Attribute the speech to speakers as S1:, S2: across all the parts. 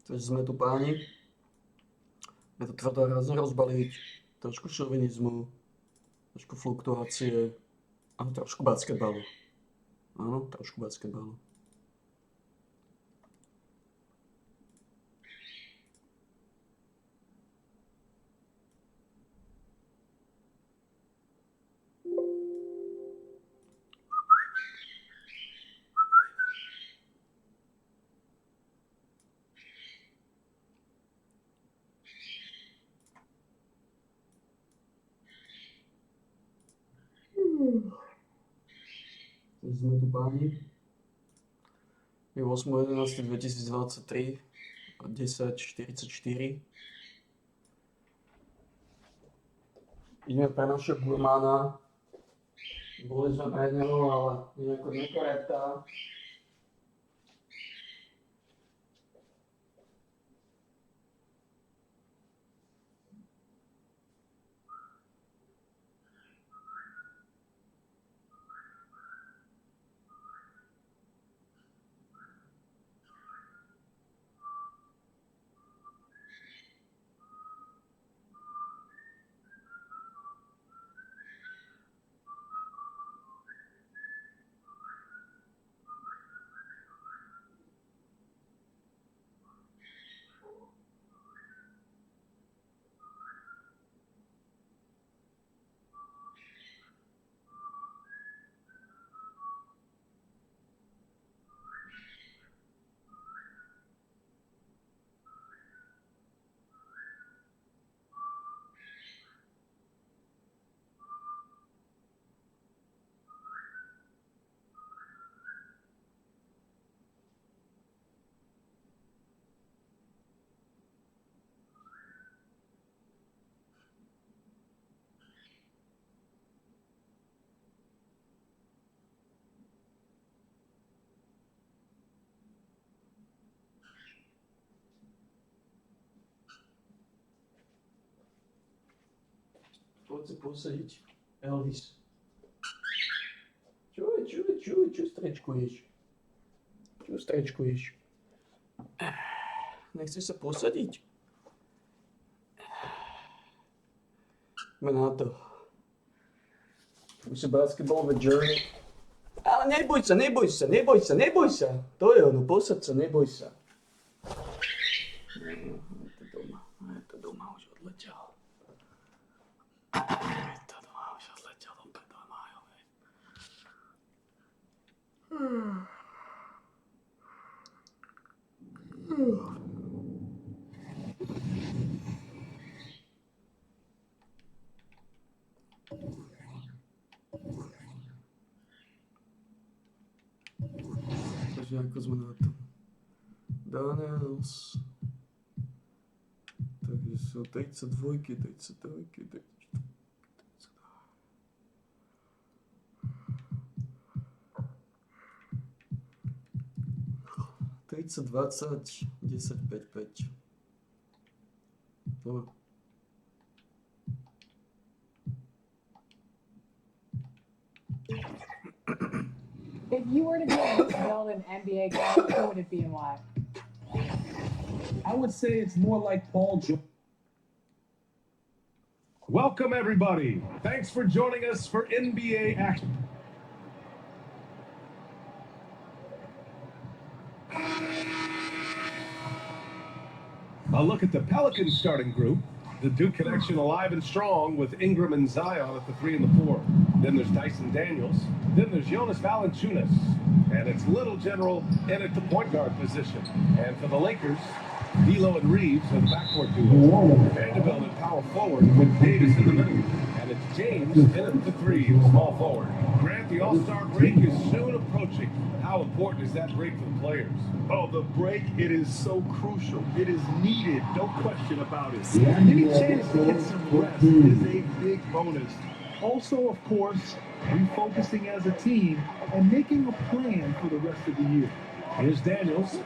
S1: Takže sme tu páni. Je to treba hrozne rozbaliť. Trošku šovinizmu, trošku fluktuácie a trošku basketbalu. Áno, trošku basketbalu. Takže sme tu páni. Je 8.11.2023 a 10.44. Ideme pre našeho gurmána. Boli sme pre neho, ale nejako nekorektá. Poď si posadiť, Elvis. Čo strečkuješ? Čo strečkuješ? Nechceš sa posadiť? Poďme na to. Už sa basketballové journey. Ale neboj sa. To je ono, posad sa, neboj sa. Je to doma už odletel. Opäť do májovej. Takže ako sme na to? Daniels. Takže sú 32, 30, 20, 10, 5, 5. Dobre.
S2: If you were to be able to build an NBA game, who would it be and why?
S3: I would say it's more like Paul George. Welcome, everybody. Thanks for joining us for NBA Action. A look at the Pelicans starting group. The Duke connection alive and strong with Ingram and Zion at the 3 and the 4. Then there's Dyson Daniels. Then there's Jonas Valanciunas. And it's Little General in at the point guard position. And for the Lakers, D'Lo and Reeves are the backcourt duo. Vanderbilt at power forward with Davis in the middle. And it's James in at the 3, the small forward. Grant, the All-Star break is soon approaching. How important is that break for the players?
S4: Oh, the break, it is so crucial. It is needed, no question about it. Any chance to get some rest is a big bonus. Also, of course, refocusing as a team and making a plan for the rest of the year.
S3: Here's Daniels.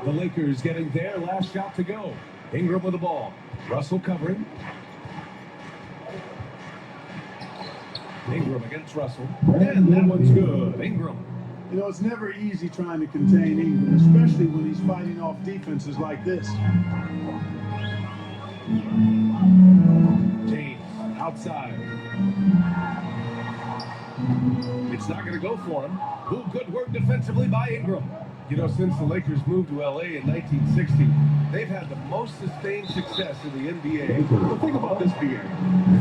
S3: The Lakers getting their last shot to go. Ingram with the ball. Russell covering. Ingram against Russell. And that one's good. Ingram.
S4: You know, it's never easy trying to contain Ingram, especially when he's fighting off defenses like this.
S3: James outside. It's not going to go for him. Ooh, good work defensively by Ingram. You know, since the Lakers moved to LA in 1960, they've had the most sustained success in the NBA.
S4: But think about this, BA.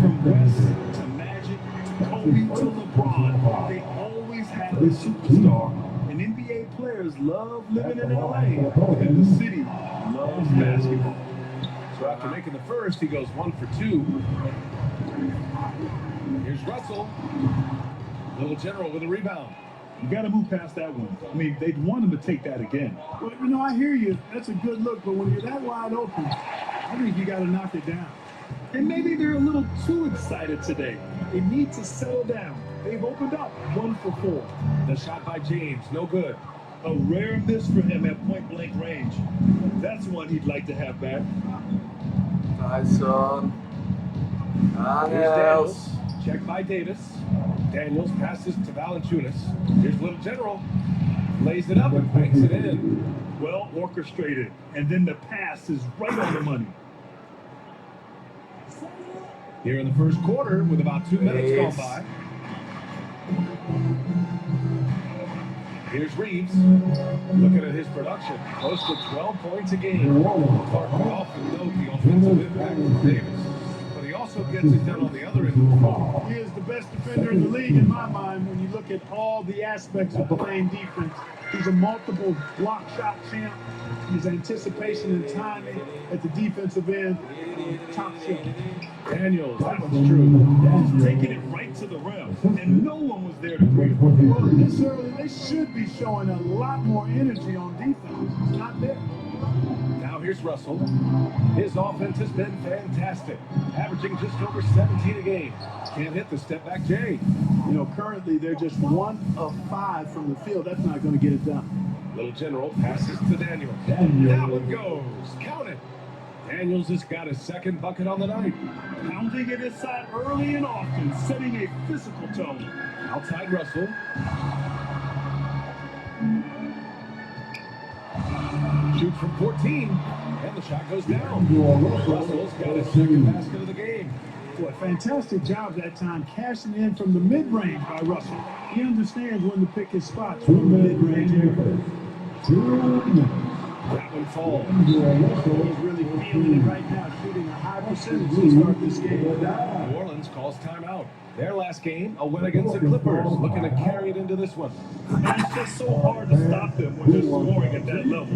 S4: From West to Magic to Kobe to LeBron, they always had a superstar. And NBA players love living in LA, and the city loves basketball.
S3: So after making the first, he goes 1 for 2. Here's Russell. Little General with a rebound.
S4: You got to move past that one. I mean, they'd want him to take that again. But, you know, I hear you. That's a good look. But when you're that wide open, I think you got to knock it down. And maybe they're a little too excited today. They need to settle down. They've opened up 1 for 4.
S3: The shot by James, no good.
S4: A rare miss for him at point-blank range. That's one he'd like to have back.
S1: Nice one.
S3: Here's
S1: Daniels.
S3: Daniels. Check by Davis. Daniels passes to Valanciunas. Here's Little General. Lays it up and banks it in.
S4: Well orchestrated. And then the pass is right on the money.
S3: Here in the first quarter with about 2 minutes gone by. Here's Reeves. Looking at his production. Close to 12 points a game. Clark would often note the offensive impact of Davis. But he also gets it done on the other end of the floor.
S4: He is the best defender in the league in my mind when you look at all the aspects of playing defense. He's a multiple block shot champ. His anticipation and timing at the defensive end, top shelf.
S3: Daniels, that one's true.
S4: He's taking it right to the rim, and no one was there to greet him. Well, this early, they should be showing a lot more energy on defense. It's not there.
S3: Now here's Russell. His offense has been fantastic, averaging just over 17 a game. Can't hit the step-back J.
S4: You know, currently they're just 1 of 5 from the field. That's not going to get it done.
S3: Little General passes to Daniels. That one goes. Count it. Daniels has got his second bucket on the night.
S4: Pounding it inside early and often, setting a physical tone.
S3: Outside Russell. Shoots from 14, and the shot goes down. Russell's got his second basket of the game.
S4: Boy, fantastic job that time cashing in from the mid-range by Russell. He understands when to pick his spots from the mid-range area.
S3: That one falls.
S4: He's really feeling it right now, shooting a high percentage to start this game.
S3: New Orleans calls timeout. Their last game, a win against the Clippers, looking to carry it into this one.
S4: And it's just so hard to stop them when they're scoring at that level.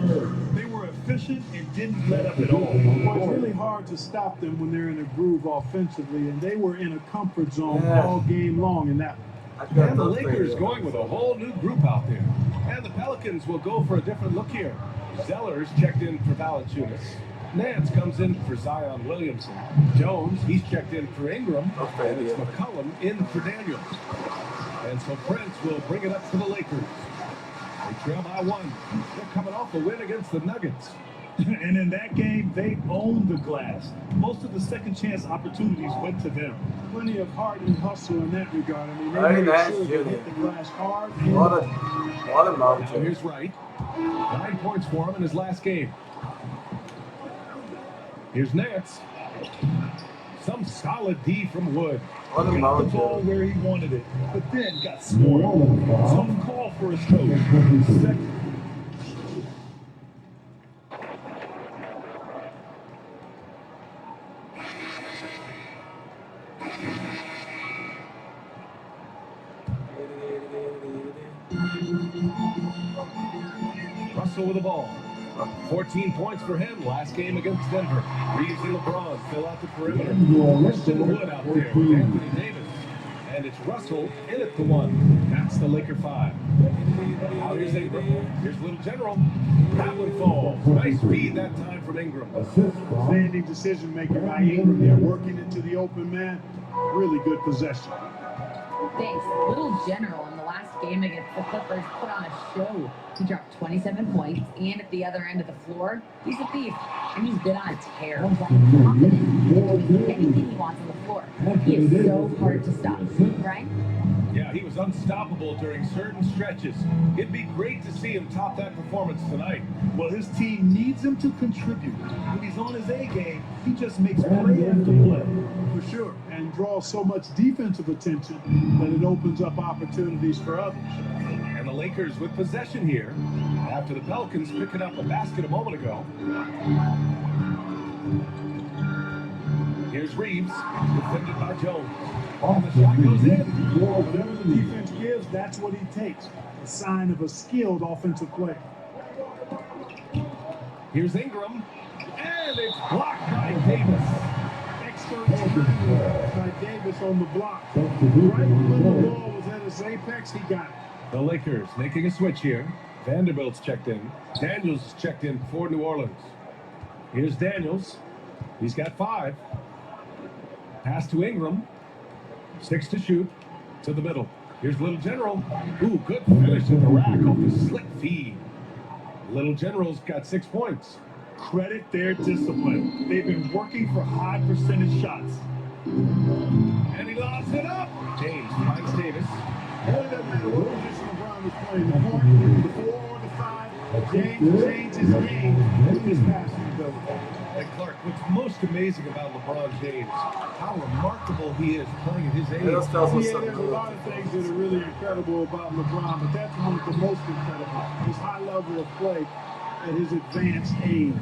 S4: They were efficient and didn't let up at all. Well, it's really hard to stop them when they're in a groove offensively, and they were in a comfort zone all game long in that one.
S3: And the Lakers going with a whole new group out there. And the Pelicans will go for a different look here. Zellers checked in for Valanciunas. Nance comes in for Zion Williamson. Jones, he's checked in for Ingram. And it's McCollum in for Daniels. And so Prince will bring it up for the Lakers. They trail by 1. They're coming off a win against the Nuggets.
S4: And in that game, they owned the glass. Most of the second chance opportunities went to them. Plenty of heart and hustle in that regard. I mean, they
S1: Very
S4: made
S1: nice,
S4: sure to
S1: Julian.
S4: hit the glass hard.
S1: What a
S3: Now
S1: mountain.
S3: here's Wright. 9 points for him in his last game. Here's Nance. Some solid D from Wood.
S1: What a
S4: Got the ball
S1: mountain.
S4: where he wanted it, but then got scored. Some call for his coach. Second.
S3: Russell with the ball. 14 points for him last game against Denver. Reeves and LeBron fill out the perimeter. Christian Wood out there with Anthony Davis. And it's Russell in at the 1. That's the Laker 5. Out here's Ingram. Here's Little General. That one falls. Nice feed that time from Ingram.
S4: Outstanding decision making by Ingram there, working into the open man. Really good possession.
S5: Thanks. Little General in the last game against the Clippers put on a show. He dropped 27 points, and at the other end of the floor, he's a thief, and he's been on a tear, playing confident, doing anything he wants on the floor. He is so hard to stop, right?
S3: Yeah, he was unstoppable during certain stretches. It'd be great to see him top that performance tonight.
S4: Well, his team needs him to contribute. When he's on his A game, he just makes play after play. For sure. And draws so much defensive attention that it opens up opportunities for others.
S3: And the Lakers with possession here after the Pelicans picking up a basket a moment ago. Here's Reeves, defended by Jones. And the shot goes in.
S4: Whatever the defense gives, that's what he takes. A sign of a skilled offensive player.
S3: Here's Ingram. And it's blocked by Davis.
S4: Expert timing by Davis on the block. Right when the ball was at its apex, he got it.
S3: The Lakers making a switch here. Vanderbilt's checked in. Daniels checked in for New Orleans. Here's Daniels. He's got 5. Pass to Ingram. 6 to shoot. To the middle. Here's Little General. Ooh, good finish at the rack off the slick feed. Little General's got 6 points.
S4: Credit their discipline. They've been working for high percentage shots.
S3: And he lobs it up. James finds Davis.
S4: It doesn't matter what position LeBron is playing, the point, the 4 or the 5, James changed his game with his passing ability.
S3: And Clark, what's most amazing about LeBron James, how remarkable he is playing at his age.
S1: Teraz tells us
S4: Yeah,
S1: something.
S4: there's a lot of things that are really incredible about LeBron, but that's one of the most incredible. His high level of play at his advanced age.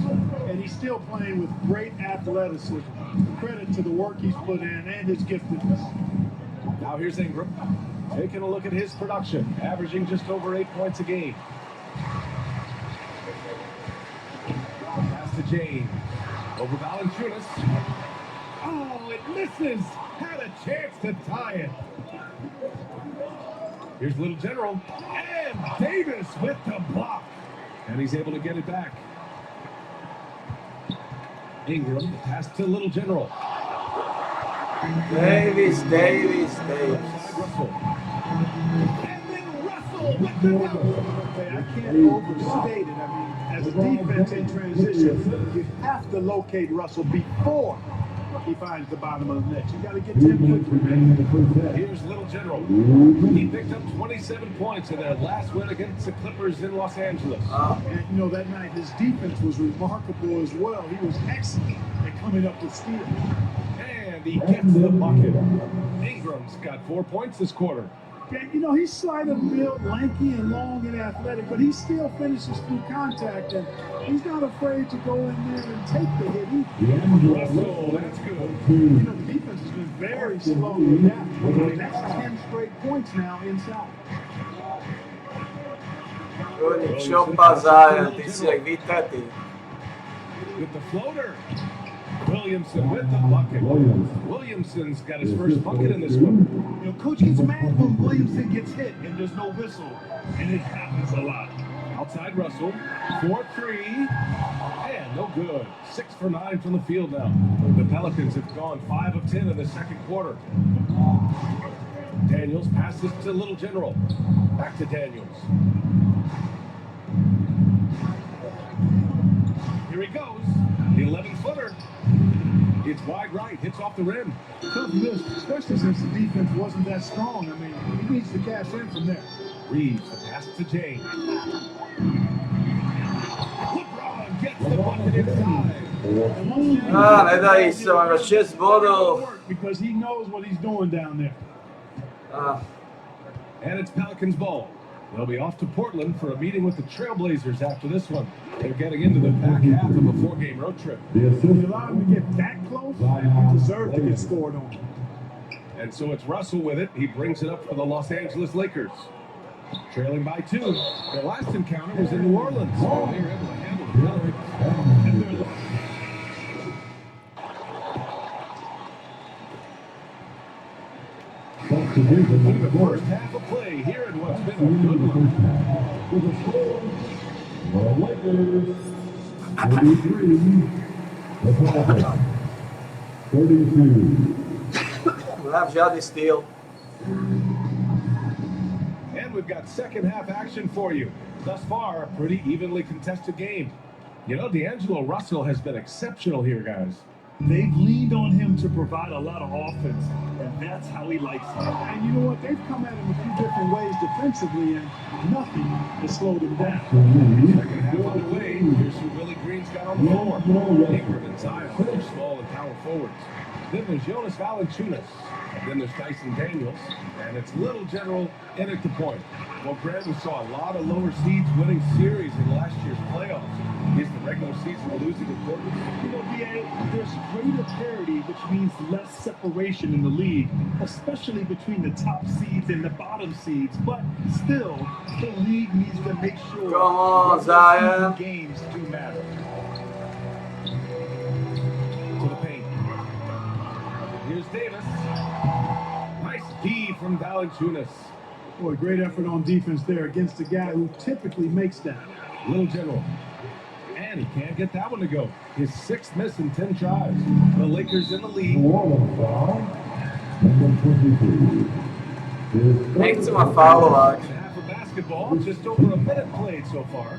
S4: And he's still playing with great athleticism. Credit to the work he's put in and his giftedness.
S3: Now here's Ingram, taking a look at his production, averaging just over 8 points a game. Pass to James, over Valanciunas. Oh, it misses! Had a chance to tie it. Here's Little General, and Davis with the block. And he's able to get it back. Ingram, pass to Little General.
S1: Davis.
S3: Russell. And then Russell with the dunk.
S4: Okay, I can't overstate it. I mean, as a defense in transition, you have to locate Russell before he finds the bottom of the net. You got to get to him quickly.
S3: Here's Little General. He picked up 27 points in their last win against the Clippers in Los Angeles.
S4: And you know, that night his defense was remarkable as well. He was excellent at coming up with steals.
S3: And he gets the bucket. Ingram's got 4 points this quarter.
S4: And you know, he's slight of build, lanky and long and athletic, but he still finishes through contact, and he's not afraid to go in there and take the hit either.
S3: Russell, that's good.
S4: You know, the defense has been very slow to adapt. That's 10 straight points now inside.
S1: Niccio Pasajan, ti si jak vítati.
S3: With the floater. Williamson with the bucket. Williamson's got his first bucket in this one.
S4: You know, coach gets mad when Williamson gets hit and there's no whistle, and it happens a lot.
S3: Outside Russell, 4-3, and no good. 6 for 9 from the field now. The Pelicans have gone 5 of 10 in the second quarter. Daniels passes to Little General. Back to Daniels. Here he goes. The 11-footer. It's wide right, hits off the rim.
S4: Tough miss, especially since the defense wasn't that strong. I mean, he needs to cash in from there.
S3: Reeves, the pass to James. LeBron gets the bucket inside.
S1: Ne dají se, máme 6 bodov.
S4: Because he knows what he's doing down there.
S3: And it's Pelicans ball. They'll be off to Portland for a meeting with the Trailblazers after this one. They're getting into the back half of a 4-game road trip.
S4: If you allow him to get that close, he deserves to get scored on.
S3: And so it's Russell with it. He brings it up for the Los Angeles Lakers. Trailing by 2. Their last encounter was in New Orleans. They were able to handle the Pelicans. And they're through the first half of play here in what's been a good one.
S6: The Lakers 33, the Pelicans 32.
S1: Nemám žádný styl.
S3: And we've got second half action for you. Thus far, a pretty evenly contested game. You know, D'Angelo Russell has been exceptional here, guys.
S4: They've leaned on him to provide a lot of offense, and that's how he likes it.
S7: And you know what? They've come at him a few different ways defensively, and nothing has slowed him down.
S3: Second half underway. Here's who Willie Green's got on the floor. Ingram and Zion, they're small and power forwards. Then there's Jonas Valanciunas. Then there's Tyson Daniels. And it's Little General in at the point. Well, Grant, we saw a lot of lower seeds winning series in last year's playoffs. Is the regular season losing importance?
S4: You know, BA, there's greater parity, which means less separation in the league, especially between the top seeds and the bottom seeds. But still, the league needs to make sure
S1: Come on,
S4: regular
S1: Zion.
S4: season games do matter. To the paint. Here's Davis. Nice D from Valanciunas.
S7: Boy, great effort on defense there against a guy who typically makes that.
S3: Little General. And he can't get that one to go. His sixth miss in 10 tries. The Lakers in the lead.
S1: Nie chcę ma faulować.
S3: Half of basketball, just over a minute played so far.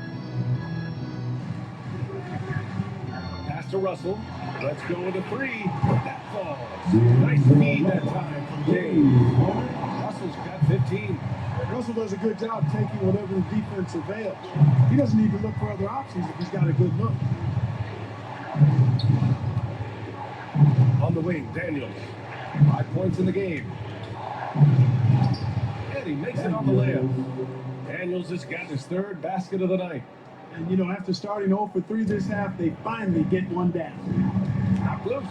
S3: Pass to Russell. Let's go with a three. That falls. Nice feed that time from James. Russell's got 15.
S7: Russell does a good job taking whatever the defense avails. He doesn't need to look for other options if he's got a good look.
S3: On the wing, Daniels. 5 points in the game. And he makes it on the layup. Daniels has got his third basket of the night.
S7: And, you know, after starting 0 for 3 this half, they finally get one down.
S3: Knocked loose.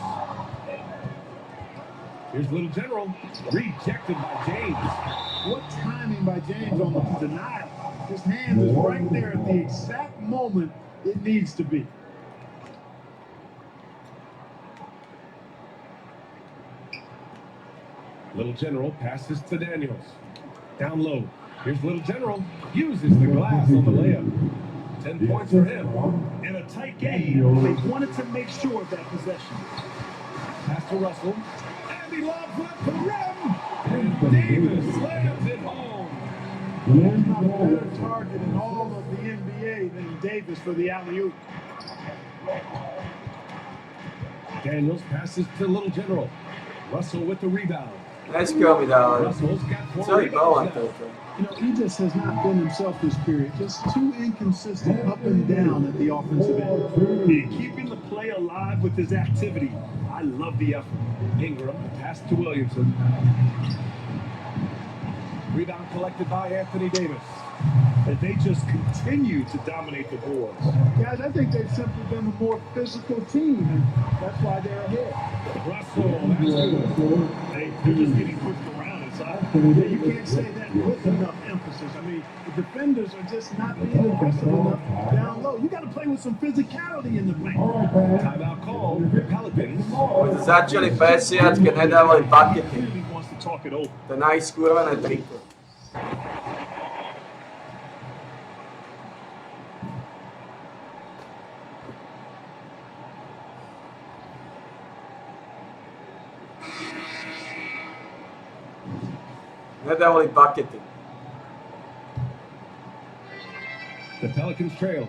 S3: Here's Little General. Rejected by James.
S7: What timing by James on the denial. His hand is right there at the exact moment it needs to be.
S3: Little General passes to Daniels. Down low. Here's Little General. Uses the glass on the layup. 10 points for him.
S4: In a tight game, they wanted to make sure of that possession.
S3: Pass to Russell. And he lobs left to the rim. And Davis slams it home.
S7: There's not a better target in all of the NBA than Davis for the alley-oop.
S3: Daniels passes to Little General. Russell with the rebound.
S1: Neskoro mi dali.
S3: Russell's got 4
S1: Celý balón
S3: rebounds now.
S1: toto.
S7: You know, he just has not been himself this period. Just too inconsistent up and down at the offensive end.
S4: And keeping the play alive with his activity. I love the effort.
S3: Ingram pass to Williamson. Rebound collected by Anthony Davis.
S4: And they just continue to dominate the boards.
S7: Guys, I think they've simply been a more physical team, and that's why they're ahead.
S3: Russell, that's good.
S4: They're just getting pushed around inside.
S7: Yeah, you can't say that with enough emphasis. I mean, the defenders are just not being aggressive enough down low. You got to play with some physicality in the paint.
S3: Timeout call. Pelicans.
S1: Oni začali presijať, keď nedávali pakety.
S4: Really wants to talk it over.
S1: To najskúrvené triko. Nedávali pakety.
S3: The Pelicans trail.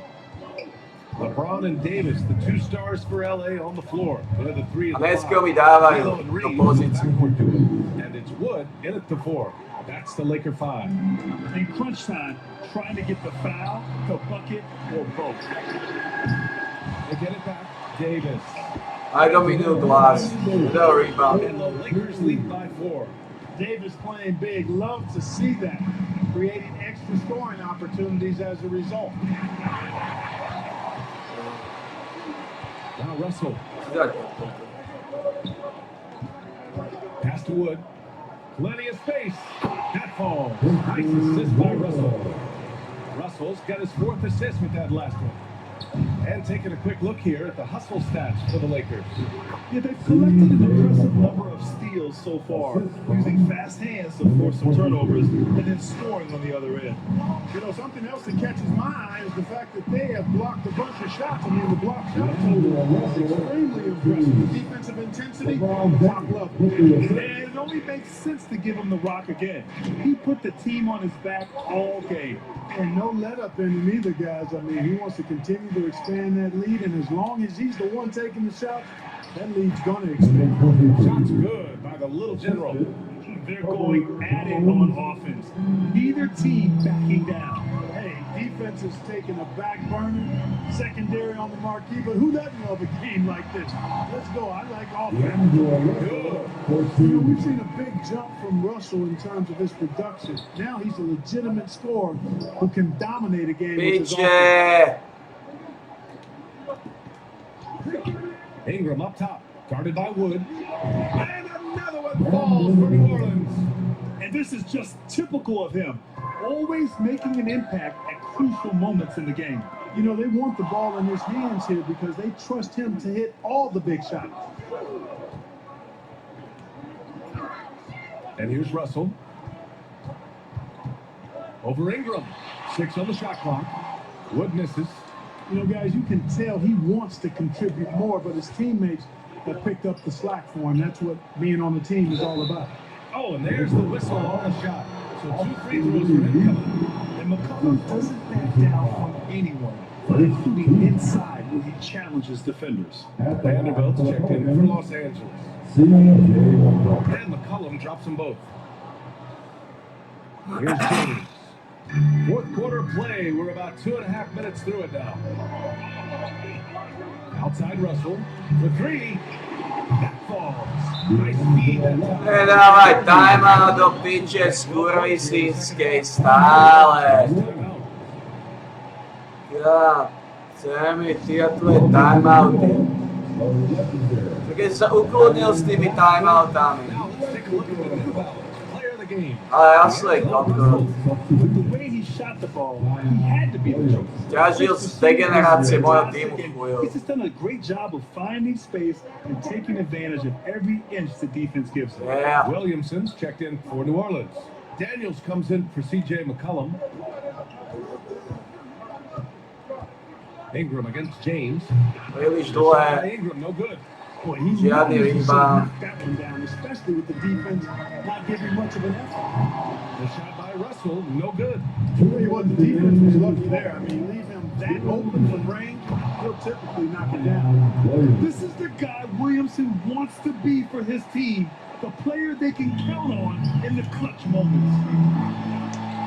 S3: LeBron and Davis, the 2 stars for LA on the floor. They're the 3
S1: A
S3: of the
S1: Neskoro mi
S3: 5.
S1: dávajú
S3: Melo and
S1: do
S3: Reeves
S1: pozíciu.
S3: backward to it. And it's Wood in at the 4. That's the Laker 5.
S4: In crunch time, trying to get the foul, the bucket, or both.
S3: They get it back. Davis.
S1: Aj dominujú glass. Nedal rebound.
S3: And the Lakers lead by 4.
S7: Davis playing big. Love to see that. Creating extra scoring opportunities as a result.
S3: Now Russell.
S1: Tak.
S3: Pass to Wood. Plenty of space. That falls. Nice assist by Russell. Russell's got his 4th assist with that last one. And taking a quick look here at the hustle stats for the Lakers.
S4: Yeah, they've collected an impressive number of steals so far, using fast hands to force some turnovers and then scoring on the other end.
S7: You know, something else that catches my eye is the fact that they have blocked a bunch of shots. I mean, the block shot total is extremely impressive. Defensive intensity, top level.
S4: And it only makes sense to give him the rock again. He put the team on his back all game.
S7: And no let up in him either, guys. I mean, he wants to continue to expand that lead, and as long as he's the one taking the shot, That lead's going to expand.
S3: Shots good by the little general.
S4: They're going at it on offense. Neither team backing down.
S7: Hey, defense is taking a back burner, secondary on the marquee, but who doesn't love a game like this? Let's go. I like offense. You know, we've seen a big jump from Russell in terms of his production. Now he's a legitimate scorer who can dominate a game with his offense.
S1: Picie!
S3: Ingram up top, guarded by Wood. And another one falls for New Orleans.
S4: And this is just typical of him. Always making an impact at crucial moments in the game.
S7: You know, they want the ball in his hands here because they trust him to hit all the big shots.
S3: And here's Russell. Over Ingram. 6 on the shot clock. Wood misses.
S7: You know, guys, you can tell he wants to contribute more, but his teammates have picked up the slack for him. That's what being on the team is all about.
S3: Oh, and there's the whistle on the shot. So 2 free throws for him coming.
S4: And McCollum doesn't back down from anyone, including inside when he challenges defenders.
S3: Vanderbilt checked in for Los Angeles.
S6: CJ McCollum.
S3: And McCollum drops them both. Here's James. Fourth quarter play. We're about 2.5 minutes through it now. Outside Russell for 3. That falls. Nice feed that time.
S1: Dávaj timeout do piče, skurvisínskej stále.
S3: Timeout.
S1: Ja, chce mi tyhle timeouty. Tak keď sa ukludnil s tými timeoutami.
S3: Now let's take a look at the new balance. Player of the game.
S1: Ale jasne, kokot.
S4: With the way he shot the ball, he had to be the choice.
S1: Ťažil z degenerácie mojho týmu, chujo.
S4: He's just done a great job of finding space and taking advantage of every inch the defense gives him.
S1: Yeah.
S3: Williamson's checked in for New Orleans. Daniels comes in for CJ McCollum. Ingram against James.
S1: Príliš dlhé.
S3: Ingram, no good.
S4: Boy, he's
S1: Gianni
S4: really
S1: rebound.
S4: knocked that one down, especially with the defense not giving much of an effort.
S3: The shot by Russell, no good.
S7: I'll tell you what, the defense was lucky there. I mean, leave him that open from range, he'll typically knock it down.
S4: This is the guy Williamson wants to be for his team, the player they can count on in the clutch moments.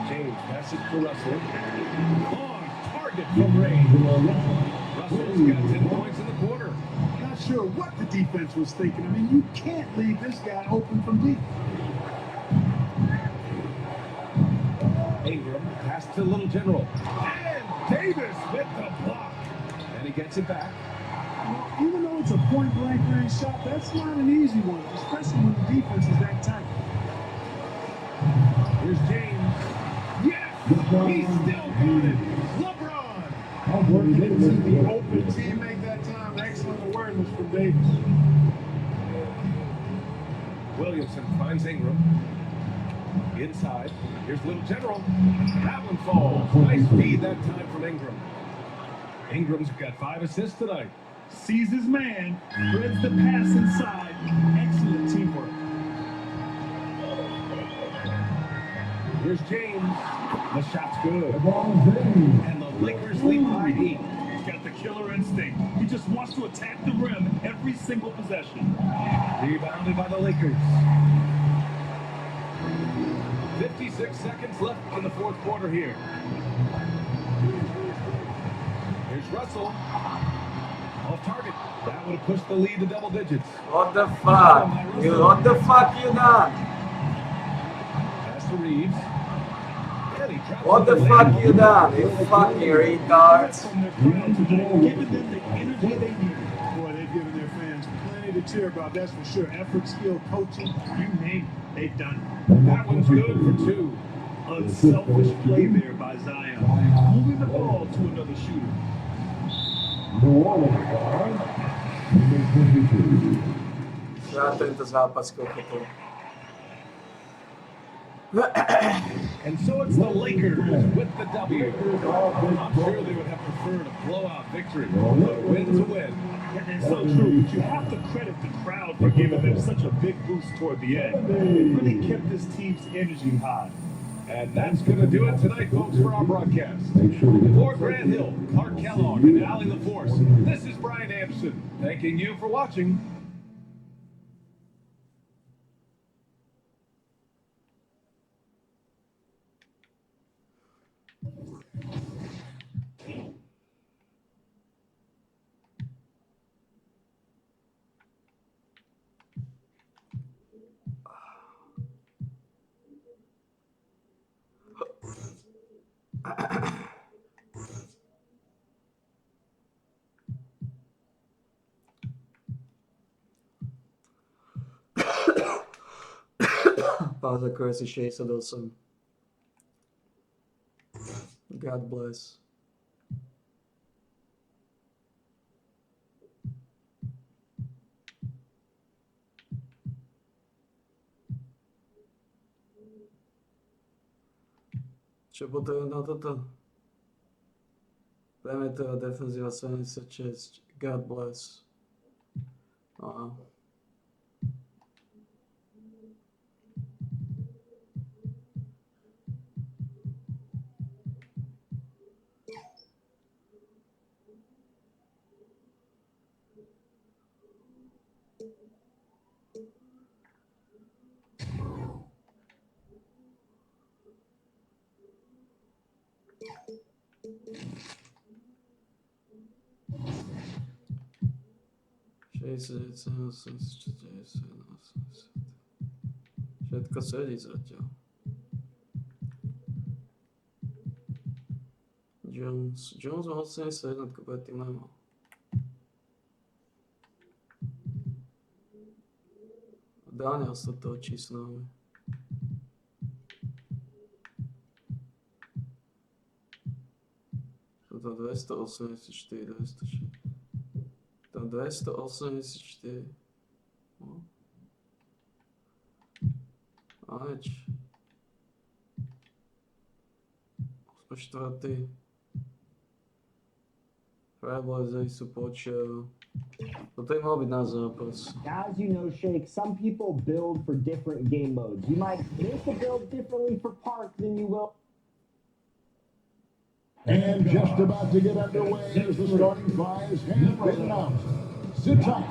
S3: James passes to Russell. Long target from range. Russell's got 10 points in the quarter.
S7: Not sure what the defense was thinking. I mean, you can't leave this guy open from deep.
S3: Ingram pass to Little General. And Davis with the block. And he gets it back.
S7: Well, even though it's a point-blank range shot, that's not an easy one, especially when the defense is that tight.
S3: Here's James. Yes! He's still got it. LeBron.
S7: Working into the open teammate that time. Excellent awareness from Davis.
S3: Williamson finds Ingram. Inside. Here's Little General. That one falls. Nice feed that time from Ingram. Ingram's got 5 assists tonight.
S4: Sees his man, threads the pass inside. Excellent teamwork.
S3: Here's James. The shot's good.
S6: LeBron
S3: And the Lakers lead by 8.
S4: He's got the killer instinct. He just wants to attack the rim every single possession.
S3: Rebounded by the Lakers. 56 seconds left in the fourth quarter here. Here's Russell. Off target. That would have pushed the lead to double digits.
S1: What the fuck? What the fuck you done?
S3: Pass to Reeves. And he drops
S1: What
S3: it
S1: the
S3: to
S1: fuck
S3: Lamb.
S1: you done? You fucking retards.
S4: From their crowd tonight, giving them the energy they need.
S7: Boy, they've given their fans plenty to cheer about, that's for sure. Effort, skill, coaching,
S4: You name it, they've done
S3: That one's good for 2.
S4: it. Unselfish play there by Zion. Moving the ball to another shooter.
S6: New Orleans. Number 22.
S1: Ja tento zápas kokotu.
S3: And so it's the Lakers with the W. I'm sure they would have preferred a blowout victory, but win's a win.
S4: And it's so true, but you have to credit the crowd for giving them such a big boost toward the end. It really kept this team's energy high.
S3: And that's going to do it tonight, folks, for our broadcast.
S6: Make sure to get
S3: For Grant Hill, Clark Kellogg, and Allie LaForce, this is Brian Anderson, thanking you for watching.
S1: Pass accuracy 68. God bless. Čo potrebujem na toto? Perimeter defenzíva 76. God bless. Aha. Všetko sedí zatiaľ. Jones mal 81, predtým nemal. Daniel sa točí s nami. Toto 284, 206. Tam 284. No. Aleč. 8. Trailblazers sú počiaľ. Toto je mal byť na zápas.
S8: As you know, Shake, some people build for different game modes. You might make a build differently for Park than you will.
S6: And just about to get underway as the starting fives have been announced. Sit tight.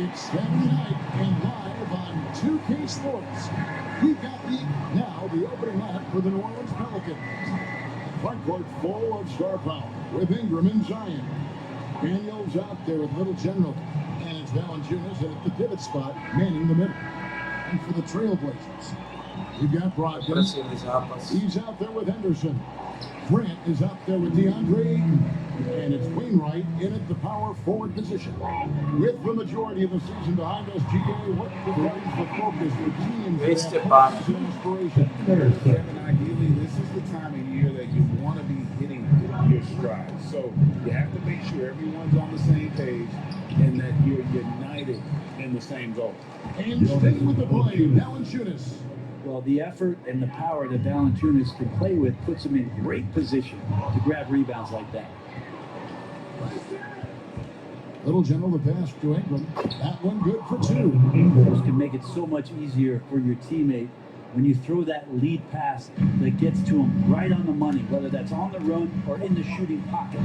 S6: It's Saturday night and live on 2K Sports. We've got the opening lap for the New Orleans Pelicans. Front court full of star power with Ingram and Zion. Daniels out there with Little General. And it's Valanciunas at the pivot spot, manning the middle. And for the Trailblazers, we've got Brogdon. He's out there with Henderson. Grant is out there with DeAndre. And it's Wainwright in at the power forward position. With the majority of the season behind us, GA, what provides the focus for teams that have an inspiration?
S4: Kevin, ideally, this is the time of year that you want to be hitting your stride. So you have to make sure everyone's on the same page and that you're united in the same goal.
S6: And staying with the play, Valanciunas.
S9: Well, the effort and the power that Valanciunas can play with puts him in great position to grab rebounds like that.
S6: Little General the pass to Ingram. That one good for two.
S9: Those can make it so much easier for your teammate when you throw that lead pass that gets to him right on the money, whether that's on the run or in the shooting pocket.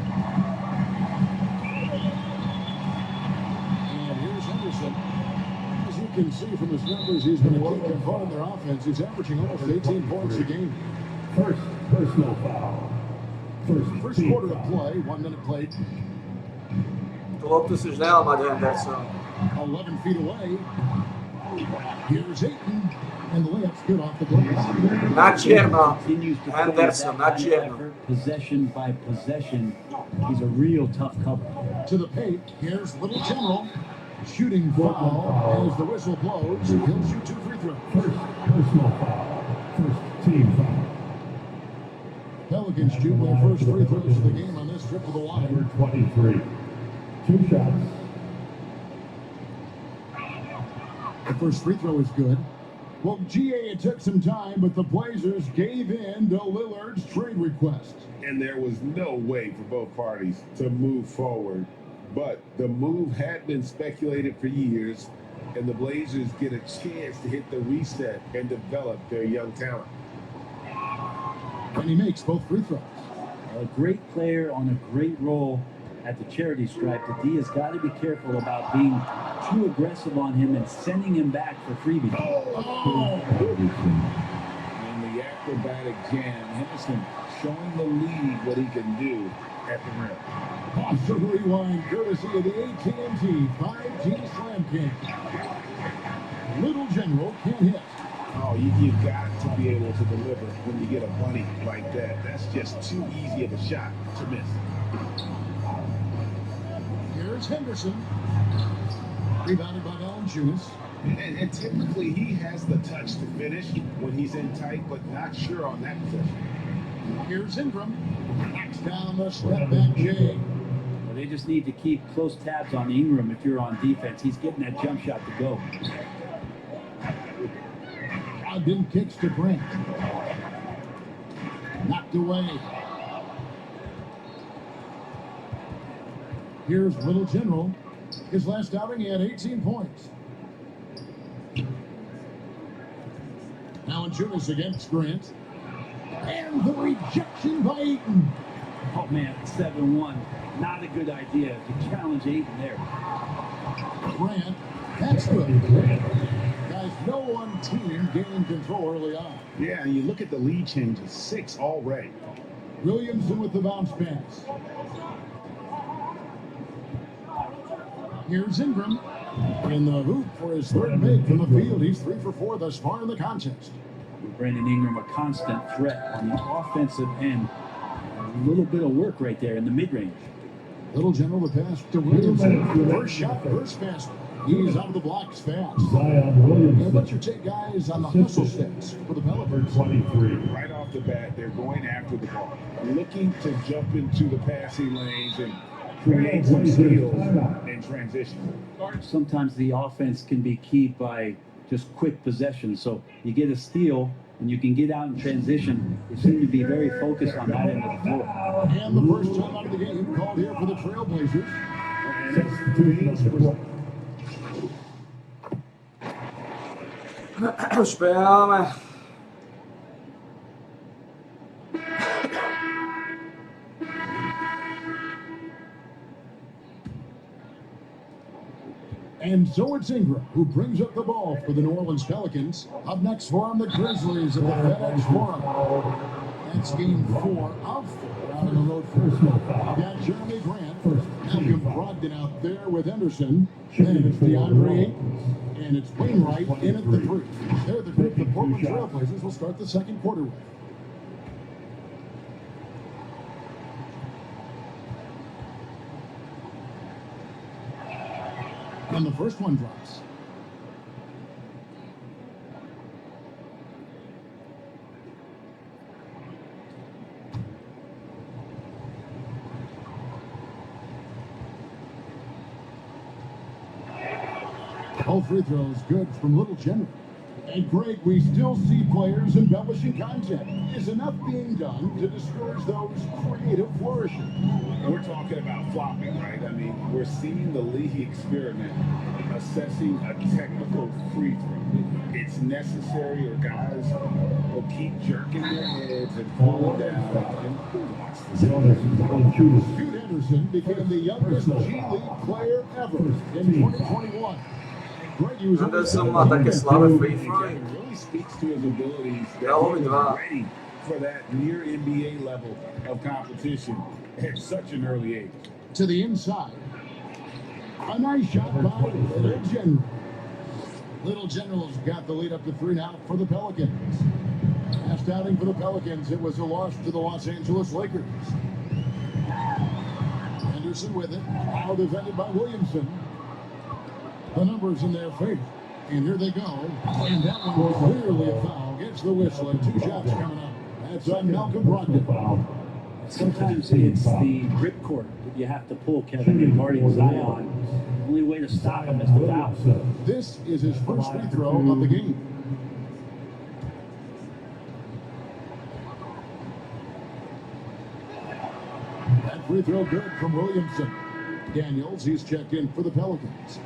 S6: And here's Henderson. As you can see from his numbers, he's been a key component of their offense. He's averaging almost 18 points a game.
S3: First personal foul.
S6: First quarter of play, 1 minute played.
S1: Tu loptu si už nehal mať Henderson.
S6: 11 feet away. Here's Ayton. And the layup's good off the glass.
S1: Na čierno.
S9: Continues to play
S1: Henderson,
S9: that
S1: na
S9: kind of
S1: čierno.
S9: effort, possession by possession. He's a real tough cover.
S6: To the paint. Here's Little General. Shooting foul as the whistle blows. He'll shoot 2 free throws.
S3: First personal foul. First team foul.
S6: Pelicans shoot their first free throws of the game on this trip to the line.
S3: Number 23. 2 shots.
S6: The first free throw is good. Well, GA, it took some time, but the Blazers gave in to Lillard's trade request.
S4: And there was no way for both parties to move forward. But the move had been speculated for years, and the Blazers get a chance to hit the reset and develop their young talent.
S6: And he makes both free throws.
S9: A great player on a great role at the charity stripe. The D has got to be careful about being too aggressive on him and sending him back for freebies.
S4: In the acrobatic jam, Henderson showing the lead what he can do at the rim.
S6: Awesome rewind, courtesy of the AT&T 5G Slam King. Little General can't hit.
S4: Oh, you got to be able to deliver when you get a bunny like that. That's just too easy of a shot to miss.
S6: Here's Henderson. Rebounded by Valanciunas.
S4: And typically he has the touch to finish when he's in tight, but not sure on that possession.
S6: Here's Ingram. Knocks down the step back Jay.
S9: Well, they just need to keep close tabs on Ingram if you're on defense. He's getting that jump shot to go.
S6: Ogden kicks to Grant. Knocked away. Here's Little General. His last outing, he had 18 points. Valanciunas against Grant. And the rejection by Ayton.
S9: Oh man, 7-1. Not a good idea to challenge Ayton there.
S6: Grant, that's good. Guys, no one team gaining control early on.
S4: Yeah, and you look at the lead changes, 6 already.
S6: Williamson with the bounce pass. Here's Ingram in the hoop for his third make from the field. He's 3 for 4 thus far in the contest.
S9: Brandon Ingram, a constant threat on the offensive end. A little bit of work right there in the mid-range.
S6: Little General the pass to Williamson. First shot, first pass. He's out of the blocks fast. And what's your take, guys, on the hustle steps for the Pelicans?
S4: 23. Right off the bat, they're going after the ball, looking to jump into the passing lanes and create some steals in transition.
S9: Sometimes the offense can be keyed by just quick possession. So you get a steal and you can get out in transition. They seem to be very focused on that end of the floor.
S6: And the first time out of the game called here for the Trailblazers.
S1: Sperame.
S6: And so it's Ingram who brings up the ball for the New Orleans Pelicans. Up next for them, the Grizzlies at the FedEx Forum. That's game 4 of 4 out on the road first. We've got Jeremy Grant, Malcolm Brogdon out there with Henderson. Then it's DeAndre Ayton, and it's Wainwright in at the 3. They're the group the Portland Trailblazers will start the second quarter with. And the first one drops. All free throws good from Little General. And Greg, we still see players embellishing content. Is enough being done to discourage those creative flourishing?
S4: We're talking about flopping, right? I mean, we're seeing the league experiment assessing a technical free throw. It's necessary, or guys will keep jerking their heads and falling down. And who wants this?
S6: Jude Henderson became the youngest G League player ever in 2021. Greg Hughes
S1: Henderson má také slabé free throw.
S4: It really speaks to his abilities that
S1: Dalo
S4: he
S1: mi
S4: was
S1: 2.
S4: ready for that near NBA level of competition at such an early age.
S6: to the inside. A nice shot by Little General. Little General's got the lead up to 3 now for the Pelicans. Last outing for the Pelicans, it was a loss to the Los Angeles Lakers. Henderson with it, now defended by Williamson. The numbers in their favor. And here they go. And that one was clearly a foul. Gets the whistle and 2 shots coming up. That's on Malcolm Brogdon.
S9: Sometimes it's the ripcord that you have to pull, Kevin, in guarding Zion. The only way to stop him is to foul.
S6: This is his first free throw of the game. That free throw good from Williamson. Daniels, he's checked in for the Pelicans.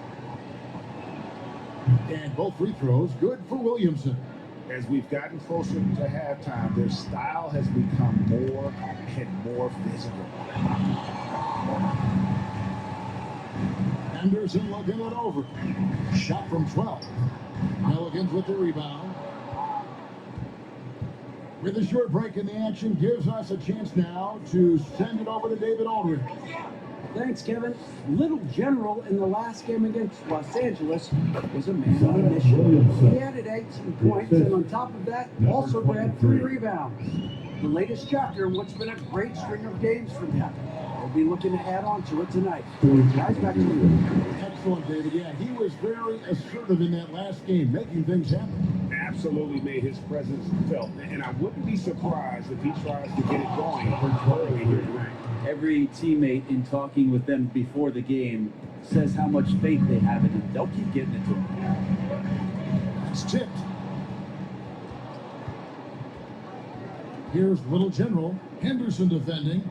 S6: And both free throws good for Williamson.
S4: As we've gotten closer to halftime, their style has become more and more visible.
S6: Anderson looking it over. Shot from 12. Pelicans with the rebound. With a short break in the action, gives us a chance now to send it over to David Aldridge.
S9: Thanks, Kevin. Little General in the last game against Los Angeles was a man on a mission. He added 18 points, and on top of that, also grabbed 3 rebounds. The latest chapter in what's been a great string of games from him. We'll be looking to add on to it tonight. Guys, back to you.
S6: Excellent, David. Yeah, he was very assertive in that last game, making things happen.
S3: Absolutely made his presence felt. And I wouldn't be surprised if he tries to get it going early here tonight.
S9: Every teammate in talking with them before the game says how much faith they have in him. They'll keep getting it to him.
S6: It's tipped. Here's Little General. Henderson defending.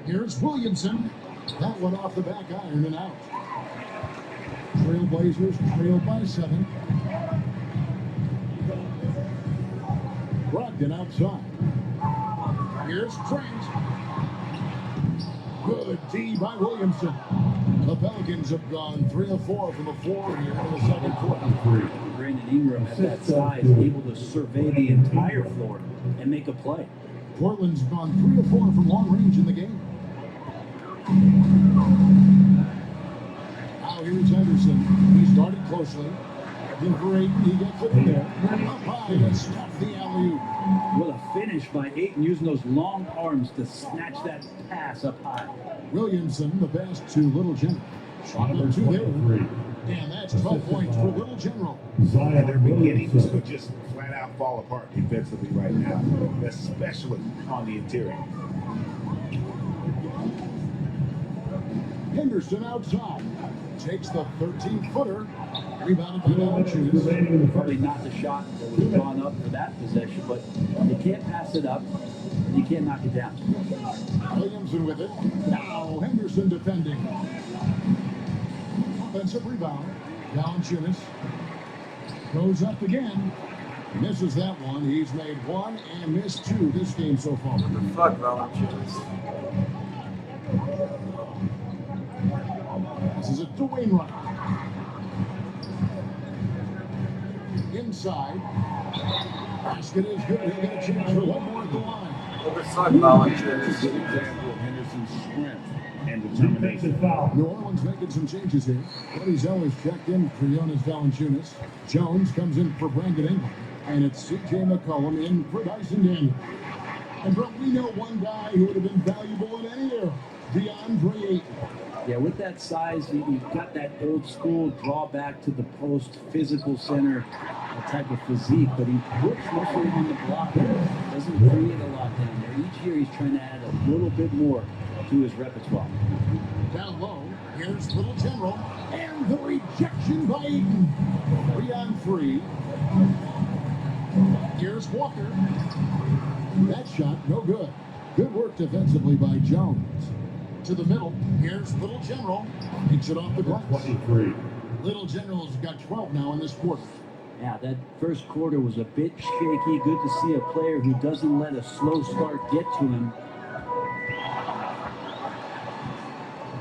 S6: Here's Williamson. That one off the back iron and out. Trailblazers trail by 7. Brogdon outside. Here's Trent. Good D by Williamson. The Pelicans have gone 3 of 4 from the floor here in the second quarter.
S9: Brandon Ingram at that size, able to survey the entire floor and make a play.
S6: Portland's gone 3 of 4 from long range in the game. Now here's Henderson. He started closely. In for 8, he gets it in there. Up high and stopped the alley-oop.
S9: What a finish by Ayton, using those long arms to snatch that pass up high.
S6: Williamson, the pass to Little General. Shot number 2 there. And that's 12 points for Little General.
S3: And they're beginning to just flat out fall apart defensively right now, especially on the interior.
S6: Henderson outside. Takes the 13-footer. Rebounded by Valanciunas.
S9: Probably not the shot that was drawn up for that possession, but you can't pass it up, and you can't knock it down.
S6: Williamson with it. Now Henderson defending. Offensive rebound. Valanciunas goes up again. Misses that one. He's made 1 and missed 2 this game so far.
S1: What the fuck, Valanciunas?
S6: This is a Dwayne Wright. Inside. Basket is good. He'll get a chance for 1 more at the line.
S1: What the fuck, Valanciunas?
S3: Example of Henderson's strength and determination.
S6: New Orleans making some changes here. Buddy Zeller's checked in for Jonas Valanciunas. Jones comes in for Brandon Ingram. And it's C.J. McCollum in for Dyson Daniels. And bro, we know one guy who would have been valuable in any era. DeAndre Ayton.
S9: Yeah, with that size, you've got that old school drawback to the post, physical center type of physique, but he works mostly on the block. Doesn't create a lot down there. Each year he's trying to add a little bit more to his repertoire.
S6: Down low, here's Little General, and the rejection by Ayton. 3 on 3. Here's Walker. That shot, no good. Good work defensively by Jones. To the middle, here's Little General. Takes it off the glass.
S3: 23.
S6: Little General's got 12 now in this quarter.
S9: Yeah, that first quarter was a bit shaky. Good to see a player who doesn't let a slow start get to him.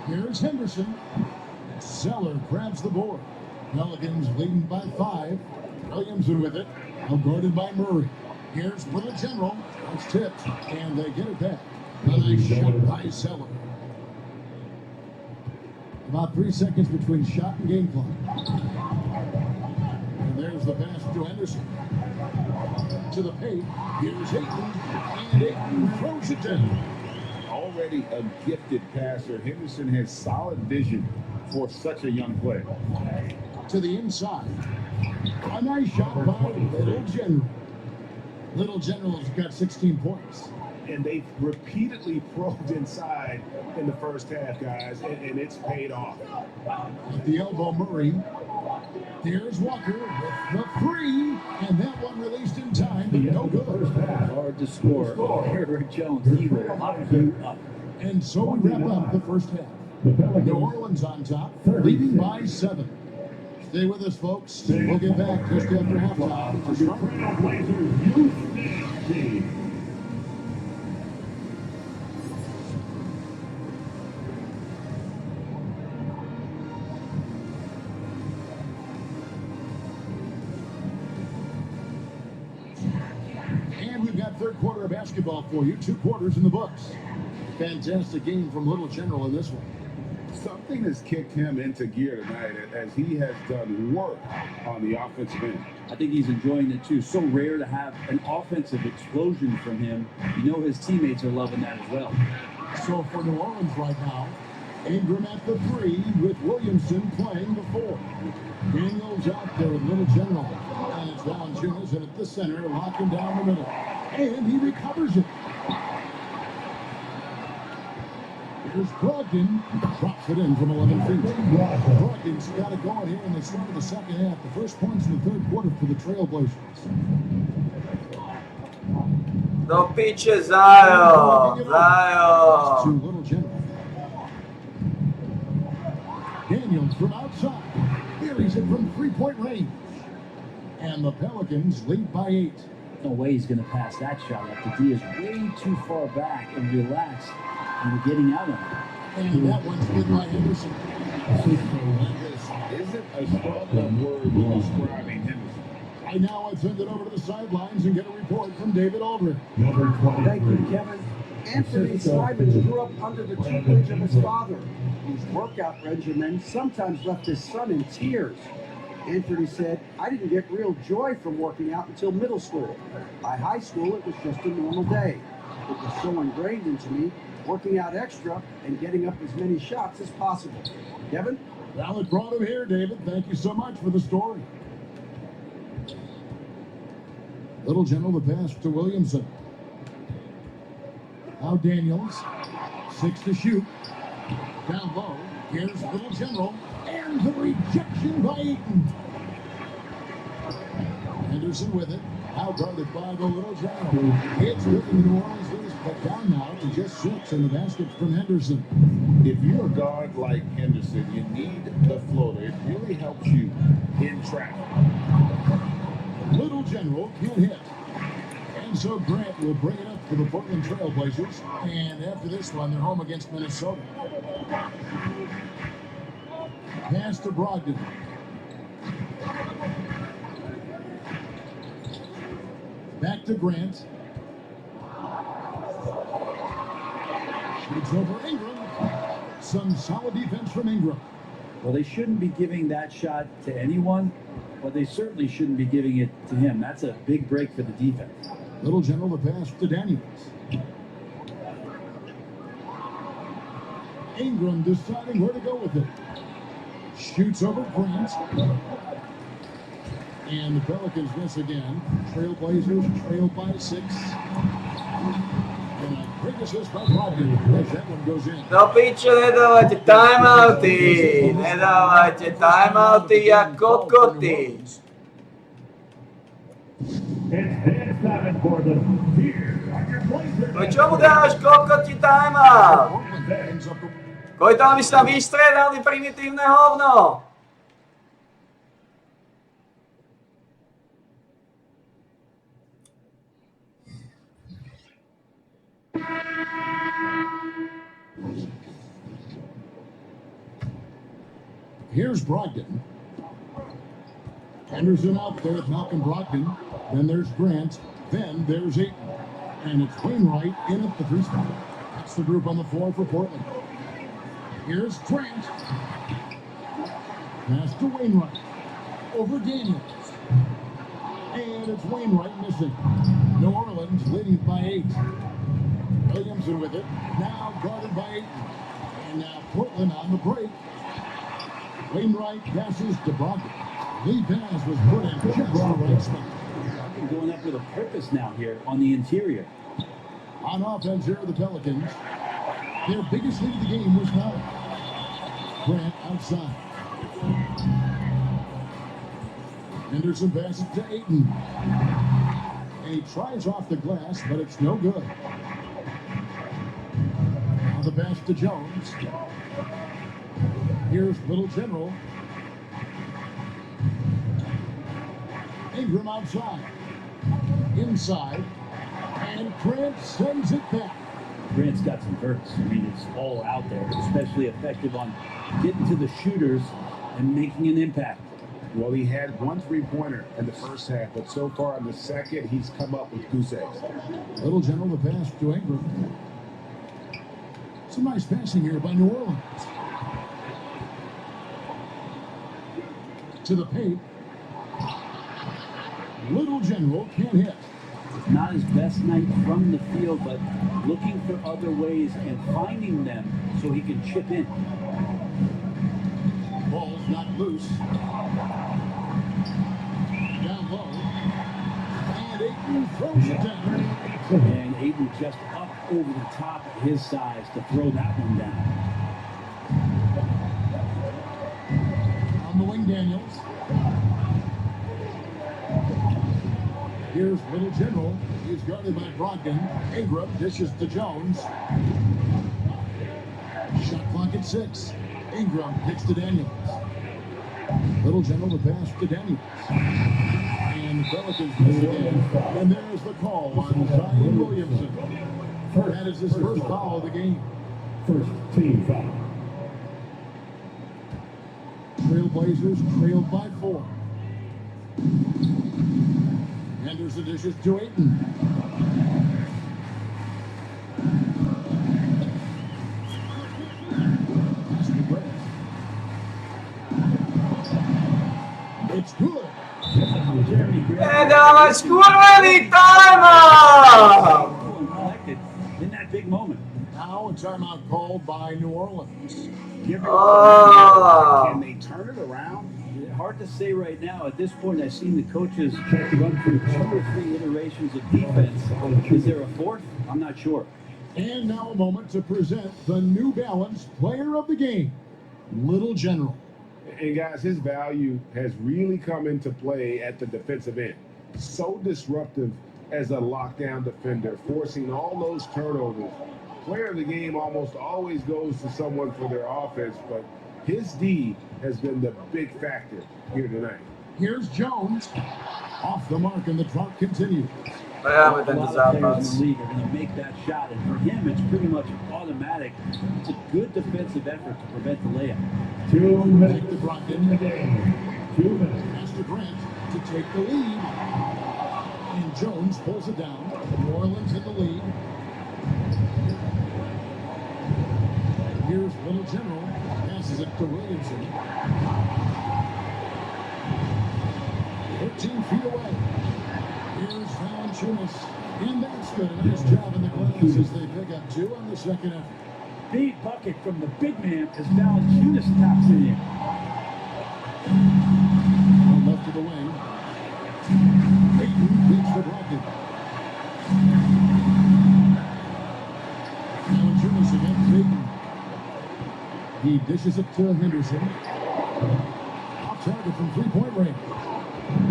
S6: Here's Henderson. Zeller grabs the board. Pelicans leading by 5. Williamson with it. Now guarded by Murray. Here's Little General. It's tipped, and they get it back. A nice shot by Zeller. About 3 seconds between shot and game clock. And there's the pass to Henderson. To the paint. Here's Ayton. And Ayton throws it down.
S3: Already a gifted passer, Henderson has solid vision for such a young player.
S6: To the inside. A nice shot by Little General. Little General's got 16 points.
S3: And they've repeatedly probed inside in the first half, guys, and it's paid off.
S6: At the elbow, Murray. Here's Walker with the 3, and that one released in time, but no good.
S9: Hard to score. Eric Jones, he will lock you up.
S6: And so we wrap up the first half. New Orleans on top, leading by 7. Stay with us, folks. We'll get back just after halftime to start.
S4: Trailblazers Youth Team.
S6: And we've got third quarter of basketball for you. 2 quarters in the books. Fantastic game from Little General in this one.
S10: Something has kicked him into gear tonight as he has done work on the offensive end.
S11: I think he's enjoying it too. So rare to have an offensive explosion from him. You know his teammates are loving that as well.
S6: So for New Orleans right now, Ingram at the 3 with Williamson playing the 4. Daniels out there with Little General. And it's Valanciunas and at the center, locking down the middle. And he recovers it. Here's Brogdon. Drops it in from 11 feet. Brogdon's got it going here in the start of the second half. The first points in the third quarter for the Trailblazers.
S12: No piće Zion.
S6: To
S12: Zion.
S6: Little General. Daniels from outside. Buries it from three-point range. And the Pelicans lead by 8.
S11: No way he's going to pass that shot up. The D is way too far back and relaxed and getting out of it.
S6: And that one's good by Henderson.
S10: This isn't a strong word describing Henderson.
S6: I now send it over to the sidelines and get a report from David Aldridge.
S9: Thank you, Kevin. Anthony Simons grew up under the tutelage of his father, whose workout regimen sometimes left his son in tears. Anthony said, "I didn't get real joy from working out until middle school. By high school, it was just a normal day. It was so ingrained into me, working out extra and getting up as many shots as possible." Kevin?
S6: Well, it brought him here, David. Thank you so much for the story. Little General, the pass to Williamson. Now Daniels. 6 to shoot. Down low. Here's Little General. And the rejection by Ayton. Henderson with it. Now guarded by the Little General. It's good in the New Orleans lead, but down now to just 6, and the basket from Henderson.
S10: If you're a guard like Henderson, you need the floater. It really helps you in traffic.
S6: Little General can't hit. And so Grant will bring it up for the Portland Trailblazers. And after this one, they're home against Minnesota. Pass to Brogdon. Back to Grant. Shoots over Ingram. Some solid defense from Ingram.
S11: Well, they shouldn't be giving that shot to anyone, but they certainly shouldn't be giving it to him. That's a big break for the defense.
S6: Little General, the pass to Daniels. Ingram deciding where to go with it. Shoots over Grant. And the Pelicans miss again. Trailblazers trail by 6. And a quick assist by Brogdon as that one goes in.
S12: No piće, ne davajte timeouti. Ne davajte timeouti, jak kotkoti. No čemu dávaš kokoti timeout? Koji tam mi sa vystredali primitívne hovno?
S6: Here's Brogdon. Henderson out there with Malcolm Brogdon. Then there's Grant. Then there's Ayton. And it's Wainwright in at the 3 spot. That's the group on the floor for Portland. Here's Grant. Pass to Wainwright. Over Daniels. And it's Wainwright missing. New Orleans leading by 8. Williamson with it. Now guarded by Ayton. And now Portland on the break. Wainwright passes to Brogdon. Lead pass was put in just the right spot.
S11: Going up with a purpose now here on the interior.
S6: On offense here are the Pelicans. Their biggest lead of the game was now. Grant outside. Henderson passes to Ayton. He tries off the glass, but it's no good. Now the pass to Jones. Here's Little General. Ingram outside. Inside. And Grant sends it back.
S11: Grant's got some bursts. I mean, it's all out there, especially effective on getting to the shooters and making an impact.
S10: Well, he had 1 3-pointer in the first half, but so far in the second, he's come up with goose eggs.
S6: Little General, the pass to Ingram. Some nice passing here by New Orleans. to the paint. Little General can't hit.
S11: It's not his best night from the field, but looking for other ways and finding them so he can chip in.
S6: Ball's not loose. Down low. And Ayton throws it down.
S11: And Ayton just up over the top of his size to throw that one down.
S6: On the wing, Daniels. Here's Little General. He's guarded by Brogdon. Ingram dishes to Jones. Shot clock at 6. Ingram kicks to Daniels. Little General the pass to Daniels. And the Pelicans miss again. And there's the call on Zion Williamson. That is his first foul of the game.
S7: First team foul.
S6: Trailblazers trailed by 4. Anders the dishes to Ayton. It's good.
S12: And damas, kurveni timeout!
S11: In that big moment.
S6: Now a timeout called by New Orleans.
S11: Can they turn it around? Hard to say right now. At this point, I've seen the coaches run through 2 or 3 iterations of defense. Is there a fourth? I'm not sure.
S6: And now a moment to present the New Balance player of the game, Little General.
S3: And guys, his value has really come into play at the defensive end. So disruptive as a lockdown defender, forcing all those turnovers. Player of the game almost always goes to someone for their offense, but his D has been the big factor here tonight.
S6: Here's Jones. Off the mark, and the drought continues.
S11: A lot of players in the league are going to make that shot, and for him, it's pretty much automatic. It's a good defensive effort to prevent the layup.
S7: 2 minutes.
S6: Take the Brogdon.
S7: In the game. 2 minutes.
S6: Pass to Grant to take the lead. And Jones pulls it down. New Orleans in the lead. Here's Little General. Passes it to Williamson. 13 feet away. Here's Valanciunas. And that's good. A nice job in the glass as they pick up 2 on the second effort.
S11: Big bucket from the big man as Valanciunas taps it in.
S6: Left of the wing. Ayton beats the Brogdon. Valanciunas against Ayton. He dishes it to Henderson. Off target from three-point range.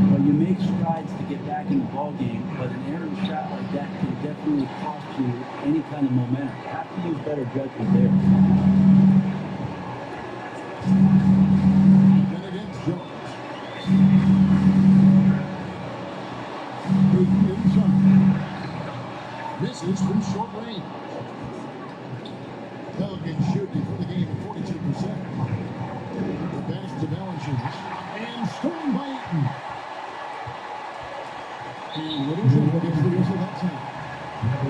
S11: Well, you make strides to get back in the ball game, but an errant shot like that can definitely cost you any kind of momentum. You have to use better judgment there.
S6: And against Jones. Ayton inside. Misses from short range. Pelicans shooting for the game at 42%. The pass to Valanciunas. And stolen by Ayton. And Little General gets the use of that time.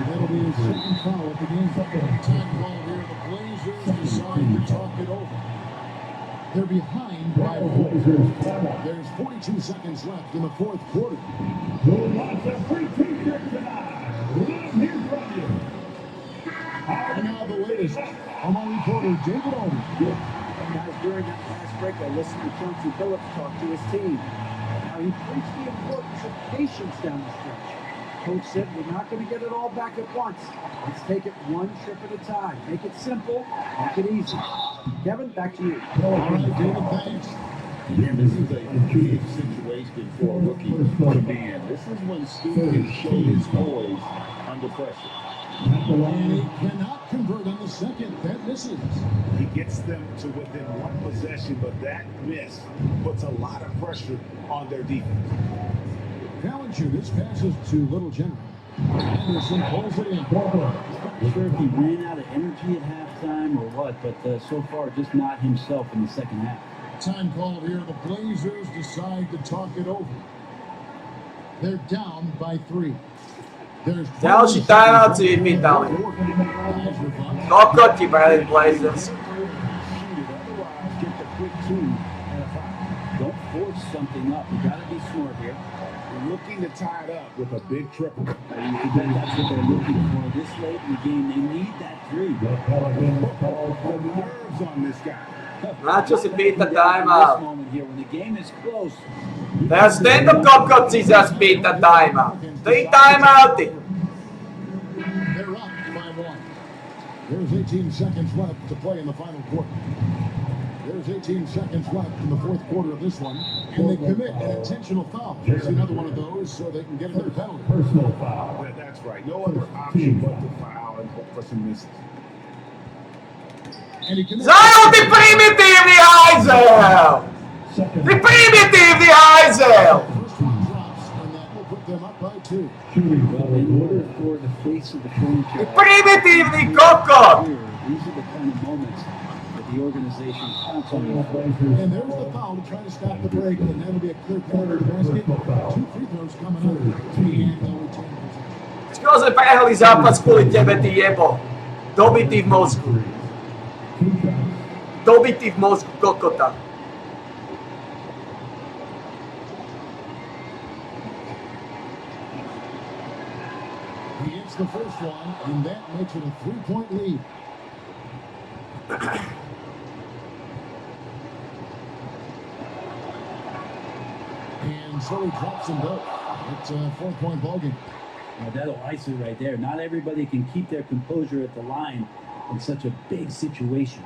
S6: That'll be his second foul of the game. Time ball here. The Blazers decide to talk it over. They're behind by 4. There's 42 seconds left in the fourth quarter.
S7: Lots of free t-shirts tonight. Let's hear from you.
S6: And now the latest. I'm on reporter David Alden.
S9: Guys, during that last break, I listened to Chauncey Billups talk to his team. Now, he preached the importance of patience down the stretch. Coach said, we're not going to get it all back at once. Let's take it one trip at a time. Make it simple, make it easy. Kevin, back to you.
S6: All right, David, thanks.
S10: This is a big situation for a rookie to be in. This is when Steve can show his poise under pressure.
S6: And he cannot convert on the second. That misses.
S4: He gets them to within 1 possession, but that miss puts a lot of pressure on their defense.
S6: Valanciunas passes to Little General. Anderson pulls it in.
S11: I'm not sure if he ran out of energy at halftime or what, but so far just not himself in the second half.
S6: Time called here. The Blazers decide to talk it over. They're down by 3. There's
S12: Další timeout si vypýtali. Kokoti brali Blazers.
S11: Don't force something up. We got to be smart here.
S10: We're looking to tie it up with a big triple.
S11: You bet that's what they're looking for this late in the game. They need that three.
S3: The Pelicans call
S10: The
S3: for
S10: nerves on this guy.
S12: Nacho si beat the
S11: This
S12: timeout.
S11: moment here, when the game is close,
S12: Their stand-up Kokotsi just beat the timeout. 3 timeout.
S6: They're up by 1. There's 18 seconds left to play in the final quarter. There's 18 seconds left in the fourth quarter of this one, and they commit an intentional foul. Here's another one of those so they can get another penalty.
S3: personal foul.
S10: That's right. No other option but to foul and hope for some misses.
S6: And he commits.
S12: Zion the primitive Heisel! The primitive Heisel!
S6: First one drops, and that will put them up by 2.
S3: Shooting
S11: in order for the face of the furniture,
S12: The primitive Kokot!
S11: these are the kind of moments that the organization counts on.
S6: And there's the foul to try to stop the break, and that'll be a clear corner to the basket. 2 free throws coming up. And they'll retain possession.
S12: Skoro sme prehrali zápas kvôli tebe, ty jebo. Dobitý v mozgu. Dobitý v mozgu, kokota.
S6: He hits the first one, and that makes it a 3-point lead. And so he drops them both. It's a 4-point ballgame.
S11: Now that'll ice it right there. Not everybody can keep their composure at the line in such a big situation.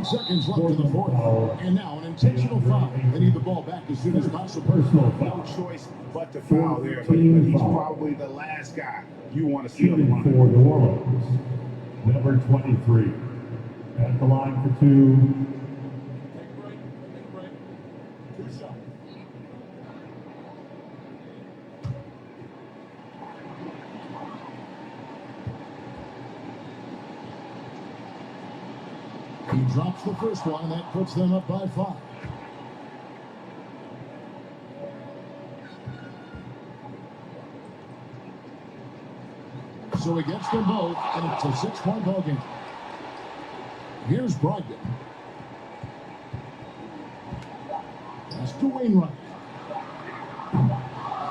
S6: Seconds left in the fourth. And now an intentional foul. They need the ball back as soon as possible.
S3: personal
S10: No
S3: foul.
S10: choice but to foul there, but he's probably the last guy you want to see on the
S3: Shooting for
S10: line.
S3: New Orleans, number 23. At the line for 2.
S6: He drops the first one, and that puts them up by 5. So he gets them both, and it's a 6-point ballgame. Here's Brogdon. That's to Wainwright.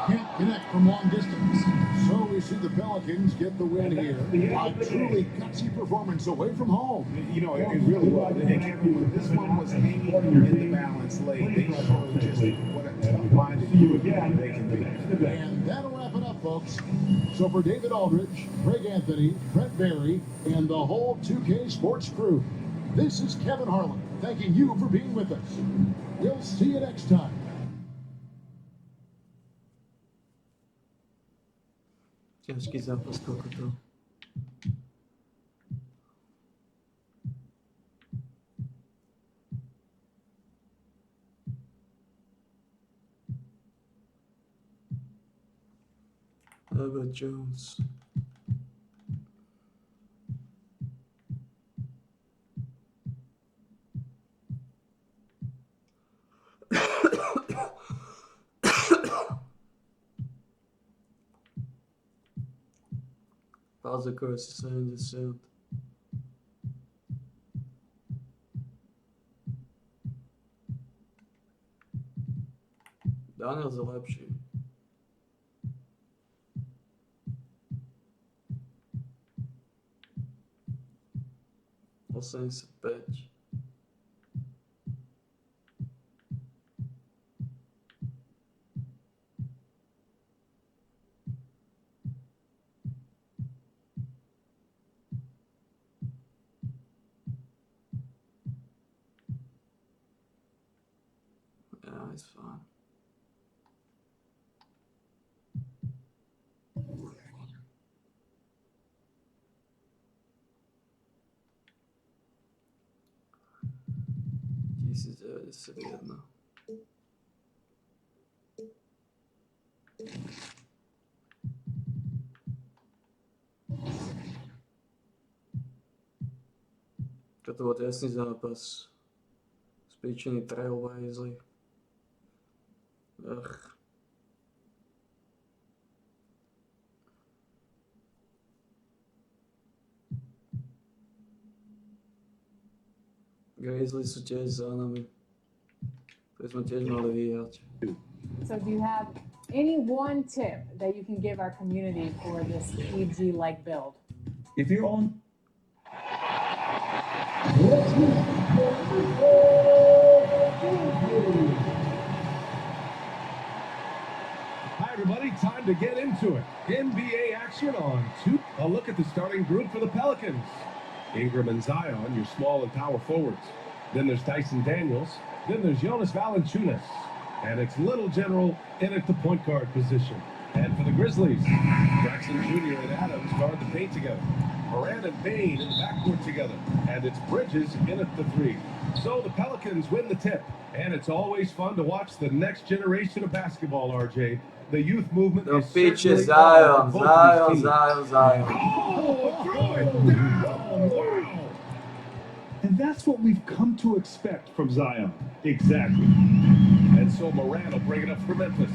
S6: Can't connect from long distance. So we see the Pelicans get the win here. A truly gutsy performance away from home.
S10: You know, it really was. And Kevin, when this one was hanging in the balance late, they showed just what a tough-minded human being they can be.
S6: And that'll wrap it up, folks. So for David Aldridge, Craig Anthony, Brett Barry, and the whole 2K Sports crew, this is Kevin Harlan, thanking you for being with us. We'll see you next time.
S1: Ciężki zapas kokotov. Herbert Jones. Fazekas 70. Daniel za lepší. Osemdesiat päť. Yeah, it's fine. This is 91. Toto bol jasný zápas. Spíčený Trailblazers. Ach. Grizzlies sú tiež za nami. To sme tiež mali vyhrať.
S2: So do you have any one tip that you can give our community for this PG-like build?
S4: If you're on
S3: Hi, everybody. Time to get into it. NBA action on two. A look at the starting group for the Pelicans. Ingram and Zion, your small and power forwards. Then there's Dyson Daniels. Then there's Jonas Valanciunas. And it's Little General in at the point guard position. And for the Grizzlies, Jackson Jr. and Adams guard the paint together. Moran and Bain in the backcourt together. And it's Bridges in at the three. So the Pelicans win the tip. And it's always fun to watch the next generation of basketball, RJ. The youth movement
S12: The
S3: is
S12: pitch is
S3: certainly on
S12: Zion,
S3: for both of these
S12: Zion,
S3: teams.
S12: Zion, Zion.
S3: Oh, throw it down! Wow!
S4: And that's what we've come to expect from Zion. Exactly.
S3: And so Moran will bring it up for Memphis.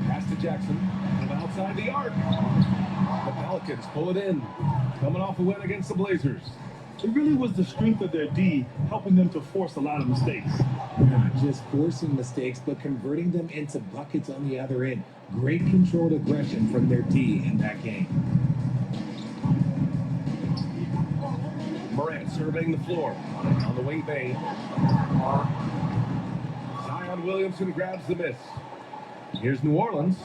S3: Pass to Jackson from outside the arc. The Pelicans pull it in. Coming off a win against the Blazers.
S4: It really was the strength of their D helping them to force a lot of mistakes.
S10: Not just forcing mistakes, but converting them into buckets on the other end. Great controlled aggression from their D in that game.
S3: Morant surveying the floor. On the wing, Bain. Zion Williamson grabs the miss. Here's New Orleans.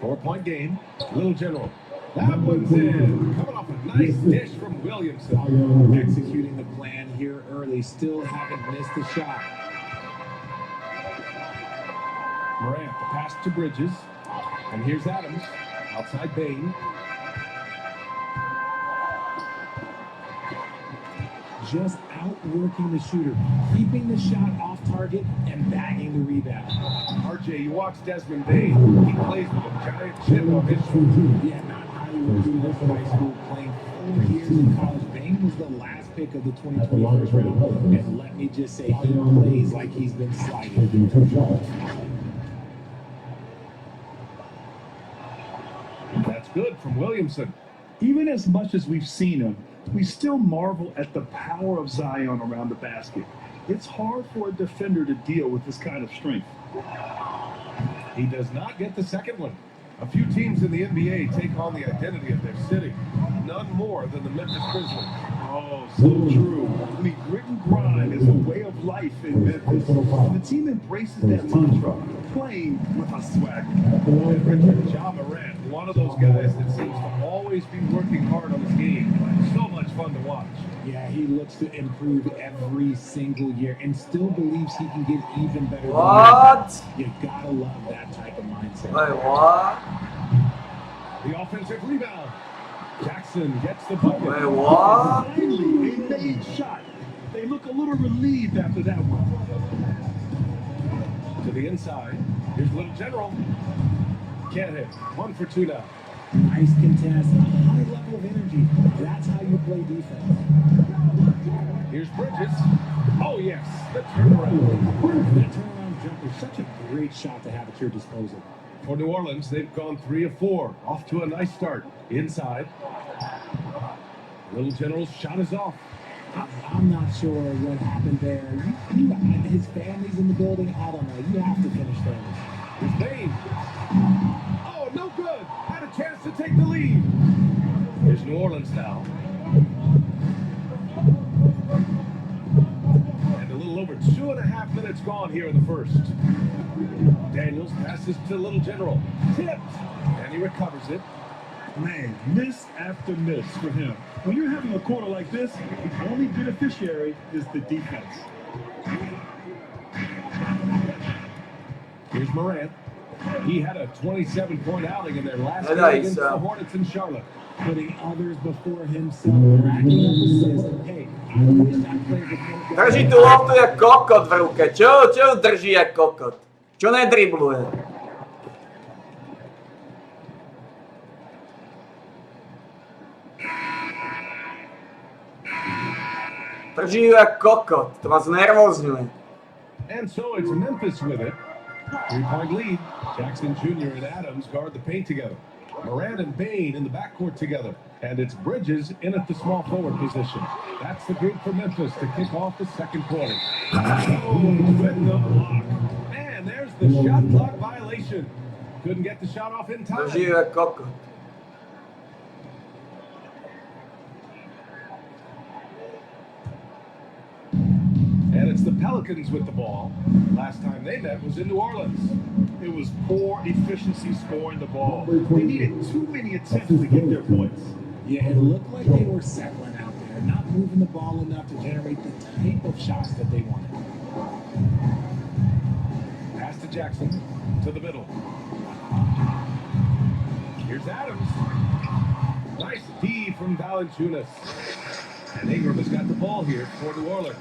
S3: 4-point game. Little General. That one's in. Coming off a nice dish from Williamson.
S10: Executing the plan here early, still haven't missed a shot.
S3: Morant, the pass to Bridges. And here's Adams. Outside Bain.
S10: Just outworking the shooter, keeping the shot off target and bagging the rebound.
S3: RJ, you watch Desmond Bain. He plays with a giant chip on his shoulder.
S10: Yeah, not how you would do this in high school, playing 4 years in college. Bain was the last pick of the 2020 first round. And let me just say, he plays like he's been sliding.
S3: That's good from Williamson.
S4: Even as much as we've seen him, we still marvel at the power of Zion around the basket. It's hard for a defender to deal with this kind of strength.
S3: He does not get the second one. A few teams in the NBA take on the identity of their city. None more than the Memphis Grizzlies.
S4: Oh, so true. I mean, grit and grind is a way of life in Memphis. And the team embraces that mantra, playing with a swagger.
S3: And Richard Ja Morant, one of those guys that seems to always be working hard on his game. So much fun to watch.
S10: Yeah, he looks to improve every single year and still believes he can get even better.
S12: What?
S10: You gotta love that type of mindset.
S12: Wait, what?
S3: The offensive rebound. Jackson gets the bucket.
S12: Wait, what?
S4: Finally, a made shot. They look a little relieved after that one.
S3: To the inside. Here's Little General. Can't hit. 1 for 2 now.
S10: Nice contest, a high level of energy. That's how you play defense.
S3: Here's Bridges. Oh, yes. The turnaround.
S10: That turnaround jumper, such a great shot to have at your disposal.
S3: For New Orleans, they've gone 3 of 4. Off to a nice start. Inside. Little General's shot is off.
S10: I'm not sure what happened there. His family's in the building. I don't know. You have to finish those.
S3: Here's Bain. Oh, no good. Had a chance to take the lead. Here's New Orleans now. And a little over 2.5 minutes gone here in the first. Daniels passes to Little General. Tipped. And he recovers it.
S4: Man, miss after miss for him. When you're having a quarter like this, the only beneficiary is the defense.
S3: Here's Morant. He had a 27-point outing in their last game
S12: Nice,
S3: against the Hornets in Charlotte.
S10: Putting others before himself, racking up assists. Hey, I wish that player would go.
S12: Drží tu loptu jak kokot v ruke. Čo drží jak kokot? Čo nedribluje? Drží ju jak kokot. To ma znervozňuje.
S3: And so it's Memphis with it. 3-point lead. Jackson Jr. and Adams guard the paint together. Moran and Bain in the backcourt together. And it's Bridges in at the small forward position. That's the group for Memphis to kick off the second quarter. Oh, with the block. Man, there's the shot clock violation. Couldn't get the shot off in time.
S12: Drží jak kokot.
S3: And it's the Pelicans with the ball. Last time they met was in New Orleans.
S4: It was poor efficiency scoring the ball. They needed too many attempts to get their points.
S10: Yeah, it looked like they were settling out there, not moving the ball enough to generate the type of shots that they wanted.
S3: Pass to Jackson, to the middle. Here's Adams. Nice D from Valanciunas. And Ingram has got the ball here for New Orleans.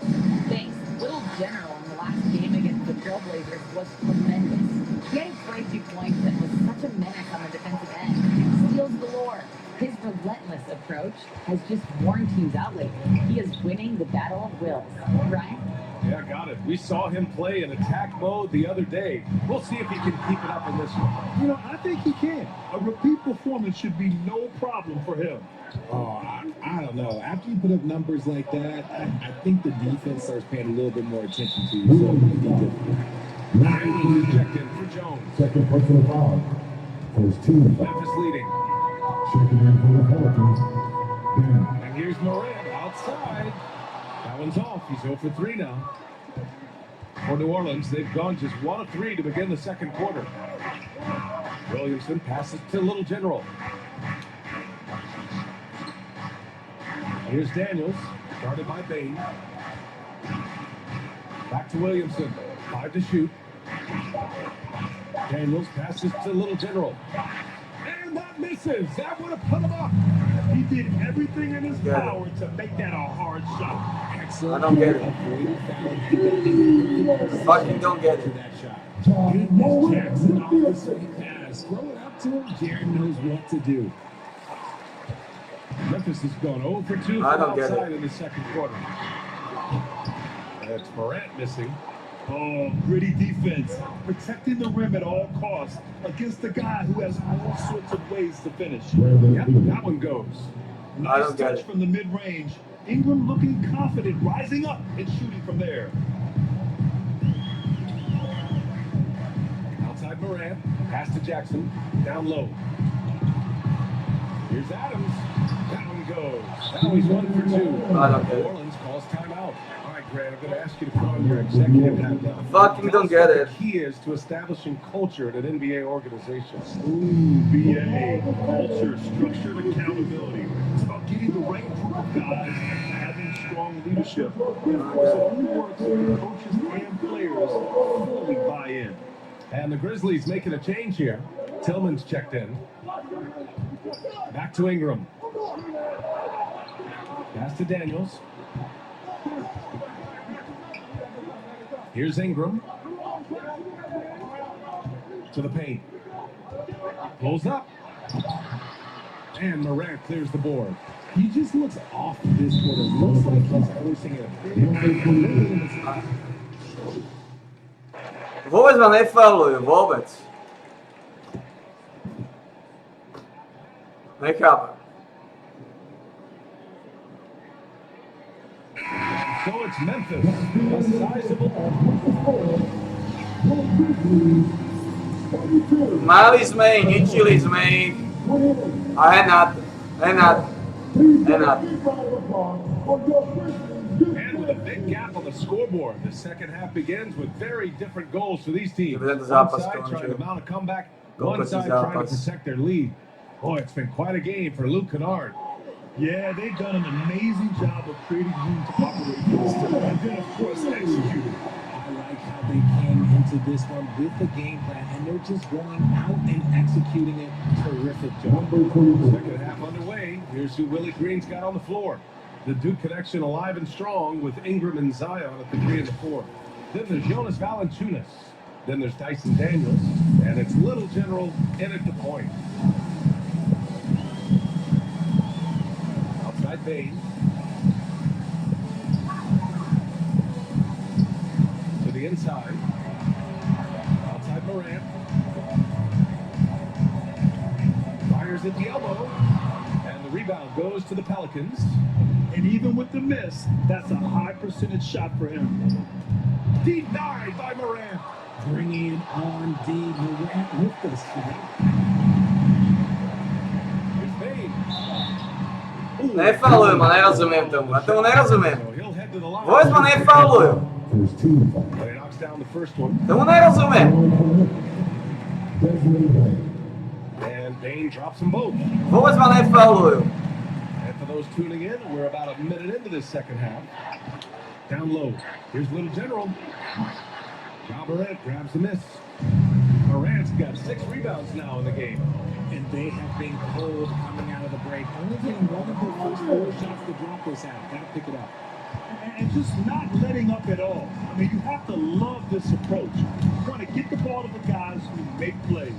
S5: Thanks. Little General in the last game against the Trailblazers was tremendous. He had 22 points and was such a menace on the defensive end. Steals galore. His relentless approach has just worn teams out lately. He is winning the battle of wills. Right?
S3: Yeah, got it. We saw him play in attack mode the other day. We'll see if he can keep it up in this one.
S4: You know, I think he can. A repeat performance should be no problem for him.
S10: Oh, I don't know. After you put up numbers like that, I think the defense starts paying a little bit more attention to you. So it might be different.
S3: Daniels is checked in for Jones.
S6: Second personal foul for his team.
S3: Memphis leading.
S6: Checking in for the Pelicans. Ben.
S3: And here's Moran outside. That one's off. He's 0 for 3 now. For New Orleans, they've gone just 1 of 3 to begin the second quarter. Williamson passes to Little General. Here's Daniels, guarded by Bain. Back to Williamson, 5 to shoot. Daniels passes to Little General. And that misses. That would have put him up.
S4: He did everything in his power to make that a hard shot.
S10: Excellent.
S12: I don't get it. Fucking don't get it.
S10: That shot. Goodness, Jackson off the same pass. Throw it up to him. Jared knows what to do.
S3: Memphis has gone 0 for 2
S12: I
S3: from
S12: don't get
S3: outside
S12: it.
S3: in the second quarter. That's Morant missing.
S4: Oh, gritty defense. Protecting the rim at all costs against a guy who has all sorts of ways to finish.
S3: Yep, that one goes.
S12: I
S4: Nice
S12: don't get
S4: touch
S12: it.
S4: from the mid-range. Ingram looking confident, rising up and shooting from there.
S3: Outside Morant, pass to Jackson, down low. Here's Adams. That one goes. Now he's 1 for 2.
S12: I don't get
S3: New
S12: it.
S3: Orleans calls timeout. All right, Grant, I'm going to ask you to put on your executive hat now.
S12: Fucking don't get
S3: Tell us
S12: it.
S3: what the key is to establishing culture at an NBA organization.
S4: Ooh, BA, culture, structured accountability. It's about getting the right group of guys and having strong leadership. And of course, it only works if the coaches and players fully buy in.
S3: And the Grizzlies making a change here. Tillman's checked in. Back to Ingram. Pass to Daniels. Here's Ingram. To the paint. Pulls up. And Morant clears the board.
S10: He just looks off this quarter. Looks like he's forcing it.
S12: Vôbec ma nefaulujú, vôbec. Nechápem.
S3: So it's Memphis. A sizable.
S12: Mali sme ich, ničili sme ich. A Henad.
S3: And with a big gap on the scoreboard, the second half begins with very different goals for these teams.
S12: Jeden
S3: One
S12: zápas
S3: side trying to
S12: skončil.
S3: mount a comeback,
S12: Kompletný
S3: one side trying to
S12: zápas.
S3: protect their lead. Boy, it's been quite a game for Luke Kennard.
S4: Yeah, they've done an amazing job of creating room to operate for this team, and then, of course, executed.
S10: I like how they came into this one with the game plan, and they're just going out and executing it. Terrific job.
S3: Second half underway. Here's who Willie Green's got on the floor. The Duke connection alive and strong with Ingram and Zion at the 3 and the 4. Then there's Jonas Valanciunas. Then there's Dyson Daniels. And it's Little General in at the point. Outside Bain. To the inside. Outside Morant. Fires rebound goes to the Pelicans.
S4: And even with the miss, that's a high percentage shot for him. Denied by Morant.
S10: Bringing it on D. Morant with the shot.
S3: Here's Bane.
S12: Nefauluju, ma ne razumijem tomu. Ja tomu nerozumiem.
S3: So he'll head to the line.
S12: Vôbec ma nefauluju.
S3: Well, he knocks down the first one.
S12: Tomu nerozumiem.
S3: And Bane drops them both.
S12: Vôbec ma nefauluju.
S3: And for those tuning in, we're about a minute into this second half. Down low. Here's Little General. Ja Morant grabs the miss. Morant's got 6 rebounds now in the game.
S10: And they have been cold coming out of the break. Only getting one of their first 4 shots to drop this out. Gotta pick it up.
S4: And just not letting up at all. I mean, you have to love this approach. You want to get the ball to the guys who make plays.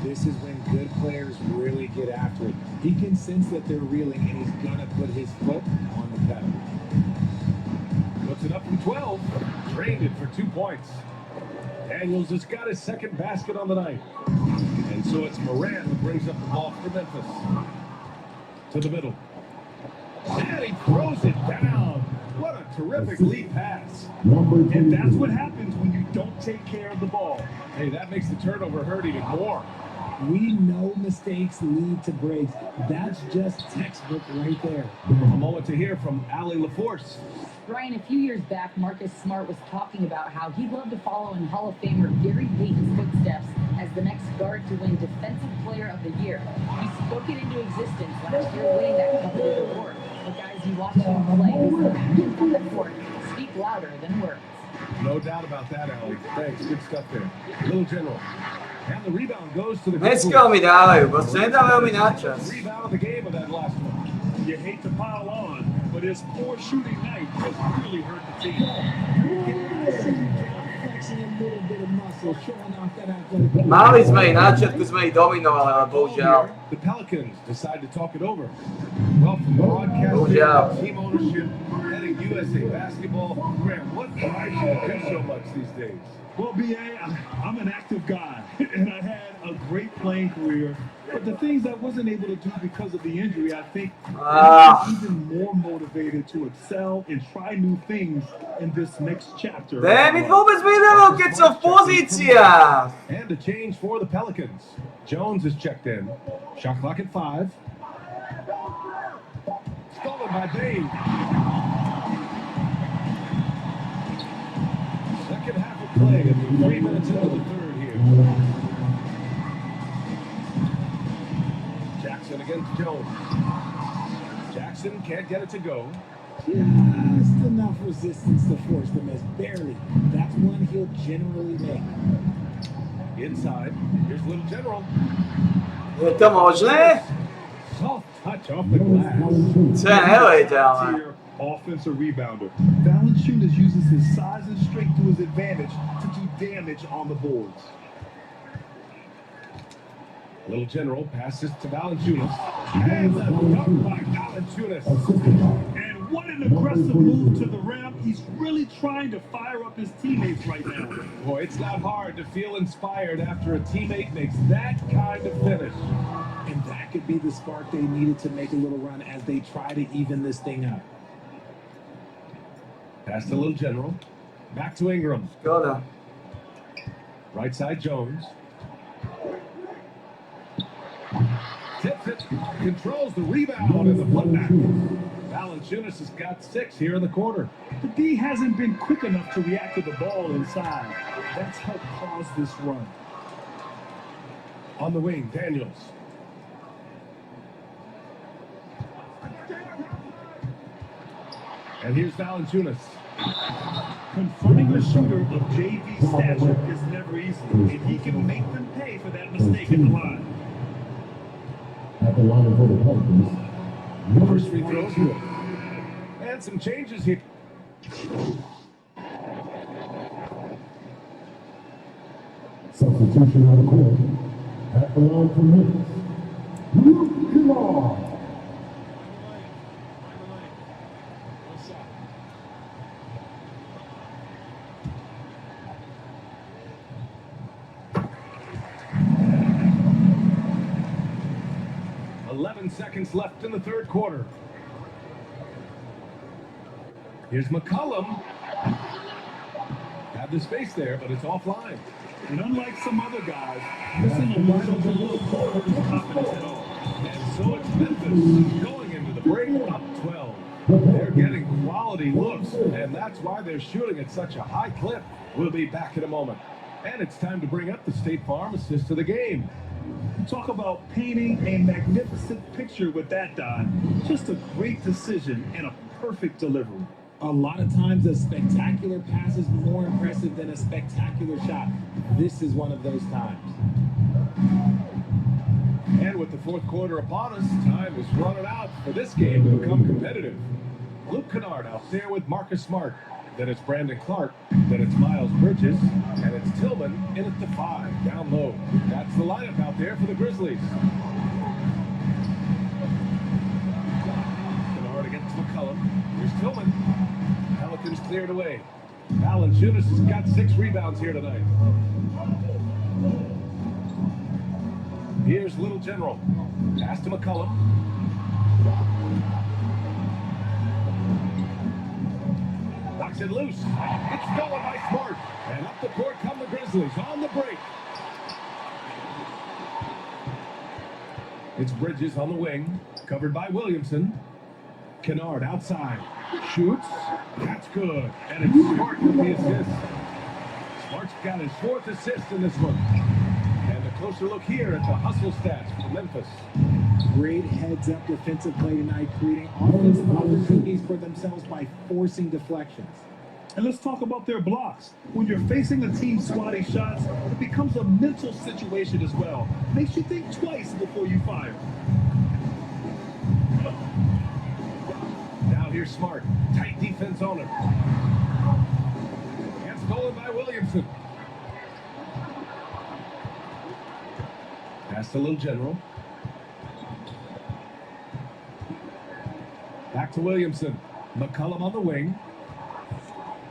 S10: This is when good players really get after it. He can sense that they're reeling, and he's gonna put his foot on the pedal.
S3: Puts it up from 12. Drained it for 2 points. Daniels has got his second basket on the night. And so it's Morant who brings up the ball for Memphis. To the middle. And he throws it down. What a terrific lead pass.
S4: And that's what happens when you don't take care of the ball.
S3: Hey, that makes the turnover hurt even more.
S10: We know mistakes lead to breaks. That's just textbook right there.
S3: A moment to hear from Allie LaForce.
S5: Brian, a few years back, Marcus Smart was talking about how he'd love to follow in Hall of Famer Gary Payton's footsteps as the next guard to win Defensive Player of the Year. He spoke it into existence last year, winning that coveted award. But guys, you watch him play, his actions on the court speak louder than words.
S3: No doubt about that, Allie. Thanks. Good stuff there. Little General. And the rebound goes to the
S12: Neskôr mi dávajú, bo sa nedá veľmi načas.
S3: Rebound of the game of that last one.
S4: You hate to pile on, but his poor shooting night has really hurt the team.
S12: Mali sme ich na začiatku, sme ich dominovali, ale bohužiaľ.
S3: The Pelicans decide to talk it over. Well, from broadcasting,
S12: Bohužiaľ.
S3: team ownership, heading USA basketball. Graham, what drives you to do so much these days?
S4: Well, B.A., I'm an active guy, and I had a great playing career. But the things I wasn't able to do because of the injury, I think I'm even more motivated to excel and try new things in this next chapter.
S12: David vôbec mi nedalo, keď som v pozíciách.
S3: And a change for the Pelicans. Jones is checked in. Shot clock at 5. Stolen by Dave. Second half of play, and 3 minutes into the third here. Jackson against Jones. Jackson can't get it to go.
S10: Just enough resistance to force the miss. Barely. That's one he'll generally make.
S3: Inside. Here's Little General.
S12: Je to možné?
S3: Soft touch off the glass.
S12: To je neuveriteľné.
S4: Offensive rebounder. Valanciunas uses his size and strength to his advantage to do damage on the boards.
S3: Little General passes to Valanciunas. And the dunk by Valanciunas.
S4: And what an aggressive move to the rim. He's really trying to fire up his teammates right now.
S3: Boy, it's not hard to feel inspired after a teammate makes that kind of finish.
S10: And that could be the spark they needed to make a little run as they try to even this thing up.
S3: Pass to Little General. Back to Ingram.
S12: Škoda.
S3: Right side Jones. Tips it. Controls the rebound and the putback. Valanciunas has got 6 here in the quarter.
S4: The D hasn't been quick enough to react to the ball inside. That's helped cause this run.
S3: On the wing, Daniels. And here's Valanciunas.
S4: Confronting a shooter of JV stature is never easy, and he can make them pay for that mistake at the line.
S6: At the line for the Pelicans.
S3: First free throw is good. And some changes here.
S6: Substitution on the court. At the line for Memphis. Luke Kennard.
S3: 7 seconds left in the third quarter. Here's McCollum. Had the space there, but it's offline.
S4: And unlike some other guys, missing a wide open look hurt his confidence at all.
S3: And so it's Memphis going into the break up 12. They're getting quality looks, and that's why they're shooting at such a high clip. We'll be back in a moment. And it's time to bring up the State Farm assist of the game.
S4: Talk about painting a magnificent picture with that, Don. Just a great decision and a perfect delivery.
S10: A lot of times a spectacular pass is more impressive than a spectacular shot. This is one of those times.
S3: And with the fourth quarter upon us, time is running out for this game to become competitive. Luke Kennard out there with Marcus Smart. Then it's Brandon Clark. Then it's Miles Bridges. And it's Tillman in at the 5, down low. That's the lineup out there for the Grizzlies. Kennard against McCollum. Here's Tillman. Pelicans cleared away. Valanciunas has got 6 rebounds here tonight. Here's Little General. Pass to McCollum. Knocks it loose. It's stolen by Smart. And up the court come the Grizzlies on the break. It's Bridges on the wing. Covered by Williamson. Kennard outside. Shoots. That's good. And it's Smart with the assist. Smart's got his 4th assist in this one. And a closer look here at the hustle stats for Memphis.
S10: Great heads-up defensive play tonight, creating offensive opportunities for themselves by forcing deflections.
S4: And let's talk about their blocks. When you're facing a team swatting shots, it becomes a mental situation as well. Makes you think twice before you fire.
S3: Now here's Smart. Tight defense on him. And stolen by Williamson. Pass to Little General. Back to Williamson. McCollum on the wing.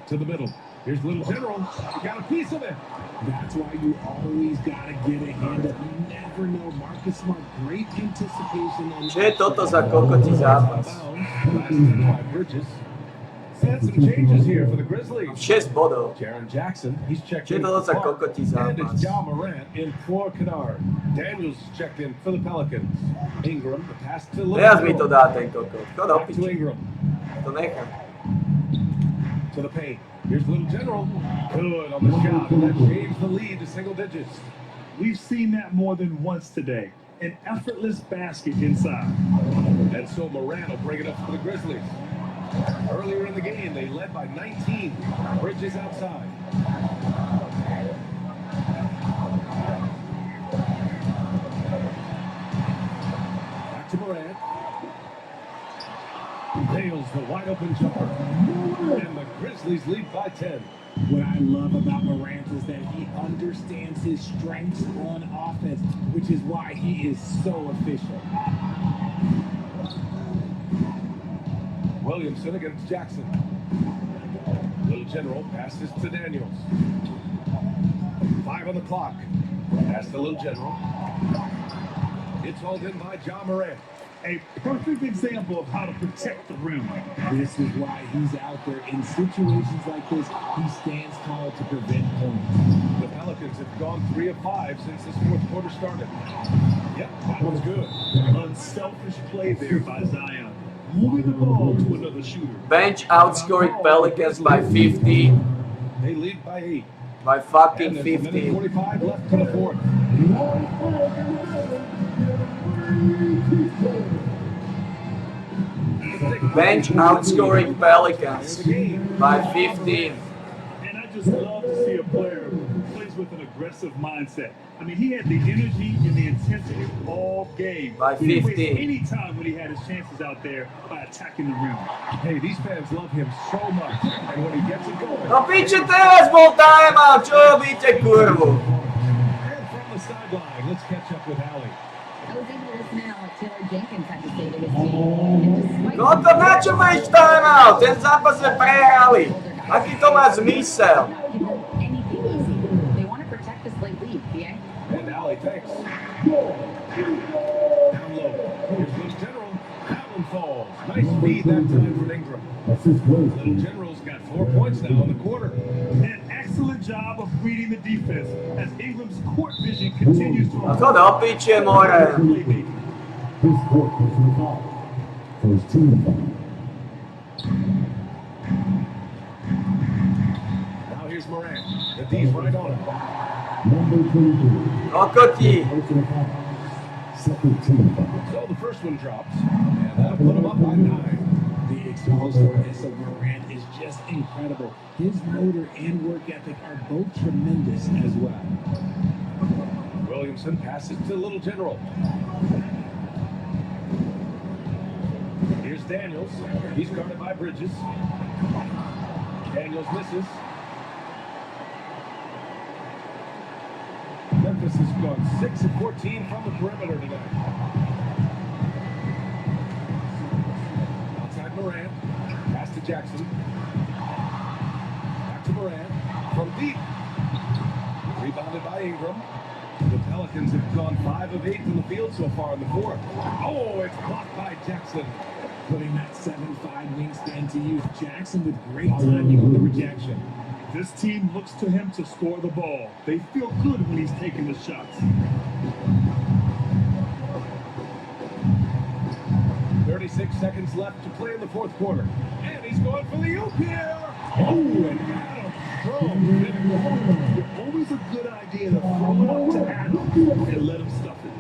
S3: To the middle. Here's Little General. Got a piece of it.
S10: That's why you always got to get a hand up. You never know. Marcus Smart, great anticipation. And
S12: Čo je toto za kokotí zápas?
S3: Last 10 by Bridges. And some changes here for the Grizzlies.
S12: 6 bodov.
S3: Jaren Jackson, he's checked
S12: Čo je
S3: in.
S12: toto za
S3: for
S12: kokotí
S3: Clark. And it's
S12: zápas?
S3: Ja Morant in for Kennard. Daniels checked in for the Pelicans. Ingram, the pass to
S12: Teraz mi to
S3: Little.
S12: dá ten kokot. Chod
S3: Back to
S12: opiť.
S3: Ingram.
S12: To nechám.
S3: To the paint. Here's Little General. Good on the shot. And that changed the lead to single digits.
S4: We've seen that more than once today. An effortless basket inside.
S3: And so Morant will bring it up for the Grizzlies. Earlier in the game, they led by 19. Bridges outside. Back to Morant. Nails the wide open jumper. And the Grizzlies lead by 10.
S10: what I love about Morant is that he understands his strengths on offense, which is why he is so efficient.
S3: Williamson against Jackson. Little General passes to Daniels. 5 on the clock. Pass to Little General. It's hauled in by Ja Morant.
S4: A perfect example of how to protect the rim.
S10: This is why he's out there. In situations like this, he stands tall to prevent points.
S3: The Pelicans have gone 3 of 5 since this fourth quarter started. Yep, that one's good.
S4: Unselfish play there by Zion. Moving the ball to another shooter.
S12: Bench outscoring Pelicans by 50.
S3: They lead by 8.
S12: By fucking
S3: And there's a minute
S12: 50.
S3: 45 left to the fourth.
S12: Bench outscoring Pelicans by 15.
S4: And I just love to see a player who plays with an aggressive mindset. I mean, he had the energy and the intensity all game.
S12: By
S4: He didn't waste
S12: 15.
S4: any time when he had his chances out there by attacking the rim.
S3: Hey, these fans love him so much. And when he gets it going.
S12: No piče teraz bol timeout, čo robíte kurvu?
S3: And from the sideline, let's catch up with Allie.
S5: I was able to listen in on what Taylor Jenkins had to say to his team. And despite
S12: No to na čo máš timeout? Ten zápas sme prehrali. Aký to má zmysel?
S5: anything easy. They want to protect this late lead, yeah?
S3: And Allie, thanks. Down low. Here's Little need that time from Ingram. Little General's got 4 points now in the quarter.
S4: An excellent job of reading the defense as Ingram's court vision continues to
S12: A to do piče more.
S6: His fourth personal foul. First team foul.
S3: Now here's Morant. The D's right on him.
S6: Number 23.
S12: Kokoti.
S6: Personal foul. Second team foul.
S3: So the first one drops, and that'll put him up by 9.
S10: The explosiveness of Morant is just incredible. His motor and work ethic are both tremendous as well.
S3: Williamson passes to Little General. Here's Daniels. He's guarded by Bridges. Daniels misses. Memphis has gone 6 of 14 from the perimeter tonight. Outside Morant. Pass to Jackson. Back to Morant. From deep. Rebounded by Ingram. The Pelicans have gone 5 of 8 from the field so far in the fourth. Oh, it's blocked by Jackson.
S10: Putting that 7'5" wingspan to use. Jackson with great timing on the rejection.
S4: This team looks to him to score the ball. They feel good when he's taking the shots.
S3: 36 seconds left to play in the fourth quarter. And he's going for the oop here. Oh, and Adam strong.
S4: Always a good idea to throw it up to Adam and let him stuff it.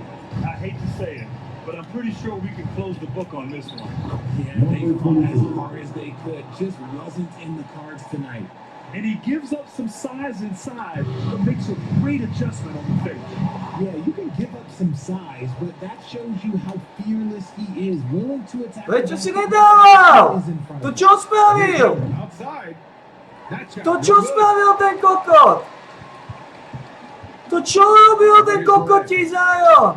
S4: I hate to say it, but I'm pretty sure we can close the book on this one.
S10: Yeah, they fought as hard as they could. Just wasn't in the cards tonight.
S4: And he gives up some size inside, but makes a great adjustment on the finish.
S10: Yeah, you can give up some size, but that shows you how fearless he is, willing to attack.
S12: Prečo si nedával? To čo spravil?
S3: Outside.
S12: To čo spravil ten kokot? To čo robil ten kokotí Zion?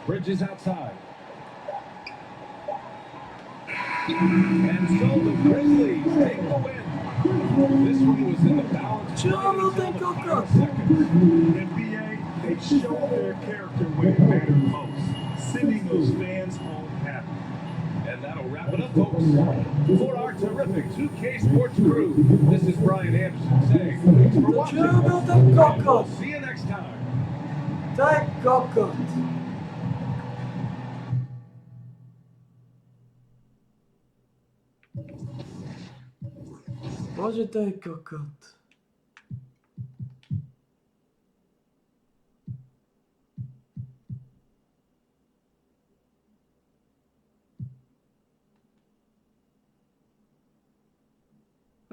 S3: Bridges outside. And so the Grizzlies take the win. This one was in the balance.
S12: Čo robil ten kokot?
S4: NBA, they show their character when it matters most, sending those fans home happy.
S3: And that'll wrap it up, folks. For our terrific 2K Sports crew, this is Brian Anderson saying thanks for watching.
S12: Čo robil ten kokot?
S3: See you next time.
S12: Ten kokot. Bože, to je kokot.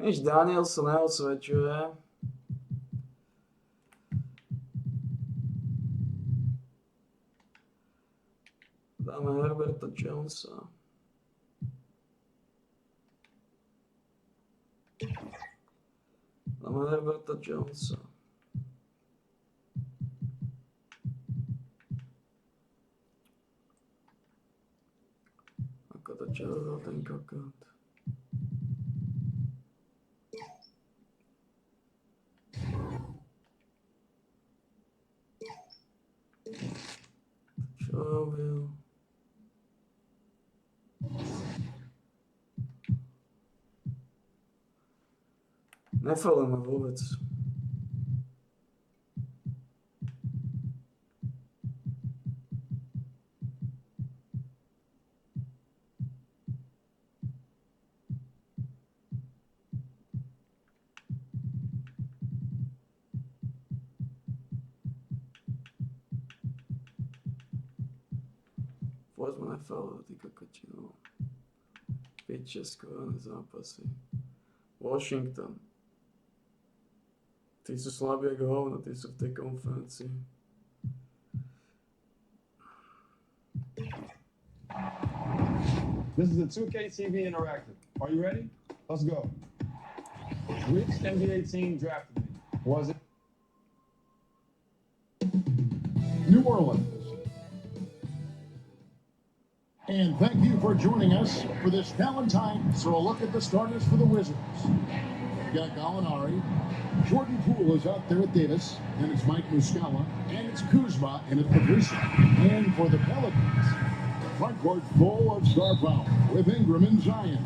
S12: Víš, Daniel sa neosvedčuje. Dáme Herberta Jonesa. Dáme Herberta Jonesa. Ako to čo robil ten kokot? Čo robil? Nefalujeme vôbec. Pozme nefaluje, ty kokotinu. 5-6 skoro zápasy. Washington. Tí sú slabí ako hovno, tí sú v tej konferencii.
S13: This is a 2K TV Interactive. Are you ready? Let's go. Which NBA team drafted me? Was it
S6: New Orleans? And thank you for joining us for this Valentine. So a look at the starters for the Wizards. You got Gallinari. Jordan Poole is out there at Davis. And it's Mike Muscala. And it's Kuzma. And it's Patricia. And for the Pelicans, front court full of star power with Ingram and Zion.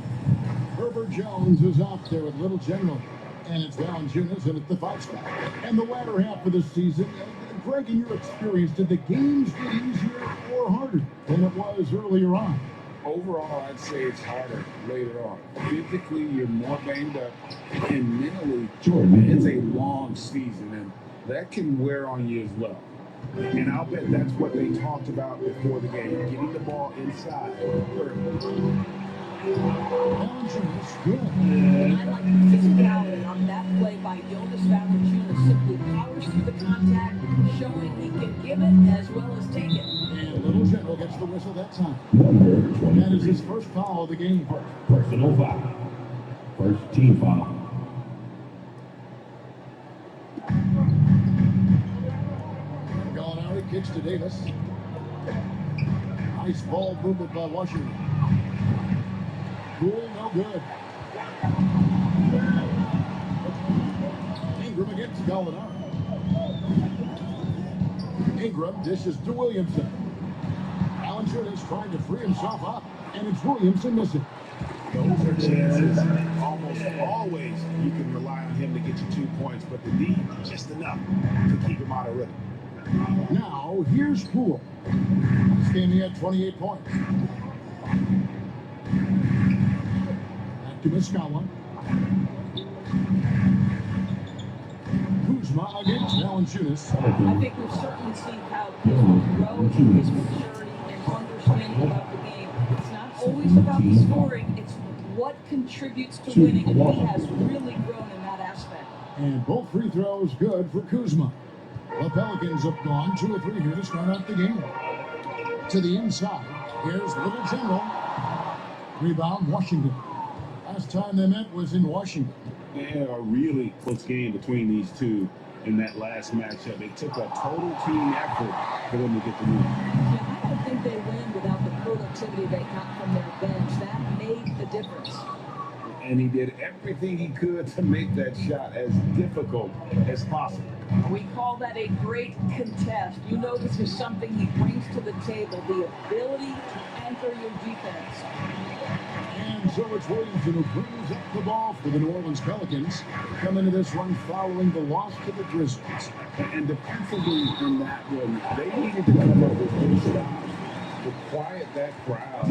S6: Herbert Jones is out there with Little General. And it's Valanciunas in at the 5 spot. And the latter half of the season, Greg, in your experience, did the games get easier or harder than it was earlier on?
S14: Overall, I'd say it's harder later on. Physically, you're more banged up, and mentally, it's a long season, and that can wear on you as well.
S3: And I'll bet that's what they talked about before the game, getting the ball inside.
S6: Valanciunas, good.
S15: And I like the physicality on that play by Jonas Valanciunas. Simply powers through the contact, showing he can give it as well as take it.
S6: And Little General gets the whistle that time. That is his first foul of the game.
S3: Personal foul. First team foul.
S6: Gallinari kicks to Davis. Nice ball movement by Washington. Cool, no good. Ingram against Gallinari. Ingram dishes to Williamson. Valanciunas trying to free himself up, and it's Williamson missing.
S3: Those are chances. Almost always you can rely on him to get you 2 points, but the D just enough to keep him out of rhythm.
S6: Now, here's Poole. This game he had 28 points. Back to Muscala. Kuzma against Valanciunas.
S15: I think we've certainly seen how Kuzma grow in his maturity and understanding about the game. It's not always about the scoring, it's what contributes to winning, and he has really grown in that aspect.
S6: And both free throws good for Kuzma. The Pelicans have gone 2 or 3 here to start out the game. To the inside, here's Little General. Rebound, Washington. Last time they met was in Washington.
S3: They had a really close game between these two in that last matchup. It took a total team effort for them to get the win.
S15: Yeah, I don't think they win without the productivity they got from their bench. That made the difference.
S3: And he did everything he could to make that shot as difficult as possible.
S15: We call that a great contest. You know this is something he brings to the table, the ability to anchor your defense.
S6: And so it's Williamson who brings up the ball for the New Orleans Pelicans. Come into this one following the loss to the Grizzlies.
S3: And defensively in that one, they needed to come up with good stops to quiet that crowd.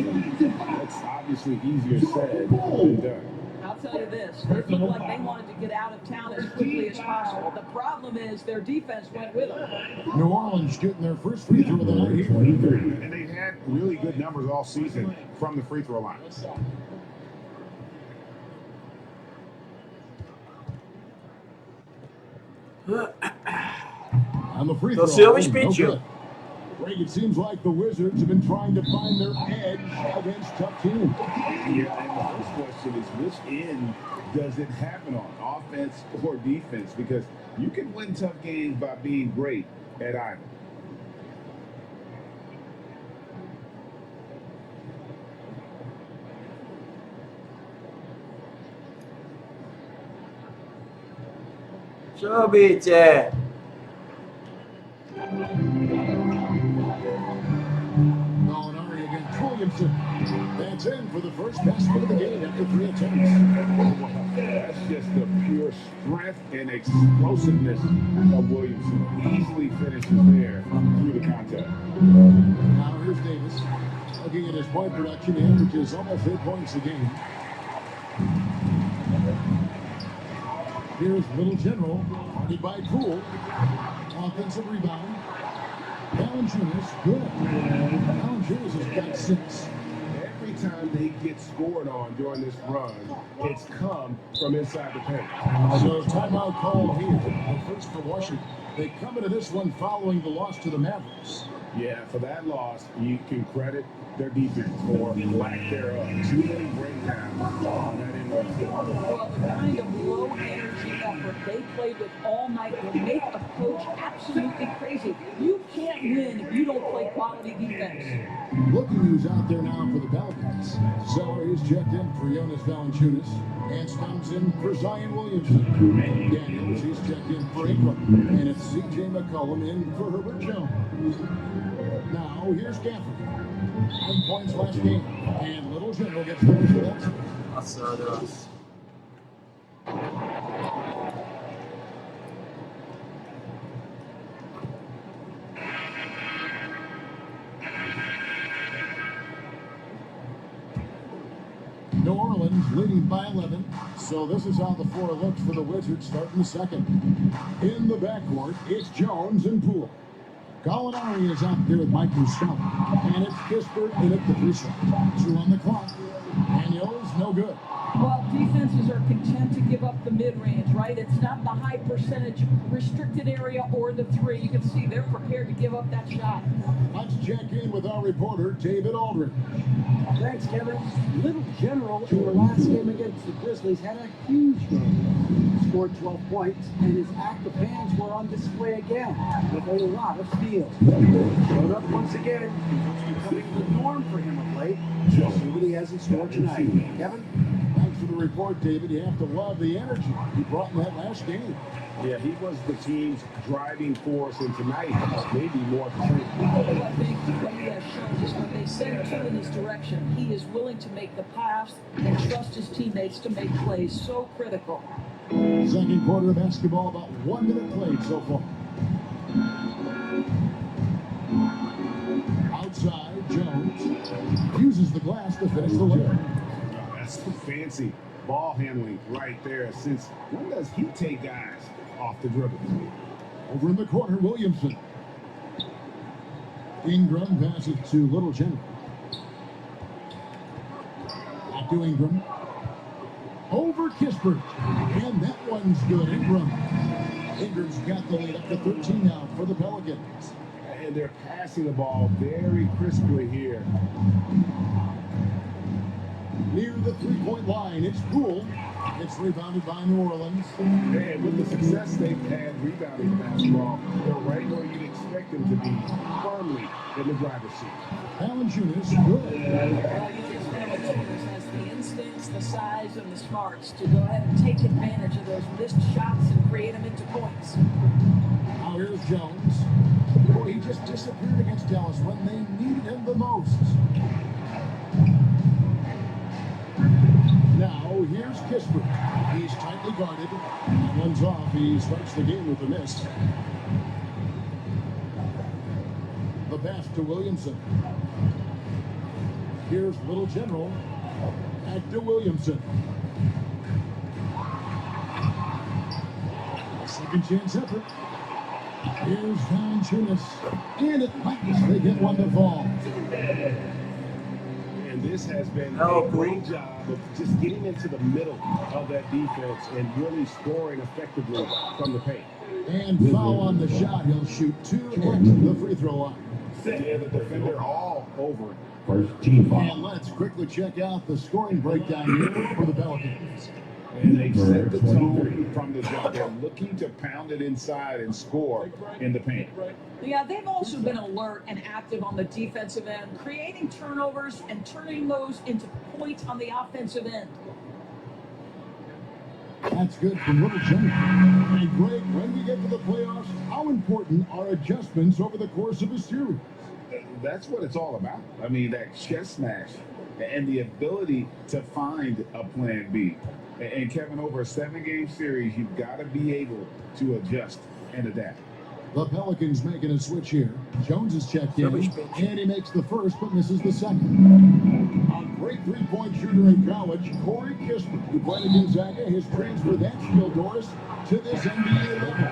S3: That's obviously easier said than done.
S15: I'll tell you this, they looked like they wanted to get out of town as quickly as possible. The problem is their defense went with them.
S6: New Orleans getting their first free throw of the night here.
S3: And they've had really good numbers all season from the free throw line.
S6: On the free
S12: To
S6: throw,
S12: si robisz
S6: no
S12: pięciu.
S6: good. Greg, it seems like the Wizards have been trying to find their edge against tough teams.
S3: Yeah, and the first question is, which end does it happen on, offense or defense? Because you can win tough games by being great at either.
S12: Co robicie?
S6: Gallinari against Williamson. That's in for the first basket of the game after 3 attempts.
S3: That's just the pure strength and explosiveness of Williamson. Easily finishes there through the contact.
S6: Now here's Davis. Looking at his point production, he averages almost 8 points a game. Here's Little General, guarded by Poole. Offensive rebound. Valanciunas, good. Valanciunas has got 6.
S3: Every time they get scored on during this run, it's come from inside the paint.
S6: So timeout called here. The first for Washington. They come into this one following the loss to the Mavericks.
S3: Yeah, for that loss, you can credit their defense or lack thereof. Too many breakdowns on that end of the floor.
S15: Well, the kind of low energy effort that they played with all night will make a coach absolutely crazy. You can't win if you don't play quality defense.
S6: Looking who's out there now for the Pelicans. Zeller is checked in for Jonas Valanciunas. Hance comes in for Zion Williamson. Daniels, he's checked in for Ingram. And it's C.J. McCollum in for Herbert Jones. Now, here's Gafford. 10 points last game. And Little General gets the first possession.
S1: Hadi Ras.
S6: New Orleans leading by 11. So this is how the floor looks for the Wizards starting the second. In the backcourt, it's Jones and Poole. Gallinari is out there with Mike Muscala. And it's Kispert in at the free throw. 2 on the clock. Daniels, no good.
S15: Well, defenses are content to give up the mid-range, right? It's not the high percentage restricted area or the three. You can see they're prepared to give up that shot.
S6: Let's check in with our reporter, David Aldridge.
S9: Thanks, Kevin. Little General in the last game against the Grizzlies had a huge game. Scored 12 points, and his active hands were on display again with a lot of steals. Showed up once again. It's becoming the norm for him of late. Just see what he has in store tonight. Kevin?
S6: Thanks for the report, David. You have to love the energy he brought in that last game.
S3: Yeah, he was the team's driving force, and tonight, maybe more of the same.
S15: I think what he has shown is when they send two in his direction, he is willing to make the pass and trust his teammates to make plays. So critical.
S6: Second quarter of basketball, about 1 minute played so far. Outside, Jones uses the glass to finish the layup.
S3: That's fancy ball handling right there. Since when does he take guys off the dribble?
S6: Over in the corner, Williamson. Ingram passes to Little General. Back to Ingram. Over Kispert. And that one's good. Ingram's got the lead up to 13 now for the Pelicans.
S3: And they're passing the ball very crisply here.
S6: Near the three-point line, it's Poole. It's rebounded by New Orleans.
S3: And with the success they've had rebounding basketball, they're right where you'd expect them to be, firmly in the driver's seat.
S6: Valanciunas, good.
S15: Valanciunas has the instincts, the size, and the smarts to go ahead and take advantage of those missed shots and create them into points.
S6: Now here's Jones. Boy, he just disappeared against Dallas when they needed him the most. Now, here's Kispert. He's tightly guarded. That one's off. He starts the game with a miss. The pass to Williamson. Here's Little General. Back to Williamson. Second chance effort. Here's Valanciunas. And at last, they get one to fall.
S3: And this has been a great job of just getting into the middle of that defense and really scoring effectively from the paint.
S6: And foul on the shot. He'll shoot 2 at the free throw line.
S3: Yeah, the defender all over it.
S6: First team foul. And let's quickly check out the scoring breakdown here for the Pelicans.
S14: And they set the tone from the jump. They're looking to pound it inside and score in the paint.
S15: Yeah, they've also been alert and active on the defensive end, creating turnovers and turning those into points on the offensive end.
S6: That's good from Little General. And Greg, when we get to the playoffs, how important are adjustments over the course of a series?
S14: That's what it's all about. I mean, that chess smash and the ability to find a plan B. And Kevin, over a 7-game series, you've got to be able to adjust and adapt.
S6: The Pelicans making a switch here. Jones is checked in, and he makes the first, but misses the second. A great three-point shooter in college, Corey Kispert, who played at Gonzaga, has transferred that skill, Doris, to this NBA level.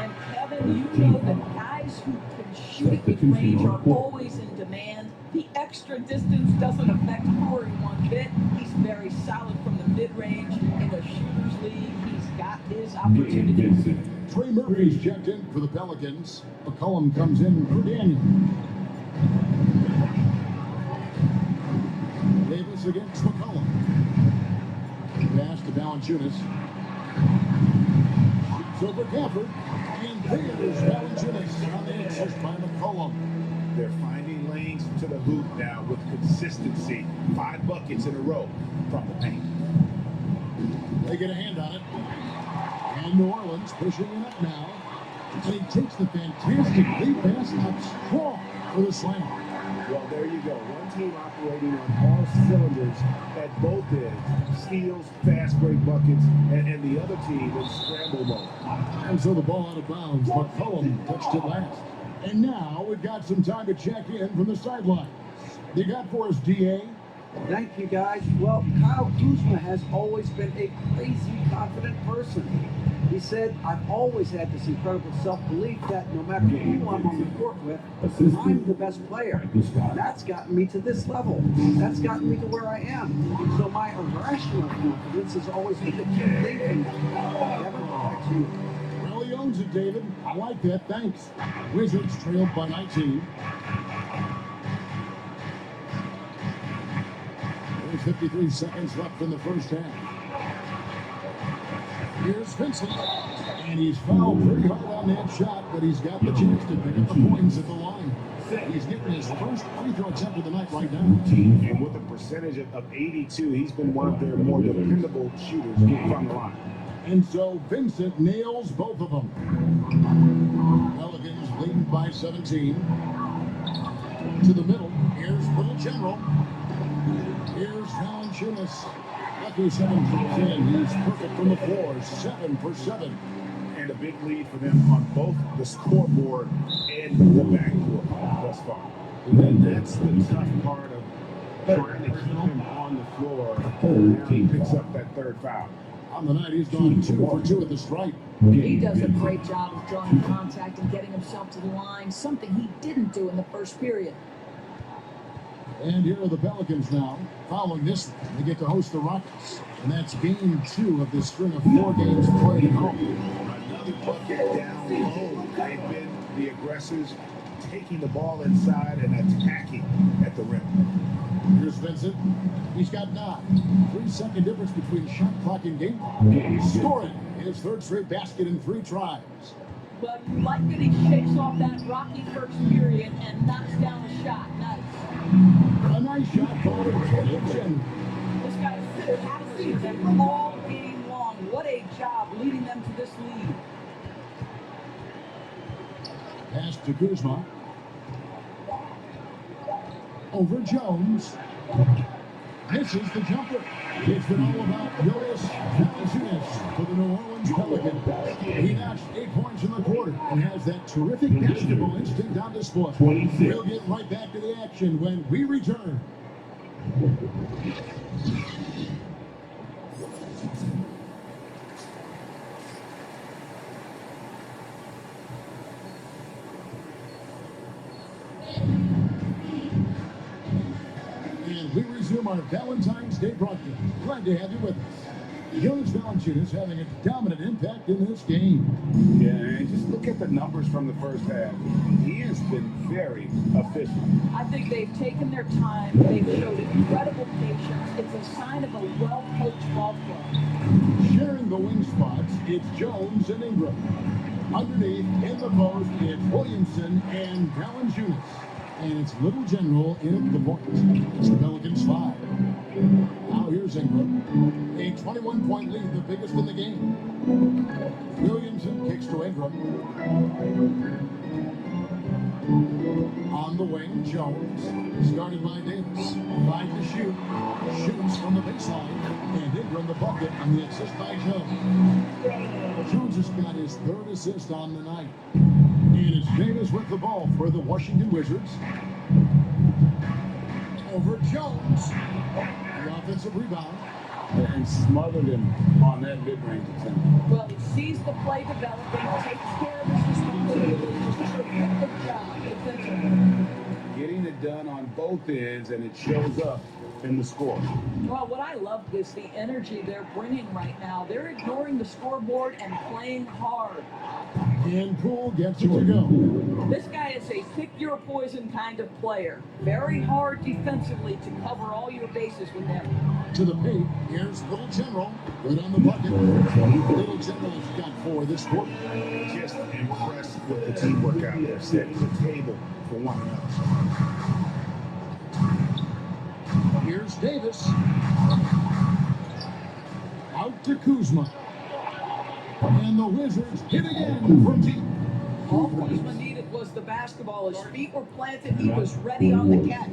S15: And Kevin, you know that guys who can shoot at mid-range are always in demand. The extra distance doesn't affect Corey one bit. He's very solid from the mid-range. In the Shooters League, he's got his opportunities.
S6: Trey Murphy's checked in for the Pelicans. McCollum comes in for Daniel. Davis against McCollum. Pass to Valanciunas. over Gafford. And there's Valanciunas on the assist by McCollum.
S3: They're finding lanes to the hoop now with consistency. 5 buckets in a row from the paint.
S6: They get a hand on it. And New Orleans pushing it up now. And he takes the fantastic lead pass up strong for the slam.
S3: Well, there you go. One team operating on all cylinders at both ends. Steals, fast break buckets, and the other team in scramble mode.
S6: And so the ball out of bounds. McCollum touched it last. And now we've got some time to check in from the sidelines. You got for us, DA?
S9: Thank you, guys. Well, Kyle Kuzma has always been a crazy confident person. He said, I've always had this incredible self-belief that no matter who I'm on the court with, I'm the best player. That's gotten me to this level. That's gotten me to where I am. So my irrational confidence has always been the key thing. Kevin, back to you.
S6: Well, he owns it, David. I like that. Thanks. Wizards trailed by 19. There's 53 seconds left in the first half. Here's Vincent, and he's fouled pretty hard on that shot, but he's got the chance to pick up the points at the line. He's getting his first free throw attempt of the night right now.
S3: And with a percentage of 82, he's been one of their more dependable shooters from the line.
S6: And so Vincent nails both of them. Pelicans leading by 17. To the middle, here's Little General. Here's Valanciunas. Lucky 7 for 10. He's perfect from the floor. 7 for 7.
S3: And a big lead for them on both the scoreboard and the backcourt thus far. And that's the tough part of trying to keep him on the floor. Now he picks up that third foul.
S6: On the night, he's gone 2 for 2 at the stripe.
S15: He does a great job of drawing contact and getting himself to the line, something he didn't do in the first period.
S6: And here are the Pelicans now. Following this one, they get to host the Rockets. And that's game 2 of this string of 4 games played at home.
S3: Another bucket down low. They've been the aggressors, taking the ball inside and attacking at the rim.
S6: Here's Vincent. He's got 9. 3-second difference between shot clock and game clock. Scoring his third straight basket in 3 tries.
S15: Well, you like that he shakes off that rocky first period and knocks down a shot. Nice.
S6: A nice shot called for Gibson.
S15: This guy has seen them all game long. What a job leading them to this lead.
S6: Pass to Kuzma. Over Jones. Misses the jumper. It's been all about Jonas Valanciunas for the New Orleans Pelicans. He notched 8 points in the quarter and has that terrific basketball instinct on display. We'll get right back to the action when we return. And we resume our Valentine's Day broadcast. Glad to have you with us. Jonas Valanciunas having a dominant impact in this game.
S3: Yeah, and just look at the numbers from the first half. He has been very efficient.
S15: I think they've taken their time. They've showed incredible patience. It's a sign of a well-coached ball club.
S6: Sharing the wing spots, it's Jones and Ingram. Underneath, in the post, it's Williamson and Valanciunas. And it's Little General in at the point. It's the Pelicans 5. Now here's Ingram. A 21-point lead, the biggest in the game. Williamson kicks to Ingram. On the wing, Jones. Started by Davis. 5 to shoot. Shoots from the baseline. And Ingram the bucket on the assist by Jones. Jones has got his 3rd assist on the night. And it's Davis with the ball for the Washington Wizards. Over Jones. The offensive rebound.
S14: And smothered him on that mid-range attempt.
S15: Well, he sees the play developing, takes care of his responsibilities. Terrific job defensively.
S14: Getting it done on both ends, and it shows up
S4: in the score.
S15: Well, what I love is the energy they're bringing right now. They're ignoring the scoreboard and playing hard.
S6: And Poole gets it to go.
S15: This guy is a pick your poison kind of player. Very hard defensively to cover all your bases with him.
S6: To the paint, here's Little General. Good on the bucket. Little General has got 4 this quarter.
S14: Just impressed with the teamwork out there, setting the table for one another.
S6: Here's Davis. Out to Kuzma. And the Wizards hit again from deep.
S15: All Kuzma needed was the basketball. His feet were planted. He was ready on the catch.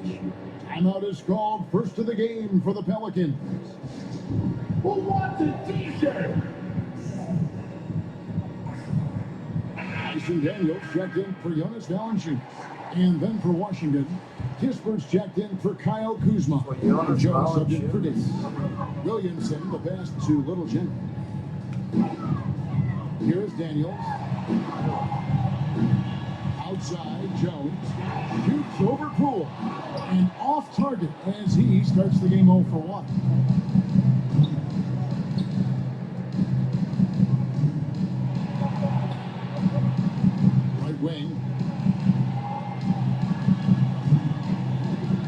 S6: Timeout is called. First of the game for the Pelicans.
S7: Who wants a t-shirt?
S6: Tyson Daniels checked in for Jonas Valanciunas. And then for Washington, Kisper's checked in for Kyle Kuzma.
S1: Jonas
S6: Jones subbed in for
S1: Valanciunas.
S6: Davis. Williamson, the pass to Little General. Here's Daniels. Outside, Jones. Shoots over Poole. And off target as he starts the game 0 for 1. Right wing.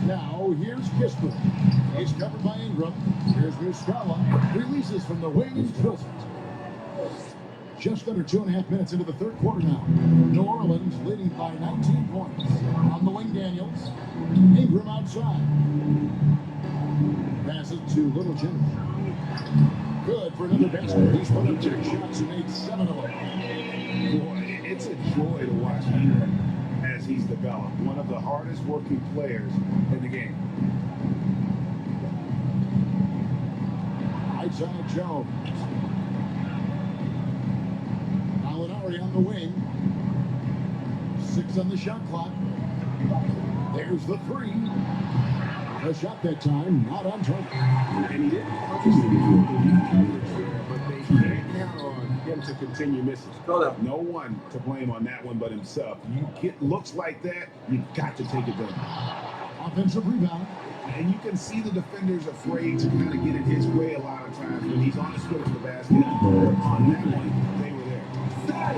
S6: Now here's Kisper. He's covered by Ingram. Here's Muscala. Releases from the wing and drills it. Just under 2.5 minutes into the third quarter now. New Orleans leading by 19 points. On the wing, Daniels. Ingram outside. Pass it to Little General. Good for another basket. He's put up 10 shots and made 7 of them.
S14: Boy, it's a joy to watch Ingram as he's developed. One of the hardest working players in the game.
S6: Outside Jones. Gallinari on the wing. 6 on the shot clock. There's the 3. A shot that time, not on target.
S3: And he didn't purposely do it, but they can't count on him to continue missing.
S14: No one to blame on that one but himself. You get looks like that, you've got to take it down.
S6: Offensive rebound.
S14: And you can see the defenders afraid to kind of get in his way a lot of times when he's on his foot at the basket. On that one, they were there.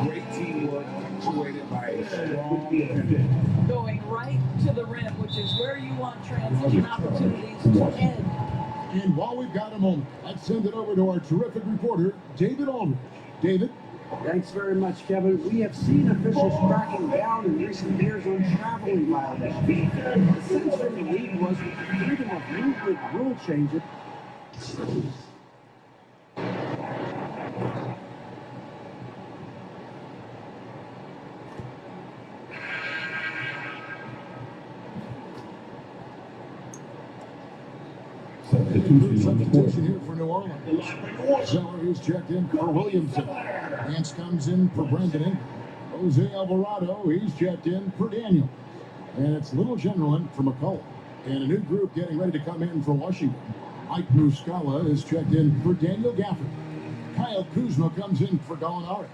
S14: Great teamwork, punctuated by a strong defender.
S15: Going right to the rim, which is where you want transition opportunities to end.
S6: And while we've got a moment, let's send it over to our terrific reporter, David Aldridge. David?
S9: Thanks very much, Kevin. We have seen officials cracking down in recent years on traveling violations. The sense from the league was with the freedom of movement rule change.
S6: Substitution here for New Orleans. Zeller is checked in for Williamson. Hance comes in for Brandon Ingram. Jose Alvarado, he's checked in for Daniel. And it's Little General in for McCullough. And a new group getting ready to come in for Washington. Mike Muscala is checked in for Daniel Gafford. Kyle Kuzma comes in for Gallinari.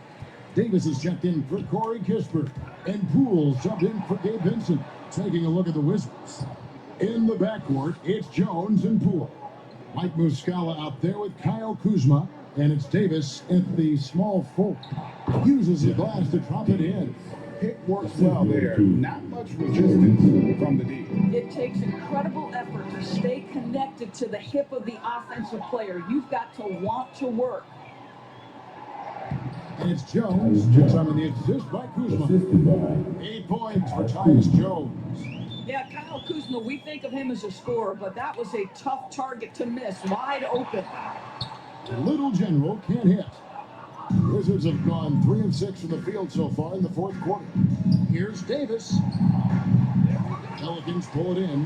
S6: Davis is checked in for Corey Kisper. And Poole subbed in for Gabe Vincent. Taking a look at the Wizards. In the backcourt, it's Jones and Poole. Mike Muscala out there with Kyle Kuzma. And it's Davis at the small forward. Uses the glass to drop it in.
S14: Pick works well there. Not much resistance from the D.
S15: It takes incredible effort to stay connected to the hip of the offensive player. You've got to want to work.
S6: And it's Jones. Just on the assist by Kuzma. 8 points for Tyus Jones.
S15: Yeah, Kyle Kuzma, we think of him as a scorer, but that was a tough target to miss, wide open.
S6: Little General can't hit. Wizards have gone 3 of 6 from the field so far in the fourth quarter. Here's Davis. Pelicans pull it in.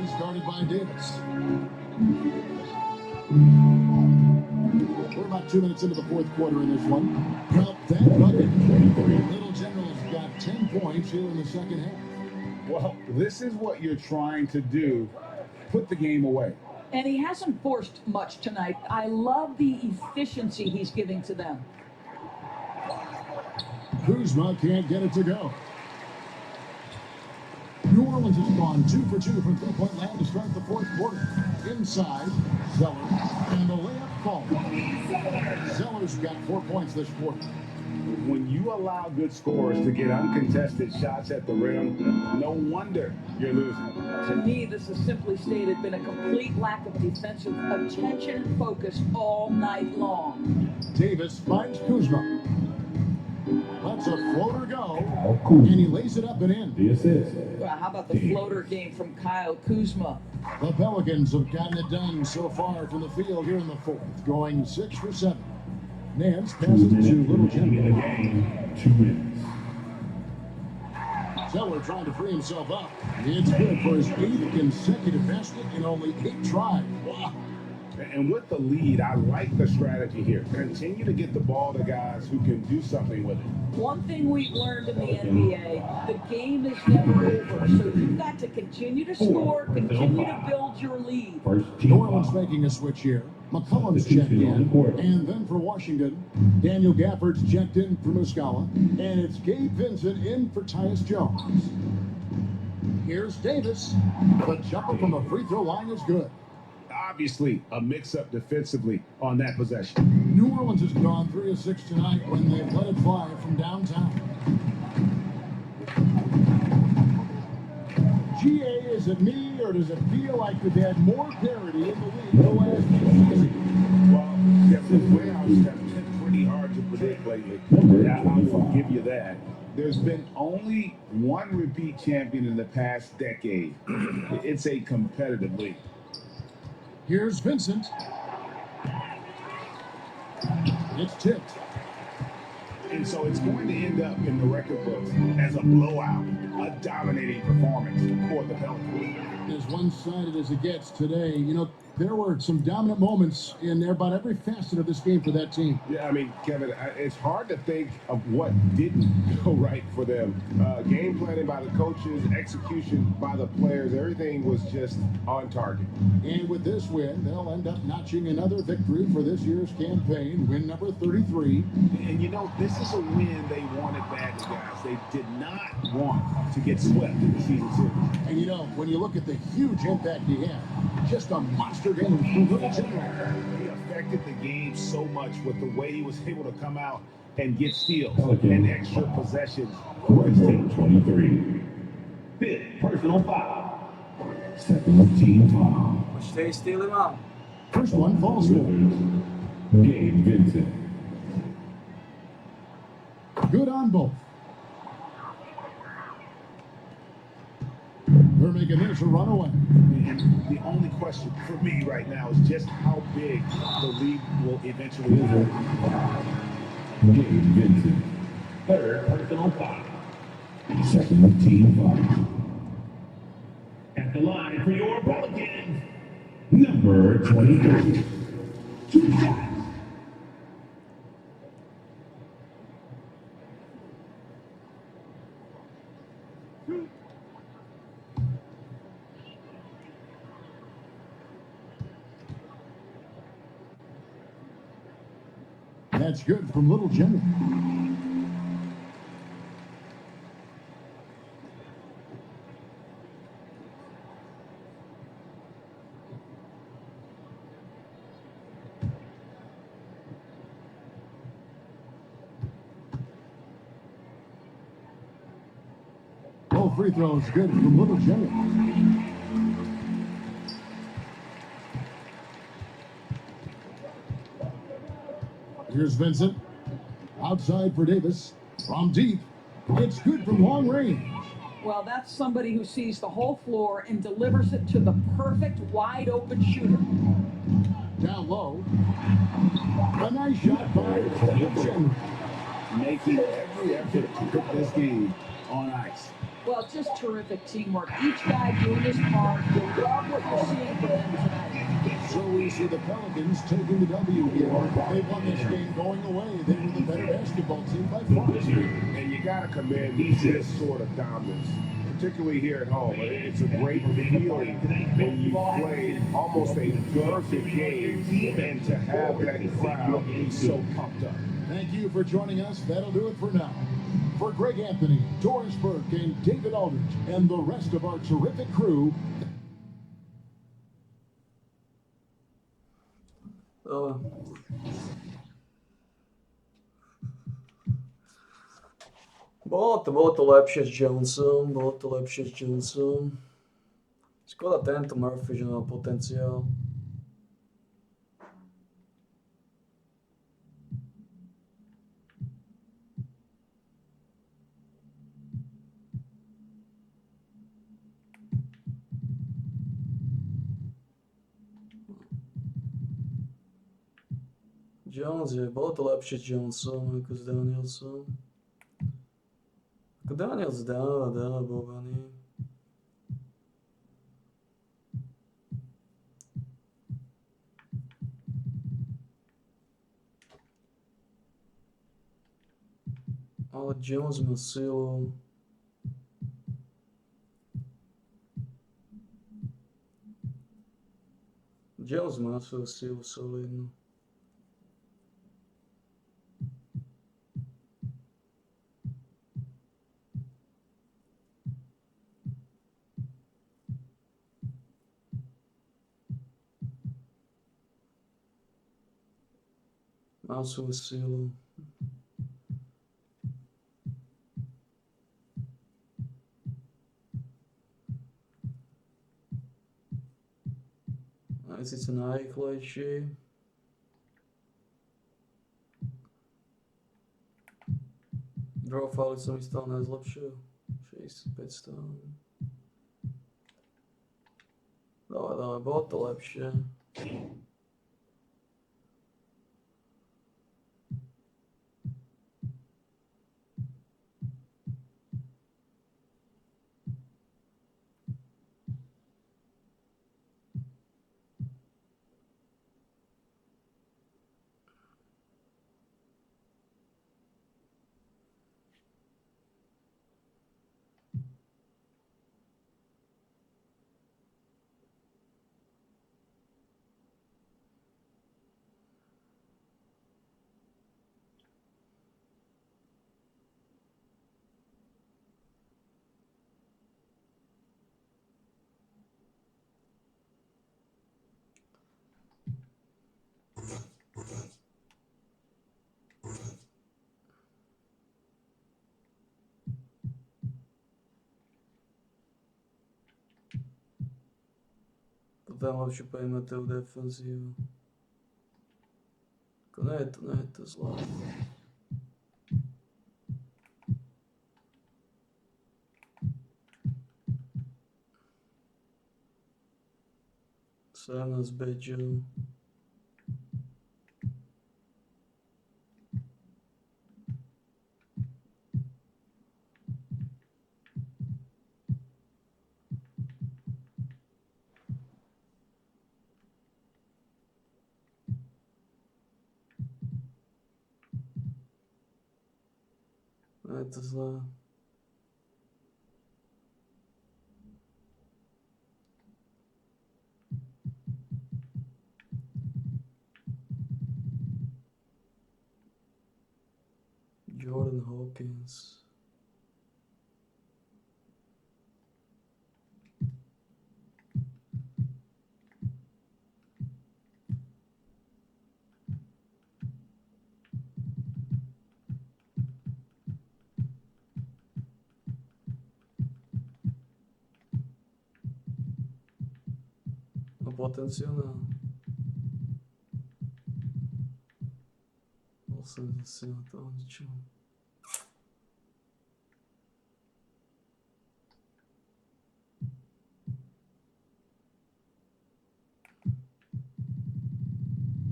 S6: He started by Davis. We're about 2 minutes into the fourth quarter in this one. Well, that bucket. Little General has got 10 points here in the second half.
S14: Well, this is what you're trying to do. Put the game away.
S15: And he hasn't forced much tonight. I love the efficiency he's giving to them.
S6: Kuzma can't get it to go. New Orleans has gone 2 for 2 from three-point land to start the fourth quarter. Inside, Zeller, and the layup falls. Zeller's got 4 points this quarter.
S14: When you allow good scorers to get uncontested shots at the rim, no wonder you're losing.
S15: To me, this has simply stated been a complete lack of defensive attention and focus all night long.
S6: Davis finds Kuzma. Lets a floater go, and he lays it up and in.
S14: The assist.
S15: Well, how about the floater game from Kyle Kuzma?
S6: The Pelicans have gotten it done so far from the field here in the fourth, going 6 for 7. Nance passes to Little Jimmy.
S14: 2 minutes.
S6: Zeller trying to free himself up. It's good for his 8th consecutive basket in only 8 tries. Wow.
S14: And with the lead, I like the strategy here. Continue to get the ball to guys who can do something with it.
S15: One thing we've learned in the NBA, the game is never over. So you've got to continue to score, continue to build your lead.
S6: New Orleans making a switch here. McCollum's checked in. And then for Washington, Daniel Gafford's checked in for Muscala. And it's Gabe Vincent in for Tyus Jones. Here's Davis. The jumper from the free throw line is good.
S14: Obviously, a mix-up defensively on that possession.
S6: New Orleans has gone 3 of 6 tonight when they've let it fly from downtown. GA, is it me, or does it feel like we've had more parity in the league the last few seasons?
S14: Well, the playoffs have been pretty hard to predict lately. I will give you that. There's been only one repeat champion in the past decade. It's a competitive league.
S6: Here's Vincent. It's tipped.
S14: And so it's going to end up in the record books as a blowout, a dominating performance for the Pelicans.
S6: As one-sided as it gets today, you know, there were some dominant moments in about every facet of this game for that team.
S14: Yeah, I mean, Kevin, it's hard to think of what didn't go right for them. Game planning by the coaches, execution by the players, everything was just on target.
S6: And with this win, they'll end up notching another victory for this year's campaign, win number 33.
S14: And you know, this is a win they wanted badly, guys. They did not want to get swept in the season series.
S6: And you know, when you look at the huge impact he had, just a monster game from Little Jimmy.
S14: He affected the game so much with the way he was able to come out and get steals and extra possessions for his team.
S3: 23. 5th personal foul. 2nd team foul.
S12: Počkej, steely mám.
S6: First one falls for
S3: Gabe Vincent.
S6: good on both. They're making this a runaway.
S14: And the only question for me right now is just how big the league will eventually be.
S3: Gabe Vincent. 3rd personal foul. 2nd team foul. At the line for your Pelicans, number 23. 2 shots.
S6: That's good from Little Jimmy. Both free throws good from Little Jimmy. Here's Vincent. Outside for Davis. From deep. It's good from long range.
S15: Well, that's somebody who sees the whole floor and delivers it to the perfect wide open shooter.
S6: Down low. A nice shot by Gibson.
S14: Making every effort to put this game on ice.
S15: Well, just terrific teamwork. Each guy doing his part. You love what you're seeing from them tonight.
S6: So we see the Pelicans taking the W here. They won this game going away. They were the better basketball team by far.
S14: And you got to commend this sort of dominance, particularly here at home. It's a great feeling when you play almost a perfect game and to have that crowd be so pumped up.
S6: Thank you for joining us. That'll do it for now. For Greg Anthony, Doris Burke, and David Aldridge, and the rest of our terrific crew,
S1: Bolo to lepšie s Jonesom, Škoda tento Murphy, že má potenciál. Bolo to lepšie s Jonesom ako s Danielsom. Ako Daniels dáva Bobany. Ale Jones má silu. Jones má svoju silu solidnú. Má svoju silu. A je síce najrýchlejší. Draw fouly sa mi stal najzlepšie. 65 stále. Dobre, bolo to lepšie. Potom lepšie pojme tú defenzívu. Ako nie je to zlé. Sám nás bedžil. Nie je to zlé. Jordan Hawkins. Má potenciál. 80 toho ničoho.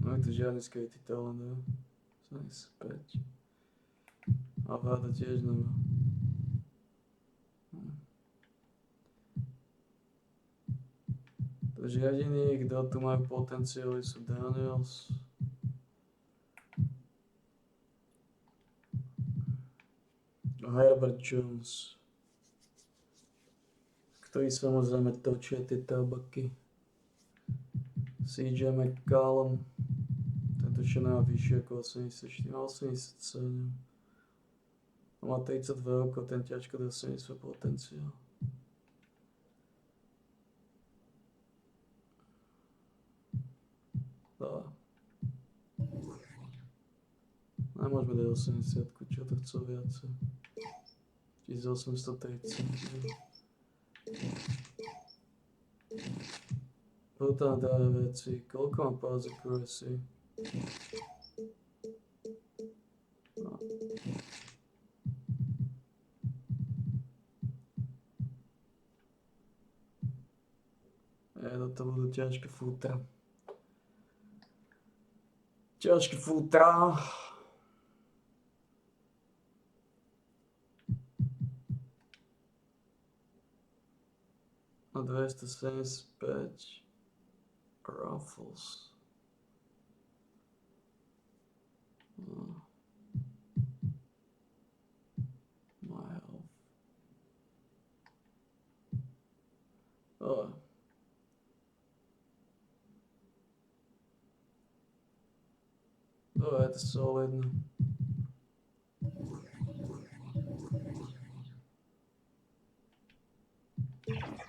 S1: No je to žiadny skrytý talent, jo. 75. A Váda tiež nemá. Takže jediní, kto tu majú potenciály, sú Daniels. A Herbert Jones. Ktorý samozrejme točia tie tabaky. CJ McCallum. Tento čo má vyššie ako 84, 87.
S12: Má 32 rokov, ten ťažko dosiahne svoj potenciál. Dá. Nemôžeme dať 80, čo to chcú viacej. 1830. Brutálne drahé veci. Koľko má pass accuracy? No. To budú ťažké futra. Ťažké futra. Na 275 Ruffles. No. My health. Oh. Oh, это солидно.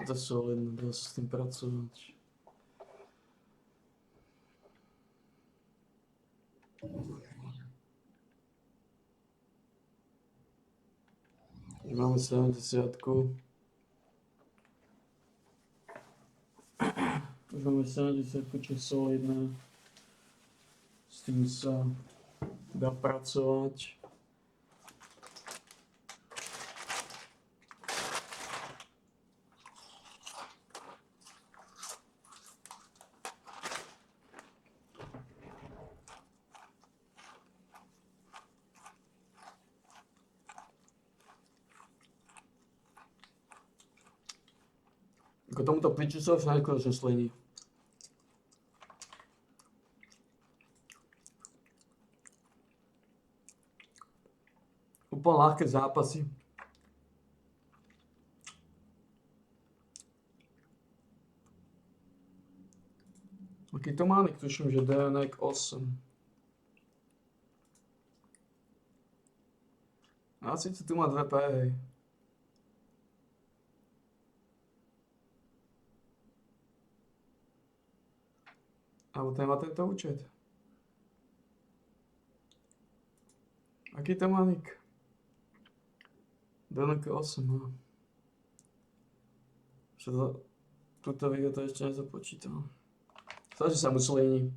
S12: Это солидно, dá sa s tým pracovať. Máme 70-ku. Už máme 70-ku, čo je solidné. S tým sa dá pracovať. K tomuto piču sa už najskôr slení. Úplne ľahké zápasy. Aký to má nik? Tuším, že DNX 8. A síce tu má 2 P, hej. Alebo ten má tento účet. Aký to má nik? DNX 8, no. Tuto video to ešte nezapočítal. Stačí sa mu slení.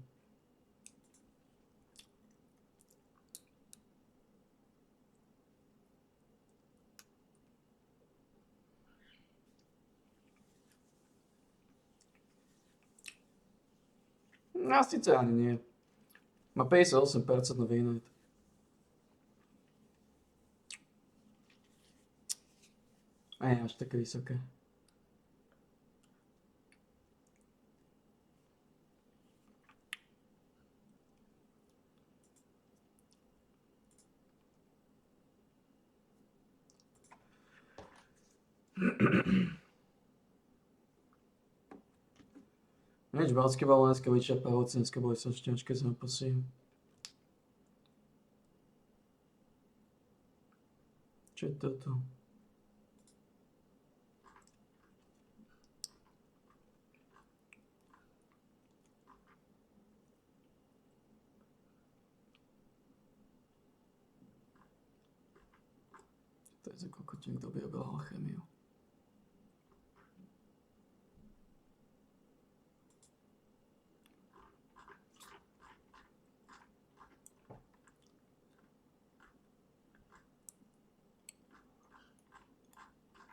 S12: No síce ani nie. Má 58% na výnet. A je až také vysoké. Nič, basketbal dneska vyčerpávajúce, dneska boli sa ťažké zápasy. Čo je toto? To je za kokotín, kto by objal alchémiu.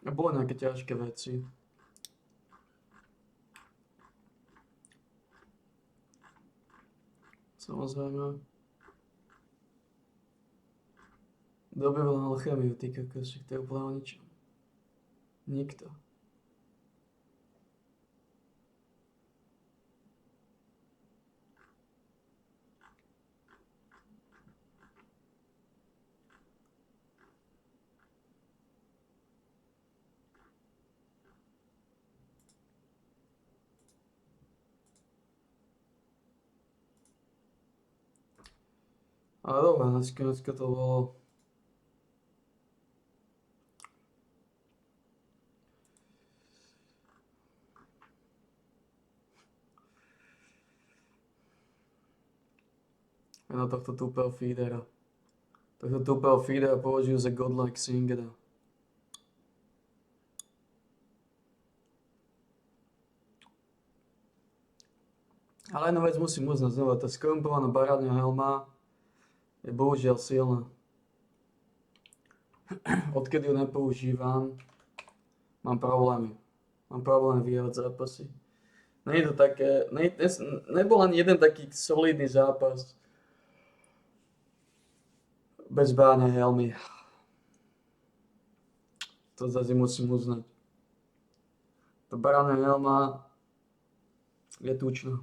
S12: A boli nejaké ťažké veci. Samozrejme. Dobýval alchémiu, ty kokos, to je úplne o ničom. Nikto. Ale dobre, dneska to bolo
S1: Na tohto tupého feedera. Tohto tupého feedera považujú za godlike Singeda. Ale jednu vec musím uznať znova, tá skorumpovaná barádňa helma je bohužiaľ silná. Odkedy ju nepoužívam, mám problémy. Mám problém vyhrať zápasy. Nie je to také, nebol ani jeden taký solidný zápas bez bráne helmy. To zase musím uznať. Tá brána helma je tučná.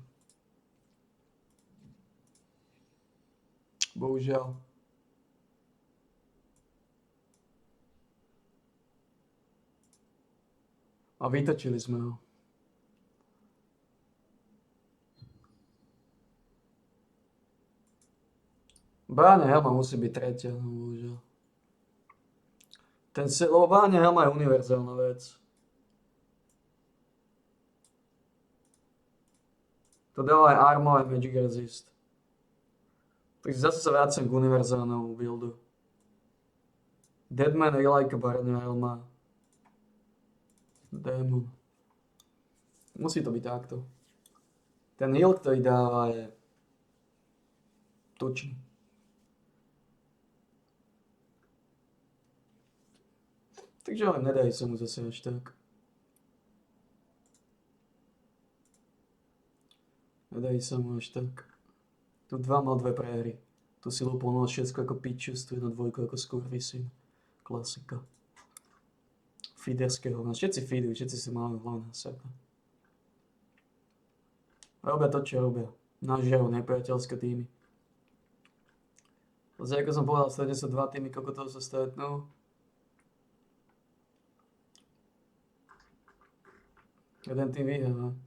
S1: Bohužiaľ. A vytočili sme ho. Bráňa helma musí byť tretia, no bohužiaľ. Lebo bráňa helma je univerzálna vec. To dáva aj armor, aj magic resist. Takže zase sa vracem k univerzálnemu buildu. Deadman, Relike, bráňa helma. Démon. Musí to byť takto. Ten heal, ktorý dáva, je tučný. Takže ale nedajú sa mu zase až tak. Nedajú sa mu až tak. Tu 2 mal 2 prehry. Tu si lúpol 0-6 ako Pichus, tu 1-2 ako Skurvisin. Klasika. Feederského. Všetci feedujú, všetci si majú hlavu na sebe. Robia to, čo robia. Nažerajú nepriateľské týmy. Lebo ako som povedal, stretne sa 2 týmy, kokotov sa stretnú. Jeden tým vyhrá, no.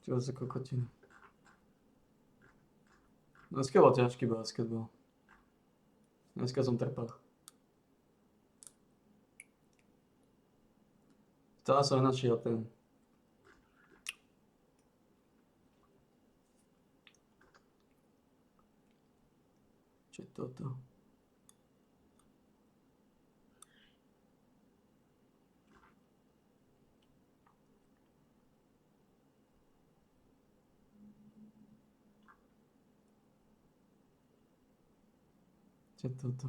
S1: Čo za kokotina. Dneska bol ťažký basketbal. Dneska som trpel. Stále som nenašiel ten. Čo je toto? Čo je toto?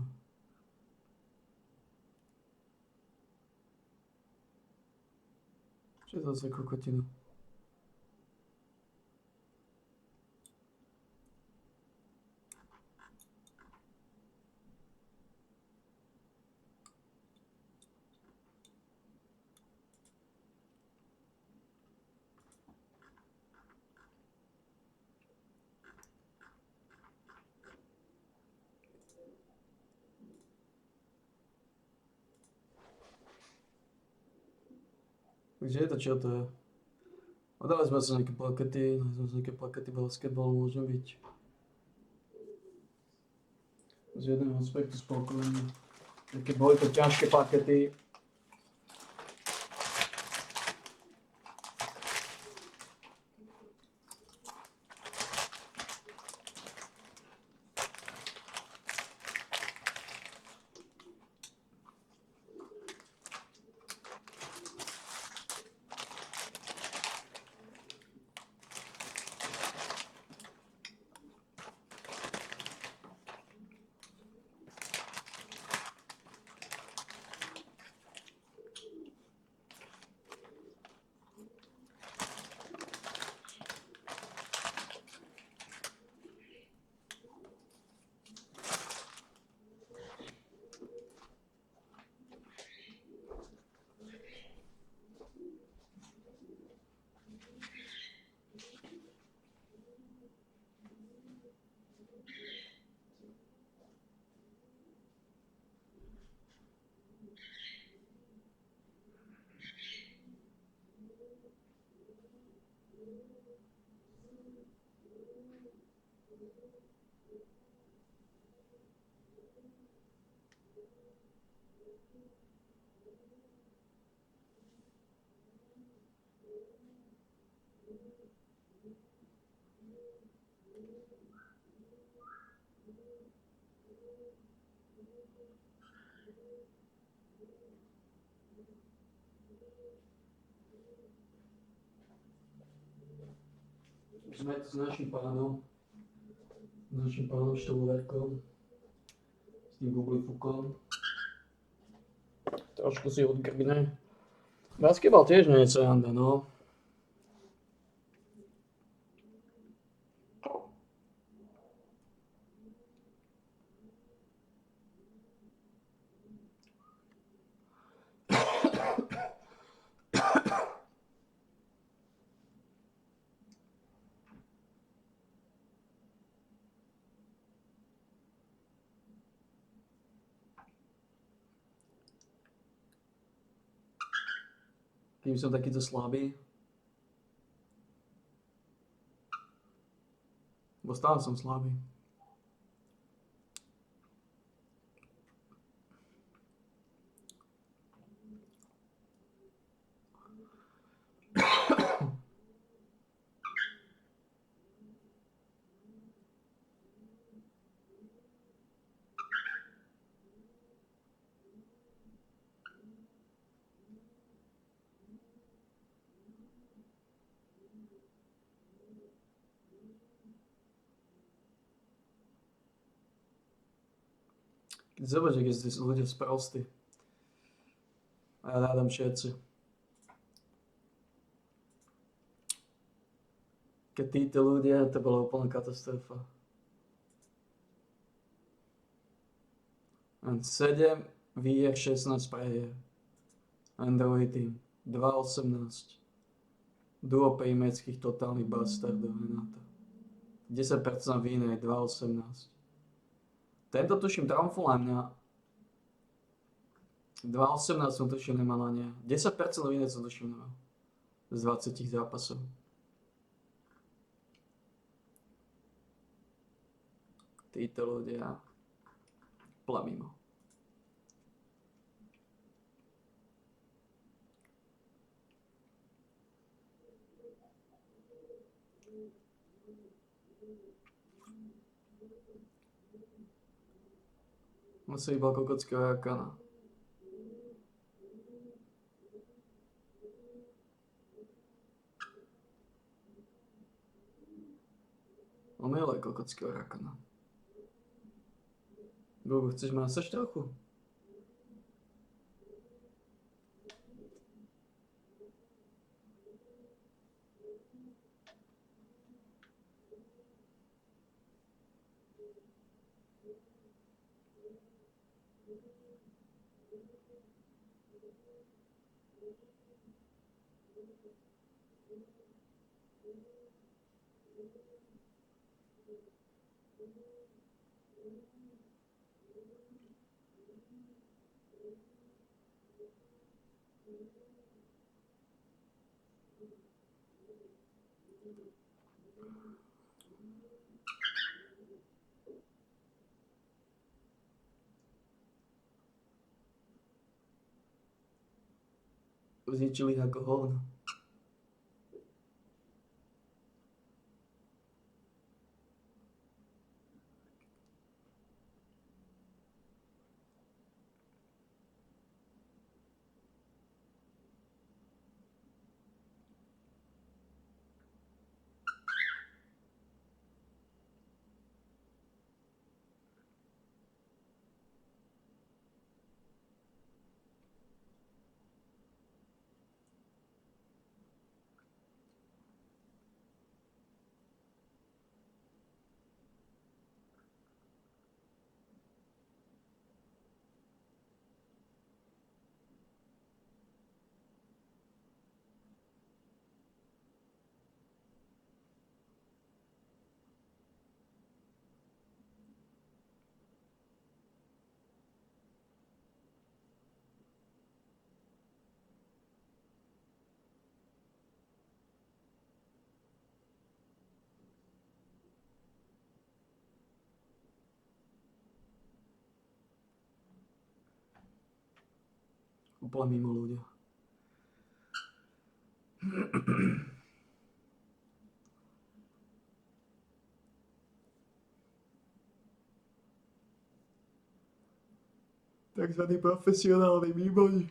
S1: Čo je to za kokotina? Takže je to, čo to je. A dali sme sa nejaké plakety basketbalu môže byť. Z jedného aspektu spokojný. Také boli to ťažké plakety. Sme tu s našim pánom Štolverkom, s tým Googlifúkom. Trošku si odgrbne. Basketbal tiež nie je sranda, no. Tým som takýto slabý. Bo stále som slabý. Keď zobač, keď sú ľudia sprostí. A ja hádam všetci. Keď títo ľudia, to bola úplná katastrofa. Len 7 výher, 16 prehier. Len druhý tým. 2-18. Duo prímeckých totálnych bastardov je na to. 10% vínej, 2-18. Tento tuším tromful aj mňa. 2.18 som tuším nemal ani. 10% vinec som tuším nemal. Z 20 zápasov. Títo ľudia plamimo. Musí iba kokockého jakana. On miluje kokockého rakana. Bobo, chceš masaž trochu? Zničili ako hovno. Úplne mimo ľudia. Takzvaný profesionálny výboj.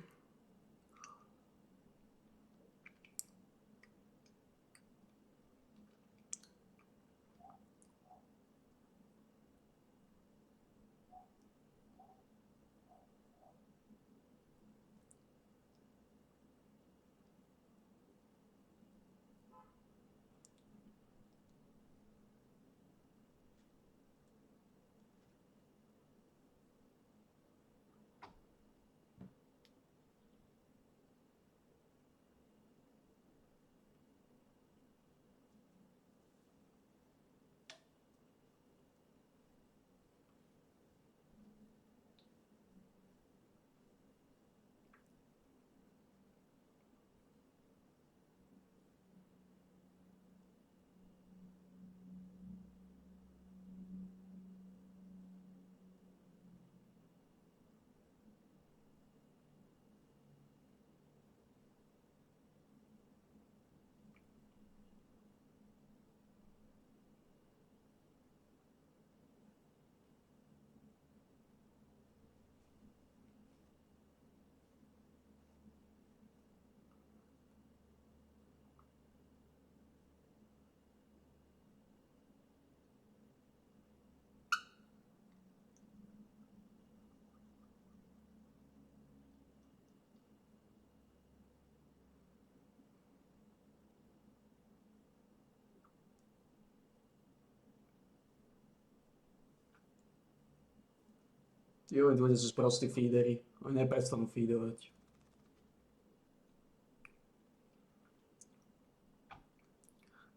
S1: Jo, ľudia sú sprostí feedery. Oni neprestanú feedovať.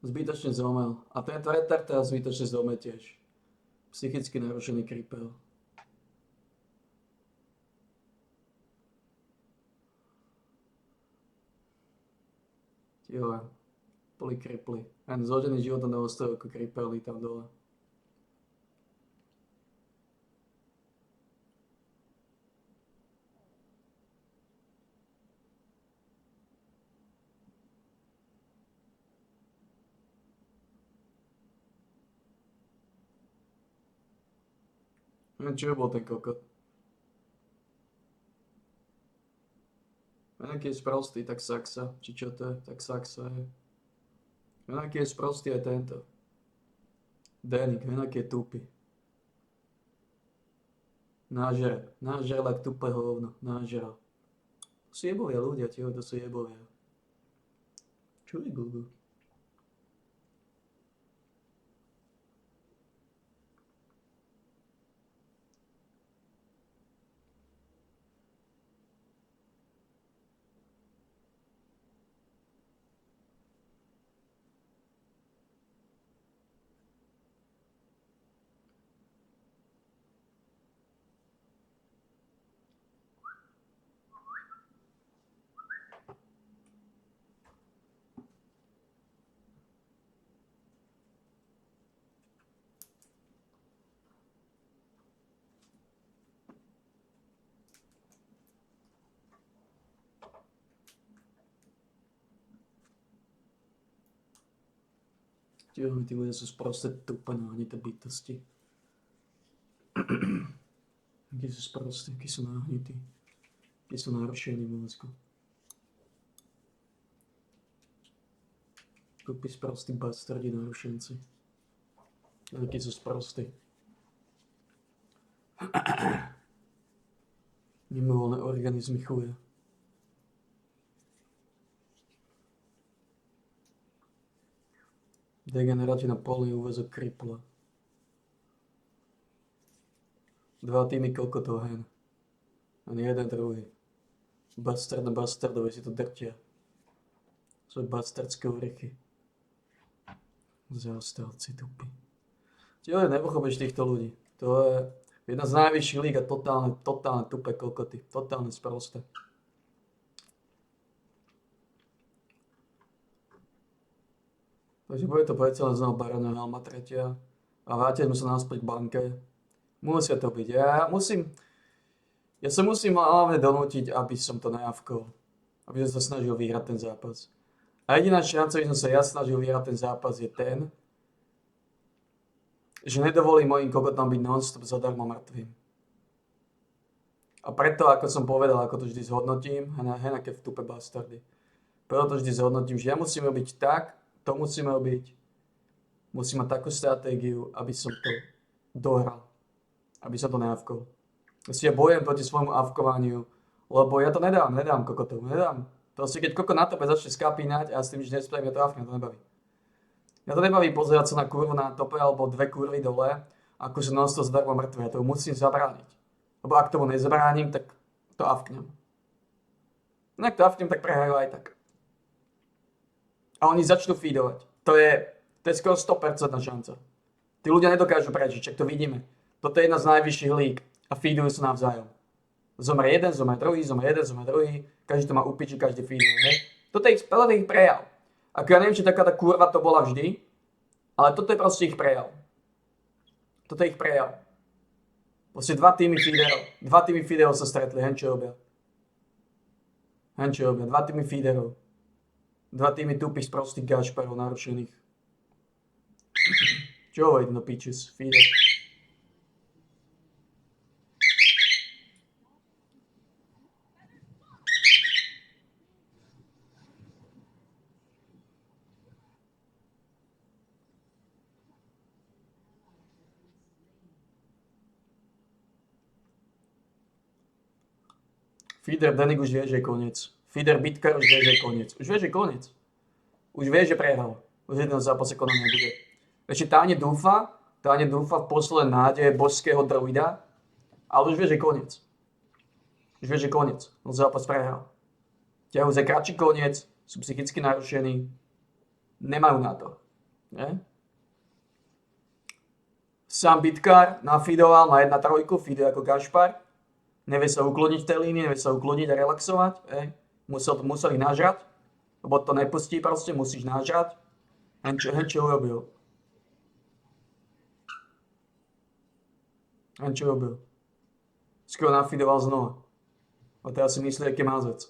S1: Zbytočne zomel. A tento retard teraz zbytočne zomel tiež. Psychicky narušený kripel. Jo, boli kripli. Len zhodený život na ostrove ako kripeli tam dole. Čo bol ten kokot? Aký je sprostý, tak saksa. Či čo to je? Tak saksa je. Aký je sprostý aj tento. Denik, aký je tupý. Nážral ak tupé hovno. Nážral. To sú jebovia ľudia, tieho, to sú jebovia. Čo je Google? Tí ľudia sú sprosté tupé náhnité bytosti. Akí sú sprosté, akí sú náhnití. Akí sú narušení v mozgu. Tupí sprostí bastardi narušenci. Akí sú sprostí. Mimovoľné organizmy chuje. Degeneráti na polný úväzok kripla. 2 týmy kokotov hen. Ani jeden druhý. Bastard na bastardovi si to drtia. Sú bastardské orechy. Zaostalci tupí. Čiže nepochopíš týchto ľudí. To je jedna z najvyšších líg a totálne tupé kokoty. Totálne sprosté. Takže bude to predsa len znovu Barona Helma 3. A vrátime sa naspäť k banke. Musia to byť. Ja Ja sa musím hlavne donútiť, aby som to najavkol. Aby som sa snažil vyhrať ten zápas. A jediná šanca, aby som sa ja snažil vyhrať ten zápas, je ten, že nedovolím mojim kokotom byť non-stop zadarmo mŕtvým. A preto, ako som povedal, ako to vždy zhodnotím, henaké v tupe bastardy. Preto to vždy zhodnotím, že ja musím robiť tak, to musím robiť. Musím mať takú stratégiu, aby som to dohral. Aby som to neavkol. Ja bojujem proti svojmu avkovaniu, lebo ja to nedám kokotov, nedám. Proste keď koko na tebe začne skapínať a ja s tým nič nespravím, ja to avknem, to nebaví. Ja to nebaví pozerať sa na kurvu na tope alebo dve kurvy dole, ako že non-stop zdarmo mŕtve, ja to musím zabrániť. Lebo ak tomu nezabránim, tak to avknem. No ak to avknem, tak prehrajú aj tak. A oni začnú feedovať. To je skoro 100% šanca. Tí ľudia nedokážu prežiť, čak to vidíme. Toto je jedna z najvyšších líg a feedujú sa navzájom. Zomre jeden, zomre druhý, zomre jeden, zomre druhý, každý to má upiči, každý feeduje, hej. Toto je ich prejav. Ako ja neviem, či taká tá kurva to bola vždy, ale toto je proste ich prejav. Toto je ich prejav. Proste dva týmy feederov sa stretli, hen čo robia. Dva týmy feederov. Dva týmy tupých sprostých gašparov narušených. Čo hovorí no pičus, feeder. Feeder Danik už vie, že je koniec. Feeder Bitkar už vie, že je koniec. Už vie, že je koniec. Už vie, že prehral. Už jeden zápas ako nám nebude. Ešte táne dúfa v poslednej nádeje božského druida, ale už vie, že je koniec. Už vie, že je koniec. On zápas prehral. Ťahujú za kratší koniec, sú psychicky narušení. Nemajú na to. Nie? Sám Bitkar nafidoval na 1-3, feeduje ako Gašpar. Nevie sa ukloniť v tej línii, nevie sa ukloniť a relaxovať. Musel ich nažrať, lebo to nepustí proste, musíš nažrať. Hen čo urobil. Skoro nafidoval znova. A teraz si myslí, aký mázec.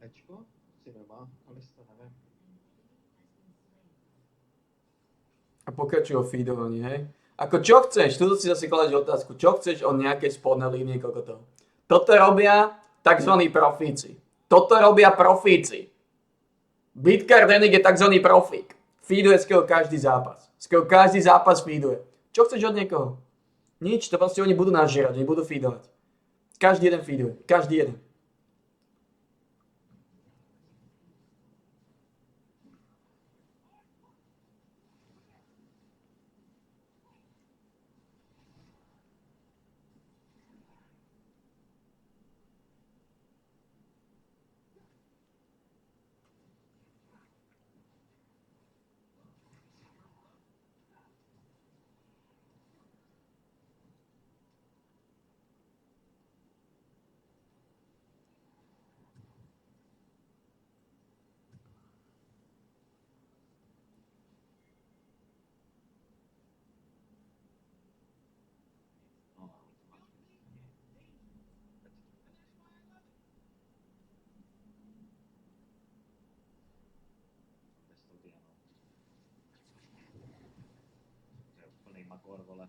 S16: Ečko? Cinema? Ale to neviem.
S1: A pokračujú o feedovaní, hej? Ako čo chceš? Tuto si zase kladeš otázku. Čo chceš od nejakej spodnej línie kokotov? Toto robia tzv. Profíci. Bitkar Danik je tzv. Profík. Feeduje skoro každý zápas. Feeduje. Čo chceš od niekoho? Nič, to proste oni budú nažierať, oni budú feedovať. Každý jeden feeduje. Každý jeden.
S16: Korvolle.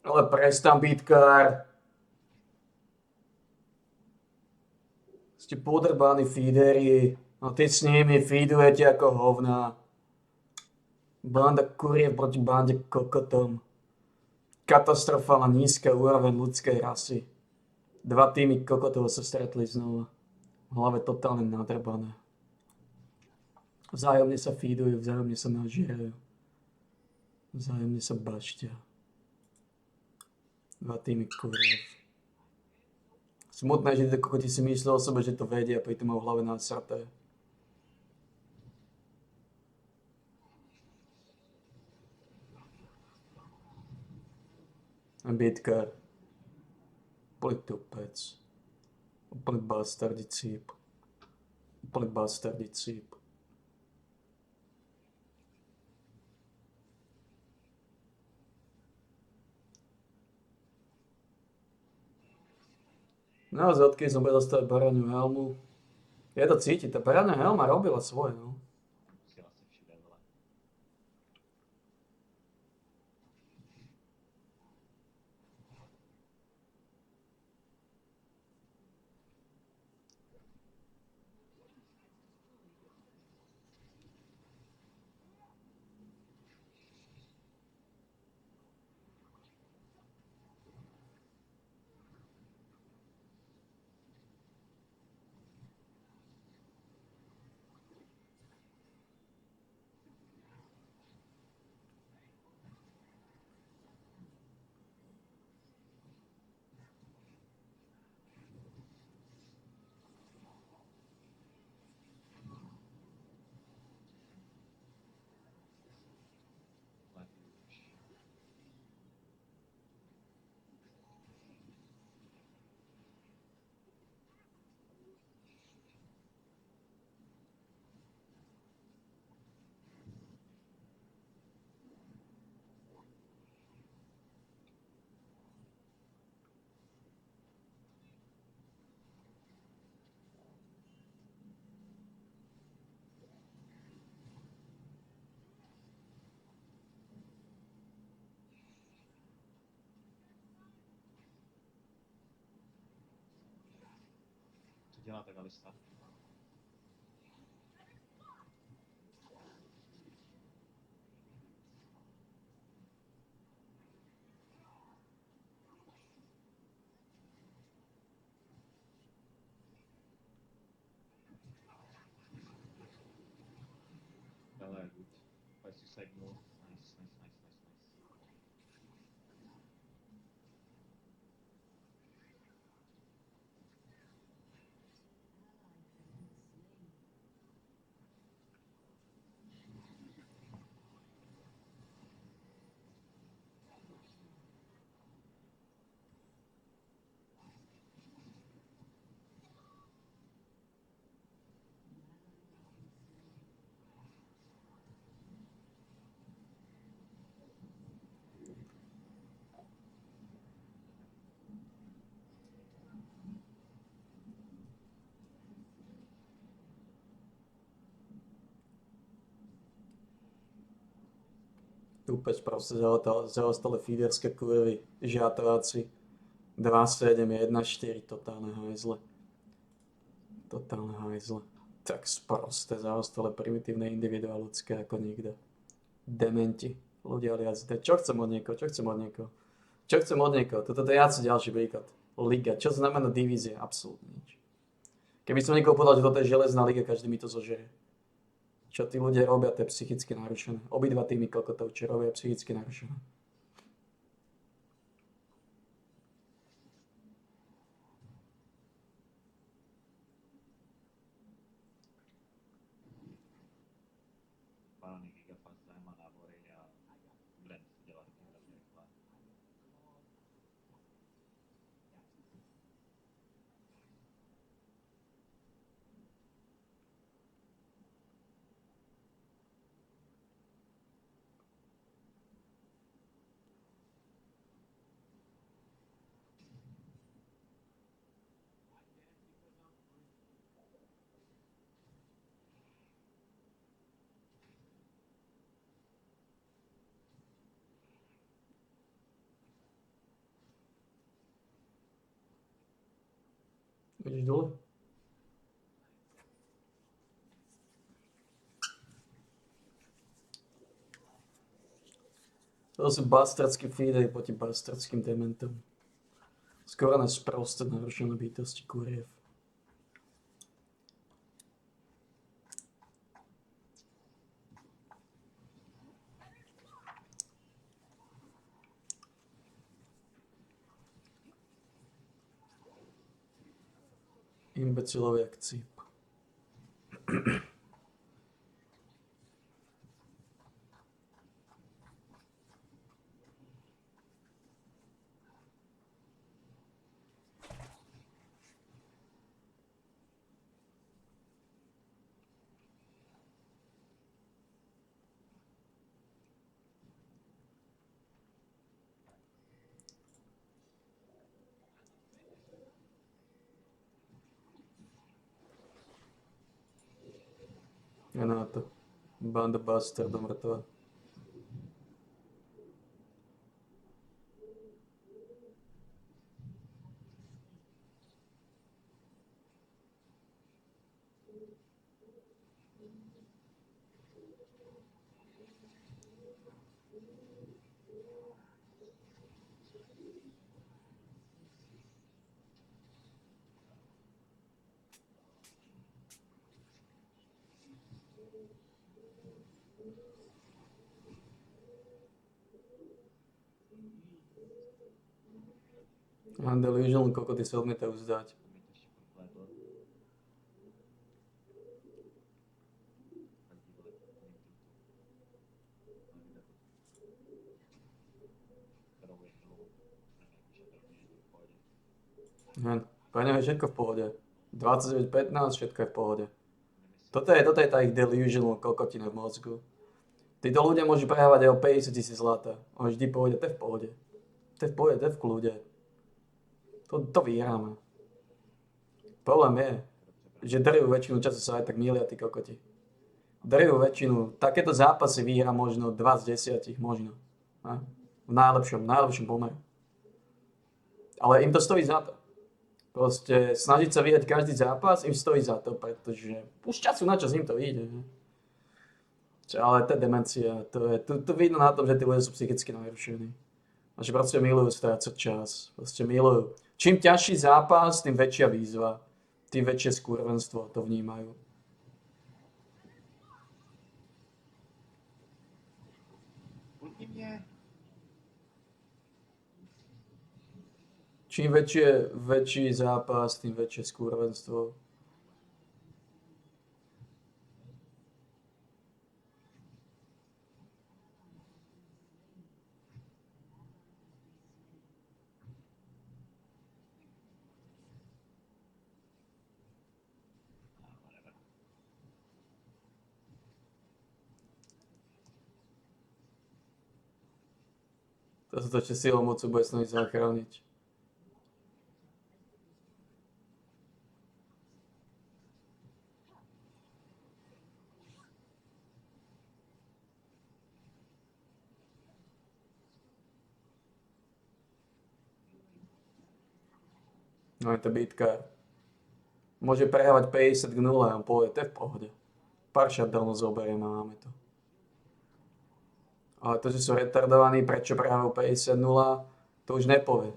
S12: Ale prestan, Bitkár. Ste podrbaní feederi. A ty s nimi feedujete ako hovná. Banda kuriev proti bande kokotom. Katastrofálna nízka úroveň ľudskej rasy. Dva týmy kokotov sa stretli znova. V hlave totálne nadrbané. Vzájomne sa feedujú, vzájomne sa nažierajú. Vzájomne sa baštia. Dva týmy kuriev. Smutné, že tí kokoti si myslí o sebe, že to vedia, a pritom majú v hlave nasraté. Bitkár. Úplný tupec. Úplný bastardí cíp. Úplný bastardí cíp. Naozaj, odkedy som bude dostať baraniu helmu. Je to cítiť, tá barania helma robila svoje, no.
S16: Co děláte, Galista? Hele, good. Pojď si segnout. Nice, nice, nice, nice, nice.
S12: Tupec proste zaostali feederské kurvy, žiatováci. 2-7, 1-4, totálne hajzle. Totálne hajzle. Tak sprosté, zaostale primitívne individuá ľudské ako nikto. Dementi. Ľudia liazite. Čo chcem od niekoho? Čo chcem od niekoho? Čo chcem od niekoho? Toto je jasný ďalší príklad. Liga. Čo znamená divízia? Absolútne nič. Keby som niekoho povedal, že toto je železná liga, každý mi to zožerie. Čo tí ľudia robia, to je psychicky narušené. Obidva týmy kokotov, čo robia, je psychicky narušené.
S16: Pány Gigafast zájma na hore a Brent dělá taky hrozně rychle.
S12: Ideš dole? To sú bastardský feedery proti bastardským dementom. Skoro nás sprosté narušené bytosti kuriev. Imbecilovi jak cíp. Je na to. Banda bastardov mŕtva. Delusional kokoty sa odmietajú vzdať. Pre neho je všetko v pohode. 29-15, všetko je v pohode. Toto je tá ich delusional kokotina v mozgu. Títo ľudia môžu prehrávať aj o 50 000 zlata. On vždy povede, to je v pohode. To je v pohode, to je v kľude. To vyhráme. Problém je, že drvú väčšinu času sa aj tak milia tí kokoti. Drvú väčšinu, takéto zápasy vyhrá možno 2 z 10, možno. A? V najlepšom pomeru. Ale im to stojí za to. Proste snažiť sa vyhrať každý zápas im stojí za to, pretože už času na čas im to vyjde. Ale to je demencia, to vidno na tom, že tí ľudia sú psychicky narušení. A že proste milujú strácať čas. Proste milujú. Čím ťažší zápas, tým väčšia výzva. Tým väčšie skurvenstvo to vnímajú. Čím väčší zápas, tým väčšie skurvenstvo. To sa to ešte silou mocu bude snažiť zachrániť. No je to bitka. Môže prehrávať 50-0 a on povie, to je v pohode. Pár shutdownov zoberieme a máme to. Ale to, že sú retardovaní, prečo prehrávajú 50-0, to už nepovie.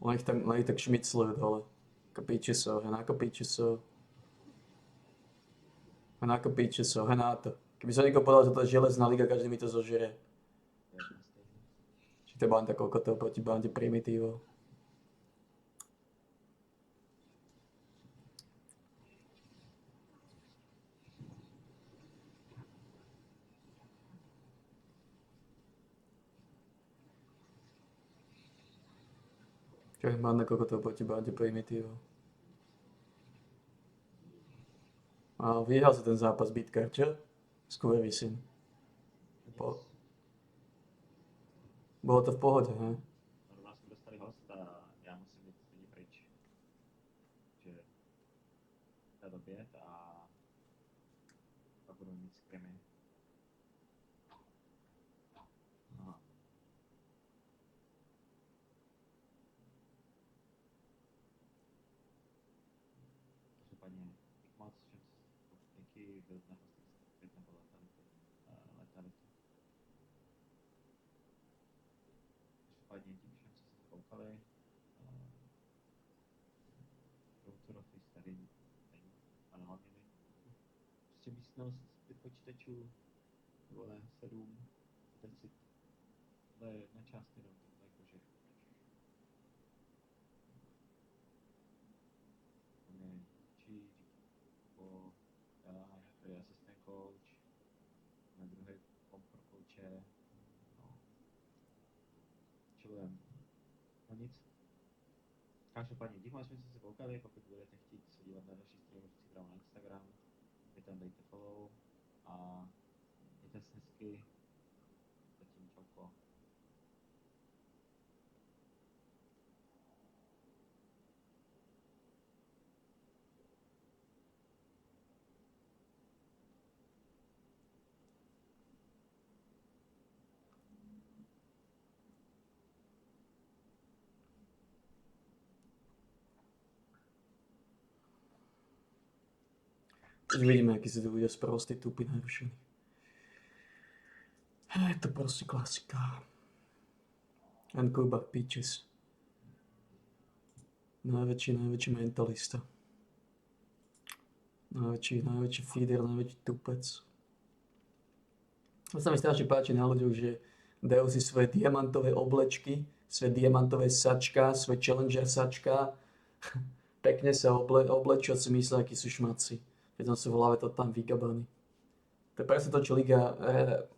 S12: Len ich tak šmiclujú dole. Kapíčisov, henako píčisov, henáto. Keby som niekto povedal, že to je železná liga, každý mi to zožere. Či to je banda kokotov proti bande primitívov. Čo je banda kokotov proti bande primitívov. A vyhral sa ten zápas bitkár, čo? Skôr vysím. Bolo to v pohode, he?
S16: Normálne sme dostali host a ja musím byť ľudí preč. Čiže sa dobiet a pak budeme mít skrymy. Aha. Každopádně dík moc všem, jaký byl na hostinský nebo letalitu. Každopádně dík všem, co se koukali. Routerový starý není, ale hlavně mi. Prostě místnost 5 počítačů, vole, 7, decit. Tohle je jedna část jenom, jakože. Tam je Číč, po, já, tady je asistent coach, na druhý komp pro kouče, no. Chillujem. No nic. Každopádně díky moc, že jste se koukali, pokud budete chtít se dívat na další streamy, na Instagram, mi tam dejte follow a mějte se hezky. Zatím čauko.
S12: Už vidíme, jaký si to ľudia sprostí tupí narušený. Je to proste klasika. Jan Kubak, Peaches. Najväčší mentalista. Najväčší feeder, najväčší tupec. To sa mi strašne páči na ľuďoch, že dajú si svoje diamantové oblečky, svoje diamantové sačka, svoje Challenger sačka. Pekne sa oblečú a si myslia, akí sú šmaci. Keď sú v hlave to tam vygabaní. To je presne to, čo Liga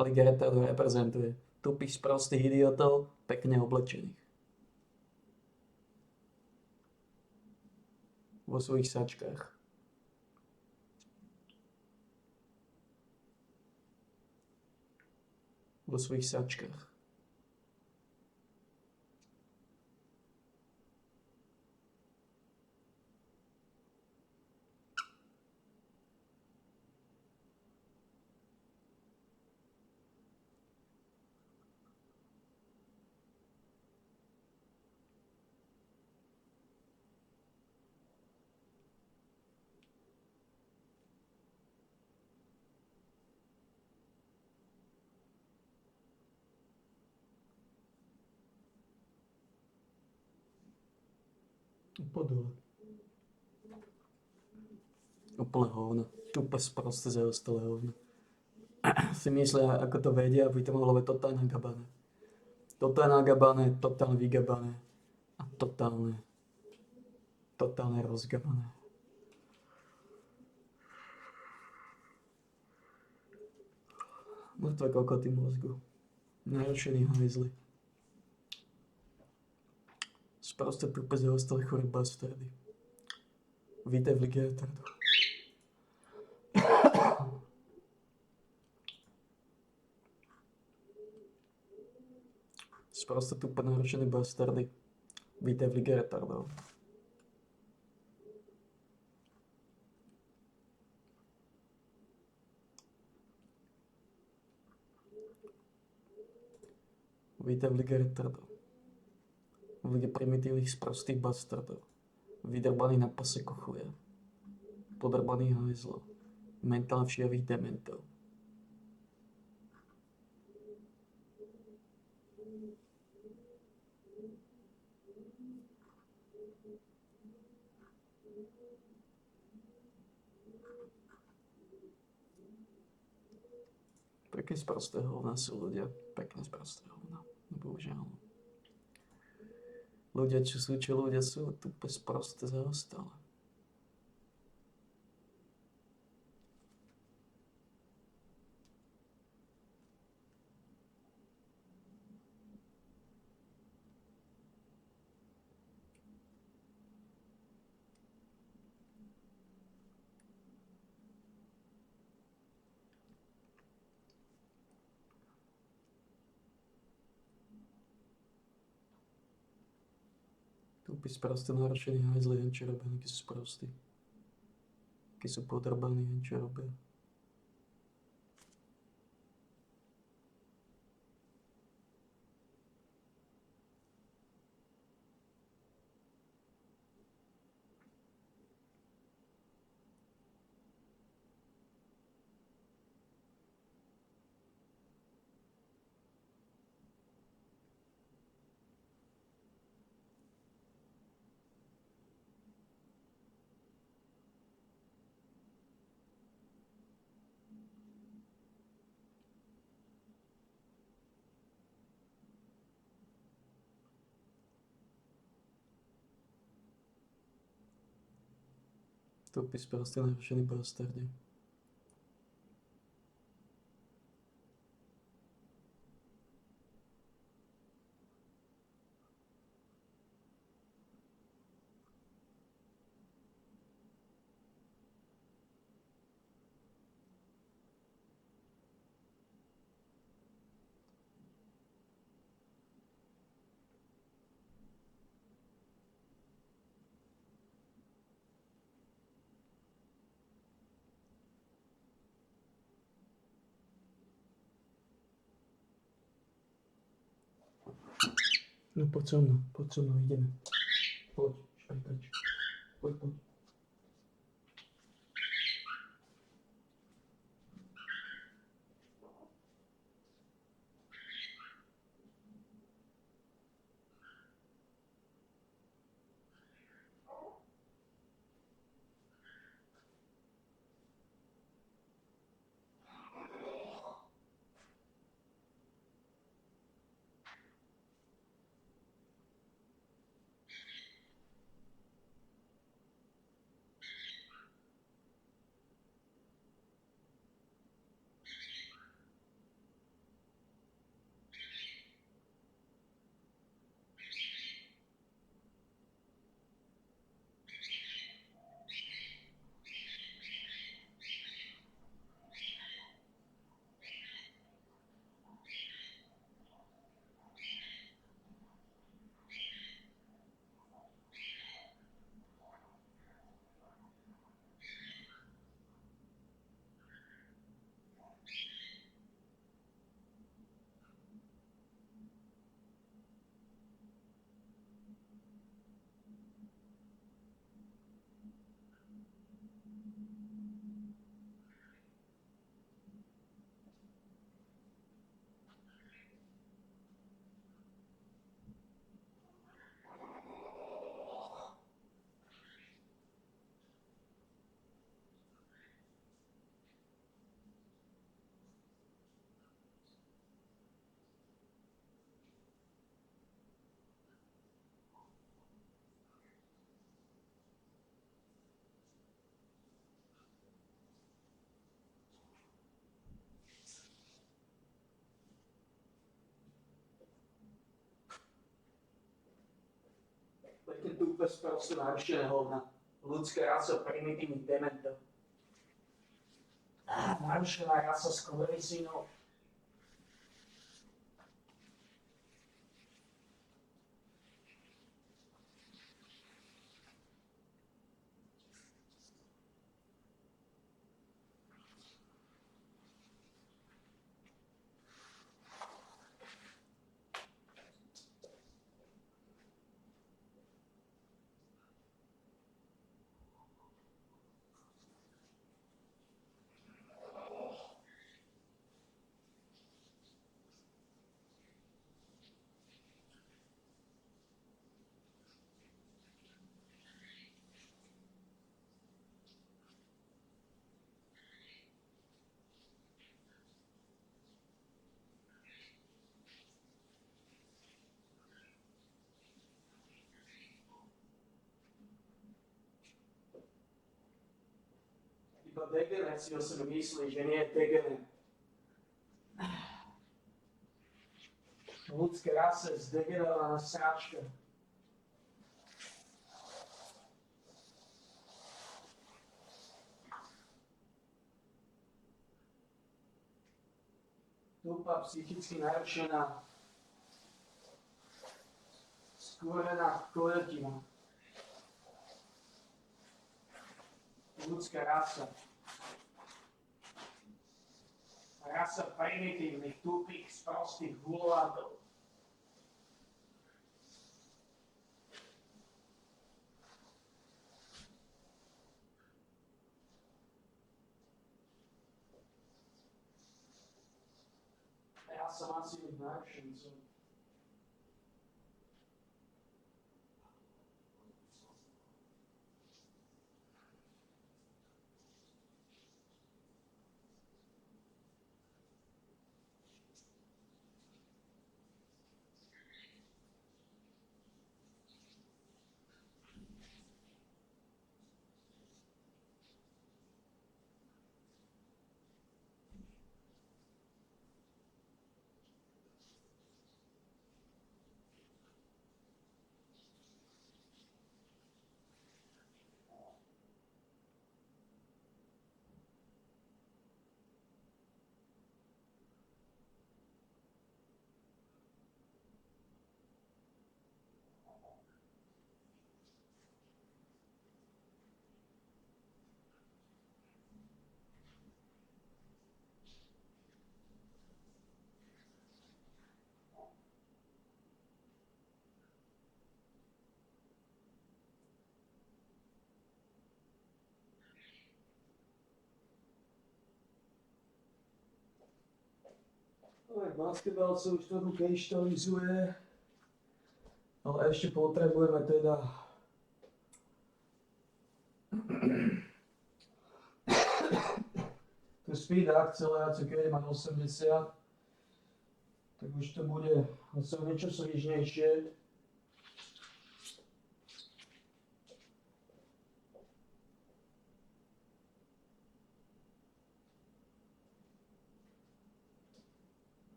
S12: retardov reprezentuje. Tupých sprostých idiotov, pekne oblečených. Vo svojich sačkách. Vo svojich sačkách. Podole. Úplne hovno. Tupe sproste zaostalé hovno. Si myslia, ako to vedia, aby to mohlo byť totálne gabané. Totálne vygabané a totálne rozgabané. Mŕtve kokoty mozgu. Narušený hajzli. Sproste tupe zaostalé chore bastardy. Vítaj v Lige retardov. Sproste tupe narušené bastardy. Vítaj v Lige retardov. Vítaj v Lige retardov. V lige primitívnych sprostých bastardov. Vydrbaných na pase kochuja. Podrbaných hajzlov. Mentálne všijavých dementov. Pekne sprosté hovna sú ľudia. Pekne sprosté hovna. Bohužiaľ. Ľudia, čo sú, tupe sproste zaostalé. Tupí sprosté narušení hajzli, jen čo robia, akí sú sprostí. Akí sú podrbaní, jen čo robia. Vstupy sprostý narušený prostredie. No poď so mnou, ideme. Poď, špajkač. Poď. Pekne tupé sprosté narušené hovna. Ľudská rasa primitívnych dementov. Narušená rasa sklerizínov. Iba degener si o sebe myslí, že nie je degener. Ľudské rase zdegenerovaná sráčka. Tupá, psychicky narušená, skúrená koletina. Ľudská rasa. Rasa primitívnych, tupých, sprostých gulovátov. Rasa masívnych narušencov. Ale basketbal sa už trochu kryštalizuje. Ale ešte potrebujeme teda tú speed akceleráciu, keď má 80, tak už to bude zase niečo svižnejšie.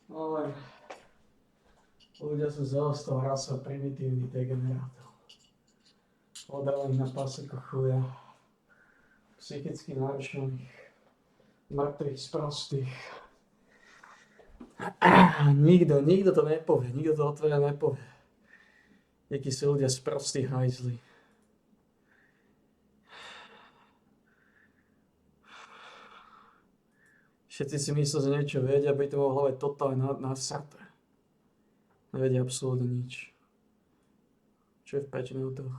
S12: Ale ľudia sú zaostal rasa primitívny degenerátov. Odalených na paseku chuja, psychicky náročných, mŕtvych, sprostých. Nikto to nepovie, nikto to otvorene nepovie. Jakí sú ľudia sprostí hajzli. Všetci si myslia, že niečo vedia, pritom vo hlave totálne nasraté. Nevedia absolútne nič. Čo je v 5 minútoch?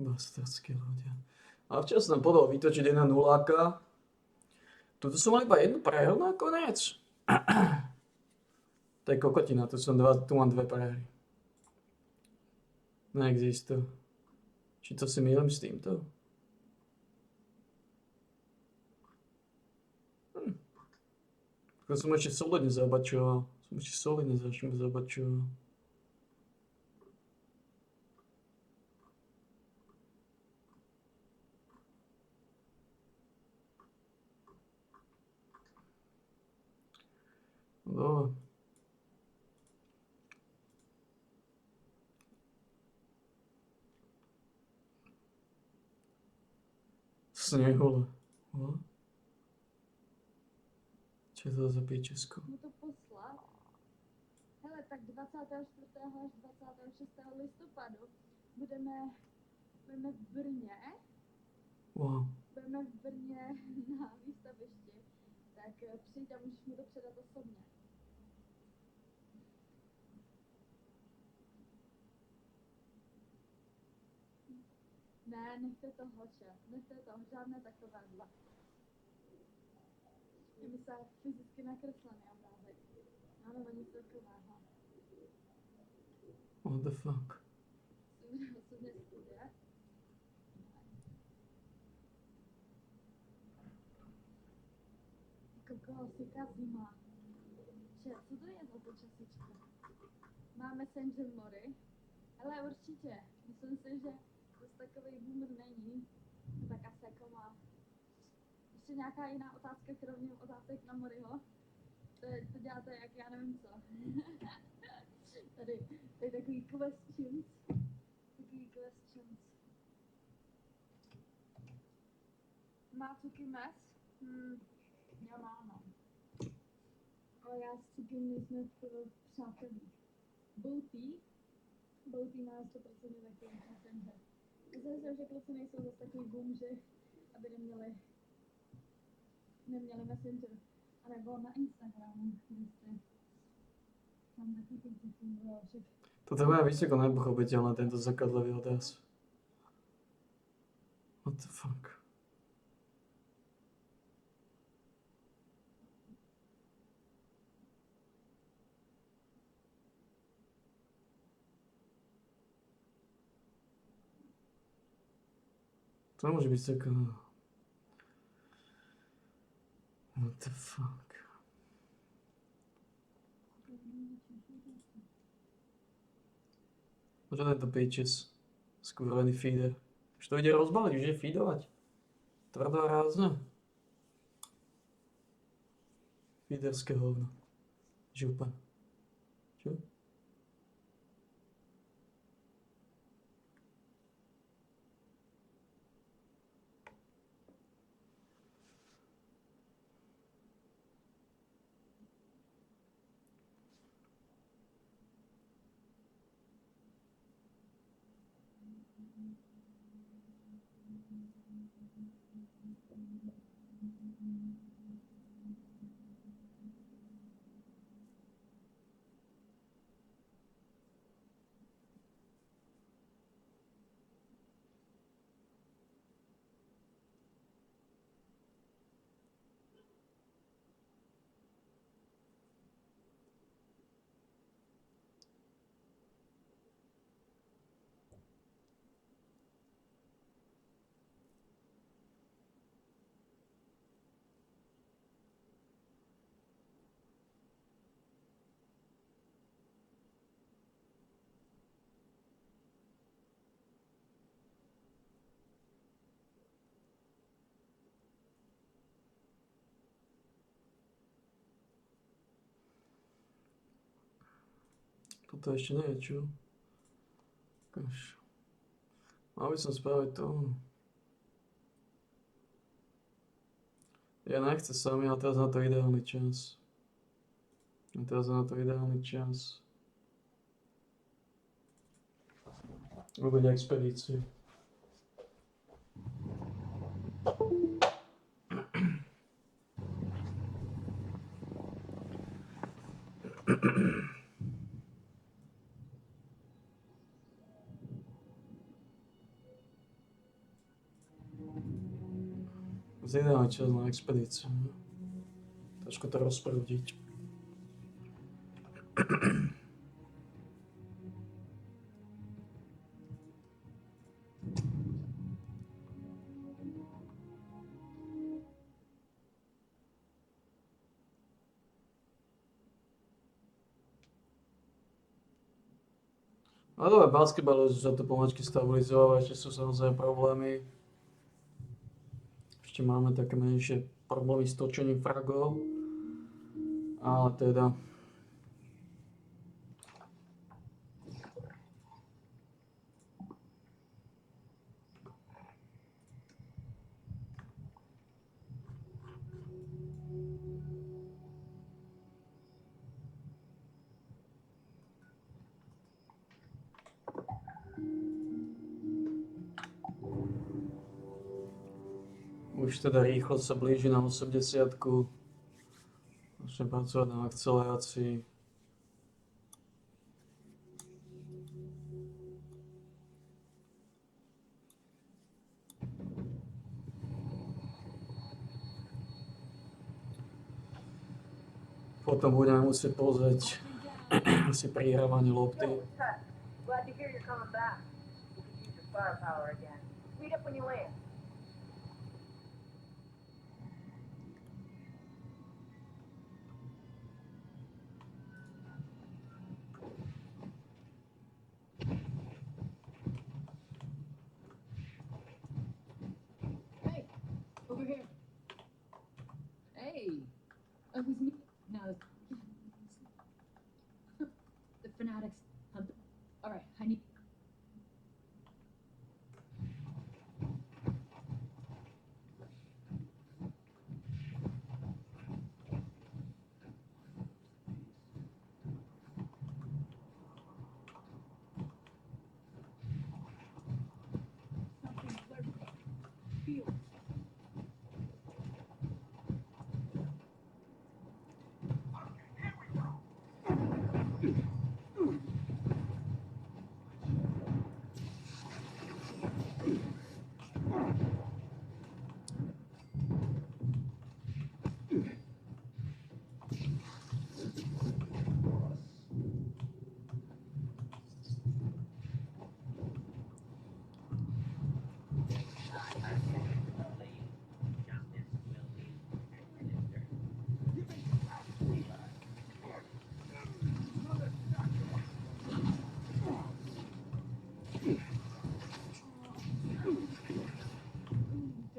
S12: Bastardskí ľudia. A včera som tam podal vytočiť 1-0. Tuto som mal iba jednu prehru nakoniec. To je kokotina, tu mám 2 prehry. Neexistuje. Či to si mýlim s týmto? To som ešte solidne zabačoval. No. Snehole. No. Co je to za píčesko?
S17: Mu to poslat. Hele, tak 24. až 26. listopadu budeme v Brně.
S12: Wow.
S17: Budeme v Brně na výstavišti. Tak přijď a můžeš mu to předat osobně. Ne, nechte to hoče. Nechte to, žádné takovéhle. Je mi se fyzicky nakreslený obrázek. Ano, nic takového.
S12: What the fuck?
S17: Osobně studie. Kokosika zima. Že, co to je za to časičko? Má Messenger Mori? Ale určitě. Myslím si, že to takový boomer není. Tak asi jako má. Ještě nějaká jiná otázka, kromě otázek na Moriho? To děláte jak já nevím co. tady takový questions. Má Cuky mes? Já mám. Ale já s Cuky nejsme přátelí. Bouty má 100% takový messenger. Myslím si, že kluci nejsou zase takový bumři, aby neměli messenger. A nebo na Instagramu, kde jste tam taky kluci fungují.
S12: To je vysoko nepochopiteľné, tento zakladlivý odraz. What the fuck? To nemôže byť taká... What the fuck? Možno tento pages. Skúrený feeder. Už to ide rozbaliť, už ide feedovať. Tvrdá rázna. Feederské hovno. Župa. Čo? Toto ešte nie je, čo? Ukáž. Mal by som spraviť to. Ja nechcem sami, ale teraz na to ideálny čas. Robiť expedíciu. Ideálny čas na expedíciu. Trošku to rozprúdiť. Ale dobre, basketbal už sa to pomačky stabilizovalo, ešte sú samozrejme problémy. Ešte máme také menšie problémy s točením fragov. Ale teda... Už teda rýchlo sa blíži na 80-ku. Môžeme pracovať na akcelerácii. Potom budeme musieť pozrieť asi prihrávanie lopty.
S18: Glad to hear you're coming back. You could use your firepower again. Meet up when you land.
S5: Hey, over here. Hey, it was me. No, the fanatics. All right, I need.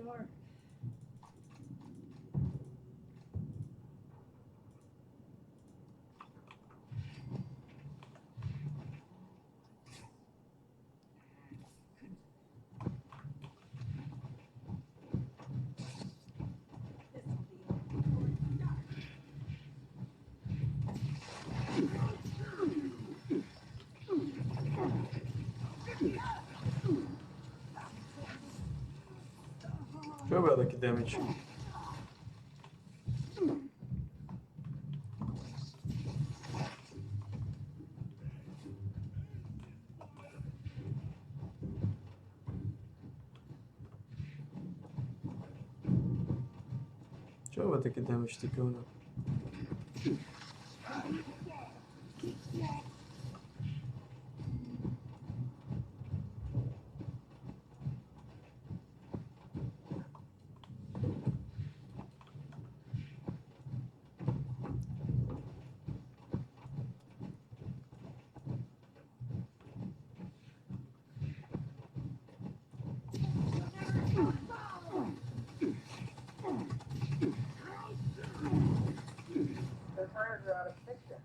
S5: Dark.
S12: Čo bude taký damage? Čo bude taký damage, ty kovno?
S18: The tires are out of picture.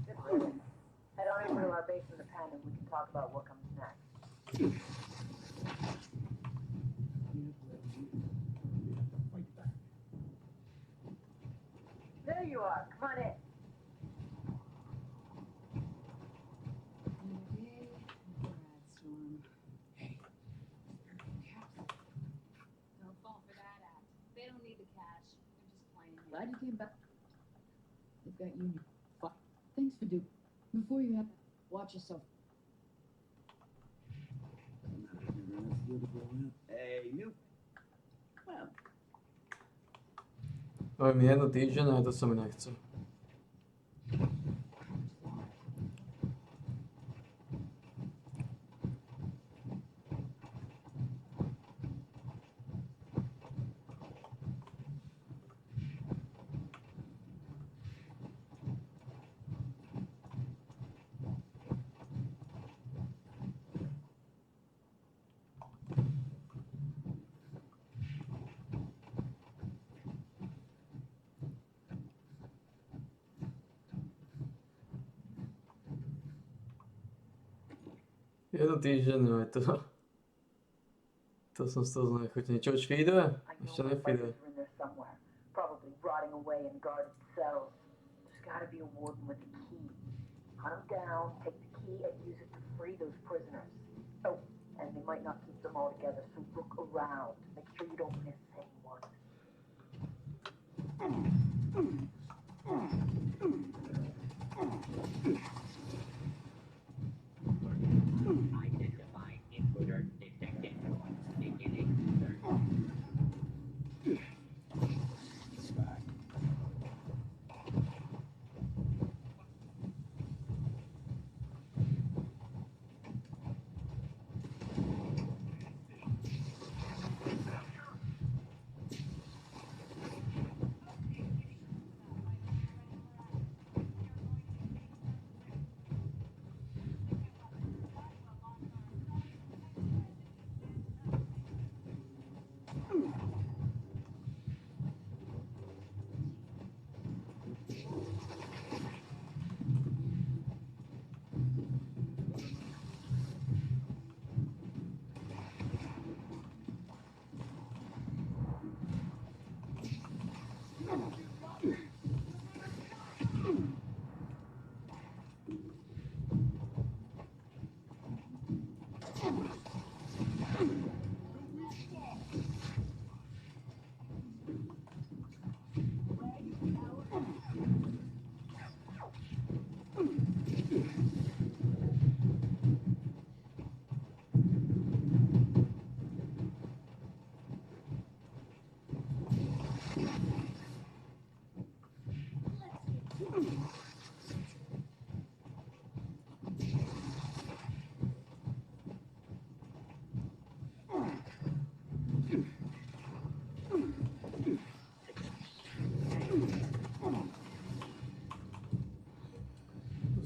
S18: Good riddance. Head on over to our base in the pen and we can talk about what comes next. There you are. Come on in.
S17: Don't fall for that act. They don't need the cash. They're just playing.
S5: Glad you came back. They've got you in your fuck. Thanks for doing. Before you have, watch yourself.
S11: Hey, new. Well,
S12: Poviem jedno týždeň, ale to sa mi nechce. Jednotýždenné aj to. To som z toho znechutený. Čo už feeduje? Ešte nefeeduje.
S18: Are in there somewhere, probably rotting away in guarded cells. There's gotta be a warden with a key. Hunt them down, take the key, and use it to free those prisoners. Oh, and they might not keep them all together, so look around. Make sure you don't miss anyone.
S16: Identify intruder detected. Beginning search.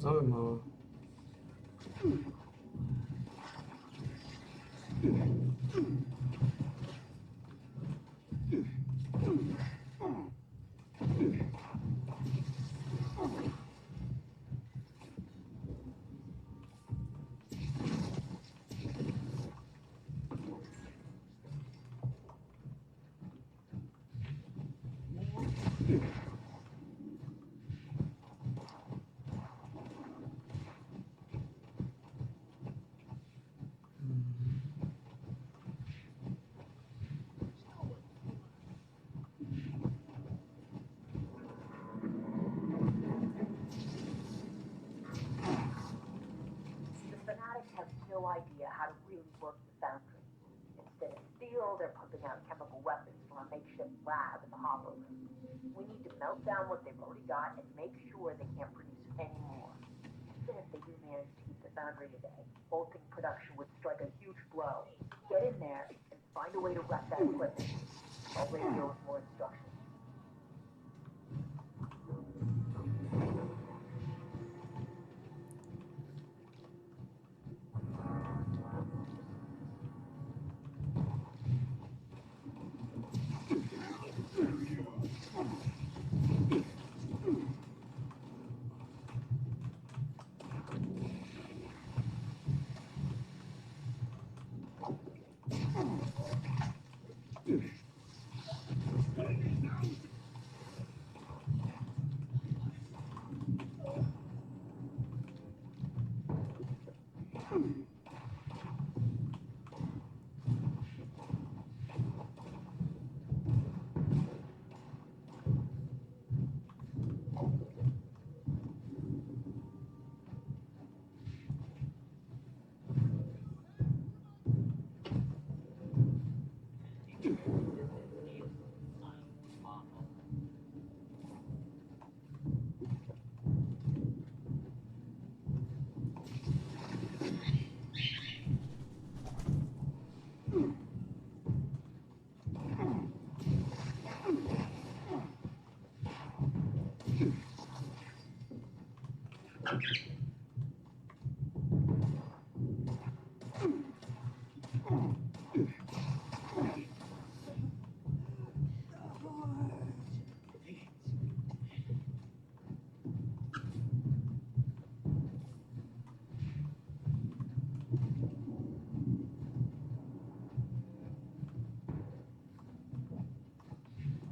S12: Zaujímavé.
S18: The fanatics have no idea how to really work the foundry. Instead of steel, they're pumping out chemical weapons from a makeshift lab in the hopper room. We need to melt down what they've already got and make sure they can't produce any more. Even if they do manage to keep the foundry today, bolting production would strike a huge blow. Get in there and find a way to wreck that equipment. I'll radio with more instructions.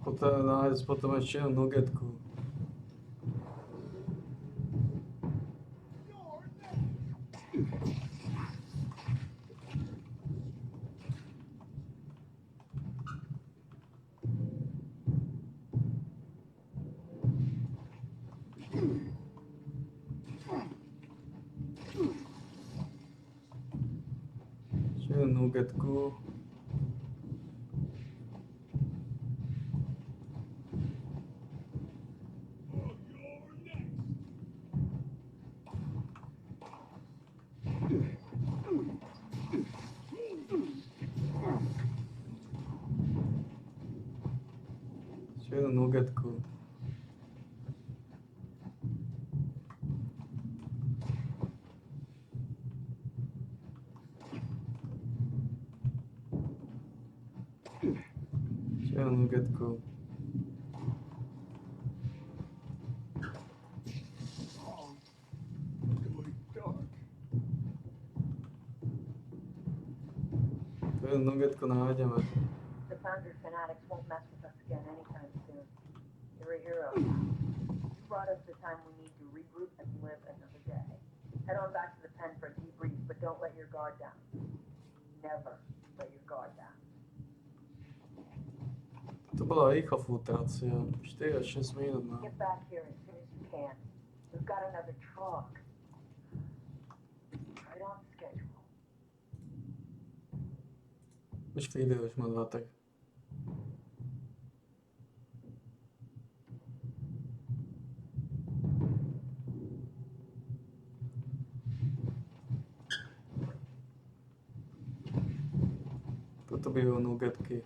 S12: Potrebujeme nájsť potom ešte jednu nuggetku. Ešte jednu nuggetku. Ešte jednu nuggetku. Ešte jednu nuggetku. Tu jednu nuggetku nájdeme.
S18: The Foundry fanatics won't mess with us again anytime soon. You're a hero. You brought us the time we need to regroup and live another day. Head on back to the pen for a debrief, but don't let your guard down. Never let your guard down.
S12: To bola rýchla filtrácia. 4 až 6 minút, no.
S18: Get back here as soon as you can. We've got another truck. Right on schedule.
S12: Už vyjde, už má 2 tak. Toto bývajú nuggetky.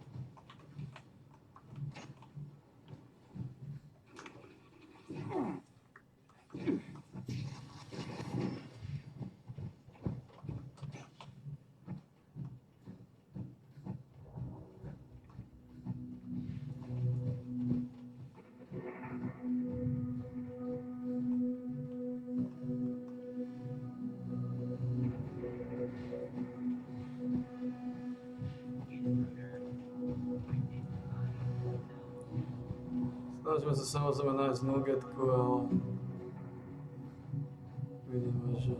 S12: Snažíme sa samozrejme nájsť nuggetku, ale vidíme, že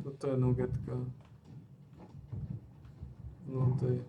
S12: toto je nuggetka. No to je.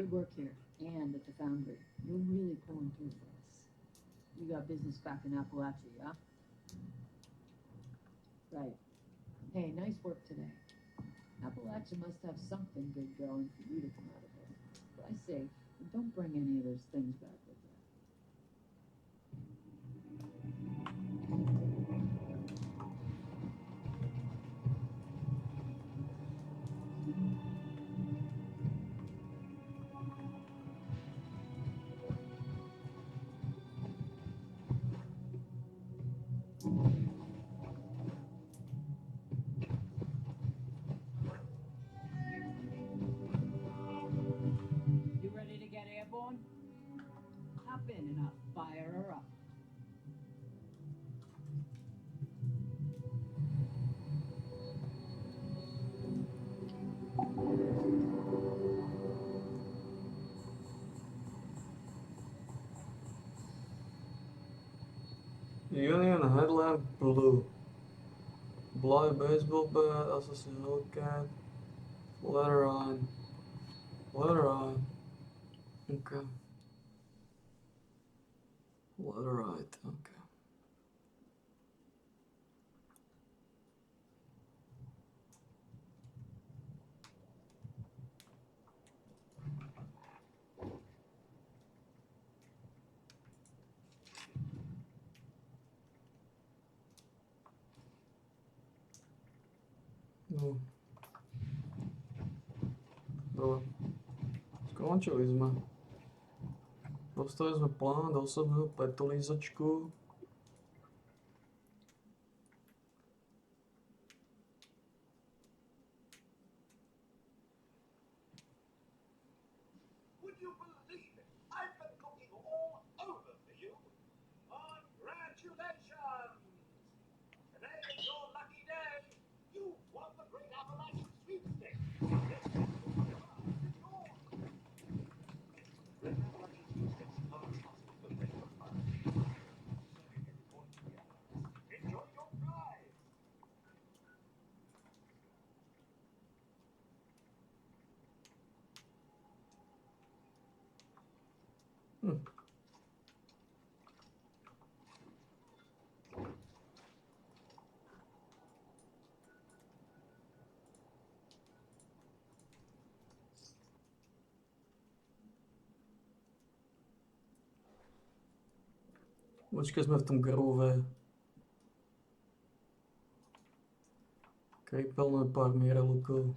S5: Good work here and at the foundry. You're really pulling through for us. You got business back in Appalachia, yeah? Right. Hey, nice work today. Appalachia must have something good going for you to come out of it. But I say, don't bring any of those things back with you.
S19: You ready to get airborne? Hop in and I'll fire her up.
S12: Union headlamp blue. Blauwe baseball bat, Assassin Hellcat. Letter on. Letter on. Okay. Letter right, okay. No. Dobre. Skončili sme. Dostali sme plán, dal som ho petolízačku.
S20: Would you believe it? I've been looking all over for you. Congratulations! Today is your lucky day. You won the Great Appalachian Sweepstakes. Enjoy your prize.
S12: Počkej, sme v tom grove. Kejpelné pár mierelukov.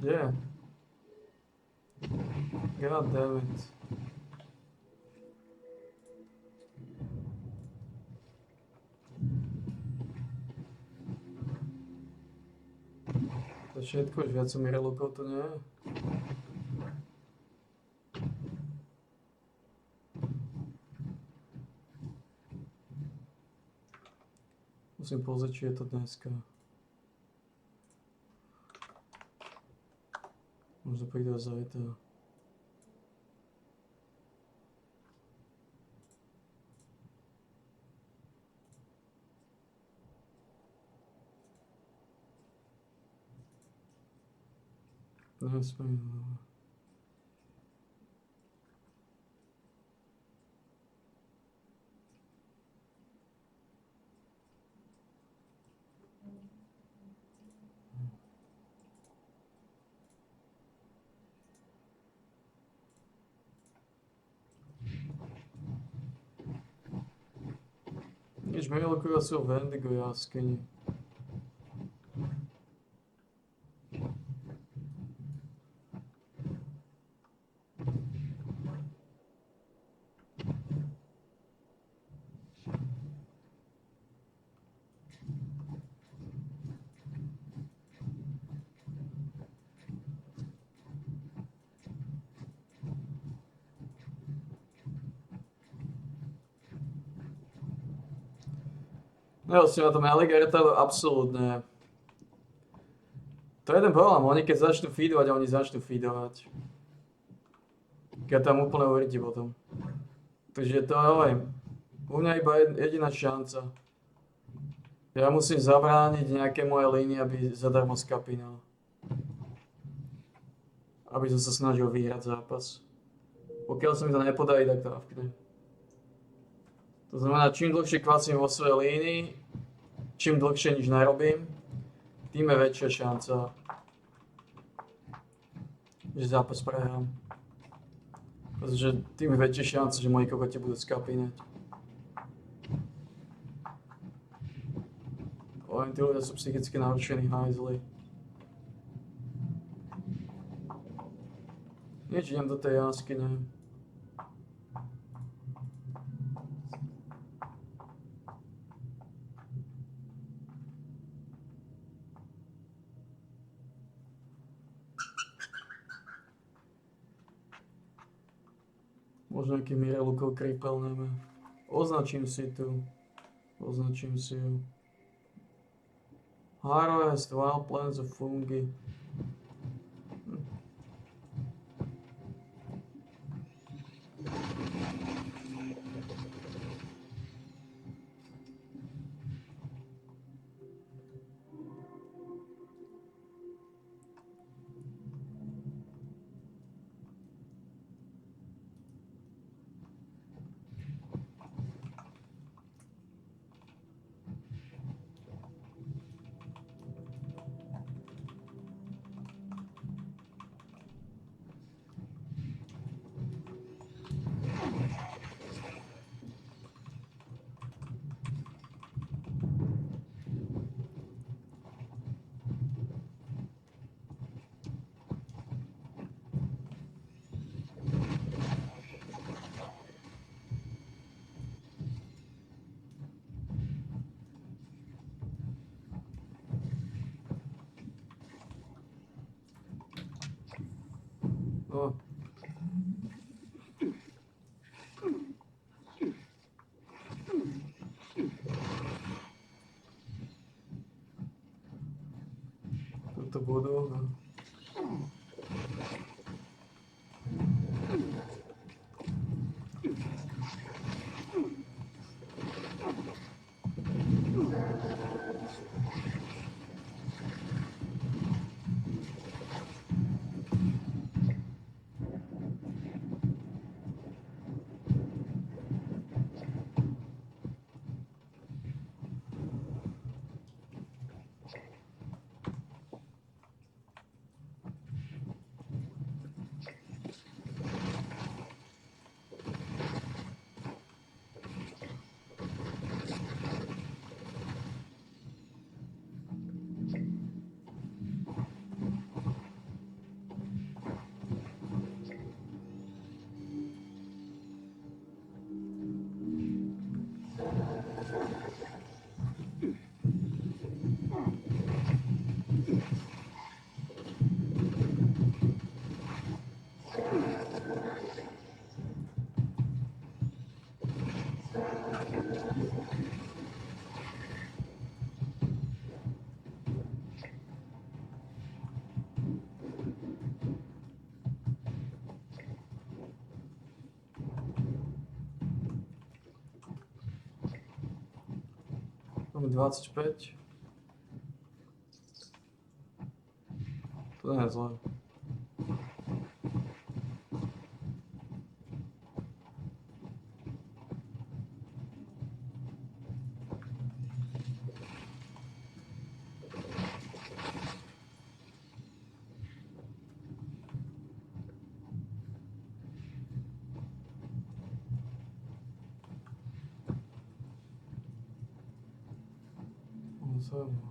S12: Yeah. God damn it. To všetko, už viac som relokov to nie je. Musím pozrieť, či je to dneska. Možno príde zajtra. Nesmím. Nič meilku ja sú v Wendigo jaskyni. No si na tom Alligator absolútne. To je ten problém, oni keď začnú feedovať a oni začnú feedovať. Keď tam úplne uvidíte potom. Takže to hovorím. U mňa iba jediná šanca. Ja musím zabrániť nejaké moje línie, aby zadarmo skapínal. Aby som sa snažil vyhrať zápas. Pokiaľ sa mi to nepodarí, tak trafknem. To znamená, čím dlhšie kvacím vo svojej línii, čím dlhšie nič nerobím, tým je väčšia šanca, že zápas prehrám. Pretože tým je väčšia šanca, že moji kokoti budú skapínať. Len tí ľudia sú psychicky narušení hajzli. Nič, idem do tej jaskyne. Možno nejaký Mirelukov krypelneme. Označím si tu. Označím si ju. Harvest, Wild Plants of Fungi. O. Toto budú. Máme 25. To nie je zlé. zaujímavé.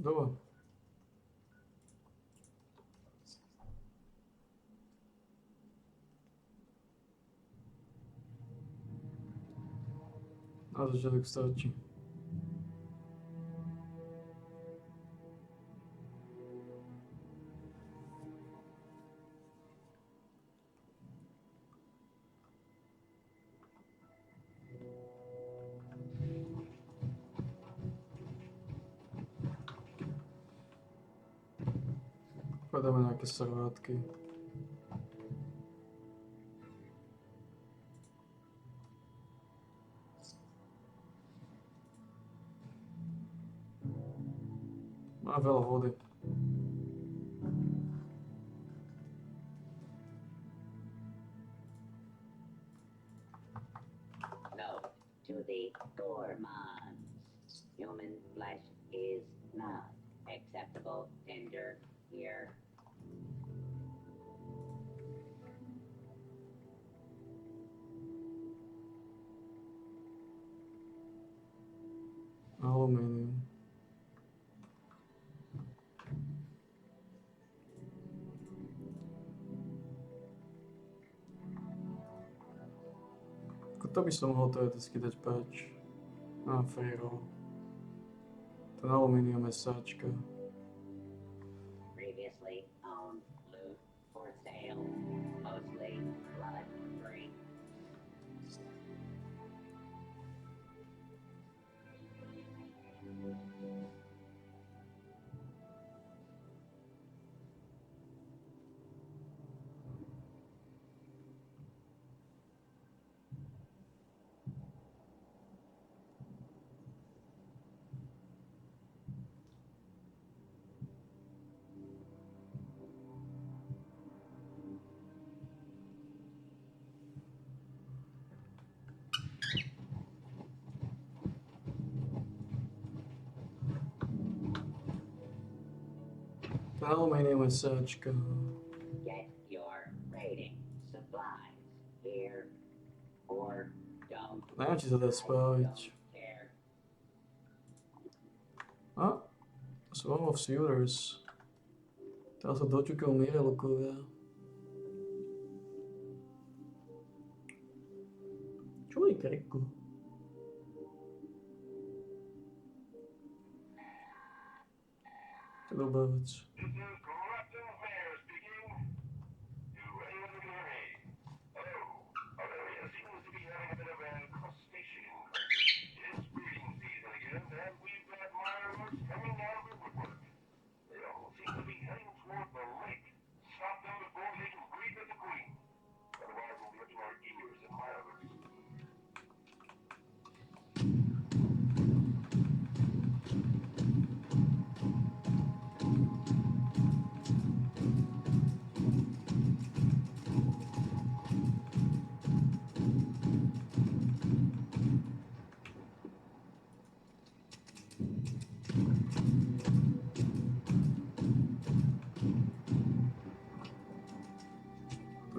S12: Dobre. Na začiatok stačí. Podáme nejaké servátky. Má veľa vody.
S21: Note to the gourmands. Human flesh is not acceptable tender here.
S12: Alumínium. To by som mohol teoreticky dať preč. A free roll. Ten alumínium je sáčka.
S21: Previously owned loot for sale, mostly blood free.
S12: Ten alumínium je sáčka.
S21: Get your rating supplies here or don't.
S12: Neviem, či sa dá spraviť. A? Swarm of Suitors. Teraz sa dočukal Mirelukovia. Čo je kriku? To je dobrá vec.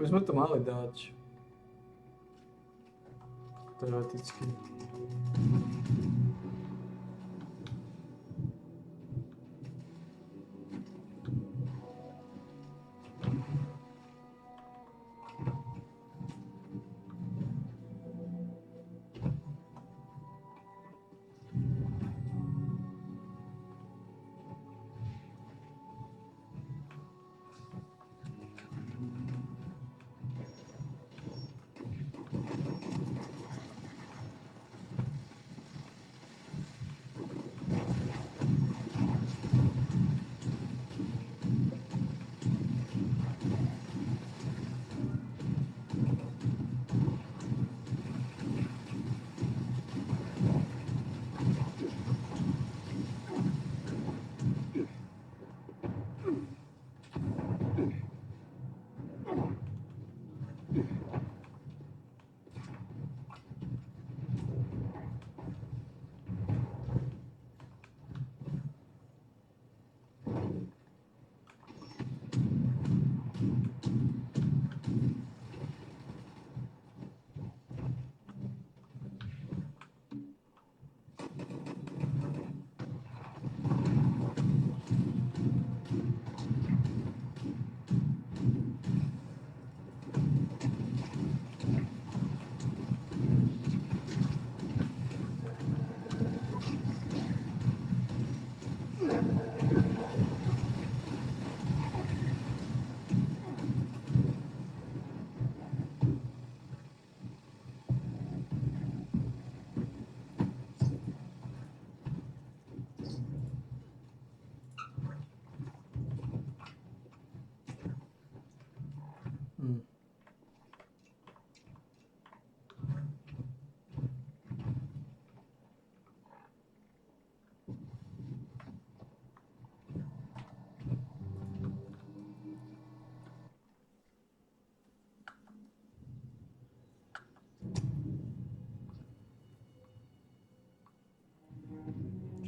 S12: By sme to mali dať. Teoreticky.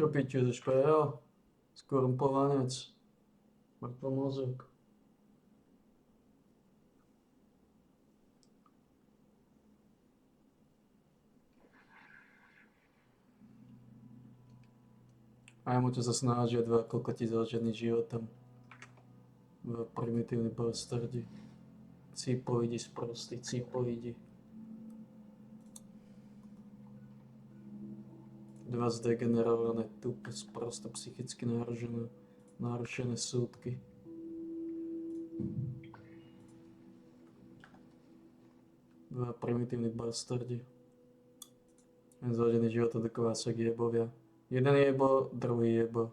S12: Čo piču, ideš PL? Skorumpovanec. Mŕtvol mozog. Aj mu to sa snažia 2 kokoti založený životom v primitívnym prostredí. Cipoidi sprostí, cipoidi. 2 zdegenerované, tupé, sprosto psychicky narušené súdky. Dva primitívni bastardi. Založený životom do kvásek jebovia. Jeden jebo, druhý jebo.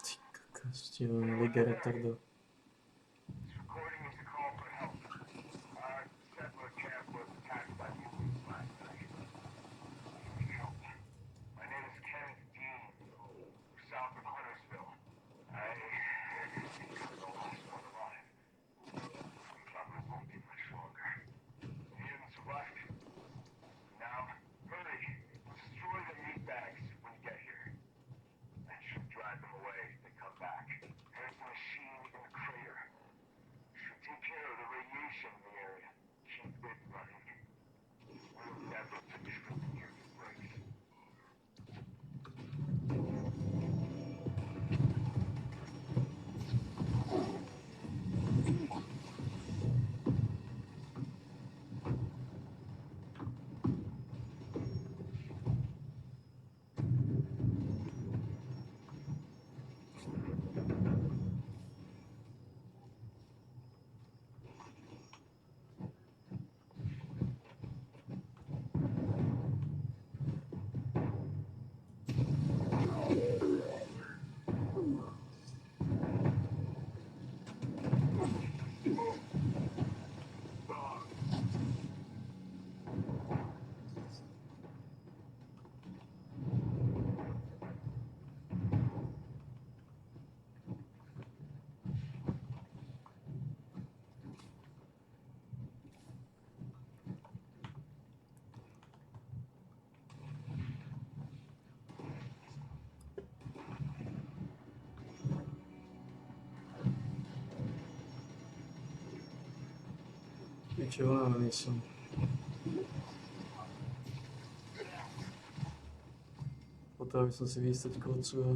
S12: Ty kokos, Liga retardov. Piče, unavený som. Potreboval by som si vystať kocu a...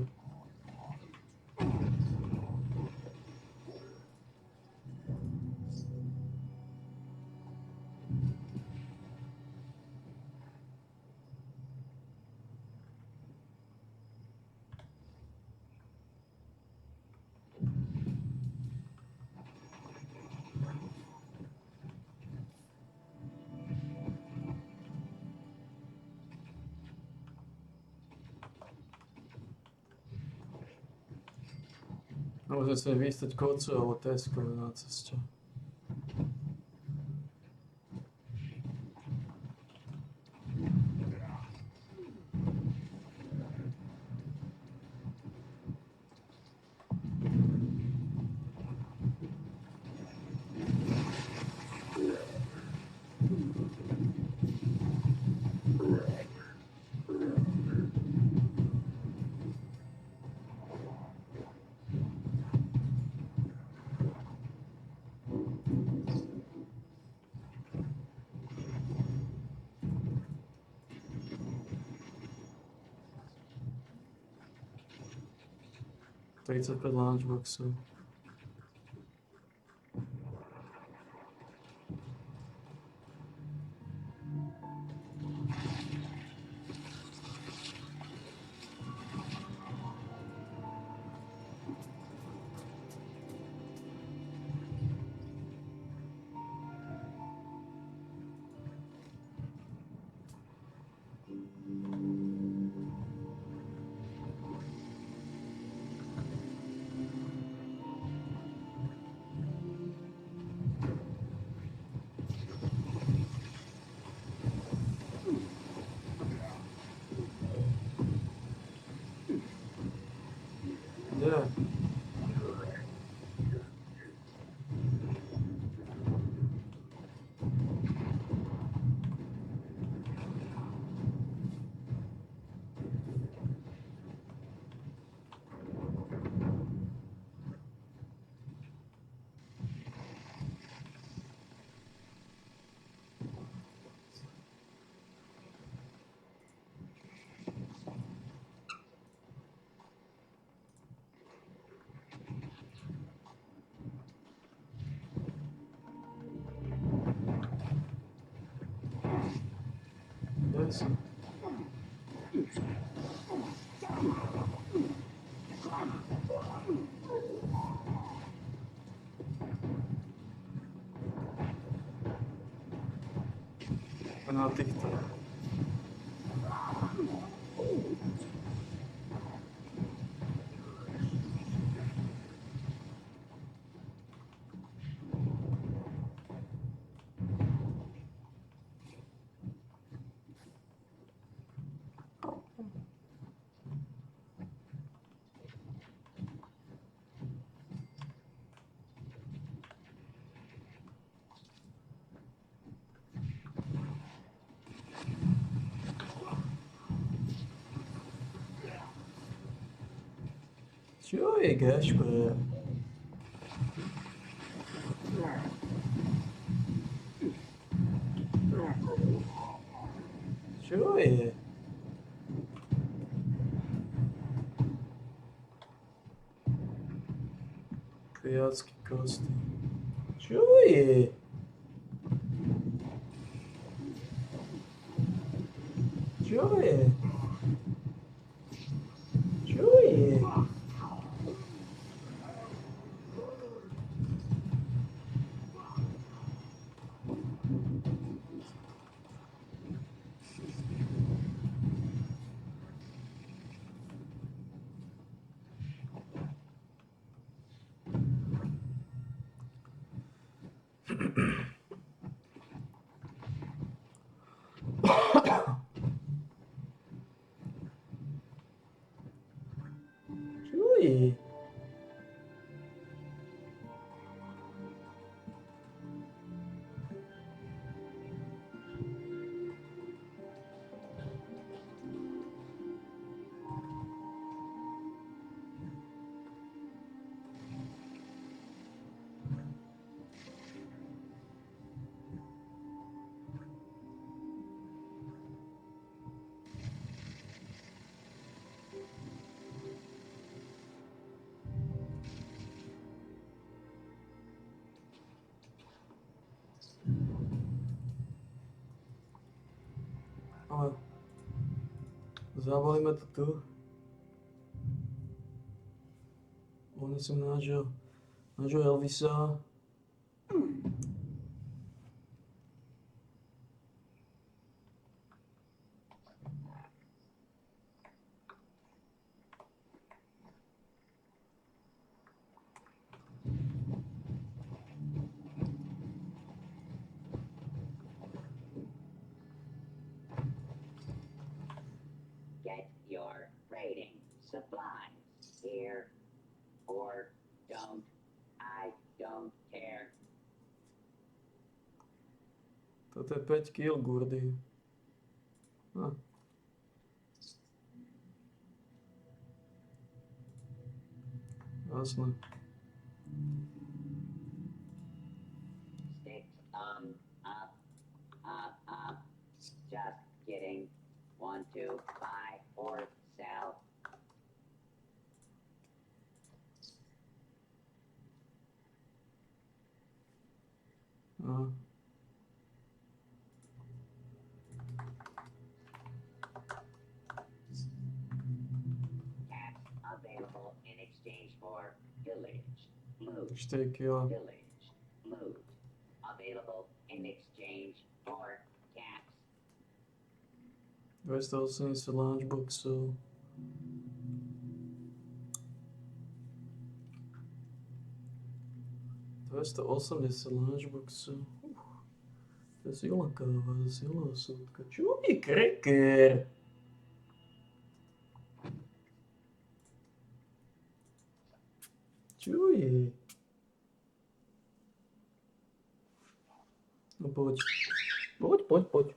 S12: Môžem si vystať kocu alebo Tesco na ceste. $35 lunchboxov. Nice. Na týchto. Čo je, Gašper? Čo je? Kviatsky kostým. Čo je? Čo je? Čo je? Čo je? Ale zavolíme to tu. Unesem nášho Elvisa.
S21: Get your rating. Sublime. Here or don't. I don't care.
S12: Toto je 5 kg gurdy. Jasné.
S21: Sticks up, up. Just kidding. Want to buy or sell? Caps available in exchange for village. Loot.
S12: 4 kg.
S21: Village. Loot. Available in exchange for caps.
S12: 280 lunchboxov. Lunchboxov. To je silná káva, silná súdka. Čo je kreker? Čo je? No poď. Poď. Poď.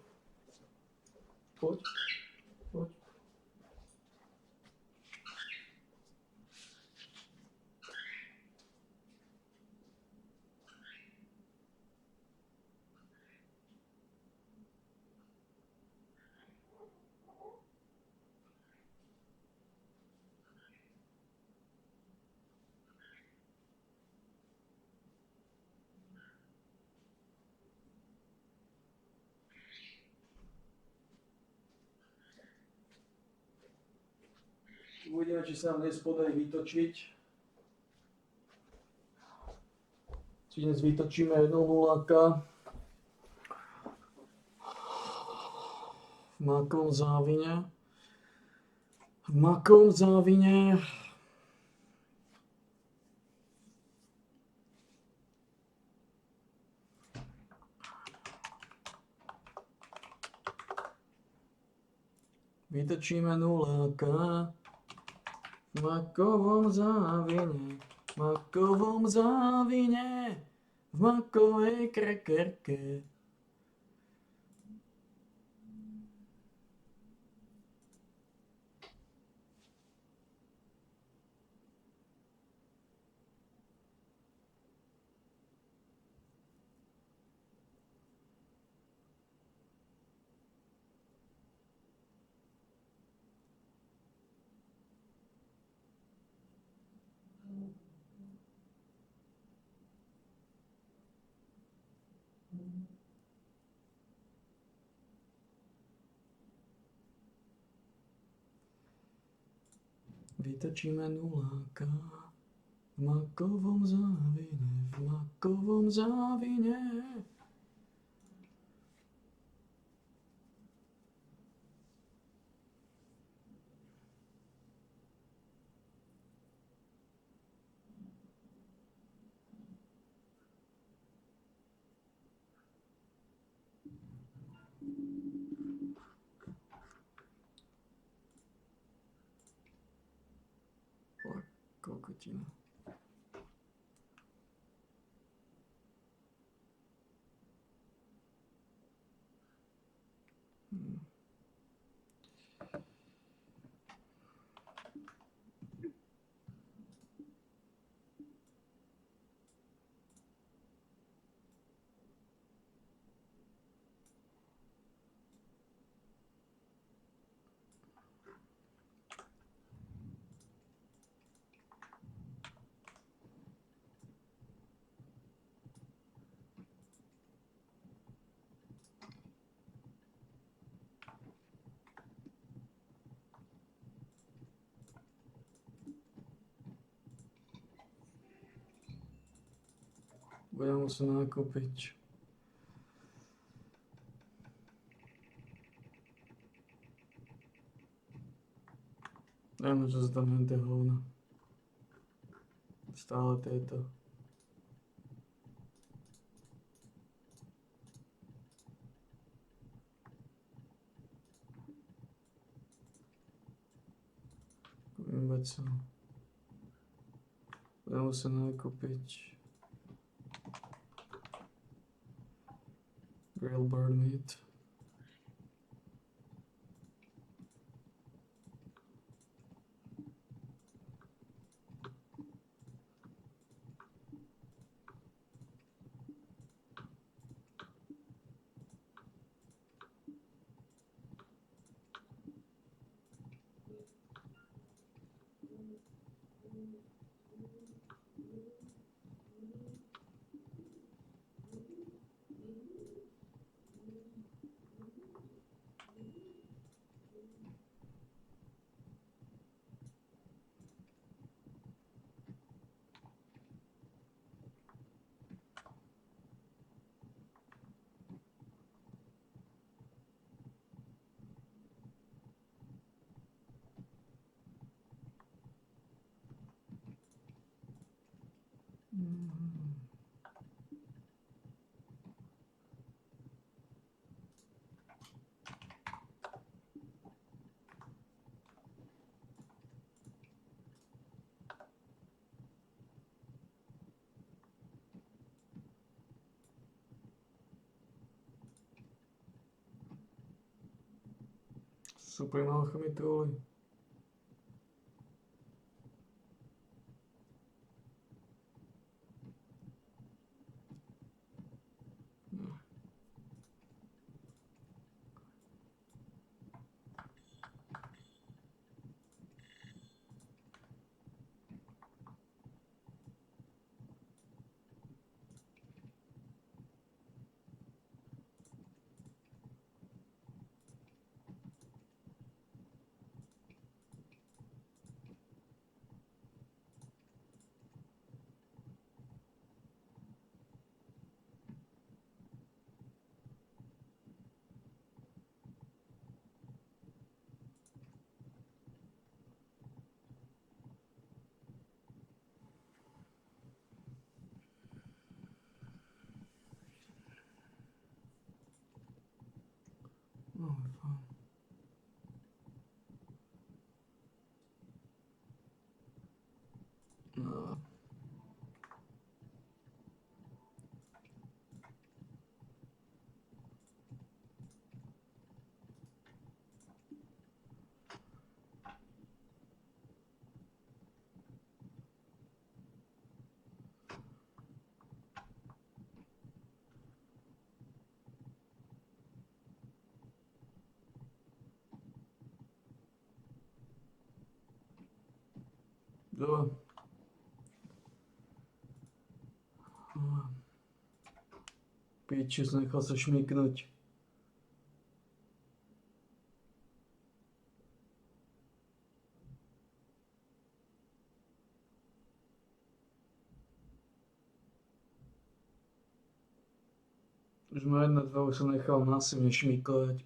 S12: Uvidíme, či sa nám dnes podarí vytočiť. Či dnes vytočíme 1-0 v Makovom Závine. V Makovom Závine. Vytočíme 0 v Makovom Závine. V Makovom Závine. V Makovej krekerke. Vytočíme 0 v Makovom Závine, v Makovom Závine. Kokotina. Budem muset nakúpiť. Neviem, čo sa tam henté hovna. Stále tieto. Kúpim vecov. Budem muset nakúpiť grilled bird meat. Supreme Alchemy Tool. mikrofón. No. Jo. Pičus, nechal sa šmiknúť. Už ma 1-2 už som nechal masívne šmikovať.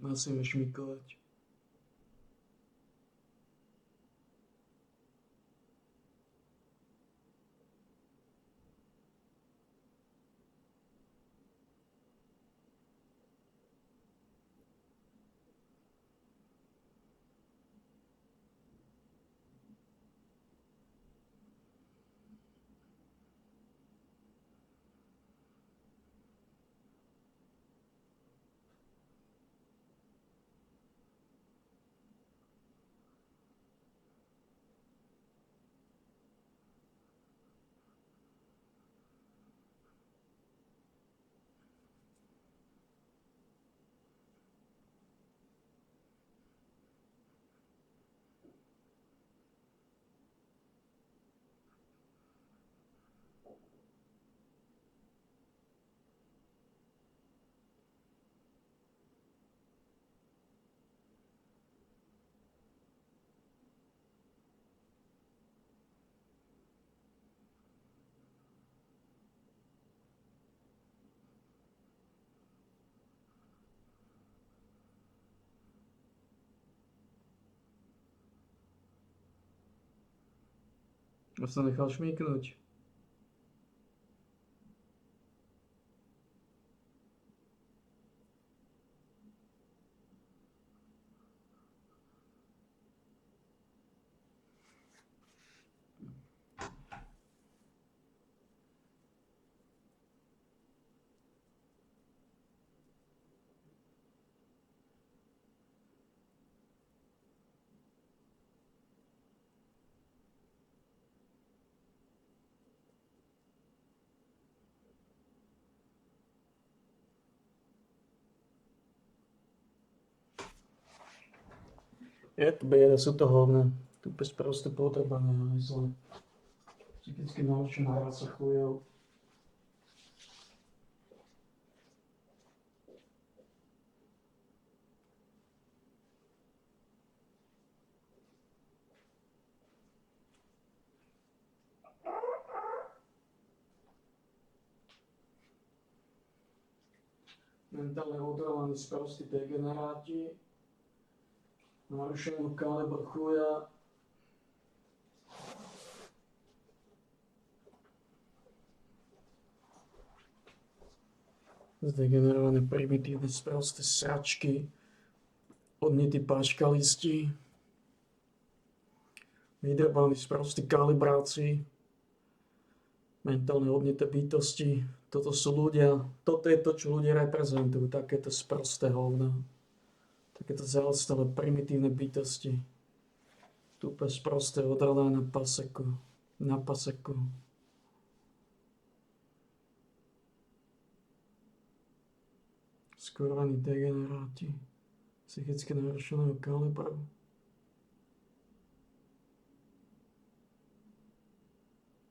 S12: Už sa nechal šmíknuť. Je to bieda, sú to hovna. Tu bez proste potrebané aj zle. Psychicky naučená rasa chujov. Mentálne odrolaní sprostí degeneráti, narušeného kalibru chuja, zdegenerované primitívne sprosté sračky, odnití páškalisti, vydrbaní sprostí kalibráci, mentálne odnité bytosti. Toto sú ľudia, toto je to, čo ľudia reprezentujú, takéto sprosté hovna. Takéto zaostalé primitívne bytosti. Tupé sprosté odrelané na paseku. Skurvení degeneráti, psychicky narušeného kalibru.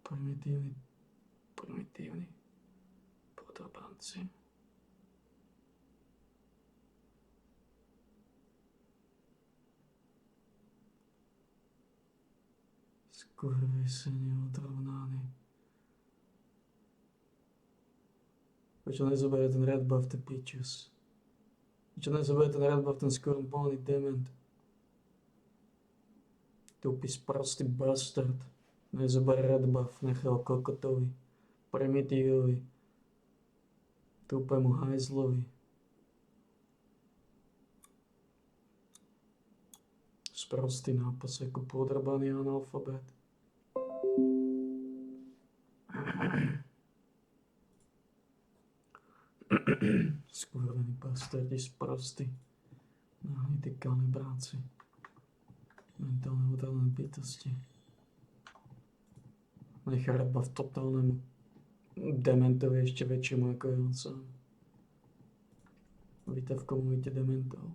S12: Primitívni podobanci. Skurvysení odrovnaní. Prečo nezoberie ten red buff, ten pičus? Prečo nezoberie ten red buff, ten skorumpovaný dement? Tupý sprostý bastard. Nezoberie red buff, nechal kokotovi, primitívovi, tupému hajzlovi. sprostý nápas ako podrbaný analfabet. Skurvený bastardi sprostý. Nahnití kalibráci. Mentálne udané bytosti. Nechába v totálnom dementovi ešte väčšiemu ako je on sám. Víta v komunite dementov.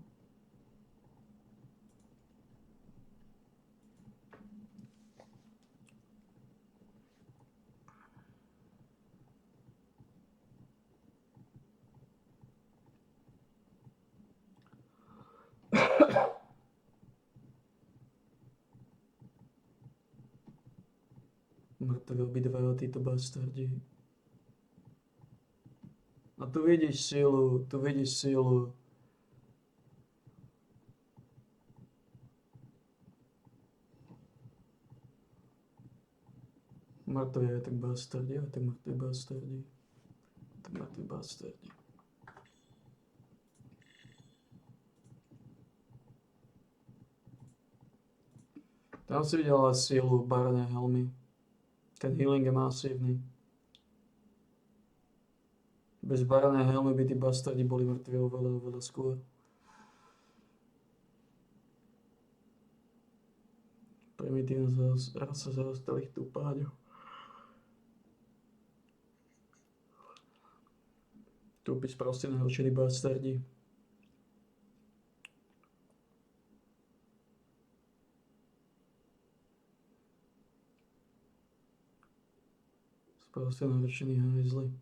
S12: Mŕtve obidvaja títo bastardi. A tu vidíš silu, tu vidíš silu. Mŕtvi je tak bastardi, a tak mŕtvi bastardi. Tak mŕtvi bastardi. Tam si videla silu barné helmy. Ten healing je masívny. Bez barné helmy by tí bastardi boli mŕtvi oveľa skôr. Primitívna rasa zaostalých tupáďov. Tupí sprostí naručení bastardi. Sprostí naručení hajzli.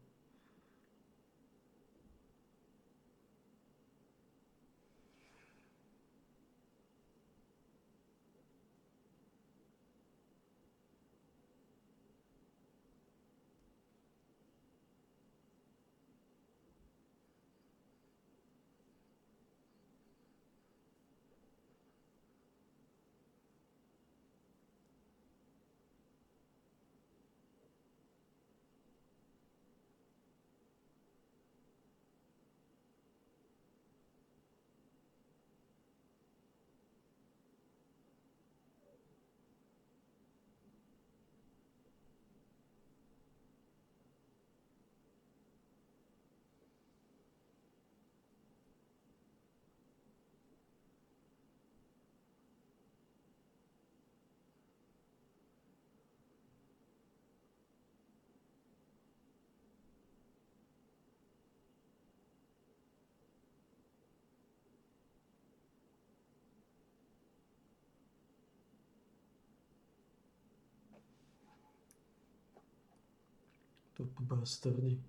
S12: To bastardi.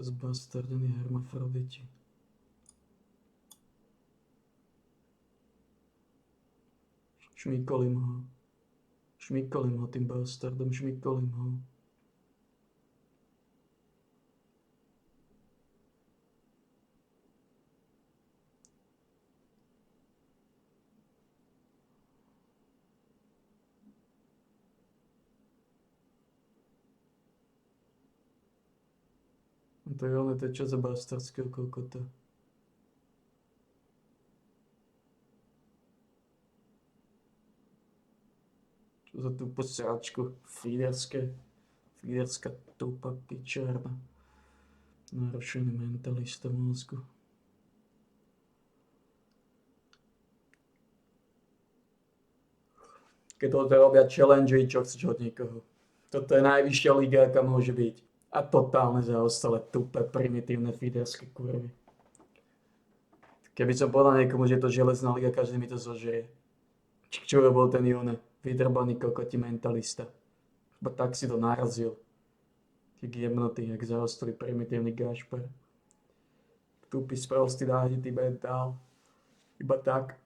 S12: Zbastardení hermafroditi. Šmíkolím ho. Šmíkolím ho tým bastardom, šmíkolím ho. To je ono, to je čo za bastardského kokota. Čo za tú posráčku Fíderská tupa pičárna. Narušený mentalista mozgu. Keď to robia challenge, čo chceš od niekoho. Toto je najvyššia liga, aká môže byť. A totálne zaostalé, tupé, primitívne fíderské kurvy. Keby som povedal niekomu, že je to železná liga, každý mi to zožerie. Čo robil ten Jone? Vydrbaný kokoti mentalista. Iba tak si to narazil. Jak jebnutý, jak zaostalý, primitívny gašper. Tupý, sprostý, náhnitý mentál. Iba tak.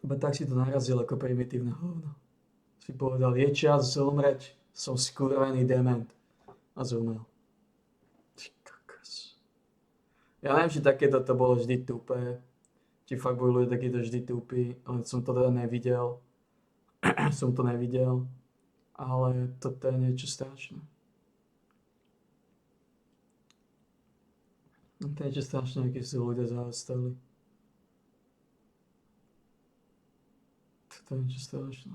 S12: Iba tak si to narazil ako primitívne hovno. Si povedal, je čas zomreť, som skurvený dement. A zomrel. Ty kokos. Ja neviem, či takéto to bolo vždy tupé. Či fakt boli ľudia takíto vždy tupí, ale som to teda nevidel. Som to nevidel. Ale toto je niečo strašné. No to je strašne, akí sú ľudia zaostali. To je niečo strašné.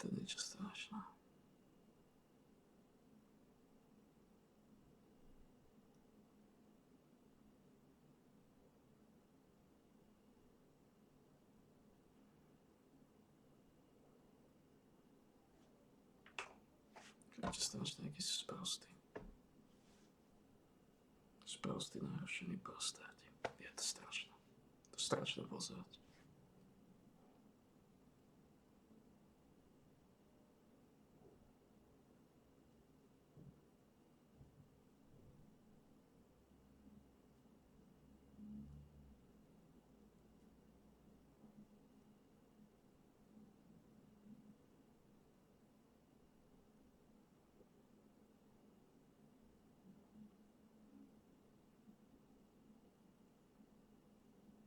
S12: To je niečo strašné. Niečo strašné, akí sú sprostí. Sprostí, narušení bastardi. Je to strašné. To strašné pozerať.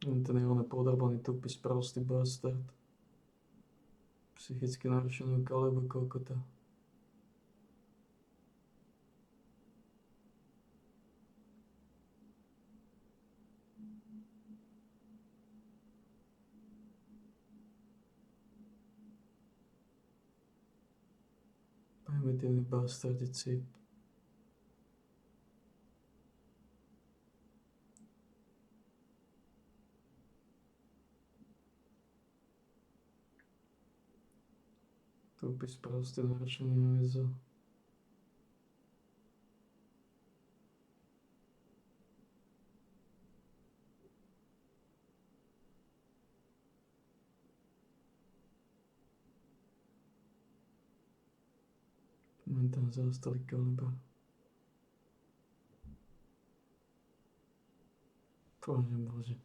S12: Ten je podobaný tupý sprostý bastard. Psychicky narušený kaleba kokota. Primitívny bastardi cip. Tupý sprostý narušený hajzel. Momentálne zaostali kaliber. Bože.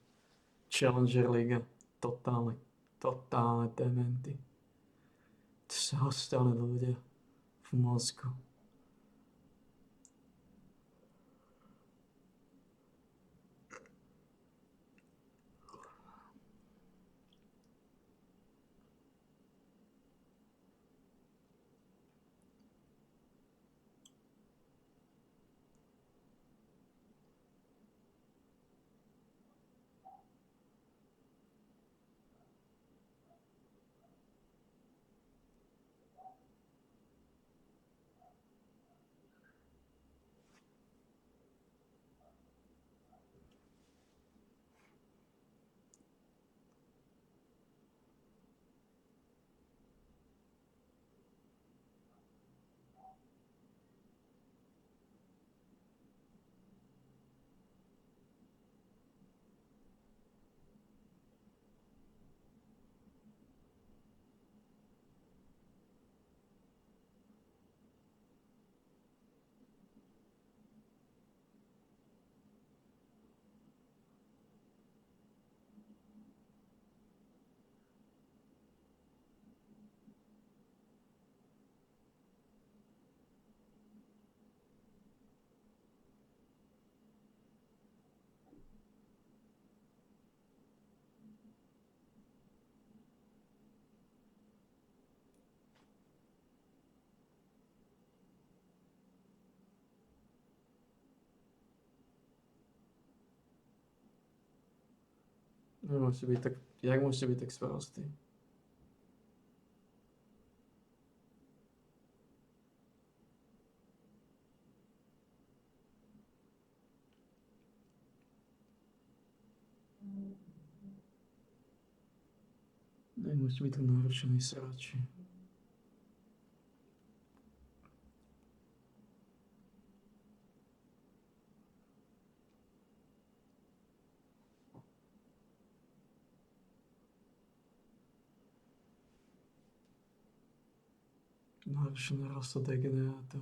S12: Challenger Liga. Totálne dementy. To sa ostali ľudia v mozgu. Jak môžete byť tak sprostý? Jak môžete byť tak narušený srači? Narušená rasa degenerátov.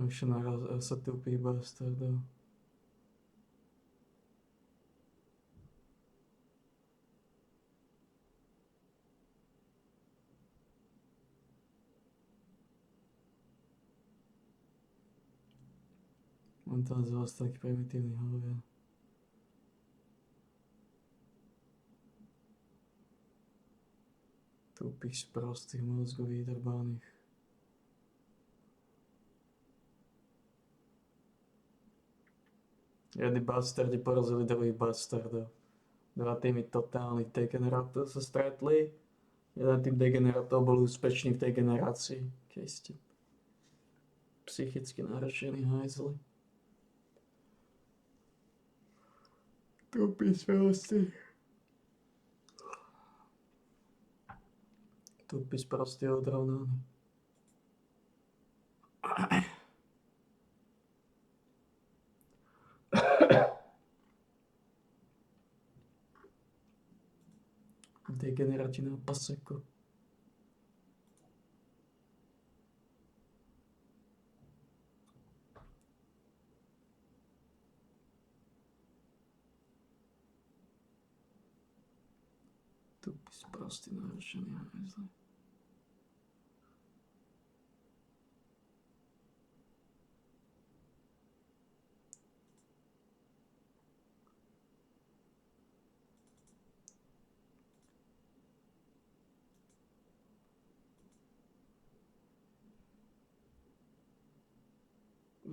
S12: Už naraz sa tupý bastardov. On tam zostal taký primitívny hovia. Tupých sprostých mozgov vydrbaných. Jedni bastardi porazili druhých bastardov. Dva týmy totálnych degenerátov sa stretli. Jeden tým degenerátov bol úspešný v tej generácii. Keď ste psychicky náročení hajzli. Tupí sprostí. Tupí sprostí odrovnaný. Degenerati na paseku. Tupí sprostí náročení hajzli.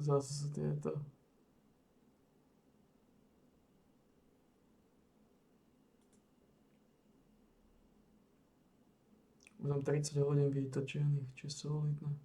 S12: Zase tieto. Už mám 30 hodín vytočených, čo je solidné.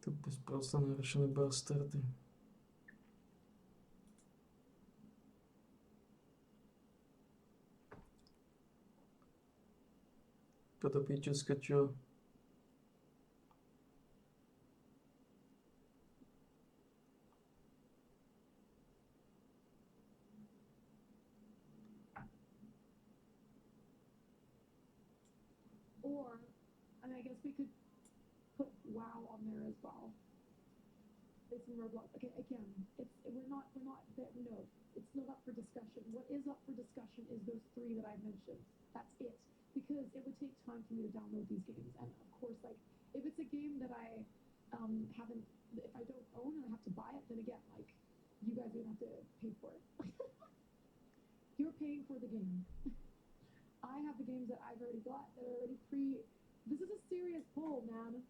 S12: Tupé sprostá narušené bastardy. Toto píčeska čo?
S8: Or, I mean, I guess we could put WoW on there as well. It's in Roblox. Okay, again, we're not that no, it's not up for discussion. What is up for discussion is those three that I mentioned. That's it. Because it would take time for me to download these games, and of course, like if it's a game that I haven't, if I don't own and I have to buy it, then again, like you guys are gonna have to pay for it. You're paying for the game. I have the games that I've already got that are already pre. This is a serious pull, man.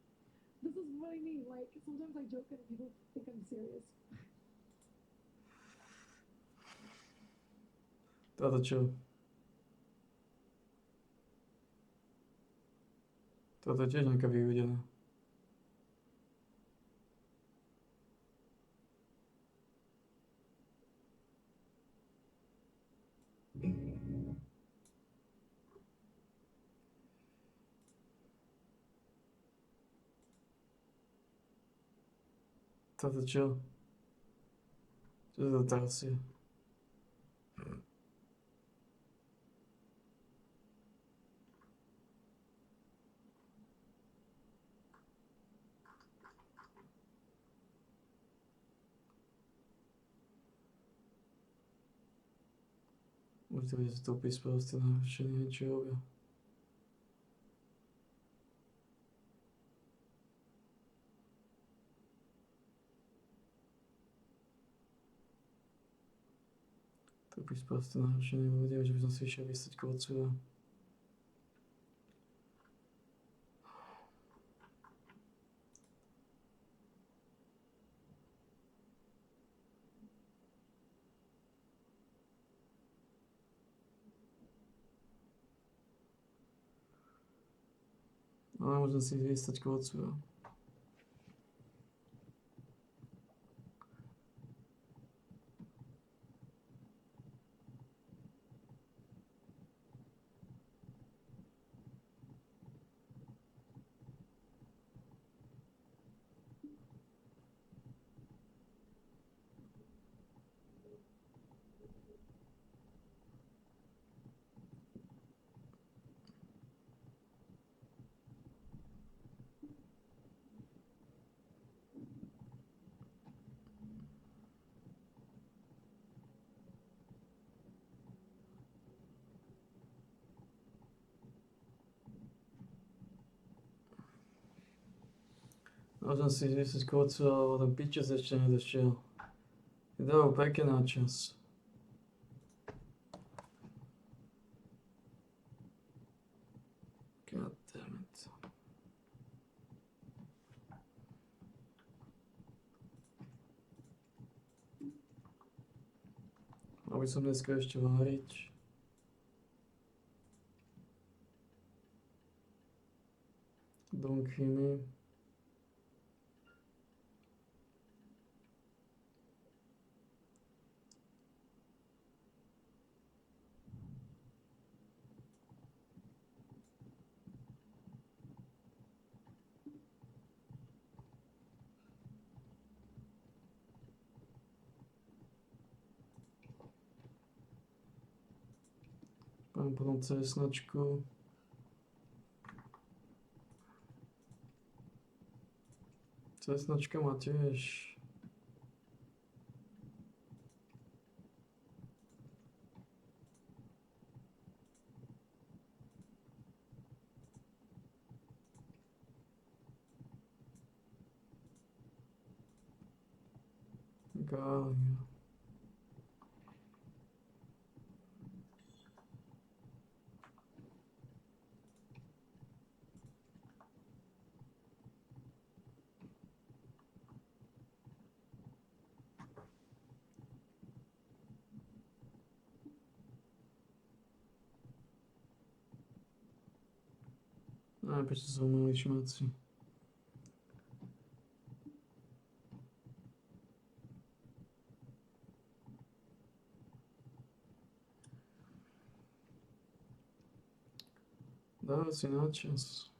S8: This is what I mean. Like sometimes I joke and people think I'm serious.
S12: Toto čo? Toto je tiež nejaká vyvedená. Toto čo? Čo to teraz je? Už to je tupý sprostý narušený niečoho. Tupý Taký sprostý náročený ľudia, že by som si išiel vysať Kocura. Ale môžem si vystať Kocura. Môžem si vysať Kocura, alebo ten Pičes ešte nedošiel. Dajú pekne na čas. God damn it. Mal by som dneska ešte váriť. Donkými. Mám potom CS-načku. CS-načka má tiež. Gália. Prečo sú mali šmáci? Dáva si na čas.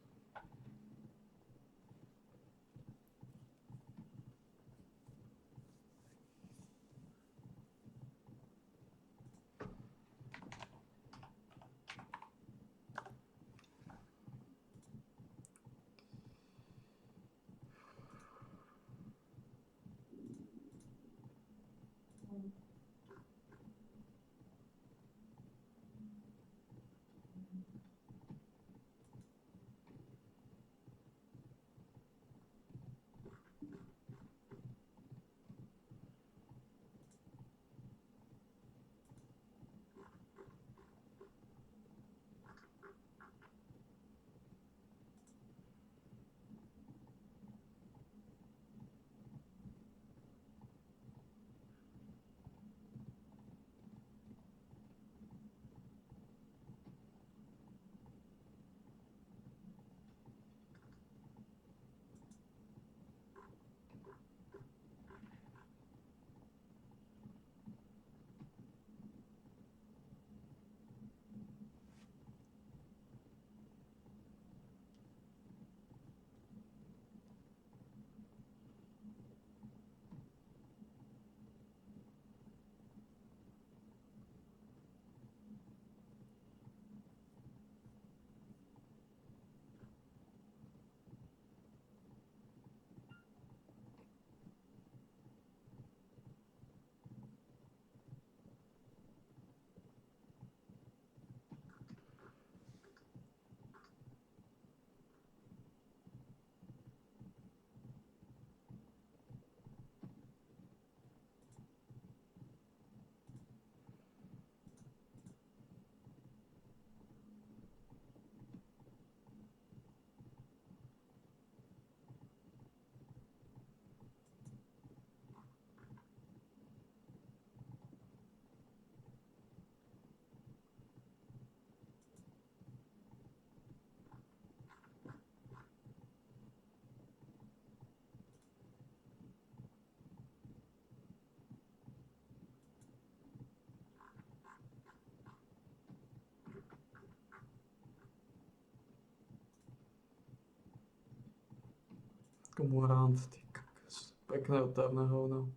S12: Morant, ty kokos. Pekné otávne hovno.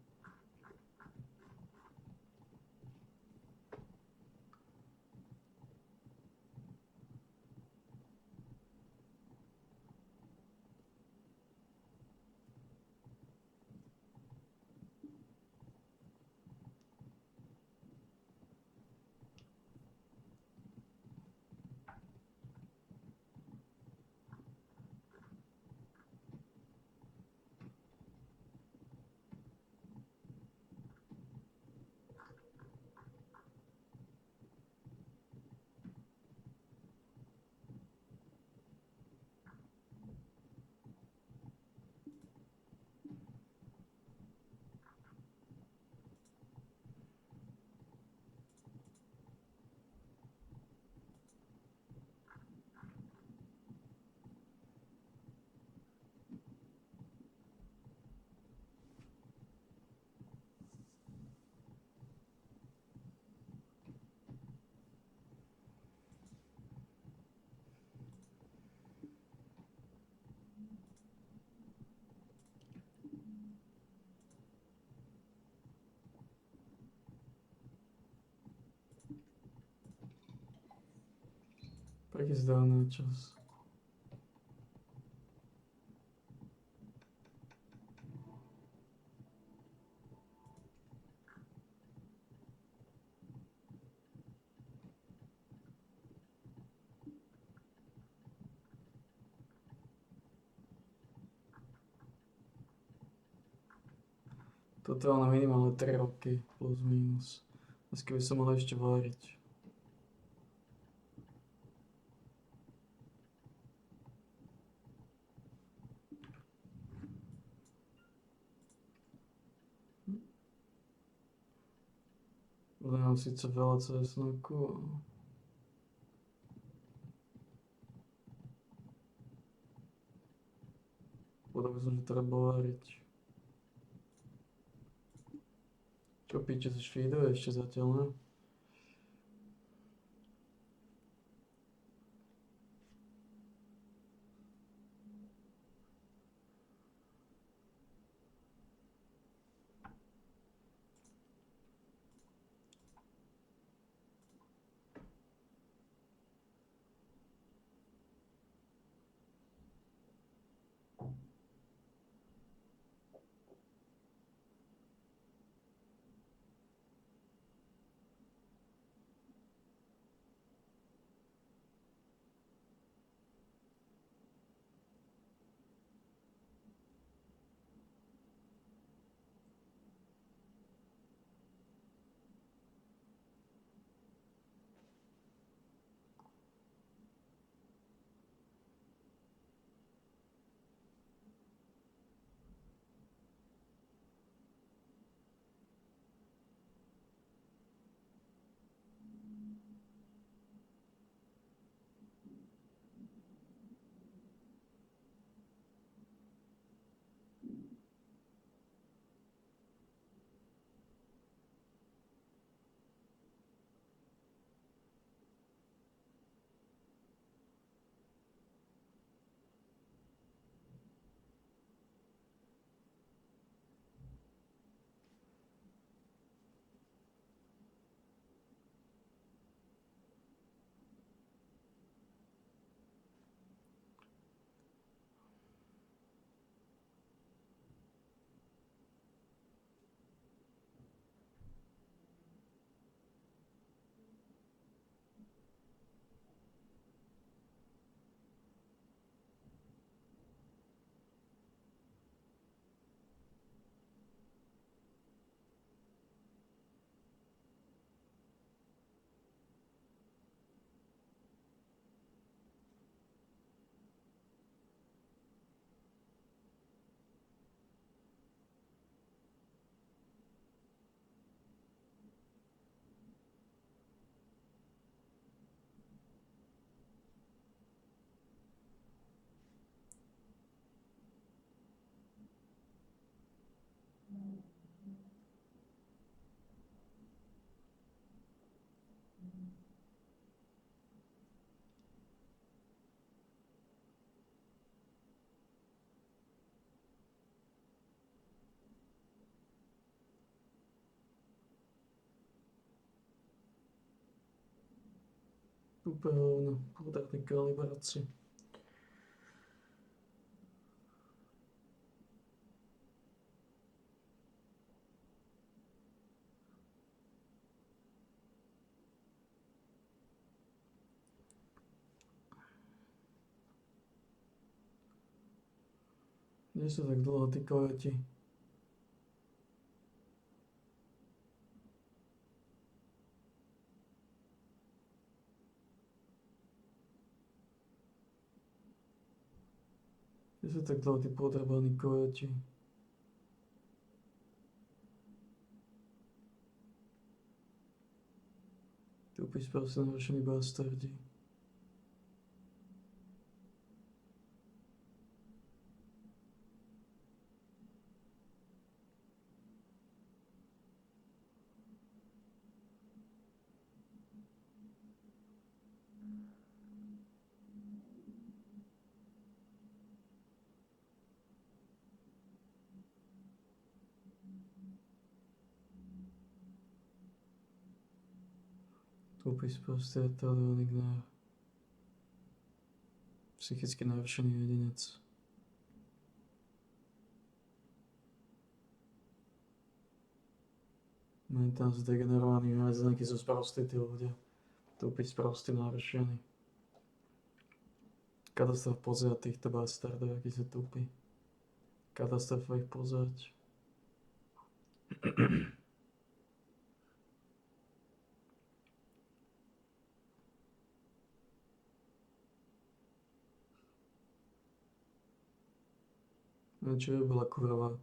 S12: Prichyzdávaný čas. To trvá na minimálne 3 roky, plus minus. Dneska by som mohol ešte váriť. Mám síce veľa CS-náku, povedal by som, že treba váriť. Čo píče, chceš video? Ešte zatiaľ ne. Úplne hovno. Podarný kalibráci. Kde sú tak dlho tí kojoti? Kde sú tak dlho tí podrbaní kojoti? Tupí sprostí navršení bastardi. Tupý sprostý retardovaný gnár. Psychicky narušený jedinec. Mentálne zdegenerovaní hádzanky sú sprostí tí ľudia. Tupý sprostý narušený. Katastrofa pozerať týchto bastardov, akí sú tupí. Katastrofa ich pozerať. Čo by bola kurva?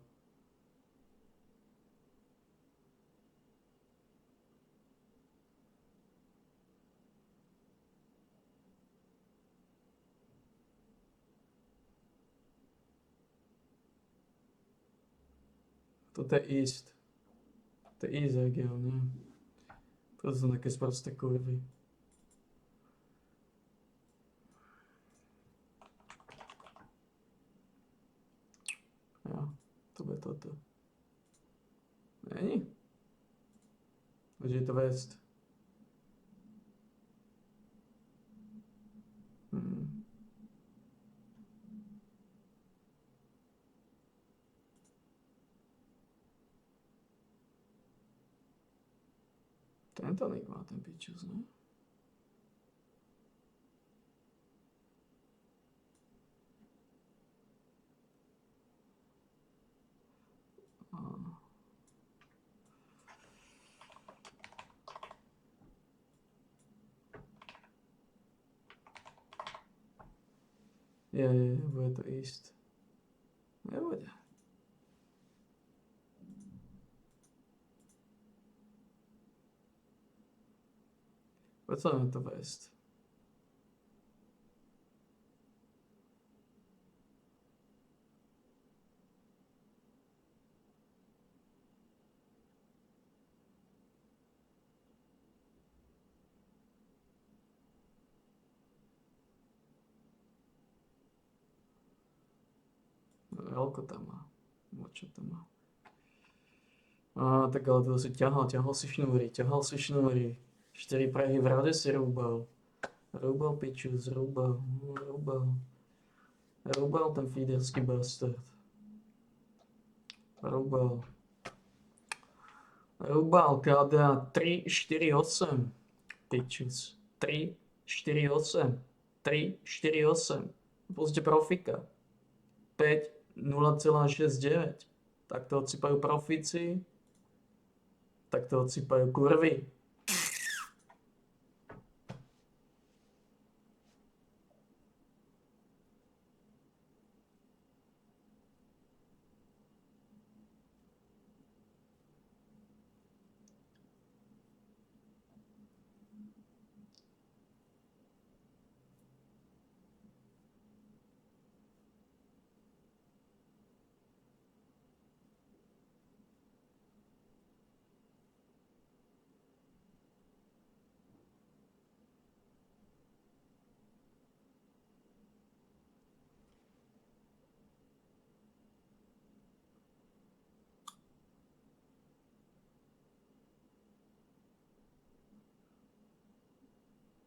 S12: Toto je East. To je East region, nie? To sú také sprosté kurvy. Ja, to bude toto. Není? Takže je to West. Tento nik má ten pičus, ne? Je, bude to East. Nebude. Poďme to West. Veľko tam má. Čo tam má? Tak ale to si ťahal si šnúry. 4 prahy v rade si rúbal. Rúbal pičus, rúbal ten feederský bastard. Rúbal KDA 3, 4, 8. Pičus. 3, 4, 8. 3, 4, 8. Pozrite profika. 5, 0,69. Tak to odsýpajú profíci. Tak to odsýpajú kurvy.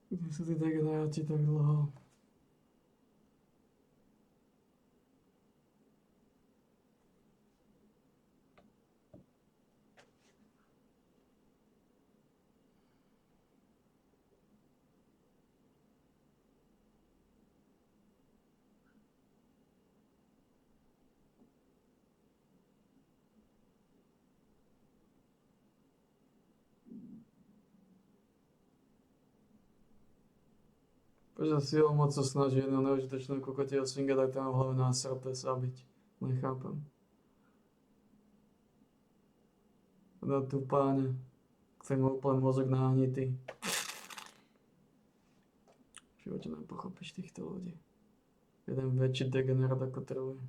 S12: Kde sú tí degeneráti tak dlho? Prečo si ho moc sa snaží jedného neužitočného kokotieho swinga, tak tam v hlave násraté zabiť. Nechápem. Teda tu páne, ktorý má úplne mozog náhnitý. V živote nepochopíš týchto ľudí. Jeden väčší degenerát ako trvuje.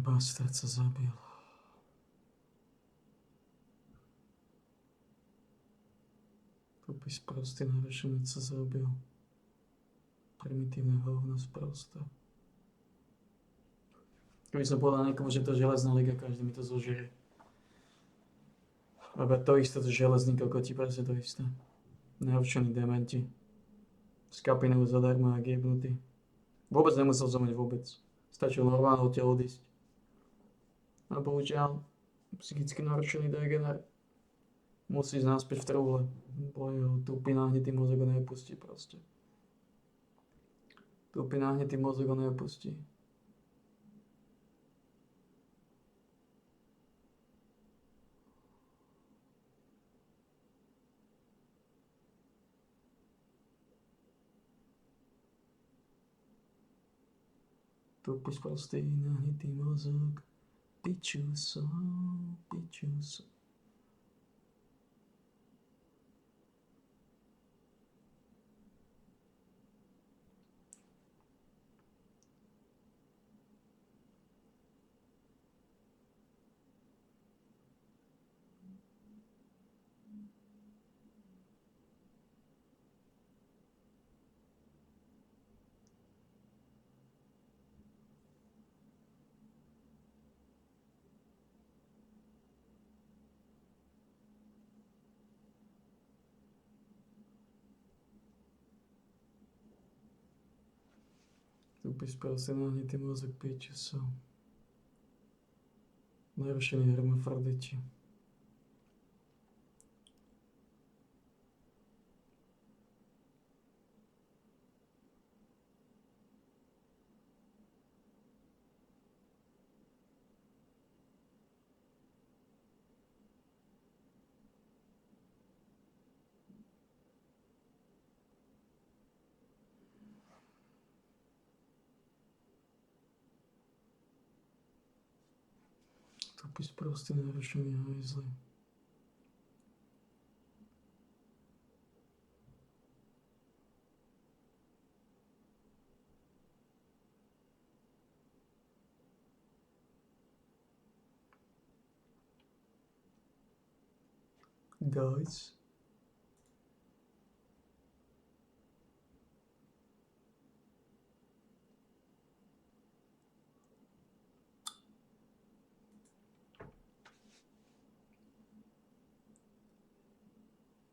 S12: Bastard sa zabil. Kúpi sprostý narušenec sa zabil. Primitívne hovno sprosté. Keby som povedal niekomu, že to je železná liga, každý mi to zožerie. Lebo to isté, to železný kokoti, presne to isté. Narušení dementi. S kapinou zadarmo a jebnutý. Vôbec nemusel zomrieť vôbec. Stačilo normálne odtiaľ odísť. A bohužiaľ, psychicky narušený degener musí ísť naspäť v trúhle. Bo jeho tupý náhnitý mozog ho nepustí proste. Tupý náhnitý mozog ho nepustí. Tupý sprostý náhnitý mozog. Pičuso, pičuso. Tupý sprostý náhnitý mozog, pičuso. Narušený hermafroditi. Tupý sprostý narušený hajzli. Guys.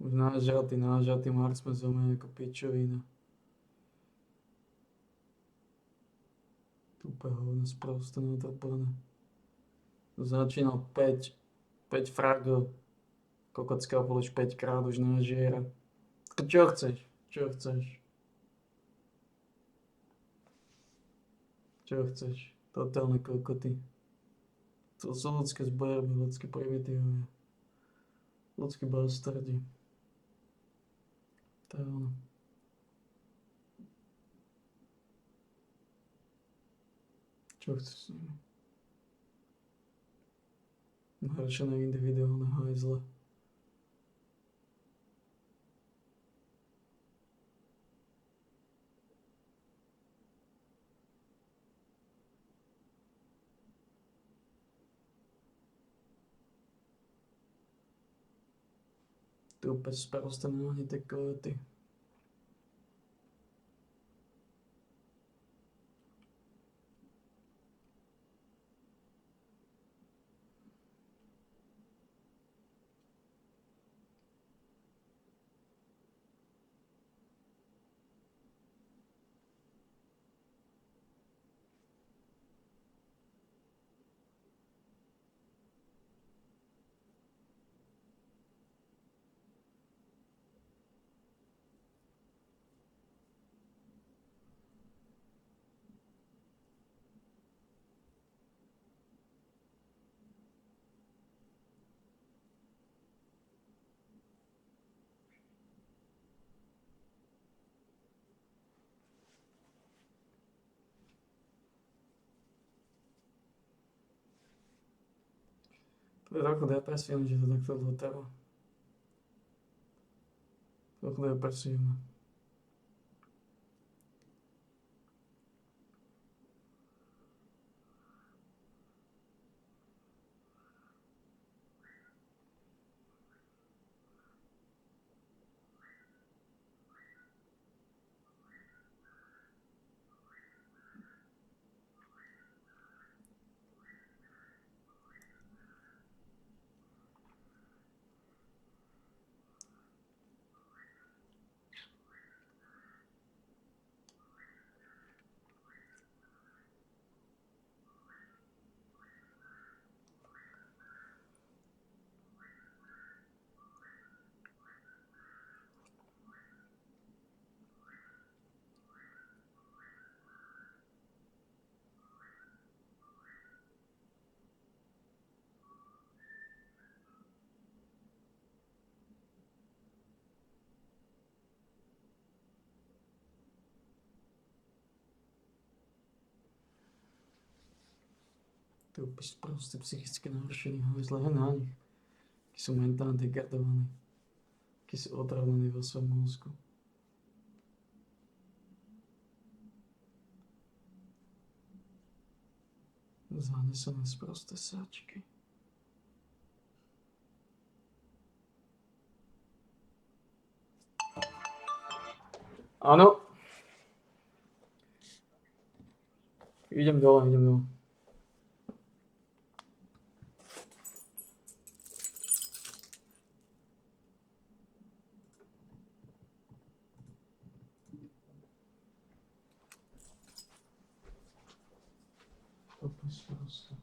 S12: Už nážatý marksman zomrie ako pičovina. Tupé hovno sprosto nadrbané. Začínal 5 fragov. Kokocká bol už 5 krát už nažiera. Čo chceš? Čo chceš? Čo chceš? Totálne kokoty. To sú ľudské zberby, ľudské primitívy. Ľudskí bastardi. To je ono. Čo chceš s nimi? Narušené individuálne hajzle. Trúpec sprosté náhnité klety. To je trochu depresívne, že to takto dlho trvá. Trochu depresívne. To je proste psychicky narušení hajzle, hej na nich. Akí sú mentálne degradovaní. Akí sú otravení vo svojom mozgu. Zanesené sprosté sáčky. Áno. Idem dole. Proste.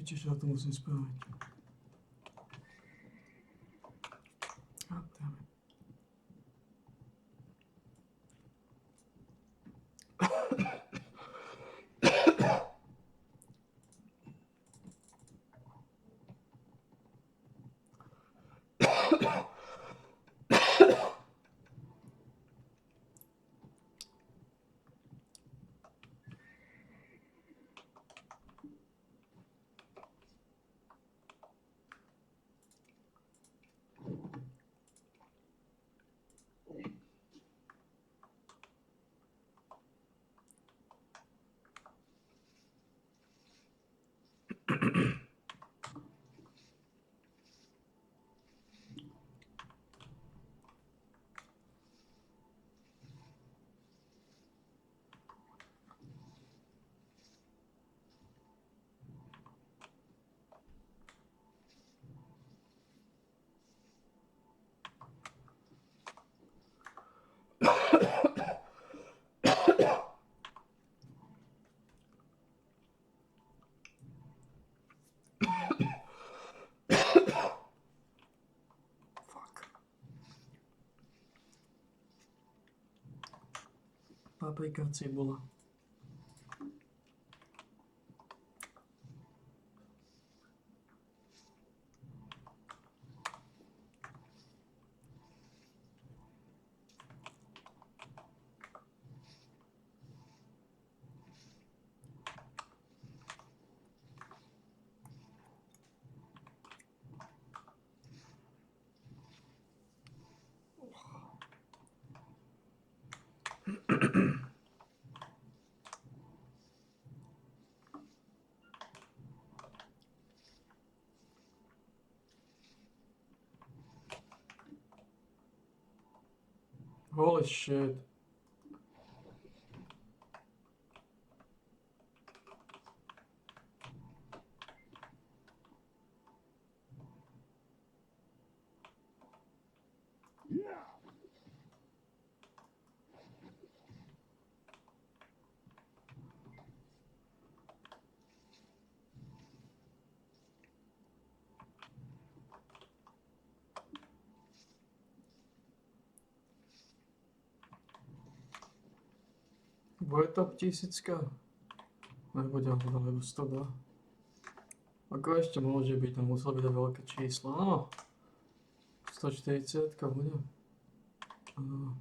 S12: piči, že ja to musím spraviť. Goddammit. Paprika, cibula. Holy shit. Bude top 1000? Nebude, alebo 102. Ako ešte môže byť, tam muselo byť veľké číslo. Áno. 140 bude. Áno.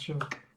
S12: piču.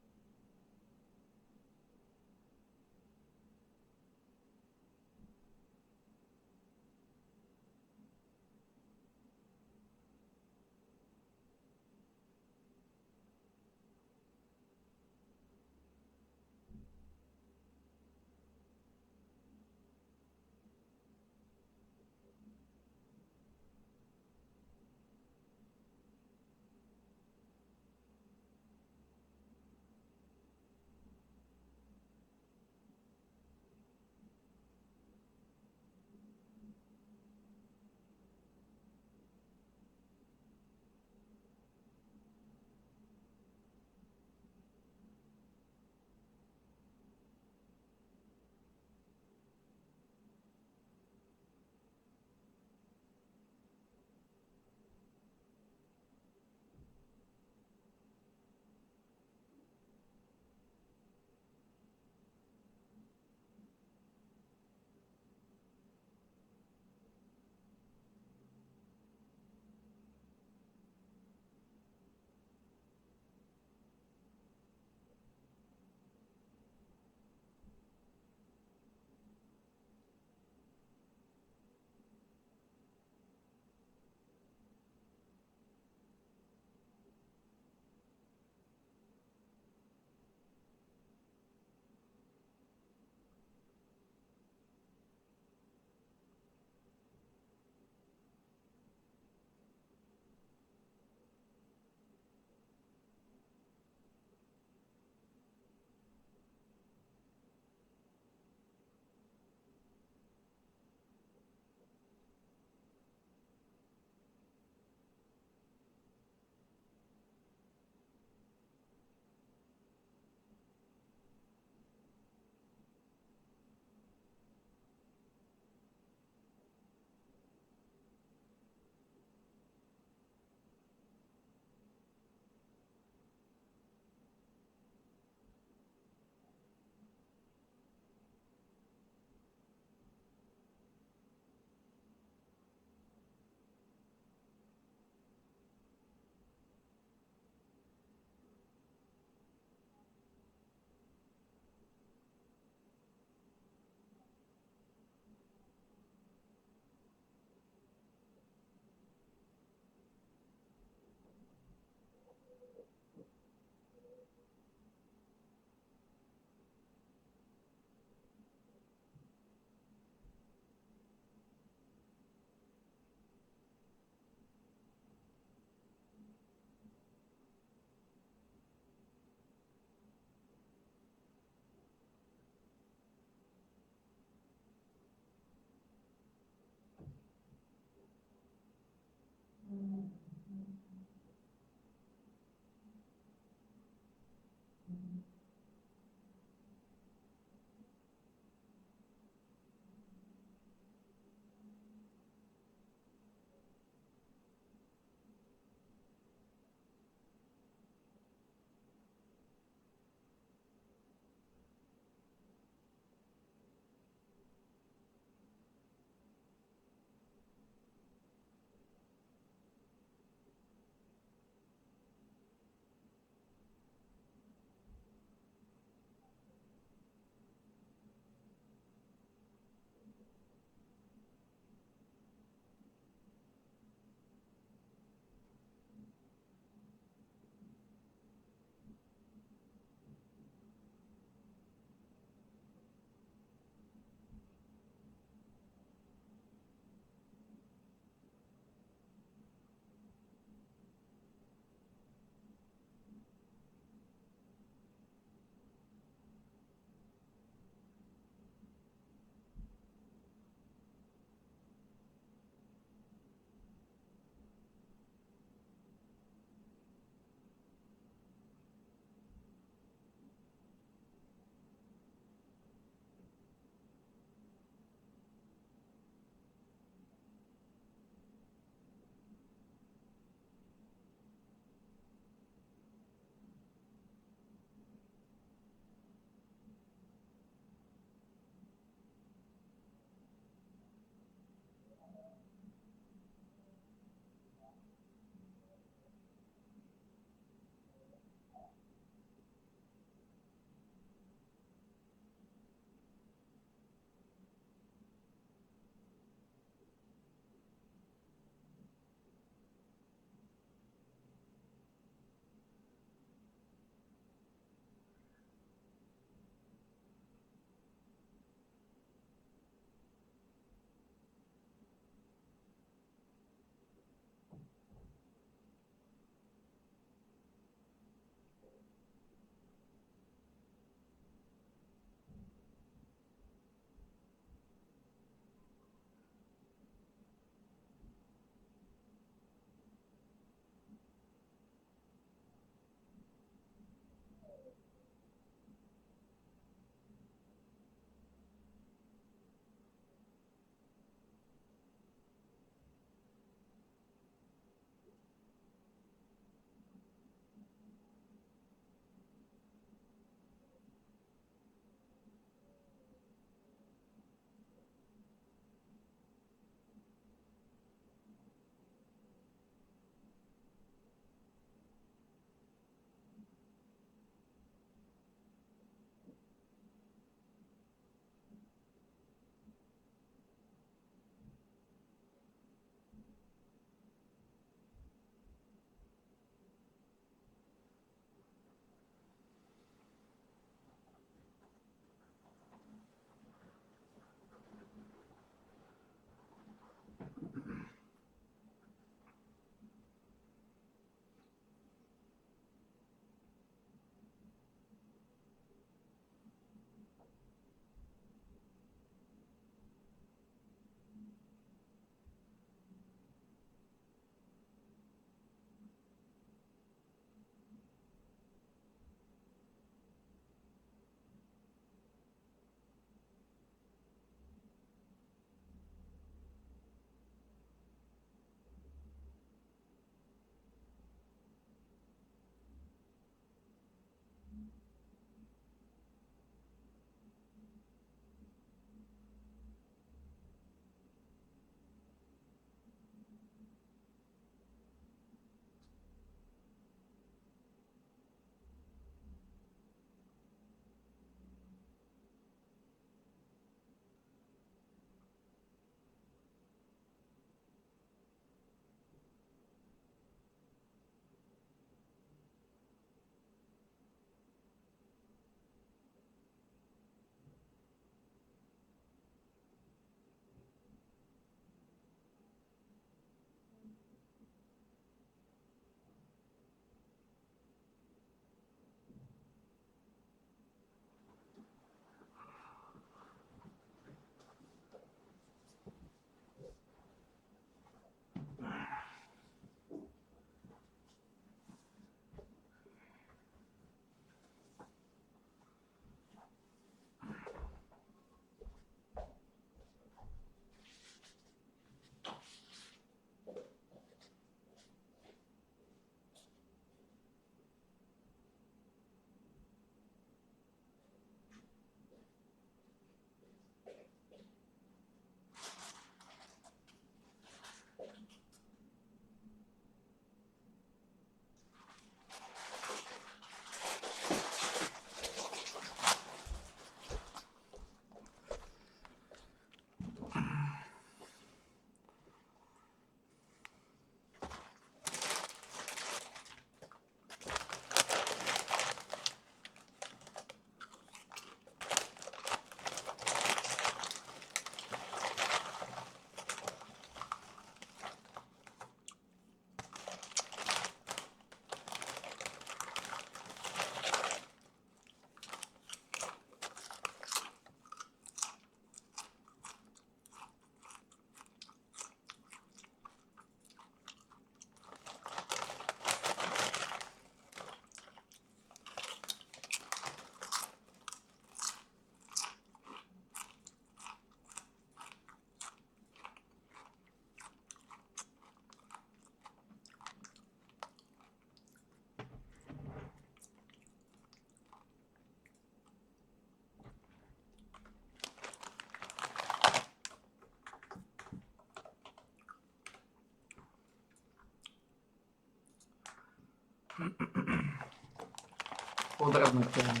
S1: odradnutelný.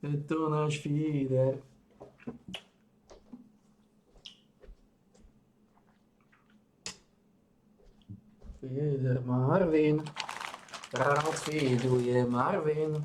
S1: Je to náš feeder. Feeder Marvin. Rád feeduje Marvin.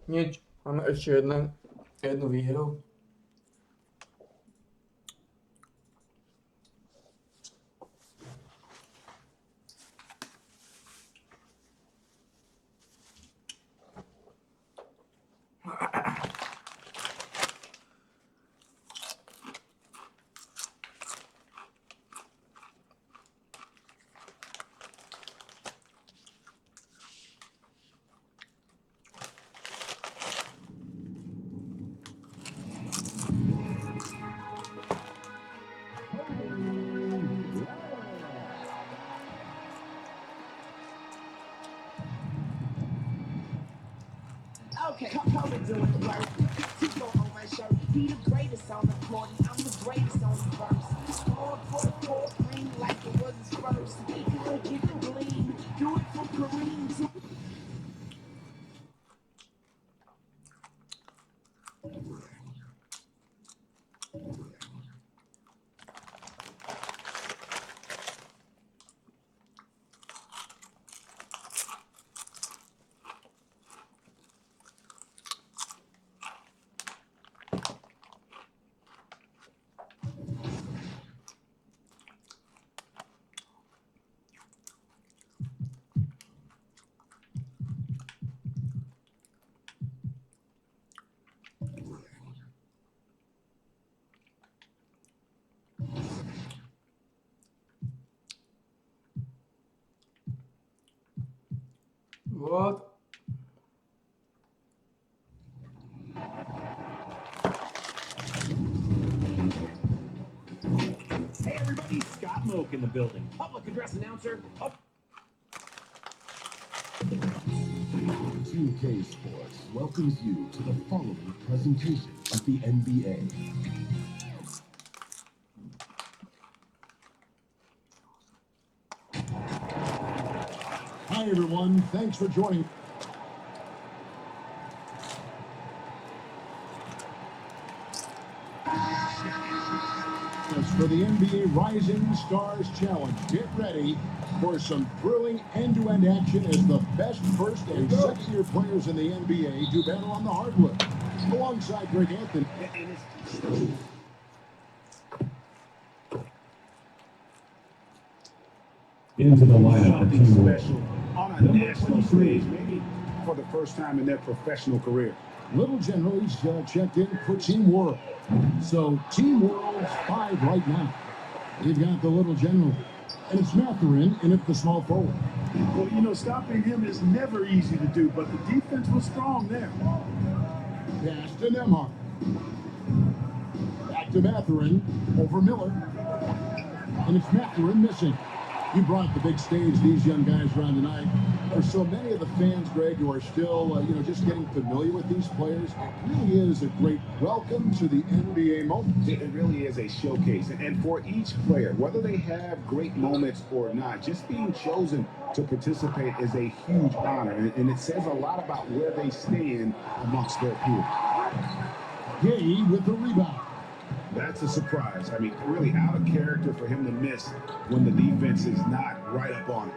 S1: Nič, máme ešte jednu výhru.
S2: Okay, come and do it right. Tico on my shirt. Be the greatest on the court. I'm the greatest on the verse. Score for the court, green like it was his first. Good, get the gleam. Do it for Kareem.
S1: What?
S10: Hey everybody, Scott Moak in the building. Public address announcer.
S6: 2K Sports welcomes you to the following presentation of the NBA. Hi everyone, thanks for joining. For the NBA Rising Stars Challenge. Get ready for some thrilling end-to-end action as the best first and second-year players in the NBA do battle on the hardwood. Alongside Greg Anthony.
S3: Into the lineup.
S14: Something special on a national stage, maybe for the first time in their professional career.
S6: Little General's checked in for Team World. So Team World's 5 right now. They've got the Little General. And it's Mathurin in at the small forward.
S7: Well, you know, stopping him is never easy to do, but the defense was strong there.
S6: Pass to Nembhard. Back to Mathurin. Over Miller. And it's Mathurin missing. You brought the big stage these young guys around tonight. For so many of the fans, Greg, who are still, just getting familiar with these players, it really is a great welcome to the NBA moment.
S14: It really is a showcase. And for each player, whether they have great moments or not, just being chosen to participate is a huge honor. And it says a lot about where they stand amongst their peers.
S6: Gay with the rebound.
S14: That's a surprise. I mean, really out of character for him to miss when the defense is not right up on it.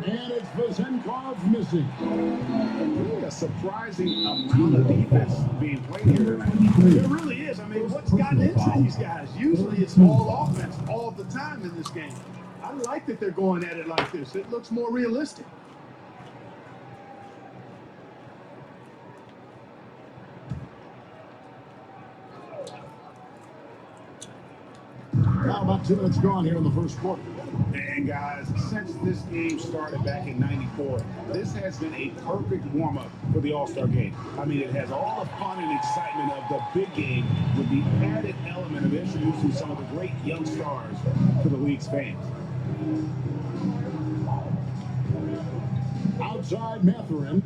S6: And it's Vezenkov missing.
S14: Really a surprising amount of defense being played here tonight.
S7: It really is. I mean, what's gotten into these guys? Usually it's all offense all the time in this game. I like that they're going at it like this. It looks more realistic.
S6: Now about 2 minutes gone here in the first quarter.
S14: And guys, since this game started back in '94, this has been a perfect warm-up for the All-Star game. I mean, it has all the fun and excitement of the big game with the added element of introducing some of the great young stars to the league's fans.
S6: Outside Mathurin.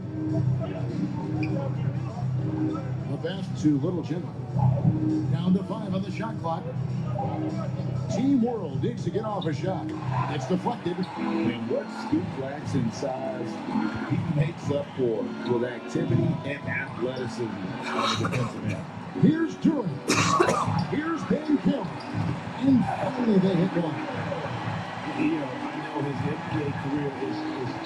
S6: The pass to Little General. Down to 5 on the shot clock. Team World needs to get off a shot. It's deflected.
S14: And what Scoop lacks in size, he makes up for with activity and athleticism on the defensive end.
S6: Here's Duran. Here's Ben Kim. And finally they hit one.
S14: You know, I know his NBA career is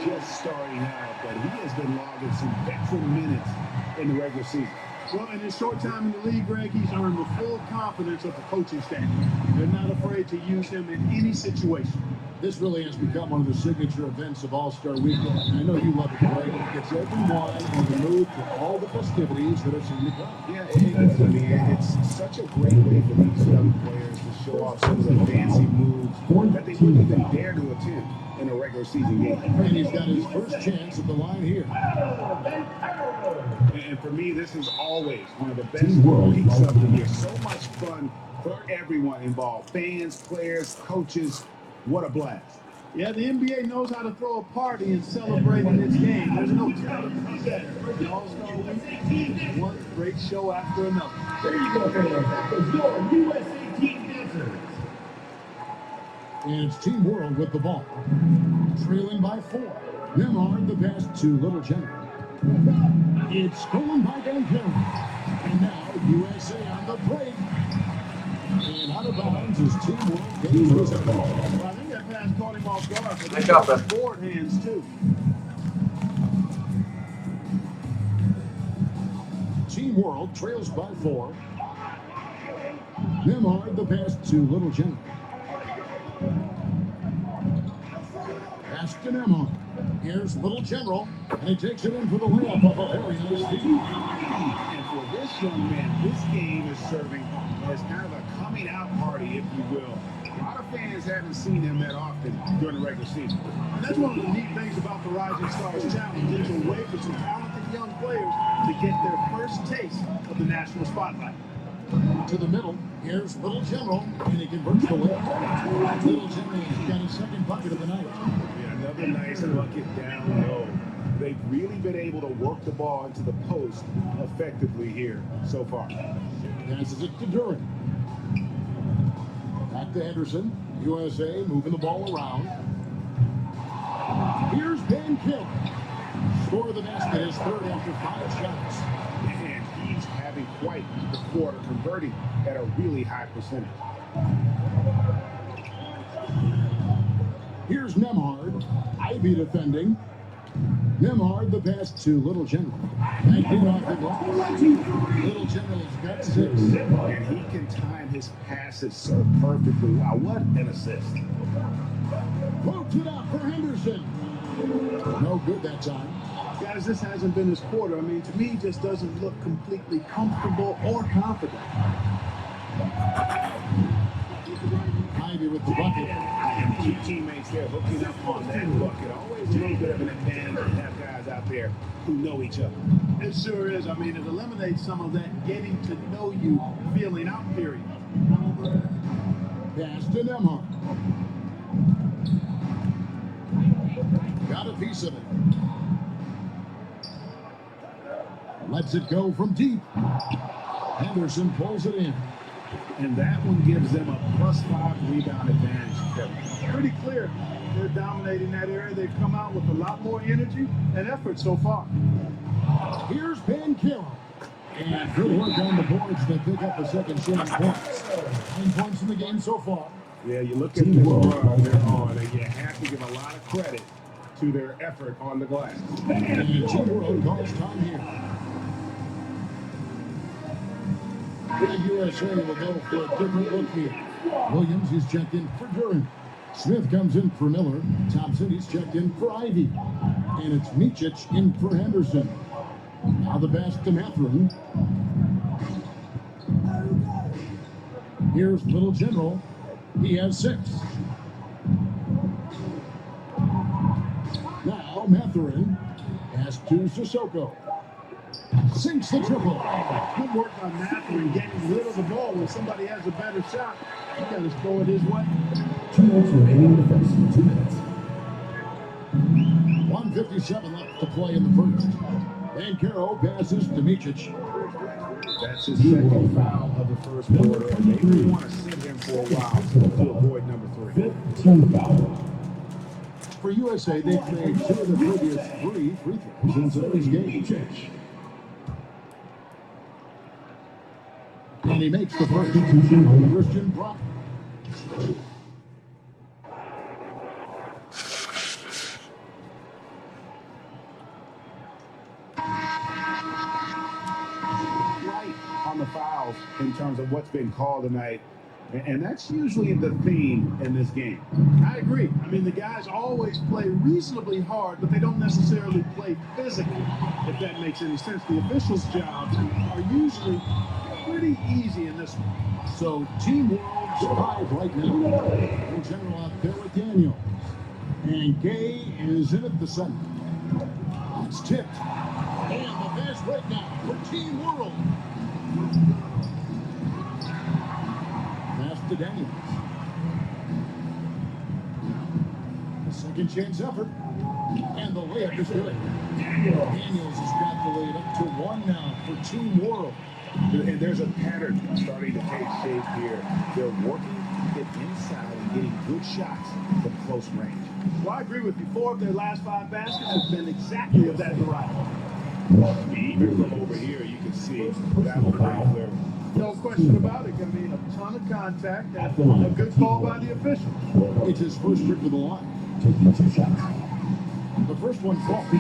S14: just starting out, but he has been logging some veteran minutes in the regular season.
S7: Well, in his short time in the league, Greg, he's earned the full confidence of the coaching staff. They're not afraid to use him in any situation.
S6: This really has become one of the signature events of All-Star Weekend. And I know you love it, Greg. It gets everyone in the mood for all the festivities that are soon to come.
S14: Yeah, it does. I mean, it's such a great way for these young players to show off some of the fancy moves that they wouldn't even dare to attempt in a regular season game.
S6: And he's got his first chance at the line here.
S14: And for me, this is always one of the best weeks of the year. So much fun for everyone involved. Fans, players, coaches. What a blast.
S7: Yeah, the NBA knows how to throw a party and celebrate in its game. There's no telling who's better. The All-Star Week, one great show after another.
S10: There you go, fellas. Your USA team dancers.
S6: And it's Team World with the ball. Trailing by 4. Nembhard the pass to Little General. It's stolen by Van Perry. And now USA on the break. And out of bounds is Team World getting his ball.
S7: Well, I think that pass caught him off guard, but
S1: I got
S7: they
S1: that.
S7: forward hands too.
S6: Team World trails by 4. Nembhard the pass to Little General. Pass to Nembhard. Here's Little General, and he takes it in for the layup of a very nice feed.
S14: And for this young man, this game is serving as kind of a coming out party, if you will. A lot of fans haven't seen him that often during the regular season.
S7: And that's one of the neat things about the Rising Stars Challenge. It's a way for some talented young players to get their first taste of the national spotlight.
S6: To the middle, here's Little General, and he converts the way. Little General's got his second bucket of the night.
S14: Yeah, another nice bucket down low. They've really been able to work the ball into the post effectively here so far.
S6: Passes it to Duran. Back to Henderson. USA moving the ball around. Here's Ben Kill. Score of the basket, his third after 5 shots.
S14: And he's having quite the quarter, converting at a really high percentage.
S6: Here's Nemhard. Ivy defending. Nemhard, the pass to Little General. And in off the glass. Little General's got 6.
S14: And he can time his passes so perfectly. Wow, what an assist.
S6: Pokes it up for Henderson. No good that time.
S7: Guys, this hasn't been his quarter. I mean, to me, he just doesn't look completely comfortable or confident.
S6: Ivy with the bucket.
S14: And 2 teammates there hooking up on that bucket. Always a little bit of an advantage to have guys out there who know each other.
S7: It sure is. I mean, it eliminates some of that getting to know you feeling out period.
S6: Pass to Nemhard. Got a piece of it. Lets it go from deep. Henderson pulls it in.
S14: And that one gives them a +5 rebound advantage, Kevin.
S7: Pretty clear. They're dominating that area. They've come out with a lot more energy and effort so far.
S6: Here's Ben Carroll. And good work on the boards to pick up the second chance points. 9 points in the game so far.
S14: Yeah, you look at this run they're on, and you have to give a lot of credit to their effort on the glass.
S6: And Team World calls time here. The USA will go for a different look here. Williams is checked in for Duran. Smith comes in for Miller. Thompson is checked in for Ivy. And it's Micic in for Henderson. Now the pass to Mathurin. Here's Little General. He has 6. Now Mathurin has to Sissoko. Sinks the triple.
S7: Good work on Mathurin getting rid of the ball. When somebody has a better shot, you got to throw it his way.
S6: 2 minutes remaining in the first. 2 minutes. 1:57 left to play in the first. Bancaro passes to Micic.
S14: That's his second foul of the first quarter, and they really want to sit him for a while to avoid number 3.
S6: 15 foul. For USA, they've made 2 of the previous 3 free throws in today's game. And he makes the first. Christian Brock.
S14: Right on the fouls in terms of what's been called tonight. And that's usually the theme in this game.
S7: I agree. I mean, the guys always play reasonably hard, but they don't necessarily play physically, if that makes any sense. The officials' jobs are usually pretty easy in this one.
S6: So Team World's 5 right now. In general out there with Daniel. And Gay is in at the center. It's tipped. And the pass right now for Team World. Pass to Daniels. A second chance effort. And the layup is good. Daniels has got the lead up to 1 now for Team World.
S14: And there's a pattern starting to take shape here. They're working to get inside and getting good shots from close range.
S7: Well, I agree with you. 4 of their last 5 baskets have been exactly of that variety.
S14: Even from over here, you can see that one pretty clear.
S7: No question about it. I mean, a ton of contact and a good call by the official.
S6: It's his first trip to the line. Taking 2 shots. The first one falls. The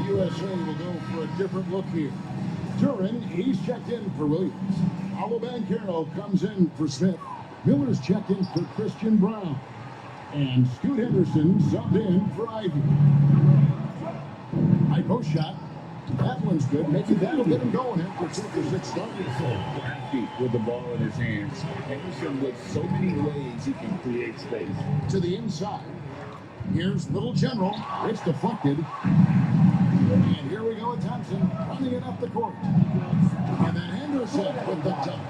S6: USA will go for a different look here. Duran, he's checked in for Williams. Bancaro comes in for Smith. Miller's checked in for Christian Brown. And Scoot Henderson subbed in for Ivy. High post shot. That one's good. Maybe that'll get him going after 2 for 6 starts.
S14: Crafty with the ball in his hands. Henderson with so many ways he can create space.
S6: To the inside. Here's Little General. It's deflected. And here we go with Thompson running it up the court. And then Henderson with the dunk.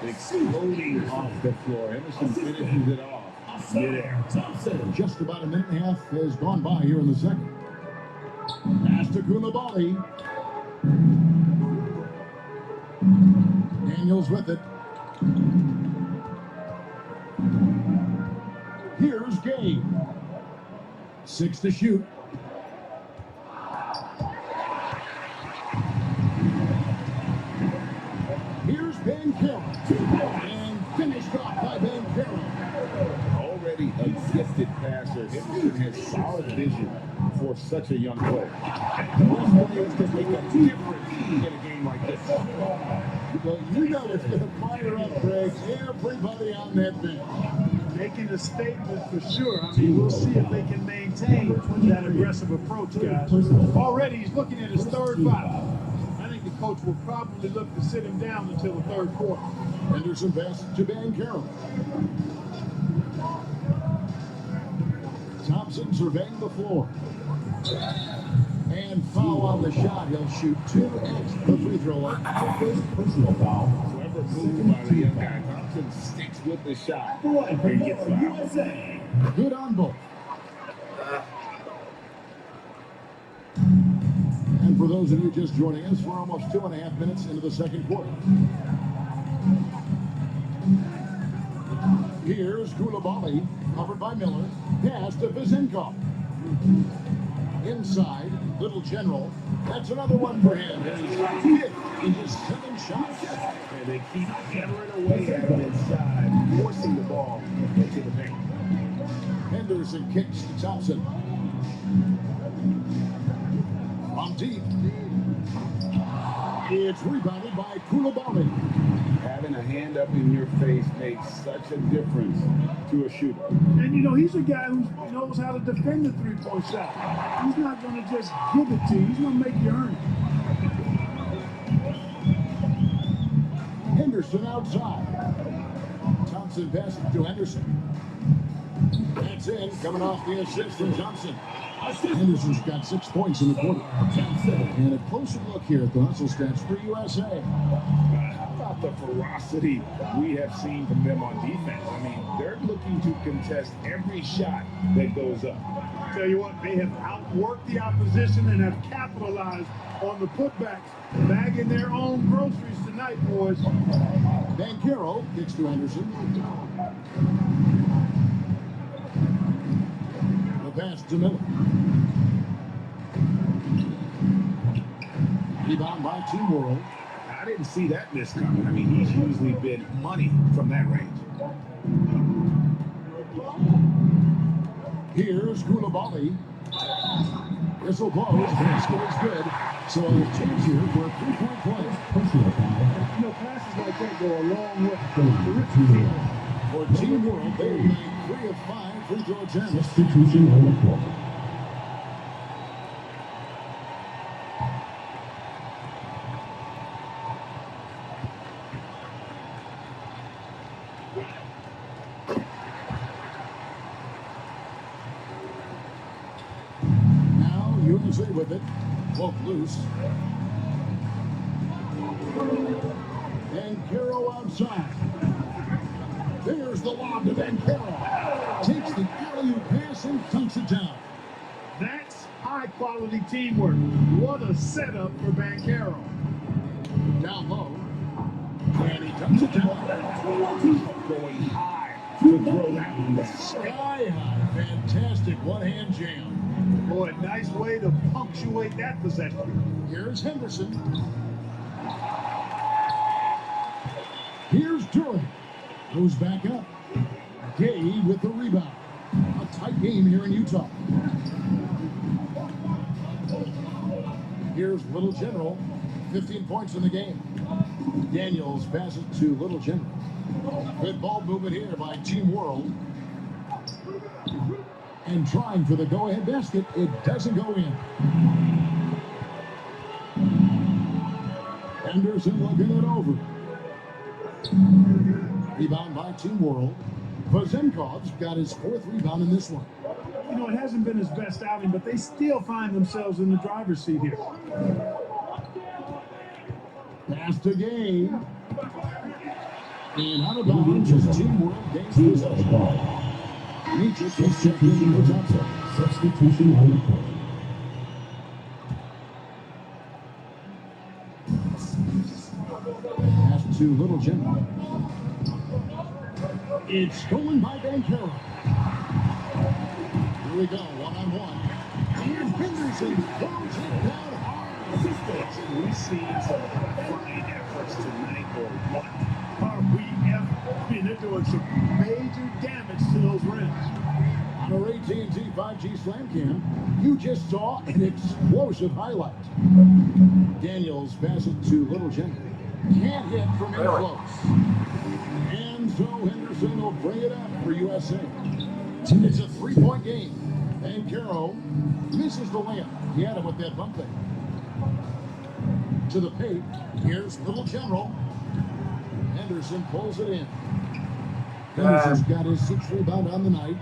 S14: Exploding off the floor. Henderson finishes it off midair.
S6: Just about a minute and a half has gone by here in the second. Pass to Koulibaly. Daniels with it. Here's Gay. 6 to shoot. Here's Banchero. And finished off by Banchero.
S14: Already a gifted passer. Henderson has solid vision for such a young player. Those players can make a difference in a game like this.
S6: Well, you know it's going to fire up, Greg. Everybody on that bench.
S7: Making a statement for sure. I mean, we'll see if they can maintain that aggressive approach, guys. Already, he's looking at his third foul. I think the coach will probably look to sit him down until the third quarter.
S6: Henderson passes to Banchero. Thompson surveying the floor. And foul on the shot. He'll shoot 2 at the free throw line.
S14: Personal foul. Clever move by the young guy. Thompson sticks with the shot. And gets fouled.
S6: Good on both. And for those of you just joining us, we're almost 2.5 minutes into the second quarter. Here's Koulibaly, covered by Miller. Pass to Vizenko. Inside, Little General. That's another one for him. His 5th in his 7 shots.
S4: And they keep hammering away at him inside, forcing the ball into the paint.
S6: Henderson kicks to Thompson. From deep. It's rebounded by Koulibaly.
S14: Having a hand up in your face makes such a difference to a shooter.
S7: And, you know, he's a guy who knows how to defend the three-point shot. He's not going to just give it to you. He's going to make you earn it.
S6: Henderson outside. Thompson passes to Henderson. That's in, coming off the assist from Thompson. Henderson's got 6 points in the quarter. And a closer look here at the hustle stats for USA.
S14: How about the ferocity we have seen from them on defense? I mean, they're looking to contest every shot that goes up.
S7: Tell you what, they have outworked the opposition and have capitalized on the putbacks, bagging their own groceries tonight, boys.
S6: Banchero kicks to Henderson. The pass to Miller. Rebound by Team World.
S14: I didn't see that miss coming. I mean, he's usually been money from that range.
S6: Here's Koulibaly. Whistle blows. Basket is good. So a chance here for a 3-point play.
S7: You know, passes like that go a long way.
S6: For Team World, they made 3 of 5 free throw attempts. USA with it. Woke loose. Banchero outside. There's the lob to Banchero. Takes the alley-oop pass and dunks it down.
S7: That's high-quality teamwork. What a setup for Banchero.
S6: Down low. And he dunks it down.
S14: Going high to throw that one.
S6: Sky high. Fantastic one-hand jam.
S7: Boy, nice way to punctuate that possession.
S6: Here's Henderson. Here's Durant. Goes back up. Gay with the rebound. A tight game here in Utah. Here's Little General. 15 points in the game. Daniels passes to Little General. Good ball movement here by Team World. And trying for the go-ahead basket, it doesn't go in. Henderson looking it over. Rebound by Team World. Vezenkov's got his 4th rebound in this one.
S7: You know, it hasn't been his best outing, but they still find themselves in the driver's seat here.
S6: Pass to Gay. And out of bounds as Team World gains possession. Mitchell is checked in for Thompson.
S3: Substitution on the court.
S6: Pass to Little General. It's stolen by Bankero. Here we go, one-on-one. And Henderson throws it down hard.
S7: We've seen some fine efforts tonight, or what are we ever? I mean, they're doing some major damage to those rims.
S6: On our AT&T 5G Slam Cam, you just saw an explosive highlight. Daniels passes it to Little General. Can't hit from in close. And so Henderson will bring it up for USA. It's a 3-point game. Bankero misses the layup. He had him with that bump fake. To the paint. Here's Little General. Henderson pulls it in. Henderson's got his 6th rebound on the night.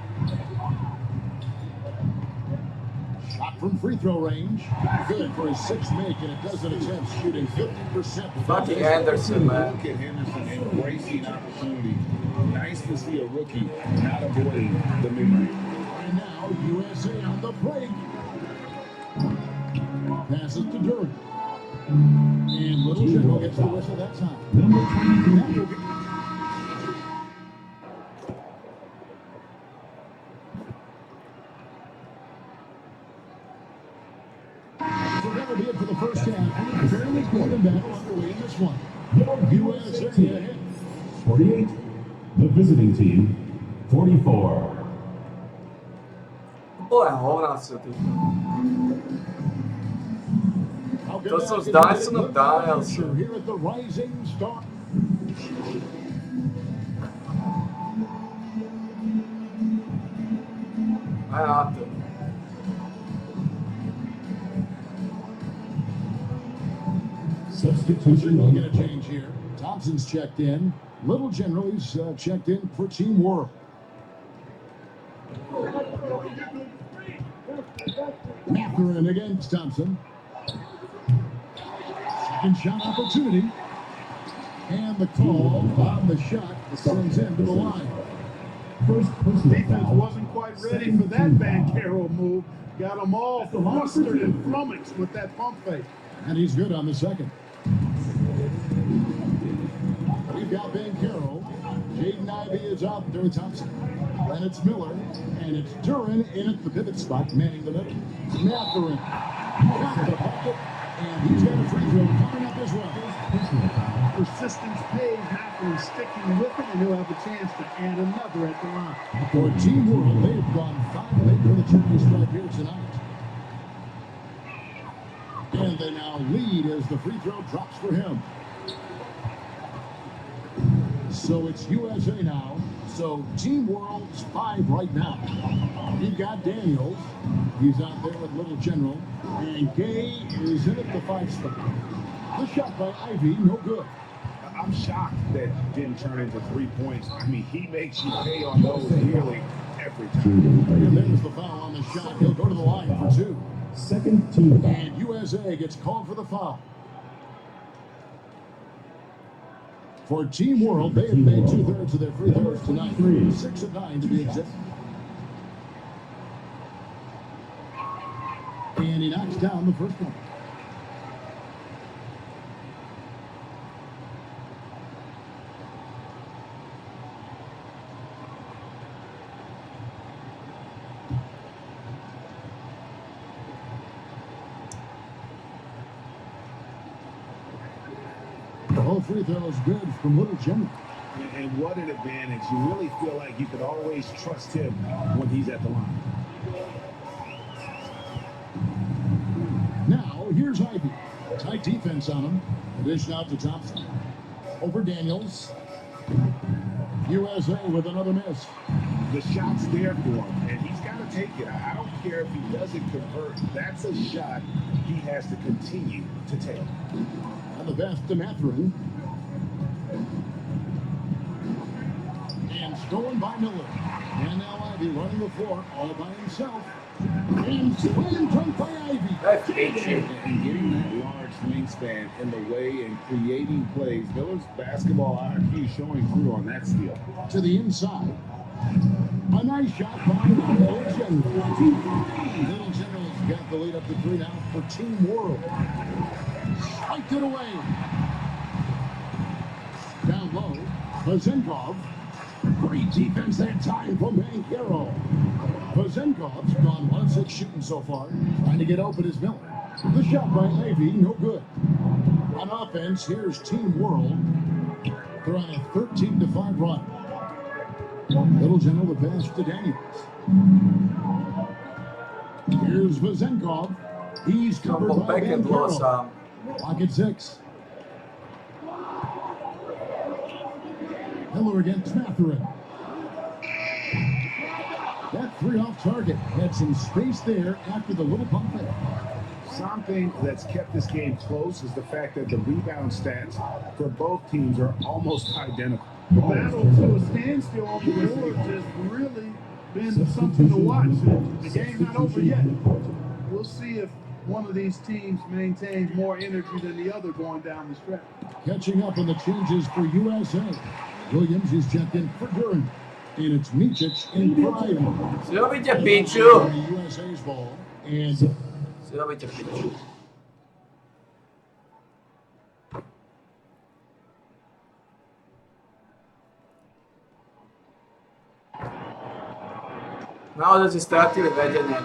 S6: Shot from free throw range. Good for his 6th make, and it doesn't attempt shooting 50%.
S12: Fucking Anderson, man.
S14: Look at Henderson embracing opportunity. Nice to see a rookie not avoiding the mid-range.
S6: And now USA on the break. Passes to Duran. And Little General gets the whistle that time.
S3: Number 23.
S6: So that'll be it for the first half. Fairly even battle underway in this one. USA ahead.
S3: 48. The visiting team, 44.
S12: Ora se ty. To sú z Dysonu Dials.
S6: Here at the Rising Star.
S12: Aj na to.
S6: Substitution. We'll get a change here. Thompson's checked in. Little General is checked in for Team World. Mathurin against Thompson. Second shot opportunity. And the call on the shot sends him to the line.
S3: First
S7: Defense wasn't quite ready for that Bankero move. Got them all flustered and flummoxed with that pump fake.
S6: And he's good on the second. We've got Bankero. Jaden Ivey is out there with Thompson. Then it's Miller. And it's Duran in at the pivot spot, manning the middle. Mathurin. Got the pocket. And he's got a free throw coming up as well.
S7: Persistence pays. Mathurin sticking with it, and he'll have a chance to add another at the line.
S6: For Team World, they've gone 5-8 for the champion stripe here tonight. And they now lead as the free throw drops for him. So it's USA now. So Team World's 5 right now. You've got Daniels. He's out there with Little General. And Gay is in at the 5 spot. The shot by Ivy, no good.
S14: I'm shocked that didn't turn into 3 points. I mean, he makes you pay on those nearly every time.
S6: And there's the foul on the shot. He'll go to the line for 2.
S3: Second team.
S6: And USA gets called for the foul. For Team World, they have made 2/3 of their free throws tonight. 6 of 9 to be exact. And he knocks down the first one. All free throws good from Little General.
S14: And what an advantage. You really feel like you could always trust him when he's at the line.
S6: Now, here's Ivy. Tight defense on him. Dish out to Thompson. Over Daniels. USA with another miss.
S14: The shot's there for him, and he's got to take it. I don't care if he doesn't convert. That's a shot he has to continue to take.
S6: On the pass to Mathurin. And stolen by Miller. And now Ivy running the floor all by himself. And slam dunk by Ivy.
S14: And getting that large wingspan in the way and creating plays. Miller's basketball IQ showing through on that steal.
S6: To the inside. A nice shot by Little General. Little General's got the lead up to 3 now for Team World. Spiked it away. Down low. Vezenkov. Great defense that time from Banchero. Vezenkov's gone 1 of 6 shooting so far. Trying to get open is Miller. The shot by Ivy, no good. On offense, here's Team World. They're on a 13-5 run. Little General the pass to Daniels. Here's Vezenkov. He's covered by Banchero. Clock at 6. Miller against Mathurin. That 3 off target had some space there after the little pump fake.
S14: Something that's kept this game close is the fact that the rebound stats for both teams are almost identical.
S7: The battle to a standstill on the board has really been something to watch. The game's not over yet. We'll see if one of these teams maintains more energy than the other going down the stretch.
S6: Catching up on the changes for USA. Williams is checked in for Duran. And it's Micic in for Ivy.
S12: Zrobicie piciu!
S6: USA's ball. And
S12: Zrobicie piciu. Naozaj si stratili vedenie.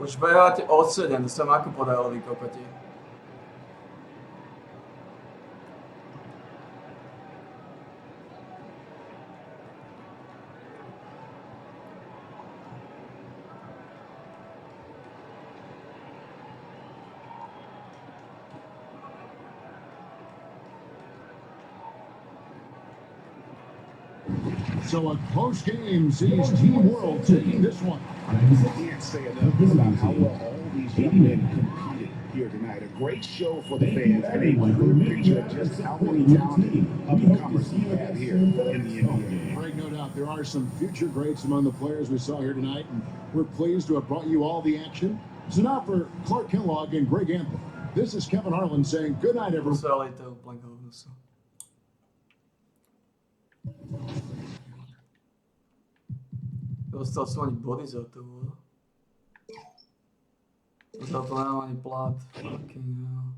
S12: Už behávate od 7, to sa ako podalo vykopatí.
S6: so a close game sees Team World taking this one.
S14: I can't say enough about how well all these young men competed here tonight. A great show for the fans and a clear picture of just how many talented up-and-comers we have here in the NBA.
S6: Greg, no doubt there are some future greats among the players we saw here tonight, and we're pleased to have brought you all the action. So now for Clark Kellogg and Greg Anthony, this is Kevin Harlan saying good night, everyone.
S12: Dostal som ani body za to, vole. Za to nemám ani plat. Fucking hell.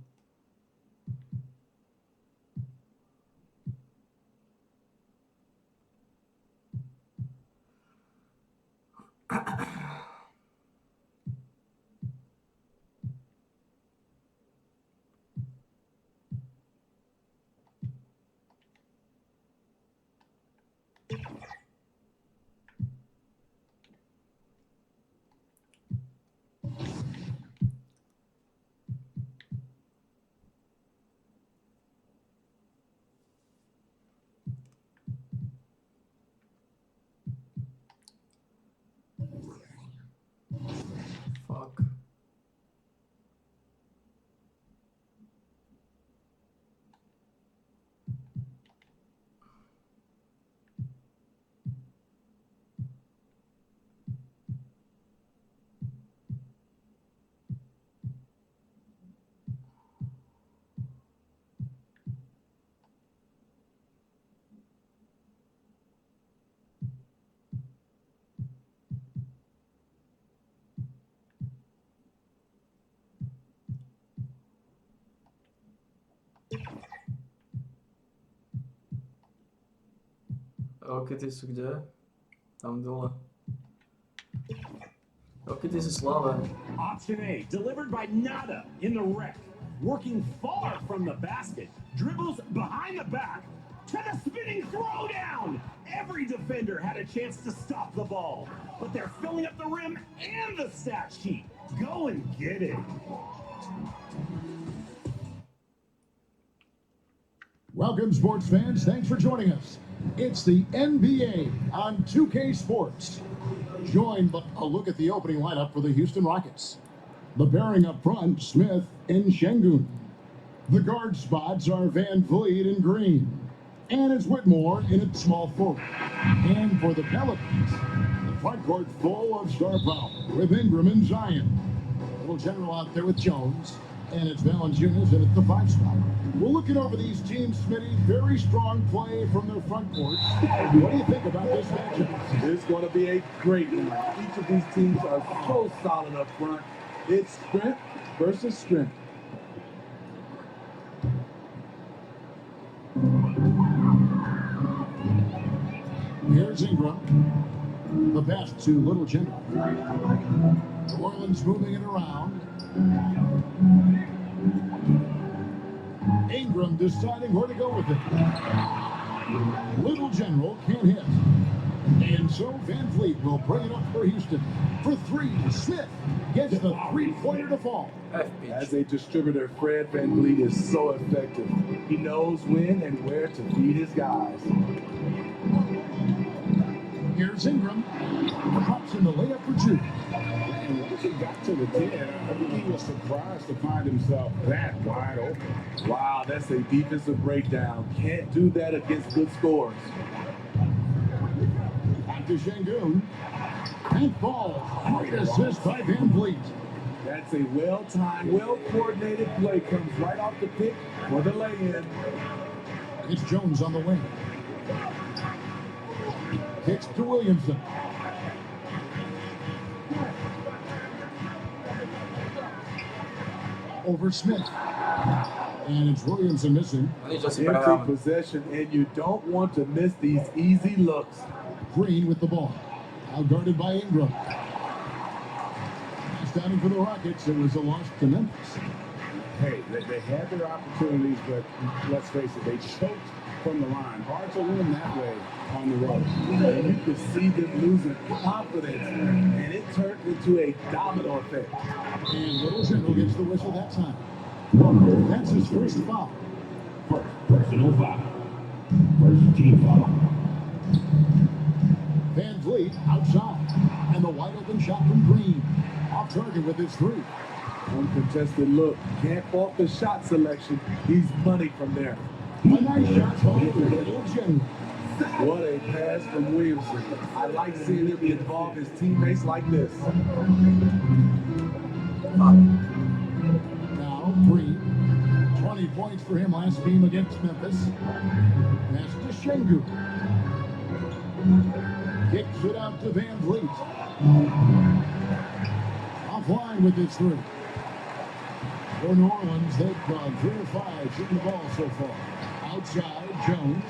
S12: Fuck. Rokety sú kde? Tam dole. Rokety sú slabé.
S10: Option A, delivered by Nada in the wreck. Working far from the basket. Dribbles behind the back. To the spinning throwdown! Every defender had a chance to stop the ball. But they're filling up the rim and the stat sheet. Go and get it.
S6: Welcome, sports fans. Thanks for joining us. It's the NBA on 2K Sports. joined by a look at the opening lineup for the Houston Rockets. The pairing up front, Smith and Şengün. The guard spots are Van Vliet and Green. And it's Whitmore in a small forward. And for the Pelicans, the front court full of star power with Ingram and Zion. Little general out there with Jones. And it's Valanciunas in at the 5 spot. We're looking over these teams, Smitty. Very strong play from their front court. What do you think about this matchup?
S4: It's going to be a great one. Each of these teams are so solid up front. It's strength versus strength.
S6: Here's Ingram. The pass to Little General. New Orleans moving it around. Ingram deciding where to go with it. Little General can't hit. And so Van Vliet will bring it up for Houston. For 3, Smith gets the 3-pointer to fall.
S4: As a distributor, Fred VanVleet is so effective. He knows when and where to feed his guys.
S6: Here's Ingram. Drops in the layup for 2.
S14: And once he got to the 10, I think he was surprised to find himself that wide open.
S4: Wow, that's a defensive breakdown. Can't do that against good scores.
S6: Back to Şengün. And falls. Great assist by Van Vliet.
S4: That's a well-timed, well-coordinated play. Comes right off the pick for the lay-in.
S6: It's Jones on the wing. Kicks to Williamson. Over Smith. And it's Williamson missing.
S4: Empty possession, and you don't want to miss these easy looks.
S6: Green with the ball. Out guarded by Ingram. Standing for the Rockets, it was a loss to Memphis.
S14: Hey, they had their opportunities, but let's face it, they choked from the line. Hard to win that way on the road.
S4: And you could see them losing confidence, and it turned into a domino effect.
S6: And Little General gets the whistle that time. That's his first foul.
S3: Personal foul. First team foul.
S6: Van Vliet outside. And the wide open shot from Green. Off target with his 3.
S4: Uncontested look. Can't fault the shot selection. He's money from there.
S6: A nice shot for Little General.
S4: What a pass from Williamson. I like seeing him involve his teammates like this.
S6: Now Green. 20 points for him last game against Memphis. That's to Şengün. Kicks it out to Van Vliet. Offline with his 3. For New Orleans, they've gone 3 of 5 shooting the ball so far. Outside, Jones.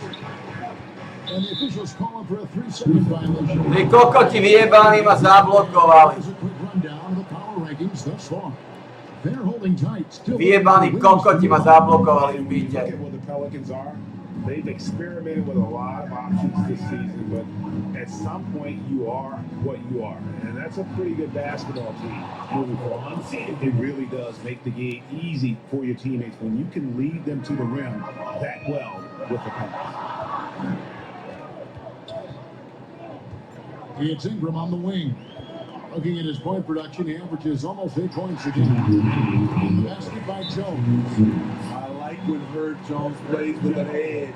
S6: And the officials calling for a 3-second violation.
S12: Ty kokoti vyjebaný ma zablokovali.
S6: Here's a quick rundown of the power rankings thus far. They're holding tight. Still
S12: Vyjebaný kokoti ma zablokovali v byte.
S14: Look at what the Pelicans are. They've experimented with a lot of options this season, but at some point you are what you are. And that's a pretty good basketball team moving forward. It really does make the game easy for your teammates when you can lead them to the rim that well with the pass.
S6: It's Ingram on the wing. Looking at his point production, he averages almost 8 points a game. Basket by Jones.
S4: I like when Herb Jones plays with an edge,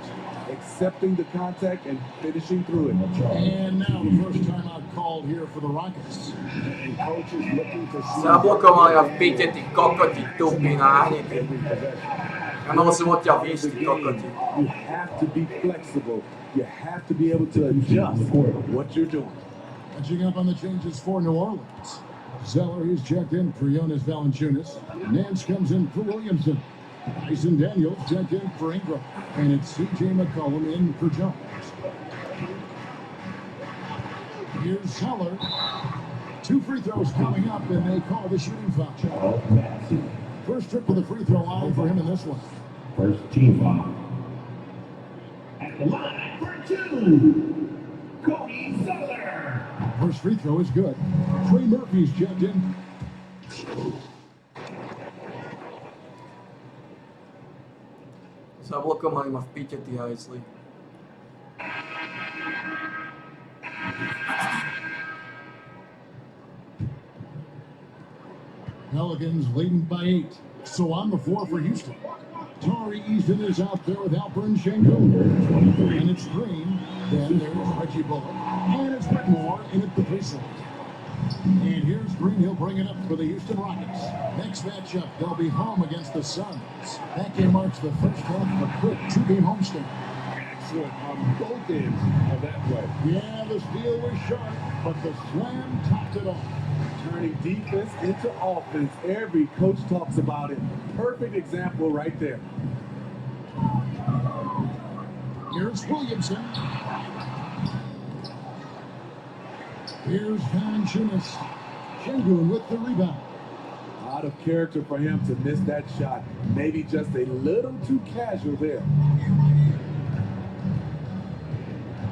S4: accepting the contact and finishing through it.
S6: And now the first timeout called here for the Rockets.
S14: And coaches looking to see
S12: Zablokovali ma v byte, ty kokoti, tupí, náhnití. Ja mal som odtiaľ výjsť, ty kokoti.
S4: You have to be flexible. You have to be able to adjust what you're doing.
S6: Catching up on the changes for New Orleans. Zeller is checked in for Jonas Valanciunas. Nance comes in for Williamson. Tyson Daniels checked in for Ingram. And it's C.J. McCollum in for Jones. Here's Zeller. 2 free throws coming up, and they call the shooting foul. First trip to the free throw line for him in this one.
S3: First team foul. At the line for 2, Cody Zeller.
S6: First free throw is good. Trey Murphy's checked in.
S12: Zablokovali ma v byte, ty hajzli.
S6: Pelicans leading by 8. So on the floor for Houston. Tari Easton is out there with Alperen Sengun. And it's Green. Then there's Reggie Bullock. And it's Whitmore in at the 3 slot. And here's Green. He'll bring it up for the Houston Rockets. Next matchup, they'll be home against the Suns. That game marks the first half of a quick 2-game homestand.
S3: Excellent on both ends of that play.
S6: Yeah, the steal was sharp, but the slam topped it off.
S4: Turning defense into offense. Every coach talks about it. Perfect example right there.
S6: Here's Williamson. Here's Valanciunas. Sengun with the rebound.
S4: Out of character for him to miss that shot. Maybe just a little too casual there.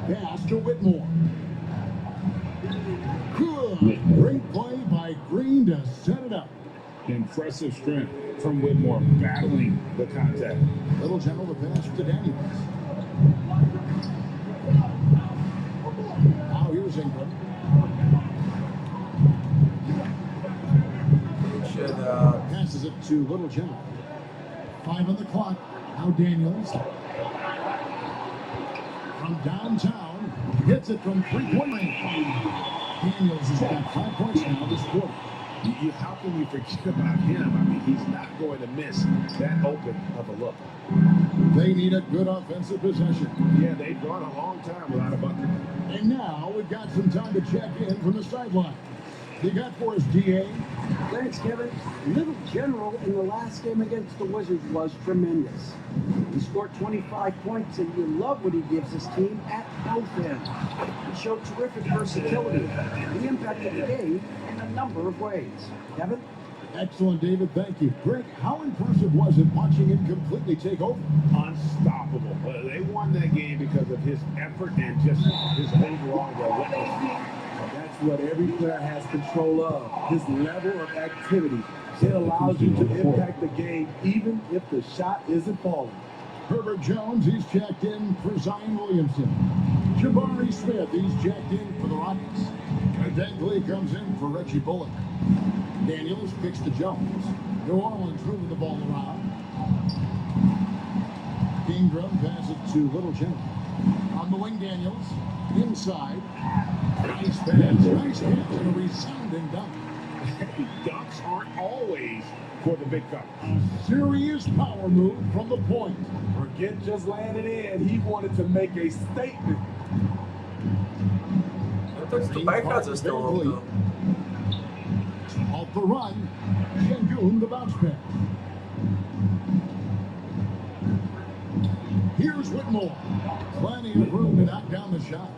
S6: Pass to Whitmore. Good. Great play by Green to set it up.
S14: Impressive strength from Whitmore battling the contact.
S6: Little General the pass to Daniels. Now here's Ingram. Passes it to Little General. 5 on the clock. Now Daniels. From downtown. Hits it from 3-point range. Daniels has got 5 points now this quarter.
S14: How can you forget about him? I mean, he's not going to miss that open of a look.
S6: They need a good offensive possession.
S14: Yeah, they've gone a long time without a bucket.
S6: And now we've got some time to check in from the sideline. You got for us, DA?
S9: Thanks, Kevin. Little General in the last game against the Wizards was tremendous. He scored 25 points, and you love what he gives his team at both ends. He showed terrific versatility. He impacted the game in a number of ways. Kevin?
S6: Excellent, David. Thank you. Greg, how impressive was it watching him completely take over?
S14: Unstoppable. They won that game because of his effort and just his overall relentless.
S4: That's what every player has control of. His level of activity. It allows you to impact the game even if the shot isn't falling.
S6: Herbert Jones, he's checked in for Zion Williamson. Jabari Smith, he's checked in for the Rockets. And Dengley comes in for Reggie Bullock. Daniels kicks to Jones. New Orleans moving the ball around. Ingram passes it to Little General. On the wing, Daniels. Inside. Nice pass. Nice catch and a resounding dunk.
S14: Dunks aren't always for the big fella.
S6: Serious power move from the point.
S4: Forget just landing in. He wanted to make a statement.
S6: Off the run. Sengun the bounce pass. Here's Whitmore. Plenty of room to knock down the shot.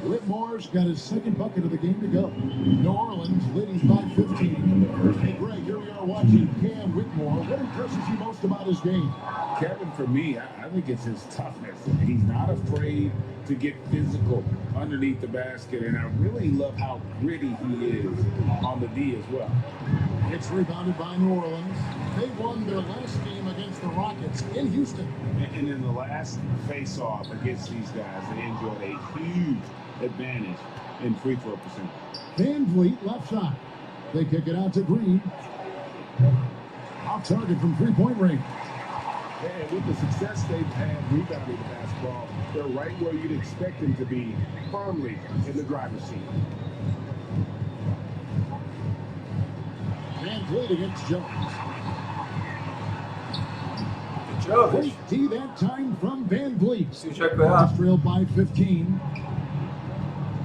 S6: Whitmore's got his second bucket of the game to go. New Orleans leading by 15. Hey, Greg, here we are watching Cam Whitmore. What impresses you most about his game?
S14: Kevin, for me, I think it's his toughness. He's not afraid to get physical underneath the basket, and I really love how gritty he is on the D as well.
S6: It's rebounded by New Orleans. They won their last game against the Rockets in Houston.
S14: And in the last face-off against these guys, they enjoyed a huge advantage in free throw percentage.
S6: Van Vliet left side. They kick it out to Green. Off target from 3-point range.
S14: And with the success they've had rebounding the basketball, they're right where you'd expect them to be, firmly in the driver's seat.
S6: Van Vliet against Jones. Great D that time from Van Vliet. Trailed by 15.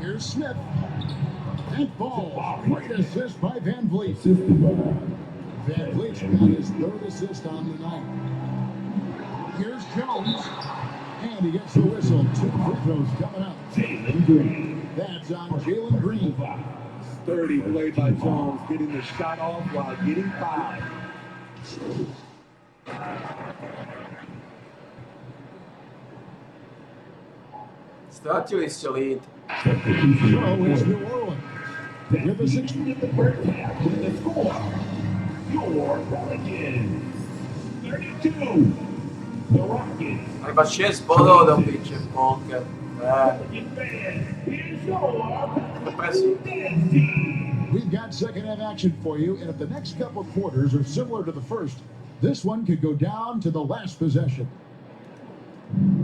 S6: Here's Smith. That ball. Great assist by Van Vliet. Van Vliet's got his third assist on the night. Here's Jones. And he gets the whistle. 2 free throws coming up. Jalen Green. That's on Jalen Green.
S4: Sturdy play by Jones, getting the shot off while getting fouled.
S12: Stratili ste lead.
S6: So is New Orleans. With a 6
S20: in the first half with the score. Your Pelicans 32. The Rockets.
S12: Iba 6 bodov do piče v polke.
S20: Pelicans fans, here's your
S12: Pelicans team.
S6: We've got second half action for you, and if the next couple quarters are similar to the first, this one could go down to the last possession.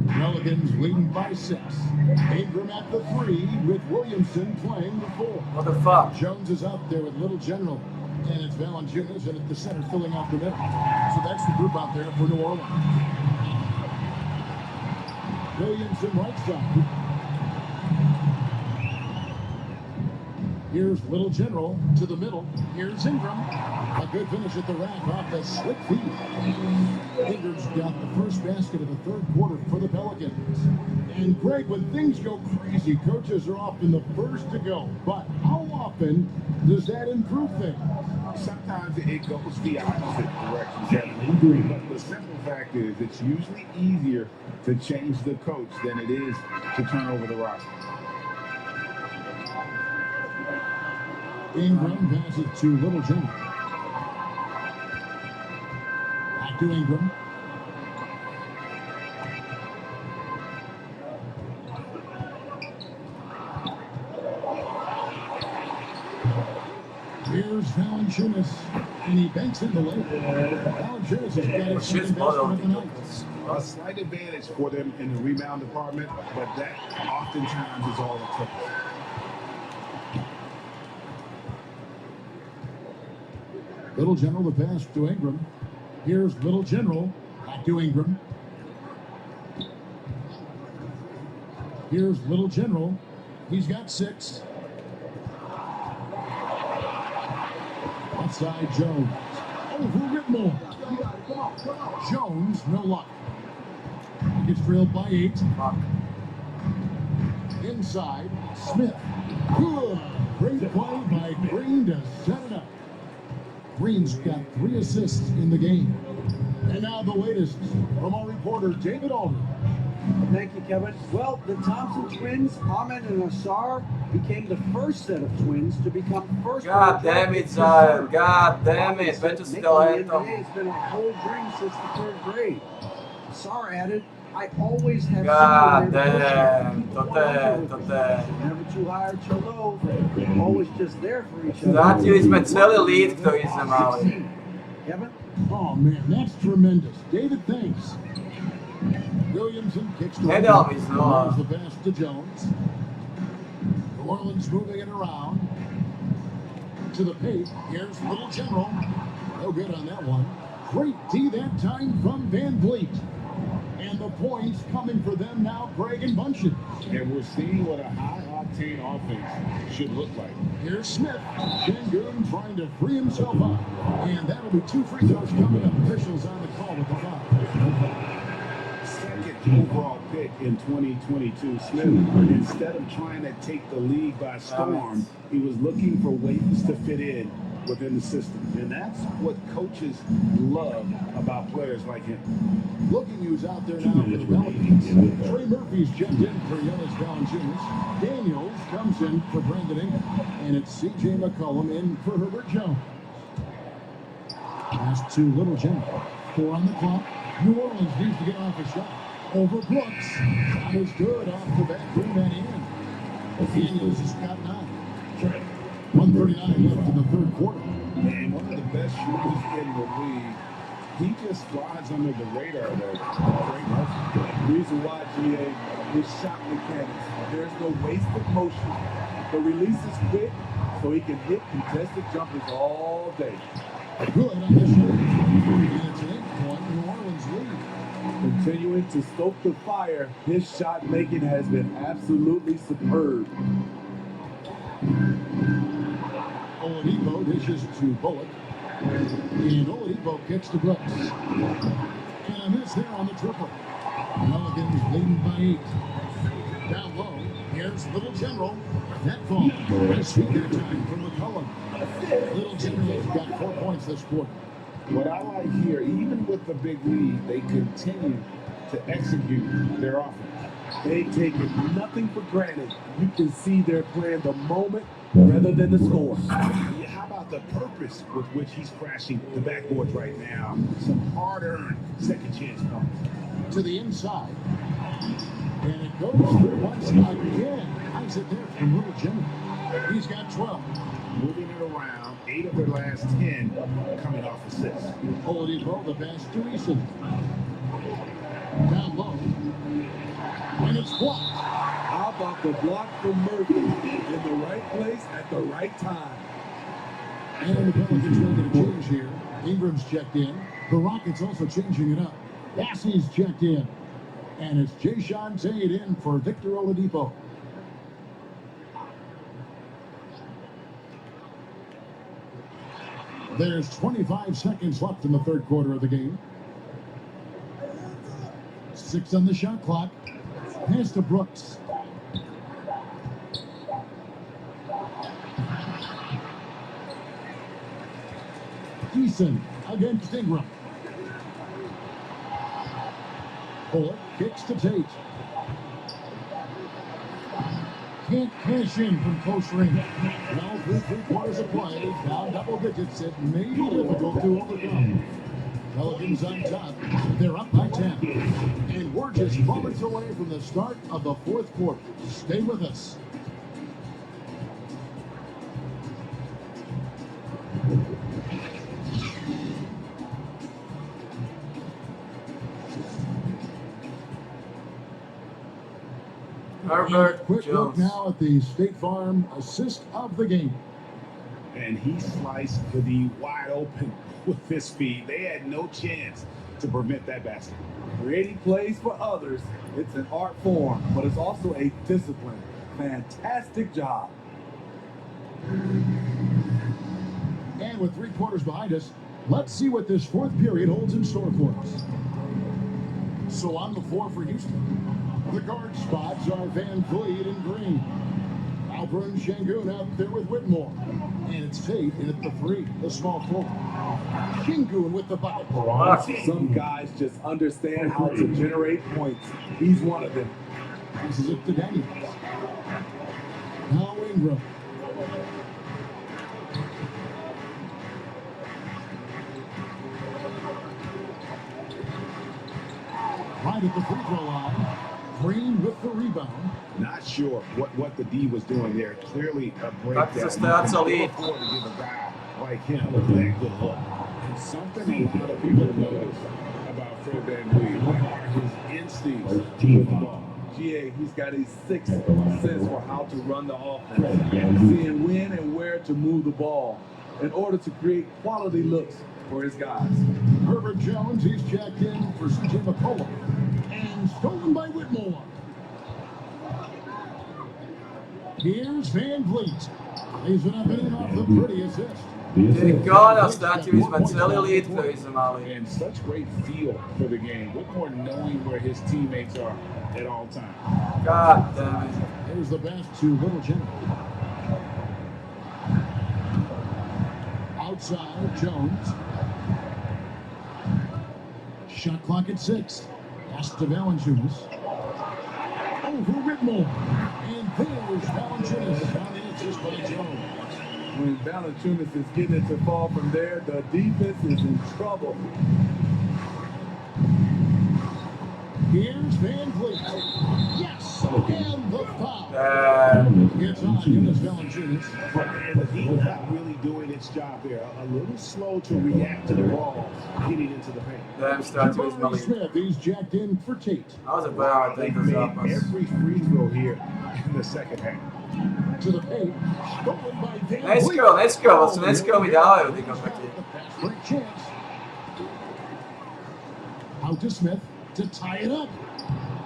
S6: Pelicans leading by 6. Ingram at the 3 with Williamson playing the 4.
S12: What the fuck?
S6: Jones is out there with Little General, and it's Valanciunas and at the center filling out the middle. So that's the group out there for New Orleans. Williamson right side. Here's Little General to the middle. Here's Ingram. A good finish at the rack off the slick feed. Ingram's got the first basket of the third quarter for the Pelicans. And Greg, when things go crazy, coaches are often the first to go. But how often does that improve things?
S14: Sometimes it goes the opposite direction. But the simple fact is it's usually easier to change the coach than it is to turn over the roster.
S6: Ingram passes to Little General. Back to Ingram. Here's Valanciunas, and he banks in the lane. Valanciunas has got his second basket of the night.
S14: A slight advantage for them in the rebound department, but that oftentimes is all it takes.
S6: Little General the pass to Ingram. Here's Little General. Back to Ingram. Here's Little General. He's got 6. Outside Jones. Over Whitmore. Jones, no luck. He gets trailed by 8. Inside, Smith. Good. Great play by Green to set it up. Green's got 3 assists in the game. And now the latest from our reporter, David Aldridge.
S9: Thank you, Kevin. Well, the Thompson twins, Ahmed and Asar, became the first set of twins to become first.
S12: God damn it, Zion. God damn it. Bet you still had them.
S9: It's been a whole dream since the 3rd grade. Asar added, I always have
S12: God damn. Tote.
S9: Never too high or too low. Always just there for each other.
S12: Zatím jsme celý lead, který jsme mali.
S9: Kevin?
S6: Oh, man, that's tremendous. David, thanks. Williamson kicks to
S12: Nedal mi znova.
S6: the pass to Jones. New Orleans moving it around. To the paint. Here's Little General. No good on that one. Great D that time from Van Vliet. And the points coming for them now, Greg and Bunchen.
S14: And we're seeing what a high-octane offense should look like.
S6: Here's Smith. Şengün trying to free himself up. And that'll be 2 free throws coming up. Officials on the call with the foul.
S14: Second overall pick in 2022. Smith, instead of trying to take the league by storm, he was looking for ways to fit in within the system. And that's what coaches love about players like him.
S6: Looking who's out there now for the Pelicans. Trey Murphy's checked in for Jonas Valanciunas. Daniels comes in for Brandon Ingram. And it's C.J. McCollum in for Herbert Jones. Pass to Little General. 4 on the clock. New Orleans needs to get off a shot. Over Brooks. Shot is good off the back rim and in. Daniels has got 9. 1:39 left in the 3rd quarter.
S14: And one of the best shooters in the league. He just flies under the radar, though. Great motion.
S10: Reason why, GA, his shot mechanics. There's no wasted motion. The release is quick, so he can hit contested jumpers all day.
S6: Good on the shot. And it's an 8-point New Orleans lead.
S10: Continuing to stoke the fire, his shot making has been absolutely superb.
S6: Oladipo dishes to Bullock. And Oladipo kicks to Brooks. And a miss there on the triple. Pelicans leading by 8. Down low, here's Little General. That fall. Nice feed that time from McCollum. Little General's got 4 points this quarter.
S14: What I like here, even with the big lead, they continue to execute their offense.
S10: They take it nothing for granted. You can see they're playing the moment rather than the score.
S14: Yeah, how about the purpose with which he's crashing the backboards right now? Some hard-earned second chance points.
S6: To the inside. And it goes through once again. Nice it there from Little General. He's got 12.
S14: moving it around. 8 of their last 10 coming off assists.
S6: Oladipo, the pass to Eason. Down low. And it's blocked.
S10: How about the block from Murphy in the right place at the right time?
S6: And the Pelicans making a change here. Ingram's checked in. The Rockets also changing it up. Bassey's checked in. And it's Jayshawn Tate in for Victor Oladipo. There's 25 seconds left in the third quarter of the game. 6 on the shot clock. Pass to Brooks. Eason against Ingram. Bullock kicks to Tate. Can't cash in from close range. Well, through 3 quarters of play, down double digits, it may be difficult to overcome. Pelicans on top. They're up by 10. And we're just moments away from the start of the fourth quarter. Stay with us.
S12: Herbert
S6: Quick look
S12: Jones.
S6: now at the State Farm assist of the game.
S14: And he sliced to the wide open with his speed. They had no chance to prevent that basket.
S10: Creating plays for others, it's an art form, but it's also a discipline. Fantastic job.
S6: And with 3 quarters behind us, let's see what this fourth period holds in store for us. So on the floor for Houston, the guard spots are Van Vliet and Green. Alperen Şengün out there with Whitmore. And it's Tate in at the 3, the small forward. Şengün with the bucket.
S10: Some guys just understand how to generate points. He's one of them.
S6: This is it to Daniels. Now Ingram. Right at the free throw line. Green with the rebound.
S14: Not sure what the D was doing there. Clearly a breakdown.
S12: That's a lead.
S14: Afford to give a guy like him that good look. And something a lot of people notice about Fred VanVleet are his instincts with the ball.
S10: GA, he's got a sixth sense for how to run the offense, seeing when and where to move the ball in order to create quality looks for his guys.
S6: Herbert Jones, he's checked in for CJ McCollum. And stolen by Whitmore. Here's Van Vliet. He's been up in off the pretty assist.
S12: Tycker ostatnio jsme celý lead, který jsme mali.
S14: And such great feel for the game. Whitmore knowing where his teammates are at all times.
S12: God damn it.
S6: Here's the pass to Little General. Outside, Jones. Shot clock at 6. Pass to Valanciunas. Over Whitmore. And there's Valanciunas on the assist by Jones.
S10: When Valanciunas is getting it to fall from there, the defense is in trouble.
S6: Here's Van Vliet. Yes! And the foul. It's on Jonas Valanciunas.
S14: And the D was not really doing its job there. A little slow to react to the ball getting into the paint.
S12: Damn, starting with
S6: Jabari Smith, he's jacked in for Tate.
S12: That was a bad
S14: They
S12: thing
S14: made
S12: to stop us.
S14: every free throw here in the second half.
S6: To the paint. Stolen by Van
S12: Let's
S6: Vliet.
S12: go, let's go mi dávaju ty kopety.
S6: Great chance. Out to Smith to tie it up.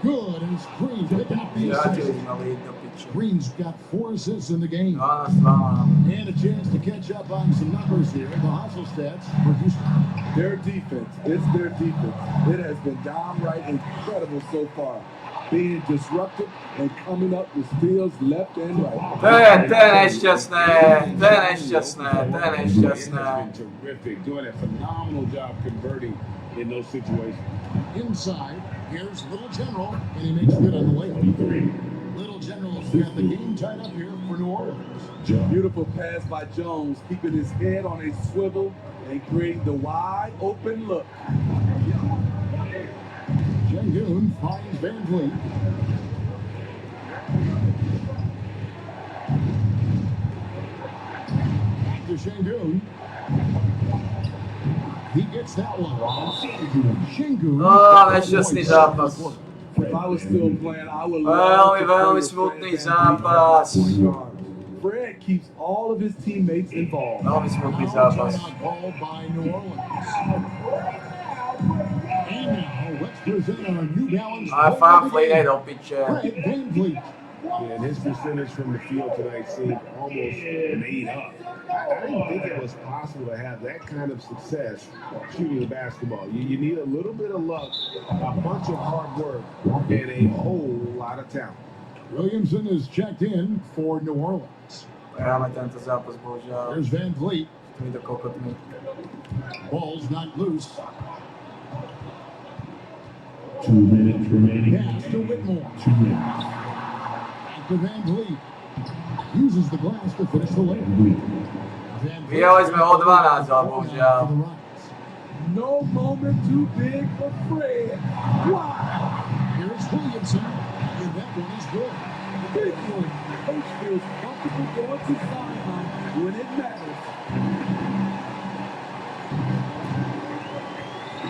S6: Good, and it's Green picking up the
S12: Vrátili
S6: assist.
S12: jsme lead do piče.
S6: Green's got 4 assists in the game.
S12: 12.
S6: And a chance to catch up on some numbers here. The hustle stats for Houston.
S10: Their defense, it's their defense. It has been downright incredible so far. Being disruptive and coming up with steals left and right.
S12: To je nešťastné.
S14: Has been terrific, doing a phenomenal job converting in those situations.
S6: Inside, here's Little General, and he makes good on the layup. Little General's got the game tied up here for New Orleans.
S10: Beautiful pass by Jones, keeping his head on a swivel and creating the wide open look.
S6: Şengün finds Van Vliet. to Şengün. He gets that one. Şengün.
S12: Nešťastný zápas. Veľmi smutný zápas.
S4: Fred keeps all of his teammates involved.
S12: Veľmi smutný zápas.
S6: Called by New Orleans. And now let's present our New Balance.
S12: Fan Fleet do piče.
S6: Fred VanVleet.
S3: And his percentage from the field tonight seemed almost made up. I didn't think it was possible to have that kind of success shooting the basketball. You need a little bit of luck, a bunch of hard work, and a whole lot of talent.
S6: Williamson is checked in for New Orleans.
S12: Hráme tento zápas, bohužiaľ.
S6: There's VanVleet.
S12: Mi to kokotný.
S6: Ball's not loose.
S20: 2 minutes remaining.
S6: Pass to Whitmore.
S20: 2 minutes.
S6: To VanVleet. Uses the glass to finish the layup.
S12: Vyhrali sme o 12, ale bohužiaľ.
S4: No moment too big for Fred. Wow!
S6: Here's Williamson. And that one is good.
S4: Big one. Coach feels comfortable going to sideline when it matters.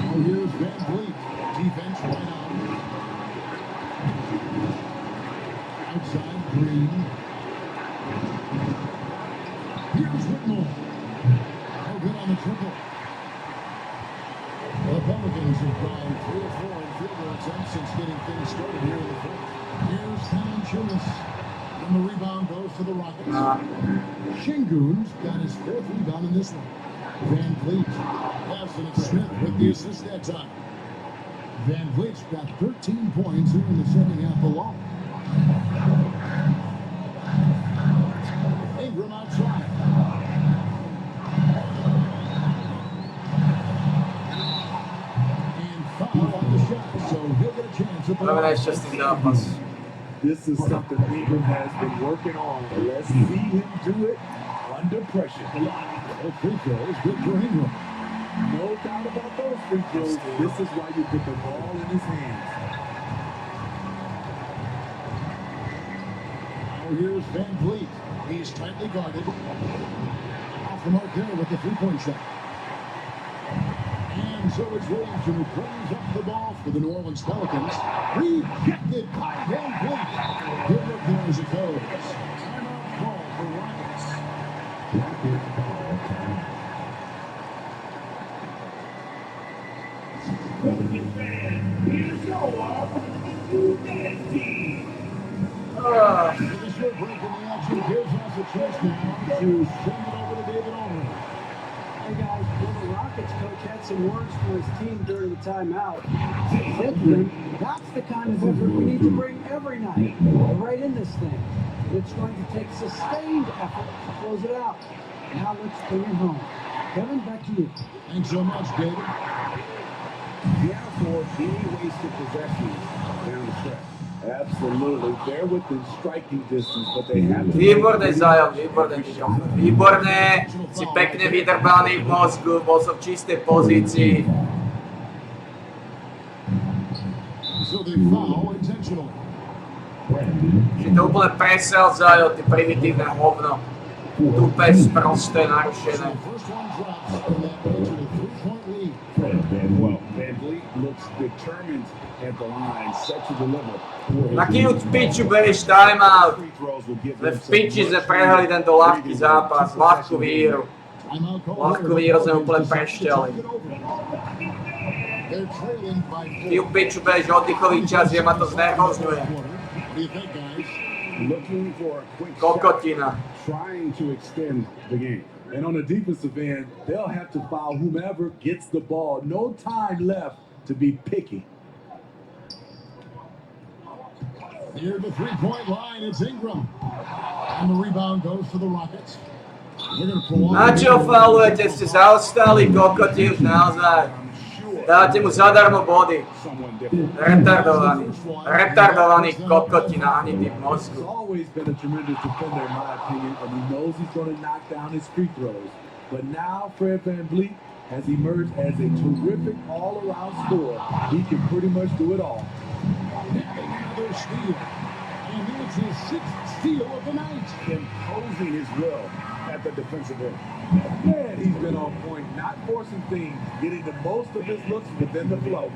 S6: Oh, here's VanVleet. Defense right on. Outside Green. Here's Whitmore. No good on the triple. The Pelicans have gone 3 of 4 in field goal attempts since getting things started here in the fourth. Here's Valanciunas. And the rebound goes to the Rockets. Şengün's got his 4th rebound in this one. VanVleet. Nelson and Smith with the assist that time. VanVleet's got 13 points here in the second half alone. Ingram outside. And foul on the shot, so he'll get a chance at the
S12: Veľmi nešťastný zápas.
S4: This is something Ingram has been working on. Let's see him do it under pressure.
S6: Those free throws good for Ingram.
S4: No doubt about those free throws. This is why you put the ball in his hands.
S6: Now here's VanVleet. He's tightly guarded. Off the mark there with the three-point shot. And so it's Williamson who brings up the ball for the New Orleans Pelicans. Rejected by VanVleet. Good look there as it goes. Timeout call for Rockets.
S20: Pelicans fan, here's your New Balance team.
S6: With a short break in the action, gives us a chance now to send it over to David Olney.
S9: Hey guys, well, the Rockets coach had some words for his team during the timeout. He said to them, that's the kind of effort we need to bring every night, right in this thing. It's going to take sustained effort to close it out. Now let's bring it home. Kevin, back to you.
S6: Thanks so much, David.
S3: Can't afford any wasted possessions down the stretch.
S4: Absolutely. They're within striking distance, but they have to...
S12: Výborné, Zion, výborné. Výborné, si pekne vydrbaný v mozgu, bol som v čistej pozícii.
S6: So they foul intentionally.
S12: Si to úplne presel, Zion, ty primitívne hovno. Tupé, sprosté, narušené.
S6: First one drops, and that goes to the three-point lead.
S3: Well, VanVleet looks determined at the line, set to deliver.
S12: Na kýho v piču berieš timeout? Sme v piči sme prehrali tento ľahký zápas, ľahkú výhru. Ľahkú výhru sme úplne prešťali. Ty v piču berieš oddychový čas, že ma to znervozňuje. Kokotina.
S4: Trying to extend the game. And on the defensive end, they'll have to foul whomever gets the ball. No time left to be picky.
S6: Near the three-point line, it's Ingram. And the rebound goes to the Rockets. They're going to prolong.
S12: Na čo faulujete? Ste zaostali, kokoti už naozaj. Dáte mu zadarmo body. Retardovaný kokotina, ani ty v mozgu.
S4: He's always been a tremendous defender, in my opinion, and he knows he's going to knock down his free throws. But now Fred VanVleet has emerged as a terrific all-around scorer. He can pretty much do it all.
S6: Another steal. And it's his 6th steal of the night.
S4: Imposing his will.
S3: at the defensive end.
S10: Man, he's been on point, not forcing things, getting the most of his looks within the flow.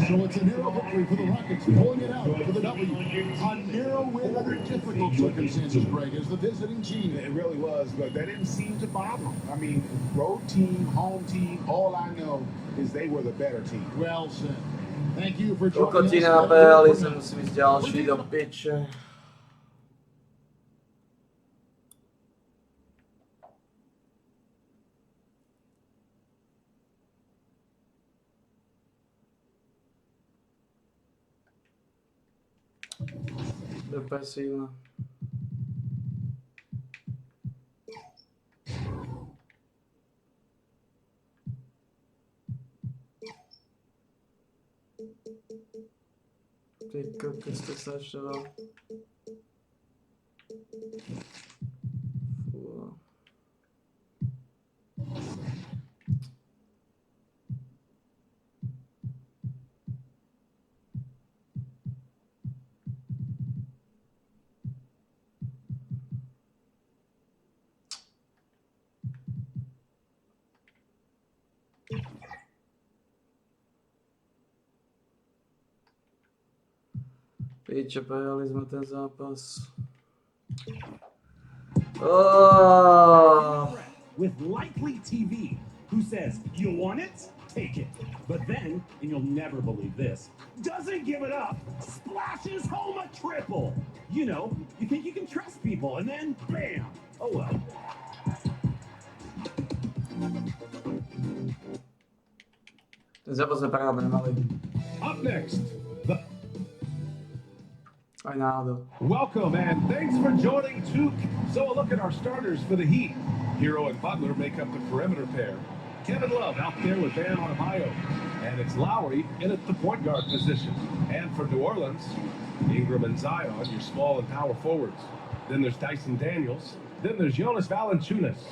S6: So it's a narrow victory for the Rockets, pulling it out for the W. A narrow win under difficult circumstances, Greg, as the visiting team.
S14: It really was, but that didn't seem to bother them. I mean, road team, home team, all I know is they were the better team.
S6: Well said. Thank you for joining us.
S12: Kokotina Beli se musím ísť ďalší do piče. Depresívna. Ty kokos, to sa ešte dal. Fú. Piče, prejali sme ten zápas.
S10: With Likely TV, who says, you want it? Take it. But then, and you'll never believe this, doesn't give it up, splashes home a triple. You know, you think you can trust people, and then, bam! Oh well.
S12: Ten zápas sme práve nemali.
S3: Up next,
S12: Aj náhodou.
S3: welcome and thanks for joining Tuke. So a look at our starters for the Heat. Hero and Butler make up the perimeter pair. Kevin Love out there with Bam Adebayo. And it's Lowry in at the point guard position. And for New Orleans, Ingram and Zion, your small and power forwards. Then there's Dyson Daniels. Then there's Jonas Valanciunas.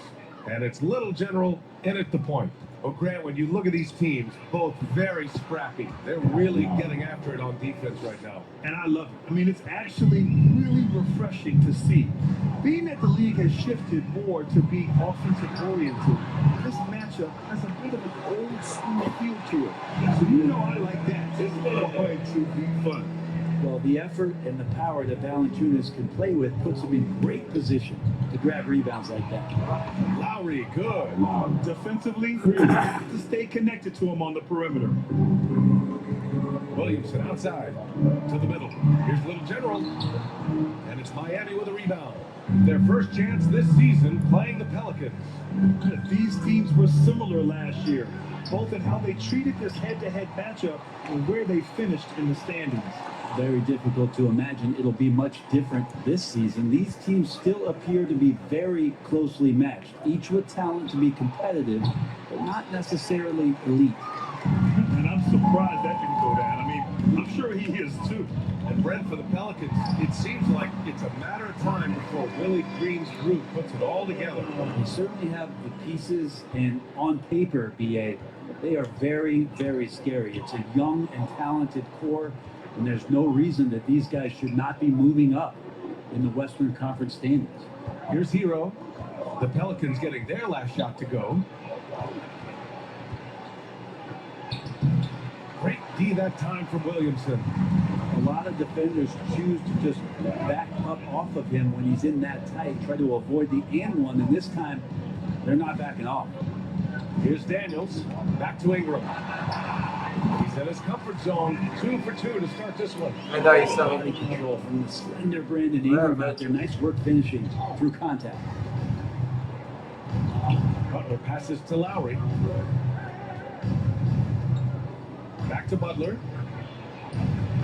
S3: And it's Little General in at the point. Oh, Grant, when you look at these teams, both very scrappy. They're really getting after it on defense right now.
S4: And I love it. I mean, it's actually really refreshing to see. Being that the league has shifted more to being offensive-oriented, this matchup has a bit of an old-school feel to it. So you know I like that. It's going to be fun.
S11: Well, the effort and the power that Valanciunas can play with puts him in great position to grab rebounds like that.
S3: Lowry, good.
S4: Defensively, you have to stay connected to him on the perimeter.
S3: Williamson outside to the middle. Here's Little General. And it's Miami with a rebound. Their first chance this season playing the Pelicans.
S4: These teams were similar last year, both in how they treated this head-to-head matchup and where they finished in the standings.
S11: Very difficult to imagine it'll be much different this season. These teams still appear to be very closely matched, each with talent to be competitive, but not necessarily elite.
S4: And I'm surprised that didn't go down. I mean, I'm sure he is too.
S3: And Brent, for the Pelicans, it seems like it's a matter of time before Willie Green's group puts it all together.
S11: They certainly have the pieces, and on paper, BA, they are very, very scary. It's a young and talented core, and there's no reason that these guys should not be moving up in the Western Conference standings.
S3: Here's Hero. The Pelicans getting their last shot to go. Great D that time from Williamson.
S11: A lot of defenders choose to just back up off of him when he's in that tight, try to avoid the and one, and this time they're not backing off.
S3: Here's Daniels. Back to Ingram. He's in his comfort zone. 2 for 2 to start this one.
S11: Body control from the slender Brandon Ingram out there. Nice work finishing through contact.
S3: Butler passes to Lowry. Back to Butler.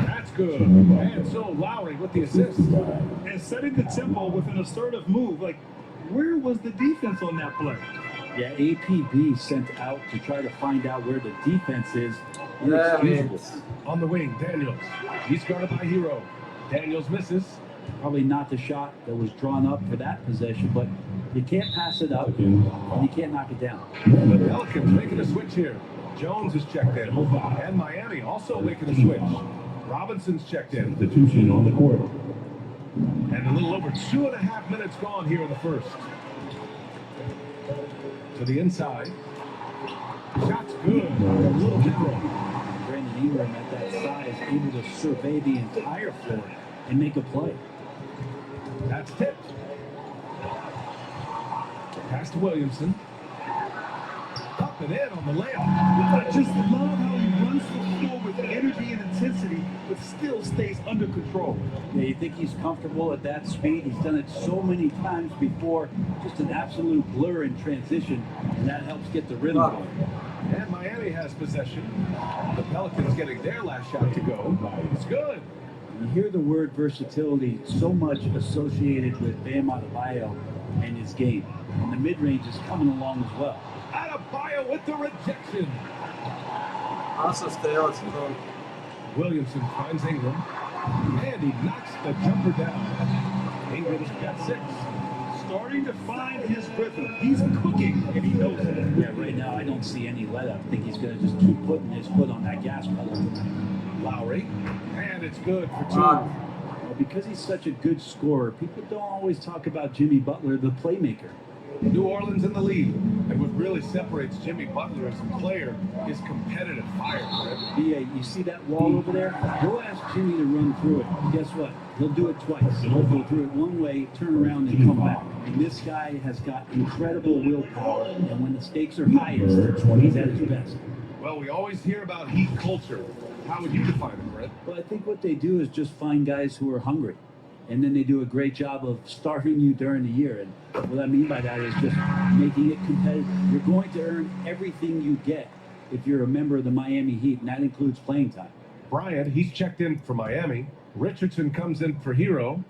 S3: That's good. And so Lowry with the assist.
S4: And setting the tempo with an assertive move. Like, where was the defense on that play?
S11: Yeah, APB sent out to try to find out where the defense is.
S3: On the wing, Daniels. He's guarded by Hero. Daniels misses.
S11: Probably not the shot that was drawn up for that possession, but you can't pass it up and you can't knock it down.
S3: The Pelicans making a switch here. Jones is checked in. And Miami also making a switch. Robinson's checked in.
S20: Substitution on the court.
S3: And a little over 2.5 minutes gone here in the first. to the inside. Shot's good. A little general.
S11: Brandon Ingram at that size, able to survey the entire floor and make a play.
S3: That's tipped. Pass to Williamson. Up and in on the layup.
S4: I just love how he runs the floor with energy and intensity, but still stays under control.
S11: Yeah, you think he's comfortable at that speed? He's done it so many times before. Just an absolute blur in transition, and that helps get the rhythm going.
S3: And Miami has possession. The Pelicans getting their last shot to go. It's good.
S11: You hear the word versatility so much associated with Bam Adebayo and his game. And the mid-range is coming along as well.
S3: Adebayo with the rejection.
S12: Awesome style.
S3: Williamson finds Ingram. And he knocks the jumper down. Ingram's got 6.
S4: Starting to find his rhythm. He's cooking, and he knows it.
S11: Yeah, right now I don't see any let up. I think he's going to just keep putting his foot on that gas pedal.
S3: Lowry. And it's good for 2.
S11: Well, because he's such a good scorer, people don't always talk about Jimmy Butler, the playmaker.
S3: New Orleans in the lead. And what really separates Jimmy Butler as a player is competitive fire.
S11: BA, you see that wall over there? Go ask Jimmy to run through it. Guess what? He'll do it twice. He'll go through it one way, turn around, and come back. And this guy has got incredible willpower. And when the stakes are highest, he's at his best.
S3: Well, we always hear about Heat culture. How would you define it, Brett?
S11: Well, I think what they do is just find guys who are hungry. And then they do a great job of starving you during the year. And what I mean by that is just making it competitive. You're going to earn everything you get if you're a member of the Miami Heat, and that includes playing time.
S3: Bryant, he's checked in for Miami. Richardson comes in for Hero.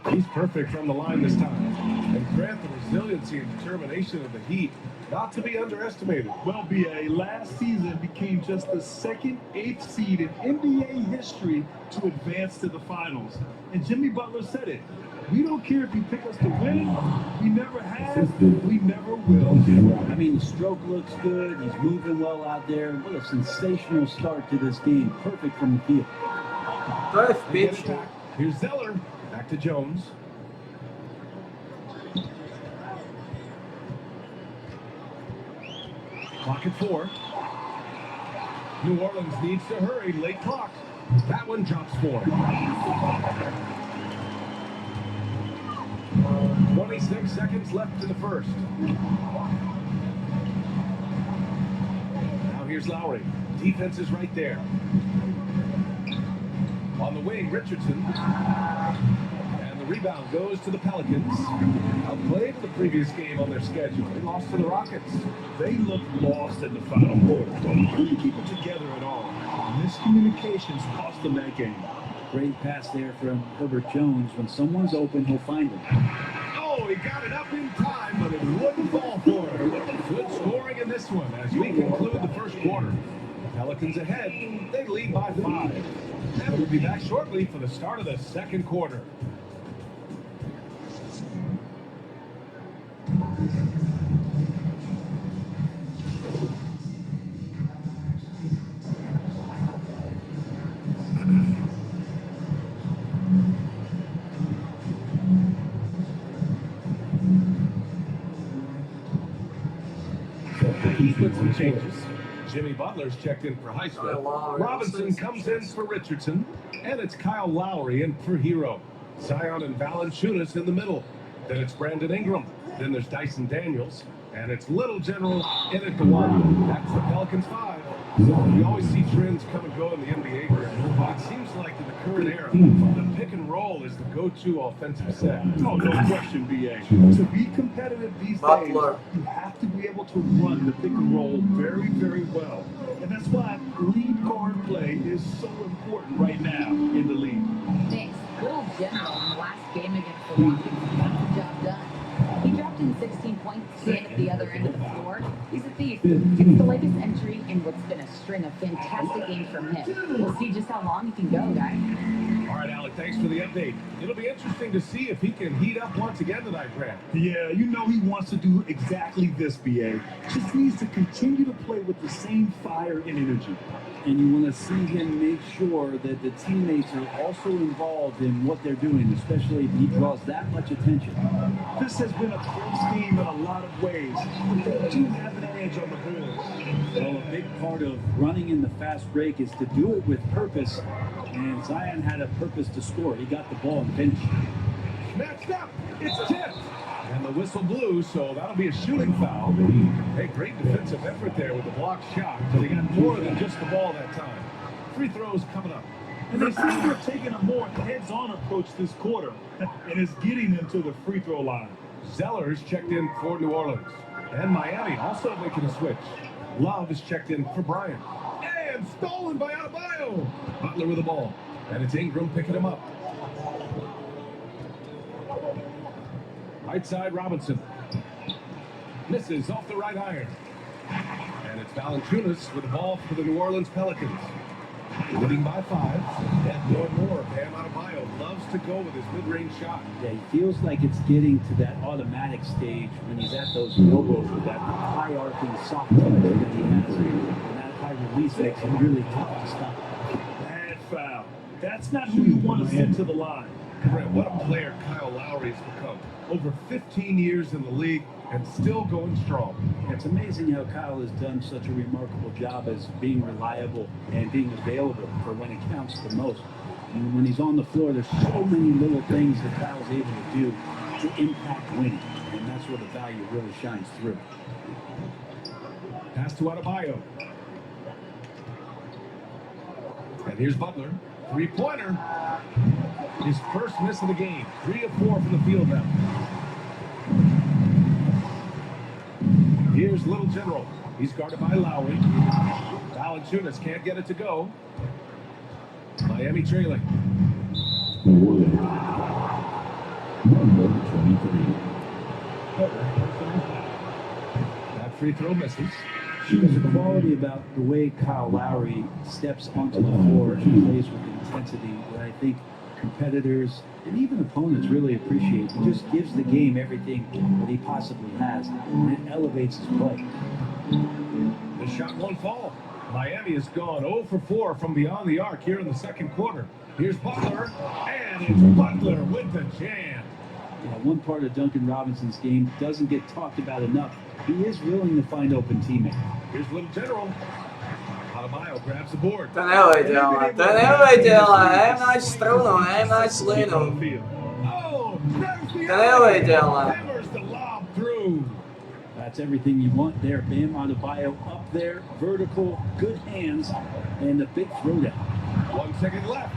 S3: He's perfect from the line this time. And Grant, the resiliency and determination of the Heat, not to be underestimated.
S4: Well, BA, last season became just the second 8th seed in NBA history to advance to the finals. And Jimmy Butler said it. We don't care if you pick us to win. We never have. We never will.
S11: I mean, the stroke looks good. He's moving well out there. What a sensational start to this game. Perfect from the field.
S3: Here's Zeller. Back to Jones. Clock at 4. New Orleans needs to hurry. Late clock. That one drops 4. 26 seconds left in the first. Now here's Lowry. Defense is right there. On the wing, Richardson. And the rebound goes to the Pelicans. Outplayed in the previous game on their schedule. They lost to the Rockets.
S4: They looked lost in the final quarter. Couldn't keep it together at all. Miscommunications cost them that game.
S11: Great pass there from Herbert Jones. When someone's open, he'll find him.
S3: Oh, he got it up in time, but it wouldn't fall for him. Good scoring in this one as we conclude the first quarter. Pelicans ahead. They lead by 5. And we'll be back shortly for the start of the second quarter. With some changes. Jimmy Butler's checked in for Highsmith. Robinson comes in for Richardson. And it's Kyle Lowry in for Hero. Zion and Valanciunas in the middle. Then it's Brandon Ingram. Then there's Dyson Daniels. And it's Little General in at the 1. That's the Pelicans 5. We always see trends come and go in the NBA, but it seems like in the current era, the pick and roll is the go-to offensive set.
S4: Oh, no question, BA. To be competitive these days, you have to be able to run the pick and roll very, very well. And that's why lead guard play is so important right now in the league.
S5: Thanks. Little General in the last game against the Rockets got the job done. He dropped in 16 points to stand at the other end of the floor. He's a thief. It's the latest entry in what's been a string of fantastic games from him. We'll see just how long he can go, guys.
S3: All right, Alec, thanks for the update. It'll be interesting to see if he can heat up once again tonight, Grant.
S4: Yeah, you know he wants to do exactly this, BA. Just needs to continue to play with the same fire and energy.
S11: And you want to see him make sure that the teammates are also involved in what they're doing, especially if he draws that much attention.
S4: This has been a close game in a lot of ways, but they do have an edge on the board.
S11: Well, a big part of running in the fast break is to do it with purpose, and Zion had a purpose to score. He got the ball and finished.
S3: Snatched up. It's tipped. And the whistle blew, so that'll be a shooting foul. Hey, great defensive effort there with the block shot, but he got more than just the ball that time. Free throws coming up.
S4: And they seem to have taken a more heads-on approach this quarter, and it's getting them to the free throw line.
S3: Zeller's checked in for New Orleans. And Miami also making a switch. Love is checked in for Bryant. And stolen by Adebayo. Butler with the ball. And it's Ingram picking him up. Right side, Robinson. Misses off the right iron. And it's Valanciunas with the ball for the New Orleans Pelicans. Leading by 5. And more. Bam Adebayo loves to go with his mid-range shot.
S11: Yeah, he feels like it's getting to that automatic stage when he's at those elbows with that high arcing soft touch that he has. And that high release makes him really tough to stop.
S4: Bad foul. That's not who you want to send to the line.
S3: Brett, what a player Kyle Lowry has become. Over 15 years in the league and still going strong.
S11: It's amazing how Kyle has done such a remarkable job as being reliable and being available for when it counts the most. And when he's on the floor, there's so many little things that Kyle's able to do to impact winning. And that's where the value really shines through.
S3: Pass to Adebayo. And here's Butler. Three-pointer. His first miss of the game. 3 of 4 from the field now. Here's Little General. He's guarded by Lowry. Valanciunas can't get it to go. Miami trailing.
S6: Number 23.
S3: That free throw misses.
S11: There's a quality about the way Kyle Lowry steps onto the floor and plays with intensity that I think competitors and even opponents really appreciate. He just gives the game everything that he possibly has, and it elevates his play.
S3: The shot won't fall. Miami has gone 0 for 4 from beyond the arc here in the second quarter. Here's Butler, and it's Butler with the jam.
S11: Yeah, one part of Duncan Robinson's game doesn't get talked about enough. He is willing to find open teammates.
S3: Here's Little General. Adebayo grabs the board.
S12: To nemoj dělat, nemáš strunu, nemáš slinu. To nemoj dělat.
S11: That's everything you want there. Bam Adebayo up there, vertical, good hands, and a big throwdown.
S3: 1 second left.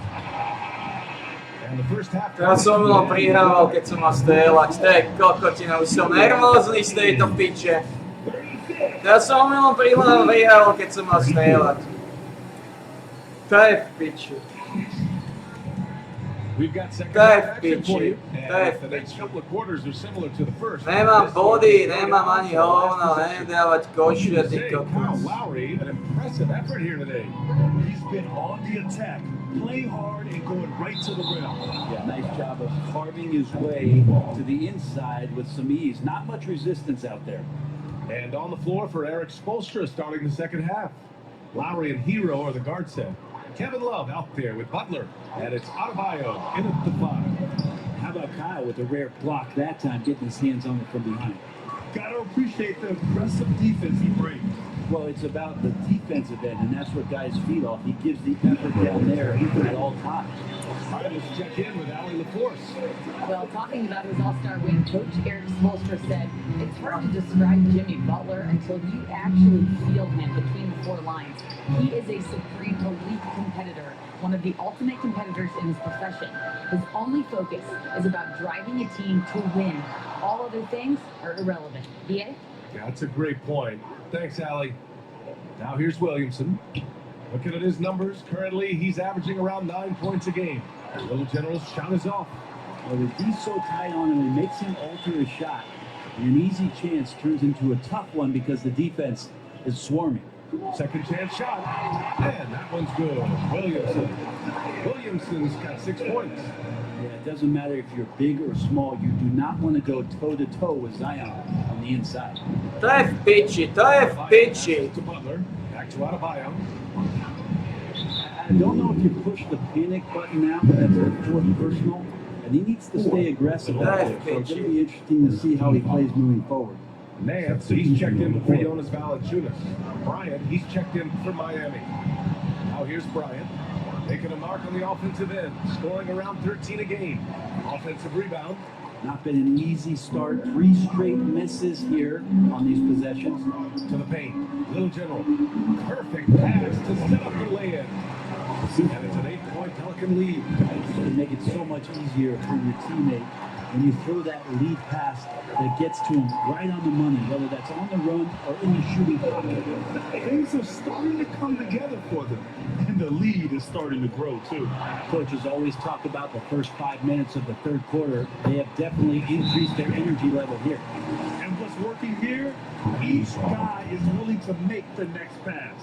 S3: And the first half.
S12: Ja som milo prihrával, keď som mal strieľať. To je kokotina, už som nervózny z tejto piče. Ja som milo prihrával, keď som mal strieľať. To je v piči.
S3: We've got second
S12: To je
S3: half
S12: v
S3: action for
S12: piči.
S3: you.
S12: To je
S3: And
S12: v
S3: the next
S12: piči.
S3: couple of quarters are similar to the first.
S12: Nemám body, nemám ani hovno, neviem dávať koše, ty
S3: Kyle
S12: kokos.
S3: Lowry, an impressive effort here today.
S4: He's been on the attack, playing hard and going right to the rim.
S11: Yeah, nice job of carving his way to the inside with some ease. Not much resistance out there.
S3: And on the floor for Eric Spoelstra starting the second half. Lowry and Hero are the guard set. Kevin Love out there with Butler. And it's Adebayo in at the 5.
S11: How about Kyle with a rare block that time, getting his hands on it from behind?
S4: Gotta appreciate the aggressive defense he brings.
S11: Well, it's about the defensive end, and that's what guys feed off. He gives the effort down there at all times.
S3: All right, let's check in with Allie LaForce.
S5: Well, talking about his all-star wing, Coach Eric Spoelstra said, it's hard to describe Jimmy Butler until you actually feel him between the 4 lines. He is a supreme elite competitor, one of the ultimate competitors in his profession. His only focus is about driving a team to win. All other things are irrelevant. BA?
S3: Yeah, that's a great point. Thanks, Allie. Now here's Williamson. Looking at his numbers, currently he's averaging around 9 points a game. Little General's shot is off.
S11: Well, if he's so tight on him, it makes him alter his shot. And an easy chance turns into a tough one because the defense is swarming.
S3: Second chance shot. And that one's good. Williamson's got 6 points.
S11: Yeah, it doesn't matter if you're big or small. You do not want to go toe-to-toe with Zion on the inside.
S12: To je v piči.
S3: To Butler. Back to Adebayo.
S11: I don't know if you push the panic button now. That's the fourth personal. And he needs to stay aggressive out there. So it's going to be interesting to see how he plays moving forward.
S3: Nance, he's checked in for Jonas Valanciunas. Bryant, he's checked in for Miami. Now here's Bryant, making a mark on the offensive end, scoring around 13 a game. Offensive rebound.
S11: Not been an easy start. 3 straight misses here on these possessions.
S3: To the paint. Little General. Perfect pass to set up the lay-in. And it's an 8-point Pelican lead.
S11: It's going to make it so much easier for your teammate when you throw that lead pass that gets to him right on the money, whether that's on the run or in the shooting pocket.
S4: Things are starting to come together for them, and the lead is starting to grow too.
S11: Coaches always talk about the first 5 minutes of the third quarter. They have definitely increased their energy level here.
S4: And what's working here? Each guy is willing to make the next pass.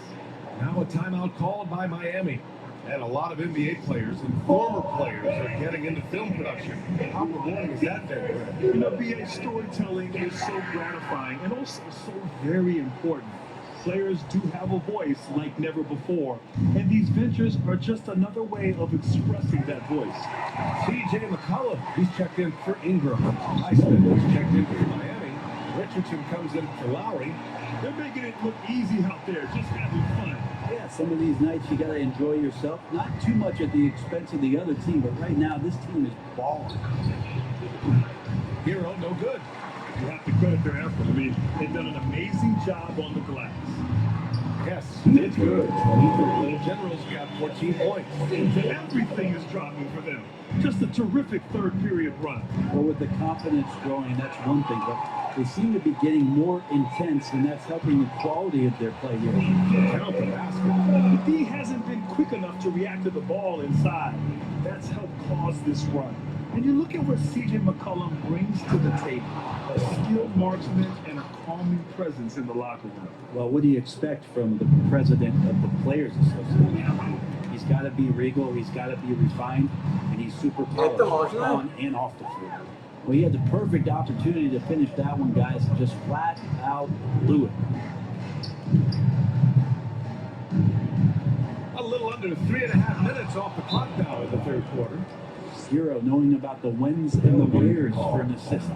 S3: Now a timeout called by Miami. And a lot of NBA players and former players are getting into film production. How rewarding is that then, Brett?
S4: You know, BA, storytelling is so gratifying and also so very important. Players do have a voice like never before, and these ventures are just another way of expressing that voice.
S3: CJ McCollum, he's checked in for Ingram. Iceman, he's checked in for Miami. Richardson comes in for Lowry.
S4: They're making it look easy out there, just having fun.
S11: Yeah, some of these nights you got to enjoy yourself. Not too much at the expense of the other team, but right now this team is balling.
S3: Hero, no good.
S4: You have to credit their effort. I mean, they've done an amazing job on the glass.
S3: Yes, it's good. Little General's got 14 points.
S4: Everything is dropping for them. Just a terrific third period run.
S11: Well, with the confidence growing, that's one thing, but they seem to be getting more intense, and that's helping the quality of their play here.
S3: Count the basket.
S4: The D hasn't been quick enough to react to the ball inside. That's helped cause this run. And you look at what CJ McCollum brings to the table. A skilled marksman and a calming presence in the locker room.
S11: Well, what do you expect from the president of the Players Association? He's got to be regal, he's got to be refined, and he's super polished on and off the floor. Well, he had the perfect opportunity to finish that one, guys, and just flat out blew it.
S3: A little under 3.5 minutes off the clock now in the third quarter.
S11: Hero knowing about the whens and the wheres for an assist.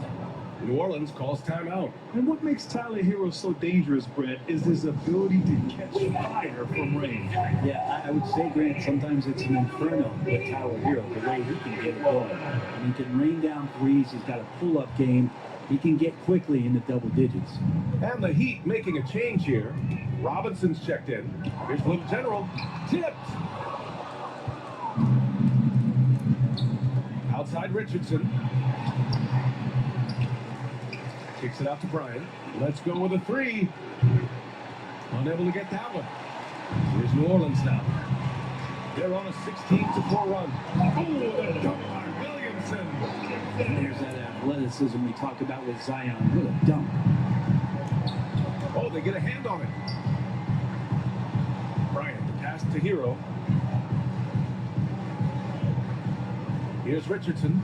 S3: New Orleans calls timeout.
S4: And what makes Tyler Hero so dangerous, Brent, is his ability to catch fire from range.
S11: Yeah, I would say, Grant, sometimes it's an inferno with Tyler Hero, the way he can get it going. And he can rain down threes, he's got a pull-up game, he can get quickly into double digits.
S3: And the Heat making a change here. Robinson's checked in. Here's Little General. Tipped. Outside Richardson. Kicks it out to Bryant. Let's go with a 3. Unable to get that one. Here's New Orleans now. They're on a 16-4 run. Oh, the dunk by Williamson.
S11: And there's that athleticism we talked about with Zion. What a dunk.
S3: Oh, they get a hand on it. Bryant, the pass to Hero. Here's Richardson.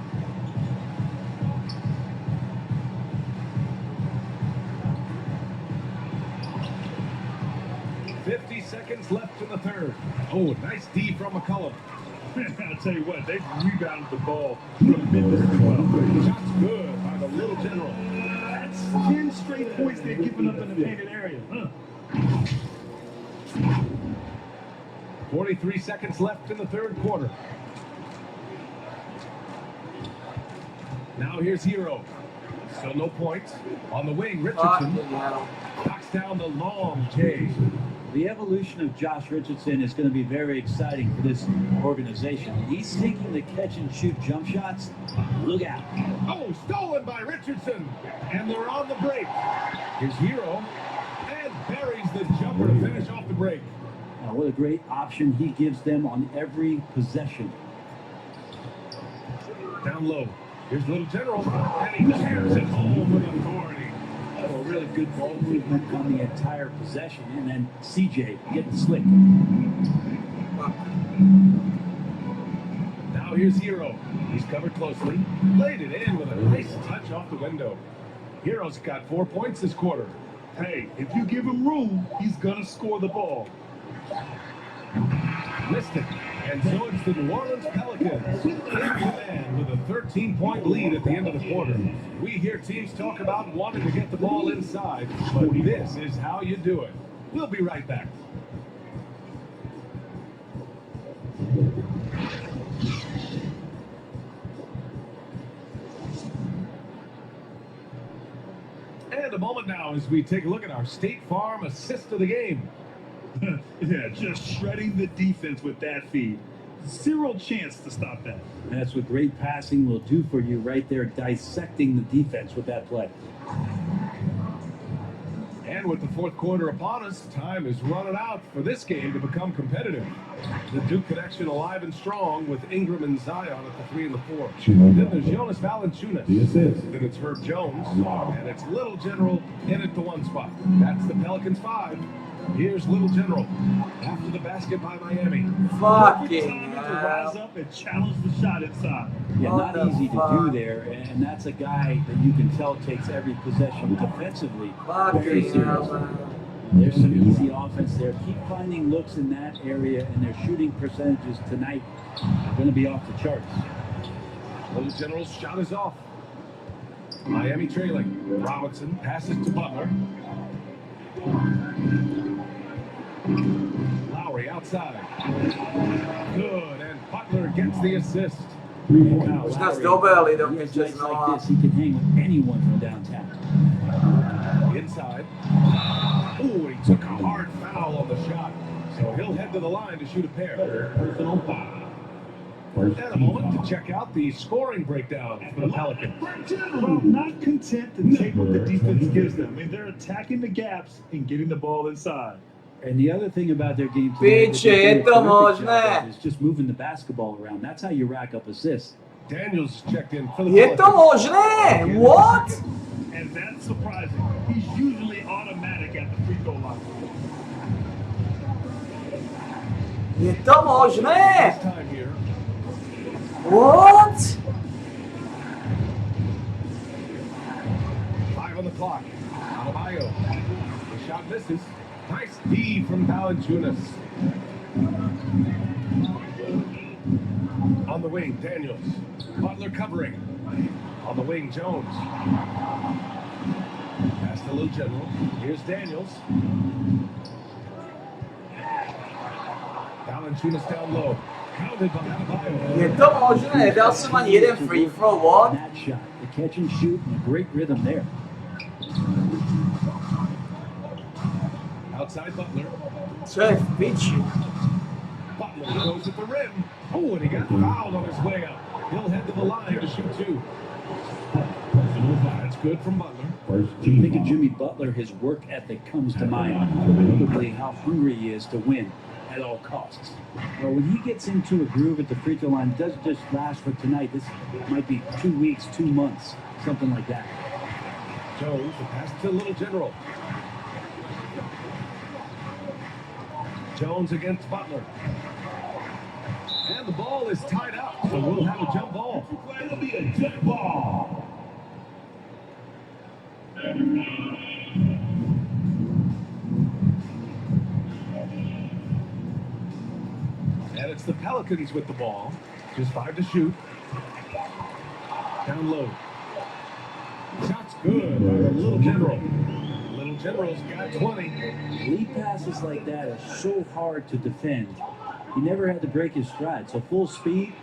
S3: Seconds left in the third. Oh, nice D from McCollum.
S4: I'll tell you what, they've rebounded the ball from Memphis as well.
S3: Shots good by the Little General.
S4: That's 10 straight points they've given up in the painted area.
S3: 43 seconds left in the third quarter. Now here's Hero. Still no points. On the wing, Richardson knocks down the long J.
S11: The evolution of Josh Richardson is going to be very exciting for this organization. He's taking the catch-and-shoot jump shots. Look out.
S3: Oh, stolen by Richardson. And they're on the break. Here's Hero. And buries the jumper to finish off the break.
S11: Now, what a great option he gives them on every possession.
S3: Down low. Here's Little General. And he jams it home with authority.
S11: So really good ball movement on the entire possession, and then CJ getting slick.
S3: Now here's Hero. He's covered closely. Laid it in with a nice touch off the window. Hero's got 4 points this quarter.
S4: Hey, if you give him room, he's gonna score the ball.
S3: Missed it. And so it's the New Orleans Pelicans in command with a 13-point lead at the end of the quarter. We hear teams talk about wanting to get the ball inside, but this is how you do it. We'll be right back. And a moment now as we take a look at our State Farm assist of the game.
S4: Yeah, just shredding the defense with that feed. Zero chance to stop that.
S11: That's what great passing will do for you right there, dissecting the defense with that play.
S3: And with the fourth quarter upon us, time is running out for this game to become competitive. The Duke connection alive and strong with Ingram and Zion at the 3 and the 4. Then there's Jonas Valanciunas.
S6: The assist.
S3: Then it's Herb Jones. And it's Little General in at the 1 spot. That's the Pelicans 5. Here's Little General after the basket by Miami.
S1: Fucking
S4: To rise up and challenge the shot inside.
S11: Yeah,
S1: What
S11: not
S1: the
S11: easy to
S1: fuck?
S11: do there, and that's a guy that you can tell takes every possession defensively very
S1: Fucking hell,
S11: seriously.
S1: man.
S11: There's some easy offense there. Keep finding looks in that area, and their shooting percentages tonight are going to be off the charts.
S3: Little General's shot is off. Miami trailing. Robinson passes to Butler. Lowry outside. Good, and Butler gets the assist.
S11: Now,
S1: Už nás
S11: Lowry,
S1: dobehli do
S11: he has
S1: piče
S11: nights like
S1: znova.
S11: this, he can hang with anyone from downtown.
S3: Inside. Oh, he took a hard foul on the shot. So he'll head to the line to shoot a pair.
S6: Personal foul.
S3: And a moment to check out the scoring breakdown for the Pelicans.
S4: Well, not content to take what the defense gives them. I mean, they're attacking the gaps and getting the ball inside.
S11: And the other thing about their game today that
S1: Piče,
S11: they
S1: je
S11: do a
S1: to
S11: terrific job
S1: možné?
S11: of is just moving the basketball around. That's how you rack up assists.
S3: Daniels checked in for the
S1: Je to
S3: Pelicans.
S1: možné? What?
S4: And that's surprising. He's usually automatic at the free throw line.
S1: Je to možné?
S3: This time here.
S1: What?
S3: 5 on the clock. Adebayo. The shot misses. Nice D from Valanciunas. On the wing, Daniels. Butler covering. On the wing, Jones. Pass to Little General. Here's Daniels. Valanciunas down low. Counted by Adebayo.
S1: Je to možné? Dal jsem ani jeden free throw, what?
S11: That shot, the catch and shoot, and a great rhythm there.
S3: Outside Butler.
S1: Co je v piči?
S3: Butler goes at the rim. Oh, and he got fouled on his way up. He'll head to the line to shoot 2. That's good from Butler.
S11: Think of Jimmy Butler, his work ethic comes to mind. Probably how hungry he is to win at all costs. Well, when he gets into a groove at the free throw line, it doesn't just last for tonight. This might be 2 weeks, 2 months, something like that.
S3: Jones, the pass to Little General. Jones against Butler. And the ball is tied up, so we'll have a jump ball.
S20: It'll be a jump ball.
S3: And it's the Pelicans with the ball. Just 5 to shoot. Down low. Shot's good by the Little General. Little General's got 20.
S11: Lead passes like that are so hard to defend. He never had to break his stride, so full speed,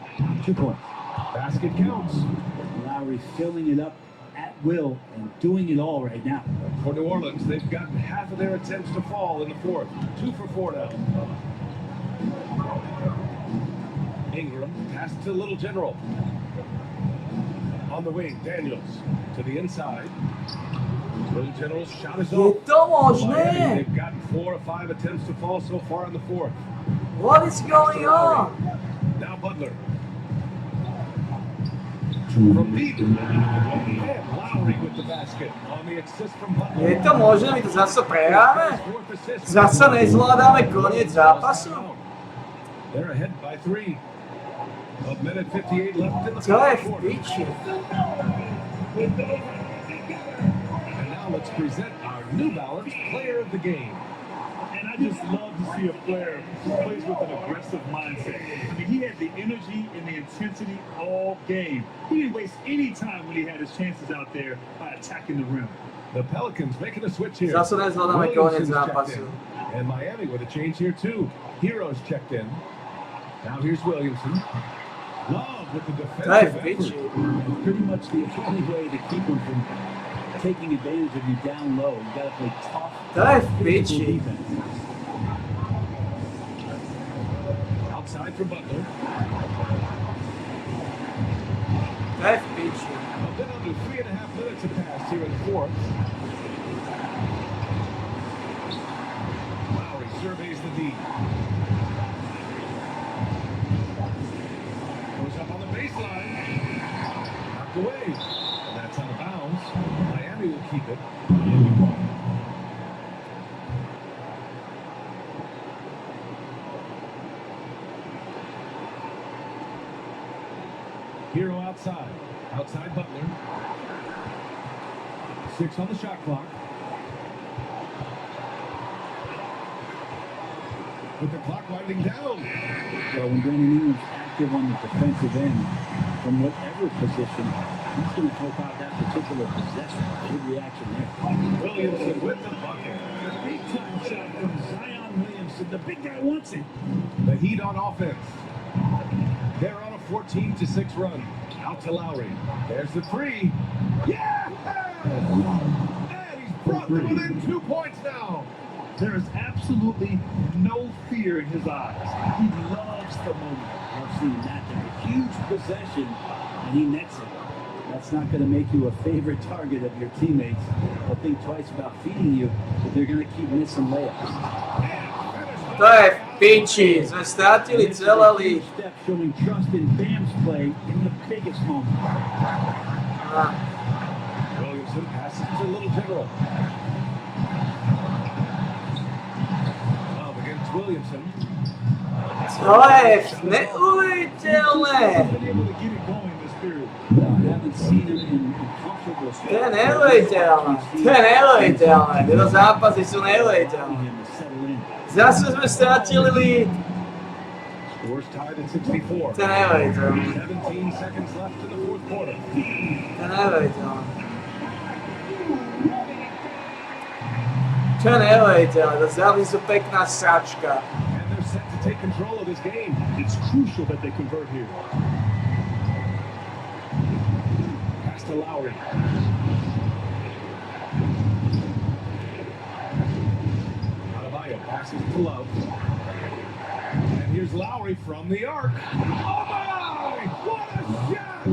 S11: 2 points.
S3: Basket counts.
S11: Lowry filling it up at will and doing it all right now.
S3: For New Orleans, they've gotten half of their attempts to fall in the fourth. 2 for 4 now. Ingram pass to Little General. On the wing, Daniels to the inside. Little General's shot is
S1: Je
S3: off.
S1: to možné?
S3: They've gotten 4 or 5 attempts to fall so far in the fourth.
S1: What is going on?
S3: Now Butler. from deep. And Lowry with the basket on the assist from Butler.
S12: Je to možné, my to zase prehráme? Zase nezvládáme koniec zápasu?
S3: They're ahead by 3. A minute 58 left in the
S12: Co je v
S3: fourth.
S12: piči?
S3: And now let's present our New Balance Player of the Game.
S4: And I just love to see a player who plays with an aggressive mindset. I mean, he had the energy and the intensity all game. He didn't waste any time when he had his chances out there by attacking the rim.
S3: The Pelicans making a switch here.
S12: Zase nezvládáme koniec
S3: Williamson's checked
S12: zápasu.
S3: in. And Miami with a change here too. Heroes checked in. Now here's Williamson. Love with the defensive effort.
S11: And pretty much the only way to keep them from taking advantage of you down low, you got to play tough, physical defense.
S3: Outside for Butler.
S12: F piči.
S3: A bit under 3.5 minutes have passed here in the fourth. Lowry surveys the D. Goes up on the baseline. Knocked away. And that's out of bounds. Miami will keep it. Hero outside. Outside Butler. 6 on the shot clock. With the clock winding down.
S11: Well, when Brandon Ingram's active on the defensive end, from whatever position, he's going to help out that particular possession. Good reaction there.
S3: Williamson with the bucket.
S4: Big time shot from Zion Williamson. The big guy wants it.
S3: The Heat on offense. They're on a 14-6 run. Out to Lowry. There's the 3. Yeah! And he's brought them within 2 points now.
S4: There is absolutely no fear in his eyes. He loves the moment.
S11: I've seen that. There's a huge possession, and he nets it. That's not going to make you a favorite target of your teammates. They'll think twice about feeding you, but they're going to keep missing layups.
S12: To je v piči, sme strátili celé líd.
S11: Step showing trust in Bam's play in the biggest moment.
S3: Williamson passes to Little General. Love against Williamson.
S12: To je neuvěřitelné.
S11: I haven't seen him in comfortable
S12: To je neuvěřitelné. To je neuvěřitelné. Tyto zápasy jsou neuvěřitelné. Zase jsme ztratili líd.
S3: Scores tied at 64.
S12: To je neuvěřitelné.
S3: 17 seconds left in the fourth quarter.
S12: To je neuvěřitelné. To je neuvěřitelné. To zápasy jsou pěkná sračka.
S3: And they're set to take control of this game.
S4: It's crucial that they convert here.
S3: Pass to Lowry. Adebayo passes to Love. And here's Lowry from the arc. Oh my! What a shot!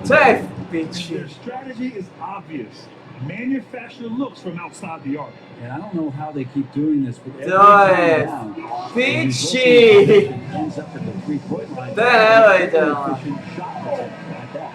S12: To je v
S4: And
S12: piči.
S4: their strategy is obvious. Manufacture looks from outside the arc.
S11: And I don't know how they keep doing this, but every
S12: To
S11: time
S12: je
S11: down,
S12: v
S11: the
S12: piči.
S11: possession ends up at the three-point line.
S12: To je neuvěřitelné.
S11: Efficient shot attempt like that.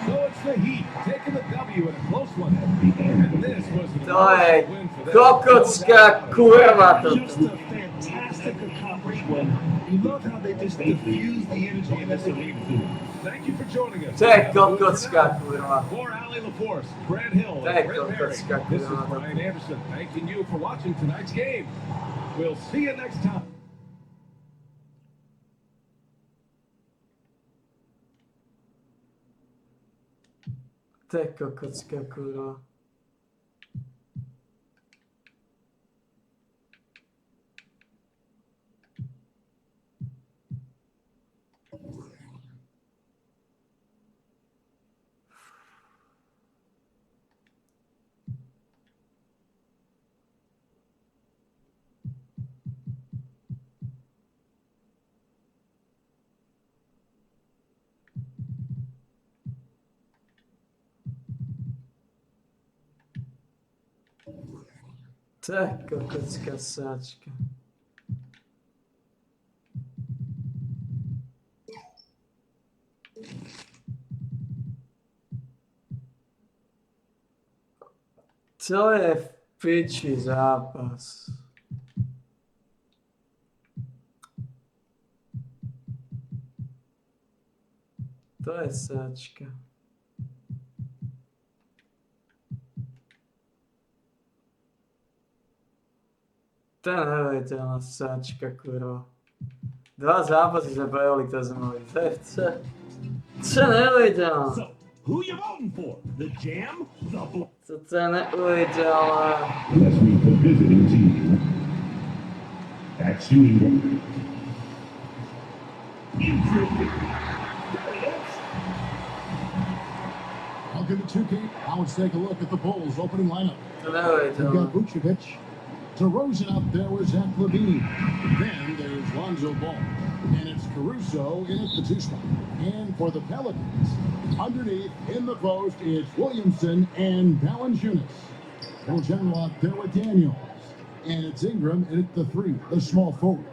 S3: So it's the Heat taking the W in a close one. And this was an
S12: To je
S3: emotional win for them.
S12: kokocká kurva toto.
S4: Just a fantastic accomplishment. You love how they just diffuse the energy in this arena.
S3: Thank you for joining us.
S12: To je kokocká kurva.
S3: For Ali LaForce, Brad Hill,
S12: Hey,
S3: and Brett
S12: go,
S3: Barry.
S12: let's go.
S3: This is Brian Anderson thanking you for watching tonight's game. We'll see you next time.
S12: To je kokocká kurva. To je kokocká sáčka. Co je v piči zápas? To je sáčka. To je neuveriteľná sáčka, kurva. 2 zápasy sme prejeli, ktoré sme mali. To je neuveriteľné.
S10: So, who you voting for? The Jam? The Block?
S12: To je neuveriteľné.
S20: Let's meet the visiting team. That's Ingram.
S6: Welcome to 2K. Now let's take a look at the Bulls' opening lineup.
S12: To neuveriteľné.
S6: We've got Vucevic. DeRozan out there with Zach LaVine. Then there's Lonzo Ball. And it's Caruso in at the 2 spot. And for the Pelicans, underneath in the post, it's Williamson and Valanciunas. Little general out there with Daniels. And it's Ingram in at the 3, the small forward.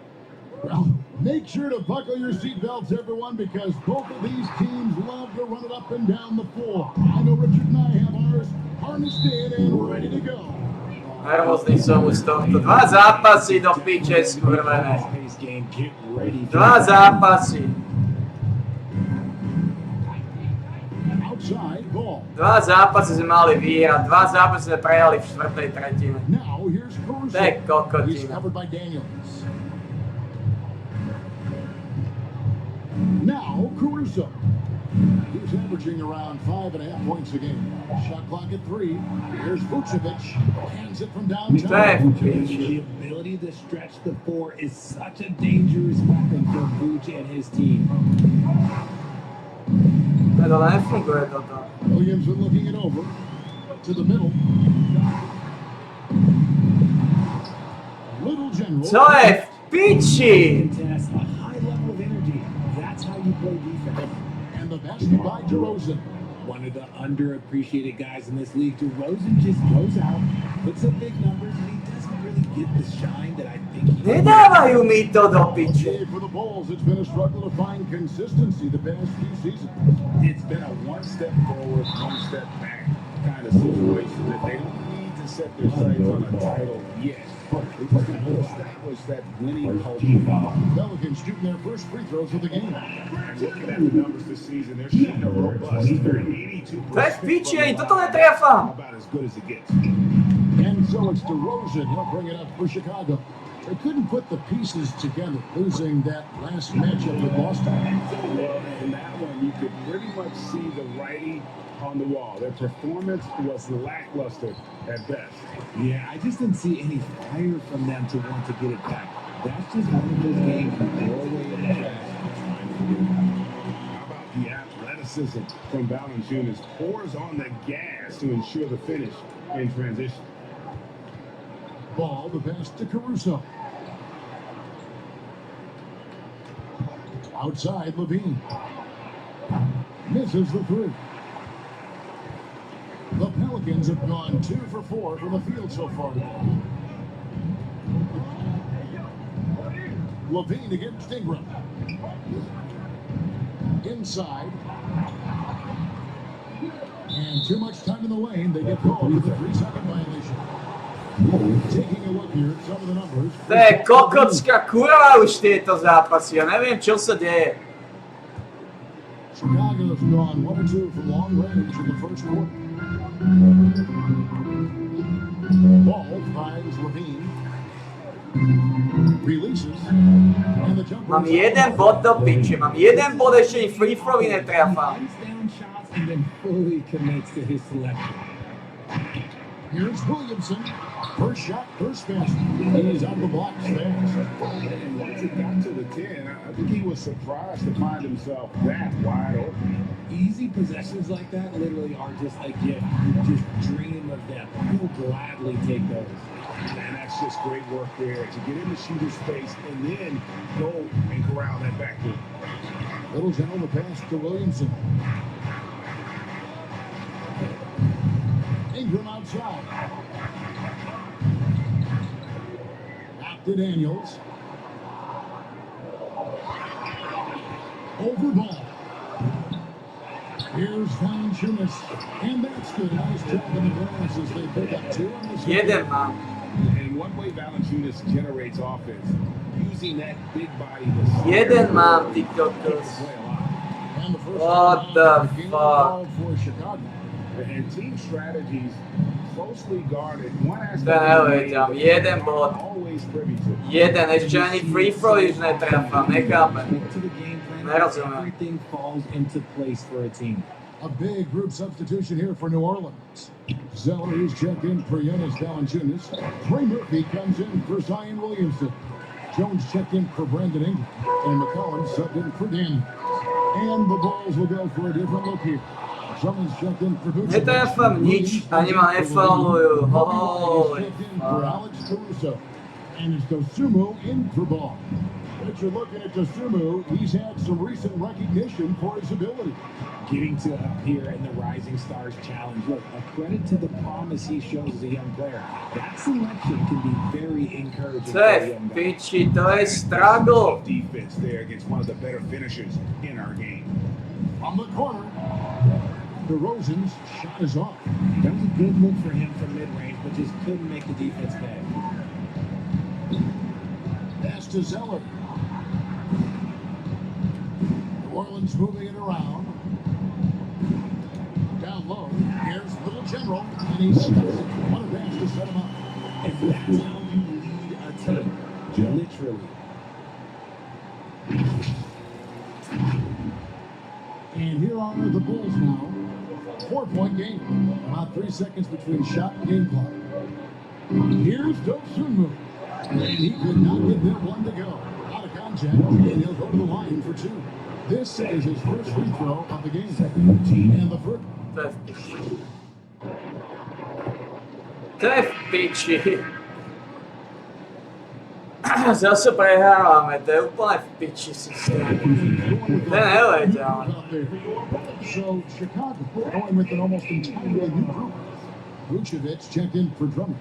S6: Well, make sure to buckle your seatbelts, everyone, because both of these teams love to run it up and down the floor. I know Richard and I have ours harnessed in and ready to go.
S12: Nervózny som už z tohto. 2 zápasy do piče skurvené. 2 zápasy.
S6: Outside ball.
S12: 2 zápasy sme mali vyhrať. 2 zápasy sme prejali v 4. tretine.
S6: Now here's Caruso.
S12: To je
S6: He's
S12: kokotina.
S6: covered by Daniels. Now Caruso. He's averaging around 5.5 points a game. Shot clock at 3. Here's Vucevic. Hands it from downtown.
S10: The ability to stretch the 4 is such a dangerous weapon for Vuce and his team.
S12: To nefunguje toto.
S6: Williamson looking it over to the middle. Little general.
S12: Co je v piči?
S10: Test a high level of energy. That's how you play defense.
S6: And the basket by DeRozan.
S10: One of the underappreciated guys in this league. DeRozan just goes out, puts up big numbers, and he doesn't really get the shine that I think he
S12: Nedávajú mi to do piče.
S6: Okay, for the Bulls, it's been a struggle to find consistency the past few seasons.
S14: It's been a one step forward, one step back kind of situation that they don't need to set their sights on a title yet. But they just got to establish that winning culture.
S6: Pelicans shooting their first free throws of the game.
S14: And looking at the numbers this season, they're shooting a robust 82%.
S12: To je v piči, ani toto netrefám.
S14: About as good as it gets.
S6: And so it's DeRozan. He'll bring it up for Chicago. They couldn't put the pieces together, losing that last matchup with Boston.
S14: Well, in that one, you could pretty much see the writing on the wall. Their performance was lackluster at best.
S10: Yeah, I just didn't see any fire from them to want to get it back. That's just one of those games you throw away in the trash and trying to get it back.
S14: How about the athleticism from Valanciunas pours on the gas to ensure the finish in transition.
S6: Ball, the pass to Caruso. Outside, LaVine. Misses the 3. The Pelicans have gone 2 for 4 from the field so far today. LaVine against Ingram. Inside. And too much time in the lane. They get called for the 3-second violation. Taking a look here at some of the numbers.
S12: To je kokocká kurva už tieto zápasy. Ja neviem, čo sa deje.
S6: Chicago's gone 1 or 2 from long range in the first quarter. Ball finds LaVine. Releases. And the jumper.
S12: Mám 1 bod do piče. Mám 1 bod, ešte ani free throwy netrafám.
S10: Down shots and then fully commits to his selection.
S6: Here's Williamson. First shot, first pass. He's on the block fast.
S14: And once it got to the 10, I think he was surprised to find himself that wide open.
S10: Easy possessions like that literally are just a gift. You just dream of them. You'll gladly take those.
S14: And that's just great work there to get in the shooter's face and then go and corral that backdoor.
S6: Little general the pass to Williamson. Ingram outside. Back to Daniels. Over ball. Here's Valanciunas. And that's good. Nice job in the glass as they pick up 2 on this.
S12: Jeden mam.
S3: And one way Valanciunas generates offense, using that big body to
S12: Jeden mám, ty kokos.
S6: And the first
S12: What the fuck?
S6: for Chicago.
S14: And team strategies closely guarded. One aspect
S12: Ten neuvěděl, jeden bod.
S14: always privy to.
S12: Jeden, ještě ani free throw už netrafám, nechápem.
S10: To the game plan,
S12: Nerozumím.
S10: everything falls into place for a team.
S6: A big group substitution here for New Orleans. Zeller is checked in for Jonas Valanciunas. Trey Murphy comes in for Zion Williamson. Jones checked in for Brandon Ingram. And McCollum subbed in for Daniels. And the Bulls will go for a different look here. Drummond's checked in for Vucevic.
S12: Netrafám nič, ani ma nefoulujú. Holy
S6: Checked in for Alex Caruso. And it's Dosunmu in for Ball. But you're looking at Dosunmu, he's had some recent recognition for his ability.
S10: Getting to appear in the Rising Stars Challenge. Look, a credit to the promise he shows as a young player. That selection can be very encouraging for a young guy.
S12: Piči, to je struggle.
S14: Defense there against one of the better finishers in our game.
S6: On the corner, DeRozan's shot is off.
S10: That was a good look for him from mid-range, but just couldn't make the defense pay.
S6: Pass to Zeller. New Orleans moving it around. Down low, here's Little General, and he's what a pass to set him up.
S10: And that's how you lead a team. Literally.
S6: And here are the Bulls now. 4-point game. About 3 seconds between shot and game clock. Here's Dosunmu. And he could not get that one to go. Out of contact, and he'll go to the line for 2. This is his first free throw of the game. And the first.
S12: To je v piči. Zase prehráváme, to je úplně v piči systém. To je neuvědělné.
S6: So Chicago going with an almost entirely new group. Vucevic checked in for Drummond.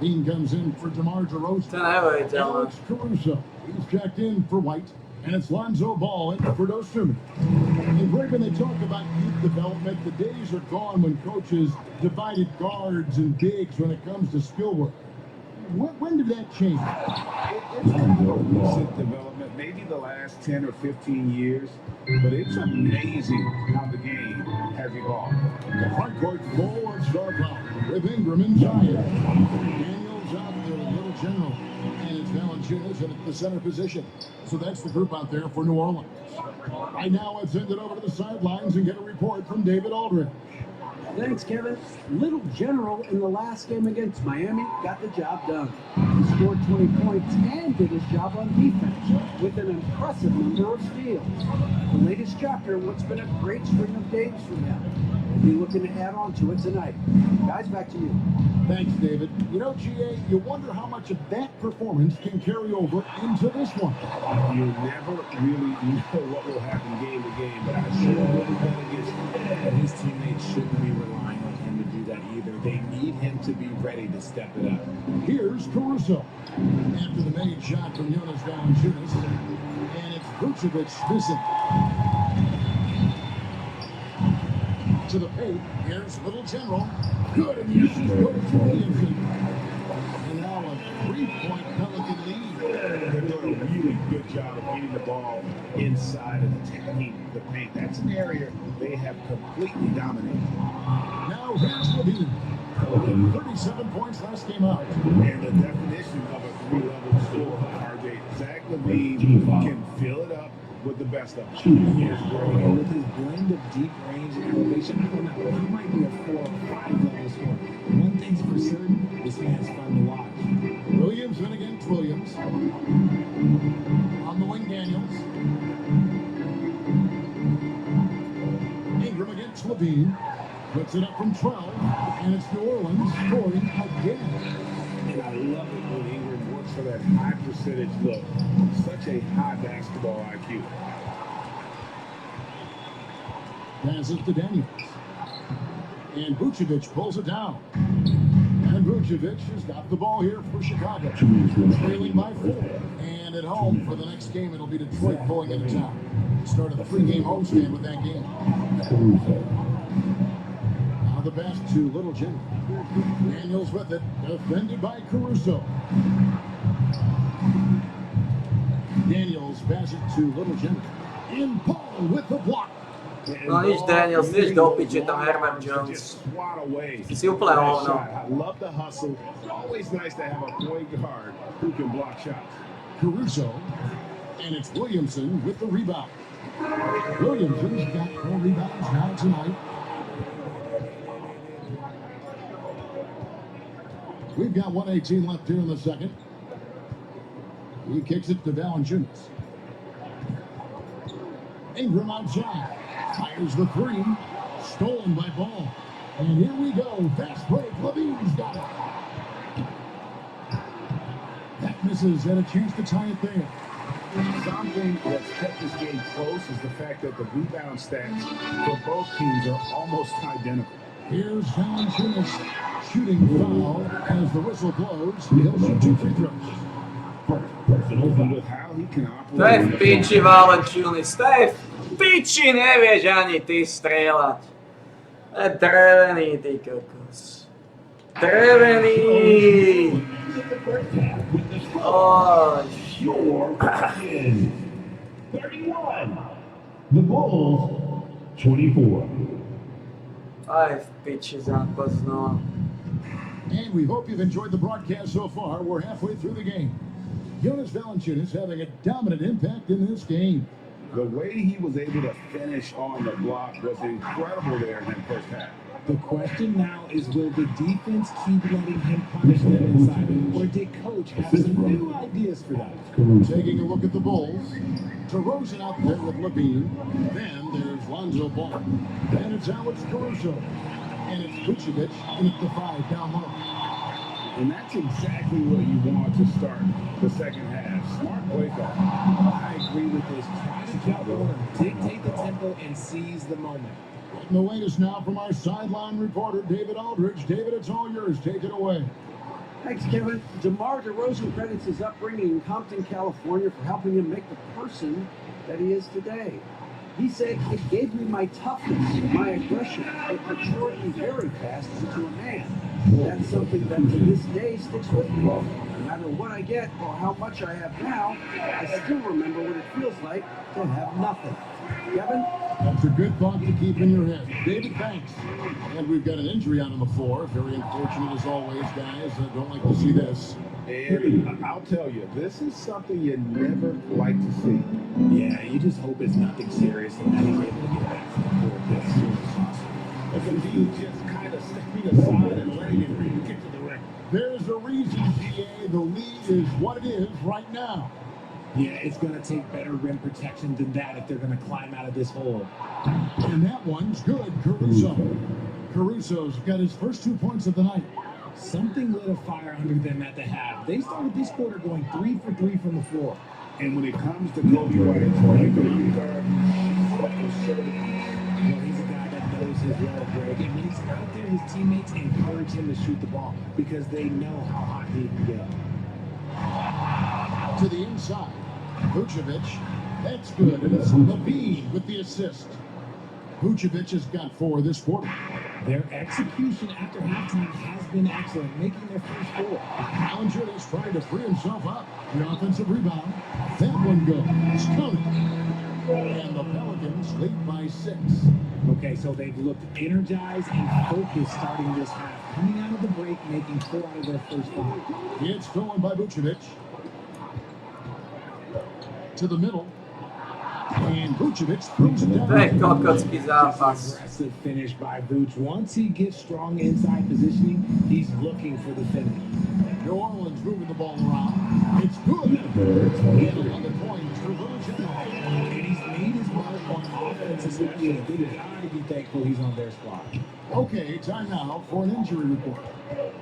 S6: Dean comes in for DeMar DeRozan.
S12: To je neuvědělné.
S6: Alex Caruso. He's checked in for White. And it's Lonzo Ball in for Dosunmu. And Greg, when they talk about youth development, the days are gone when coaches divided guards and bigs when it comes to skill work. When did that change?
S14: It's been more recent development, maybe the last 10 or 15 years, but it's amazing how the game has evolved.
S6: The front court full of star power with Ingram and Zion. Daniels out there with Little General. And it's Valanciunas in the center position. So that's the group out there for New Orleans. Right now, let's send it over to the sidelines and get a report from David Aldridge.
S9: Thanks, Kevin. Little General in the last game against Miami got the job done. He scored 20 points and did his job on defense with an impressive number of steals. The latest chapter in what's been a great string of games for them. We'll be looking to add on to it tonight. Guys, back to you.
S6: Thanks, David. You know, GA, you wonder how much of that performance can carry over into this one.
S14: You never really know what will happen game to game, but I sure really bet against him.
S10: And his teammates shouldn't be relying on him to do that either. They need him to be ready to step it up.
S6: Here's Caruso. After the made shot from Jonas Valanciunas. And it's Vucevic missing. To the paint, here's Little General. Good, and the assist goes to Williamson. And now a 3-point Pelican lead.
S14: They're doing a really good job of getting the ball inside of the paint. That's an area they have completely dominated.
S6: Now here's Levine. 37 points last game out.
S14: And the definition of a 3-level score, RJ, Zach Levine can fill it up with the best of them.
S10: Yes, and with his blend of deep range and elevation, I don't know, he might be a 4 or 5 level scorer. One thing's for certain, this man's fun to watch.
S6: Williamson against Williams. On the wing, Daniels. Ingram against Levine. Puts it up from 12. And it's New Orleans scoring again.
S14: And I love it when Ingram works for that high percentage look. Such a high basketball IQ.
S6: Passes to Daniels. And Vucevic pulls it down. And Vucevic has got the ball here for Chicago. Trailing by 4. And at home for the next game. It'll be Detroit pulling into town. Start a 3-game homestand with that game. Now the pass to Little Jimmy. Daniels with it, defended by Caruso. Daniels pass it to Little Jimmy. In Paul with the block.
S12: No nič Daniels, nič do piče, tam Herman Jones. Si úplne hovno.
S3: I love the hustle. It's always nice to have a point guard who can block shots.
S6: Caruso, and it's Williamson with the rebound. Williamson's got 4 rebounds now tonight. We've got 1:18 left here in the second. He kicks it to Valanciunas. Ingram outside. Fires the 3. Stolen by Ball. And here we go. Fast break. Levine's got it. That misses. Had a chance to tie it there.
S14: Something that's kept this game close is the fact that the rebound stats for both teams are almost identical.
S6: Here's Valanciunas shooting foul as the whistle blows. He'll shoot 2 free throws.
S14: With how he can operate.
S12: To je v piči Valanciunas, to je v piči, nevieš ani ty strieľať. To je drevený, ty kokos. Drevený! Oj.
S20: Your in 31. The Bulls 24.
S12: Aj v piči zápas, no.
S6: And we hope you've enjoyed the broadcast so far. We're halfway through the game. Jonas Valanciunas having a dominant impact in this game.
S14: The way he was able to finish on the block was incredible there in that first half.
S10: The question now is, will the defense keep letting him punish them inside? Or did coach have some new ideas for that?
S6: Taking a look at the Bulls. DeRozan out there with Levine. Then there's Lonzo Ball. And it's Alex Caruso. And it's Vucevic in at the 5 down low.
S14: And that's exactly what you want to start the second half. Smart play call.
S10: I agree with this. Try to jump on him, dictate the tempo, and seize the moment.
S6: And the latest now from our sideline reporter, David Aldridge. David, it's all yours. Take it away.
S9: Thanks, Kevin. DeMar DeRozan credits his upbringing in Compton, California for helping him make the person that he is today. He said, it gave me my toughness, my aggression. It matured me very fast into a man. That's something that to this day sticks with me. No matter what I get or how much I have now, I still remember what it feels like to have nothing. Kevin?
S6: That's a good thought to keep in your head. David, thanks. And we've got an injury out on the floor. Very unfortunate as always, guys. I don't like to see this.
S14: And I'll tell you, this is something you never like to see.
S10: Yeah, you just hope it's nothing serious and that he's able to get back to the court as soon as possible.
S14: But you just kind of stepping aside and letting it get to the record.
S6: There's a reason, GA. The lead is what it is right now.
S10: Yeah, it's going to take better rim protection than that if they're going to climb out of this hole.
S6: And that one's good, Caruso. Caruso's got his first 2 points of the night.
S10: Something lit a fire under them at the half. They started this quarter going 3 for 3 from the floor.
S14: And when it comes to Kobe White, he's
S10: a guy that knows his role, Greg. And when he's out there, his teammates encourage him to shoot the ball because they know how hot he can get.
S6: To the inside. Vucevic. That's good. And it's Levine with the assist. Vucevic has got 4 this quarter.
S10: Their execution after halftime has been excellent, making their first 4.
S6: Valanciunas trying to free himself up. The offensive rebound. That one goes. It's coming. And the Pelicans lead by 6.
S10: Okay, so they've looked energized and focused starting this half. Coming out of the break, making 4 out of their first 5.
S6: It's stolen by Vucevic. To the middle. And Vucevic throws it down.
S12: To je kokotský zápas.
S10: Aggressive finish by Vuce. Once he gets strong inside positioning, he's looking for the finish.
S6: New Orleans moving the ball around. It's good. And 11 points for Vuce.
S10: And he's made his mark on offense, especially. They've got to be thankful he's on their squad.
S6: Okay, time now for an injury report.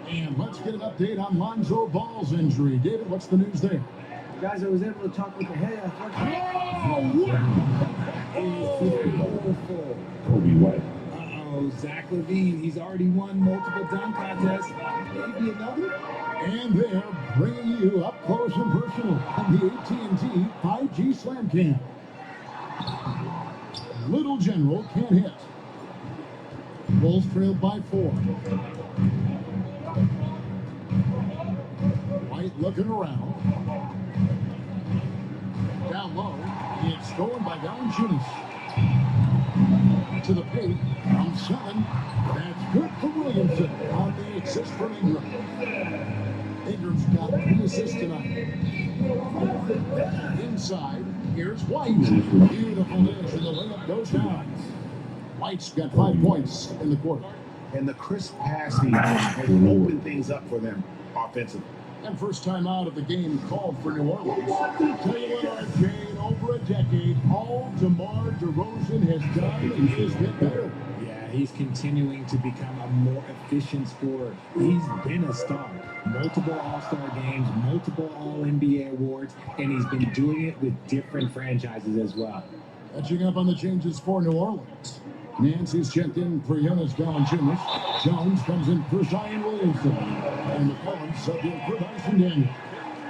S6: And let's get an update on Lonzo Ball's injury. David, what's the news there?
S9: Guys, I was able to talk with the head athletic.
S20: Kobe White.
S10: go. Zach LaVine, he's already won multiple dunk contests. Maybe another?
S6: And they're bringing you up close and personal on the AT&T 5G Slam Cam. Little General can't hit. Bulls trailed by 4. White looking around. Down low, it's stolen by Valanciunas. To the paint, from 7. That's good for Williamson on the assist from Ingram. Ingram's got 3 assists tonight. Inside, here's White. Beautiful dish, and the layup goes down. White's got 5 points in the quarter.
S14: And the crisp passing has opened things up for them offensively.
S6: And first time out of the game called for New Orleans. Tell you what, RJ, in over a decade, all DeMar DeRozan has done is get better.
S10: Yeah, he's continuing to become a more efficient scorer. He's been a star. Multiple All-Star games, multiple All-NBA awards, and he's been doing it with different franchises as well.
S6: Catching up on the changes for New Orleans. Nancy's checked in for Jonas Valanciunas. Jones comes in for Zion Williamson. And McCollum subbed in for Dyson Daniel.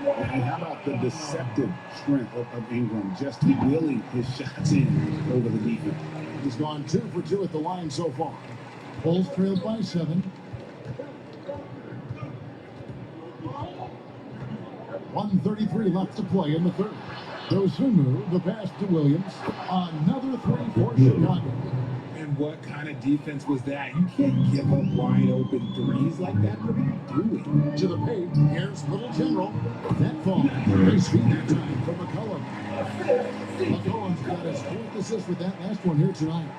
S14: And how about the deceptive strength of Ingram, just willing his shots in over the defense?
S6: He's gone 2 for 2 at the line so far. Bulls trailed by 7. 1:33 left to play in the third. Dosunmu, the pass to Williams. Another 3 for Chicago.
S10: And what kind of defense was that? You can't give up wide open threes like that. What are you doing?
S6: To the paint, here's Little General. That fall. They see that time from McCollum. McCollum's got his 4th assist with that last one here tonight.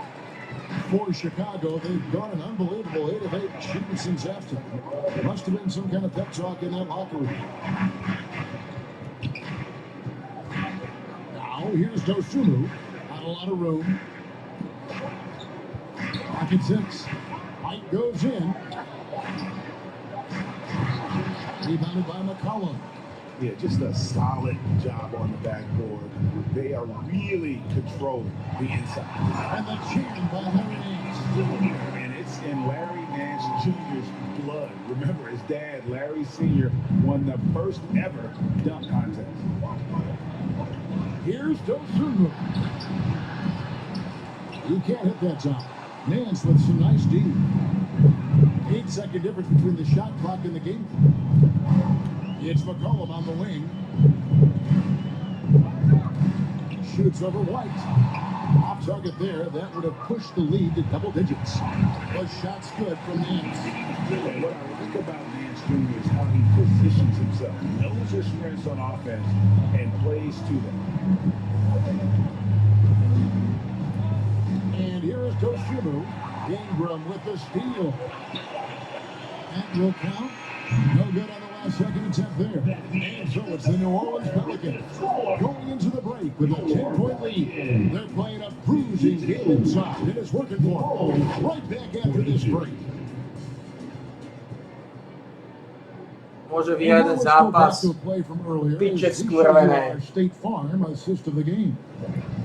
S6: For Chicago, they've gone an unbelievable 8 of 8 shooting since after. There must have been some kind of pep talk in that locker room. Now, here's Dosunmu. Not a lot of room. Pocket 6. White goes in. Rebounded by McCollum.
S14: Yeah, just a solid job on the backboard. They are really controlling the inside.
S6: And the jam by Larry Nance.
S14: And it's in Larry Nance Jr.'s blood. Remember, his dad, Larry Sr., won the first ever dunk contest.
S6: Here's Dosunmu. You can't hit that shot. Nance with some nice D. 8-second difference between the shot clock and the game. It's McCollum on the wing. Shoots over White. Off target there. That would have pushed the lead to double digits. The shot's good from Nance.
S14: What I like about Nance Jr. is how he positions himself. Knows his strengths on offense and plays to them.
S6: And here is Dosunmu. Ingram with the steal. That will count. No good on the last second attempt there. And so it's the New Orleans Pelicans going into the break with a 10-point lead. They're playing a cruising game inside, and it's working for them. Right back after this break.
S12: Môže vyhrať zápas. Piče skurvené.
S6: State Farm assist of the game.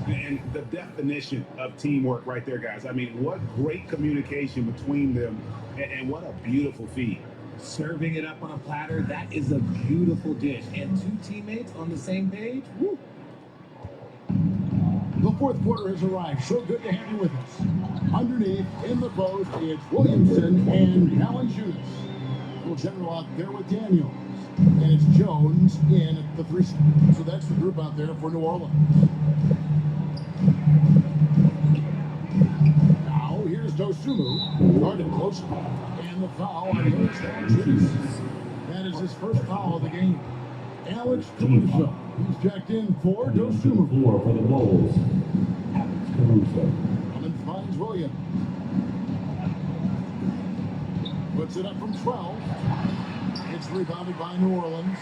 S14: And the definition of teamwork right there, guys. I mean, what great communication between them, and what a beautiful feed.
S10: Serving it up on a platter, that is a beautiful dish. And 2 teammates on the same page, woo.
S6: The fourth quarter has arrived. So good to have you with us. Underneath, in the post, it's Williamson and Valanciunas. Little General out there with Daniels. And it's Jones in at the 3. So that's the group out there for New Orleans. Now, here's Dosunmu. Guarded close. And the foul on Jonas Valanciunas. That is his first foul of the game. Alex Caruso. He's checked in for Dosunmu.
S20: 4 for the Bulls. Alex Caruso.
S6: And finds Williams. Puts it up from 12. It's rebounded by New Orleans.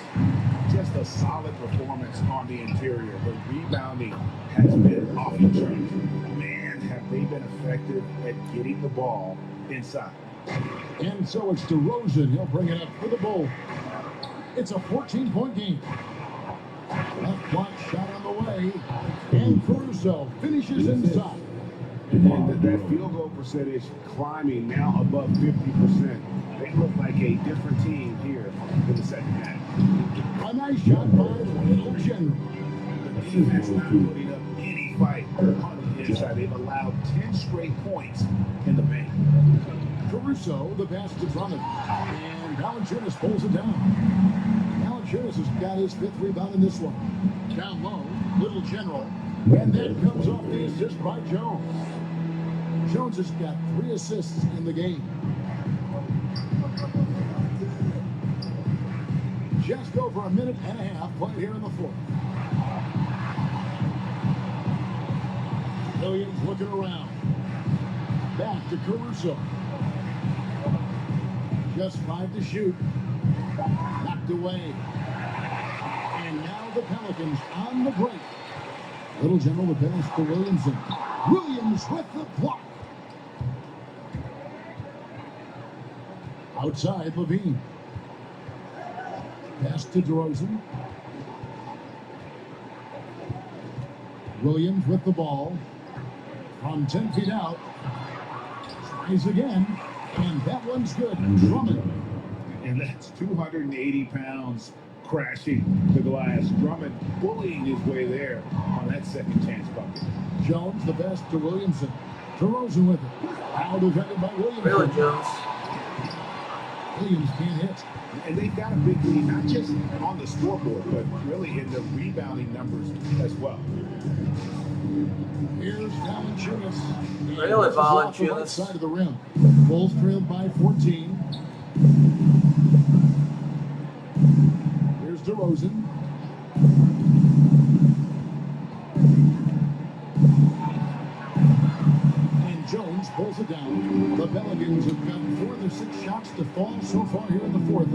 S14: Just a solid performance on the interior. The rebounding has been off the chart. Man, have they been effective at getting the ball inside.
S6: And so it's DeRozan. He'll bring it up for the Bulls. It's a 14-point game. Left block shot on the way. And Caruso finishes inside.
S14: And that field goal percentage climbing now above 50%. They look like a different team here in the second half.
S6: A nice shot by Little General.
S14: The defense not putting up any fight on the inside. They've allowed 10 straight points in the paint.
S6: Caruso, the pass to Drummond. And Valanciunas pulls it down. Valanciunas has got his 5th rebound in this one. Down low, Little General. And that comes off the assist by Jones. Jones has got 3 assists in the game. Just over a minute and a half played here in the 4th. Williams looking around. Back to Caruso. Just 5 to shoot. Knocked away. And now the Pelicans on the break. Little General the pass to Williamson. Williams with the block. Outside Levine. Pass to DeRozan. Williams with the ball. From 10 feet out. Tries again. And that one's good. Drummond.
S14: And that's 280 pounds crashing the glass. Drummond bullying his way there on that second chance bucket.
S6: Jones the best to Williamson. DeRozan with it. Now defended by Williamson.
S12: Really, Jones?
S6: Williams can't hit.
S14: And they've got a big lead, not just on the scoreboard, but really in the rebounding numbers as well.
S6: Here's Valanciunas.
S12: Really, Valanciunas?
S6: Right side of the rim. Bulls trailed by 14. Here's DeRozan. And Jones pulls it down. The Pelicans have got 4 of their 6 shots to fall so far here in the 4th.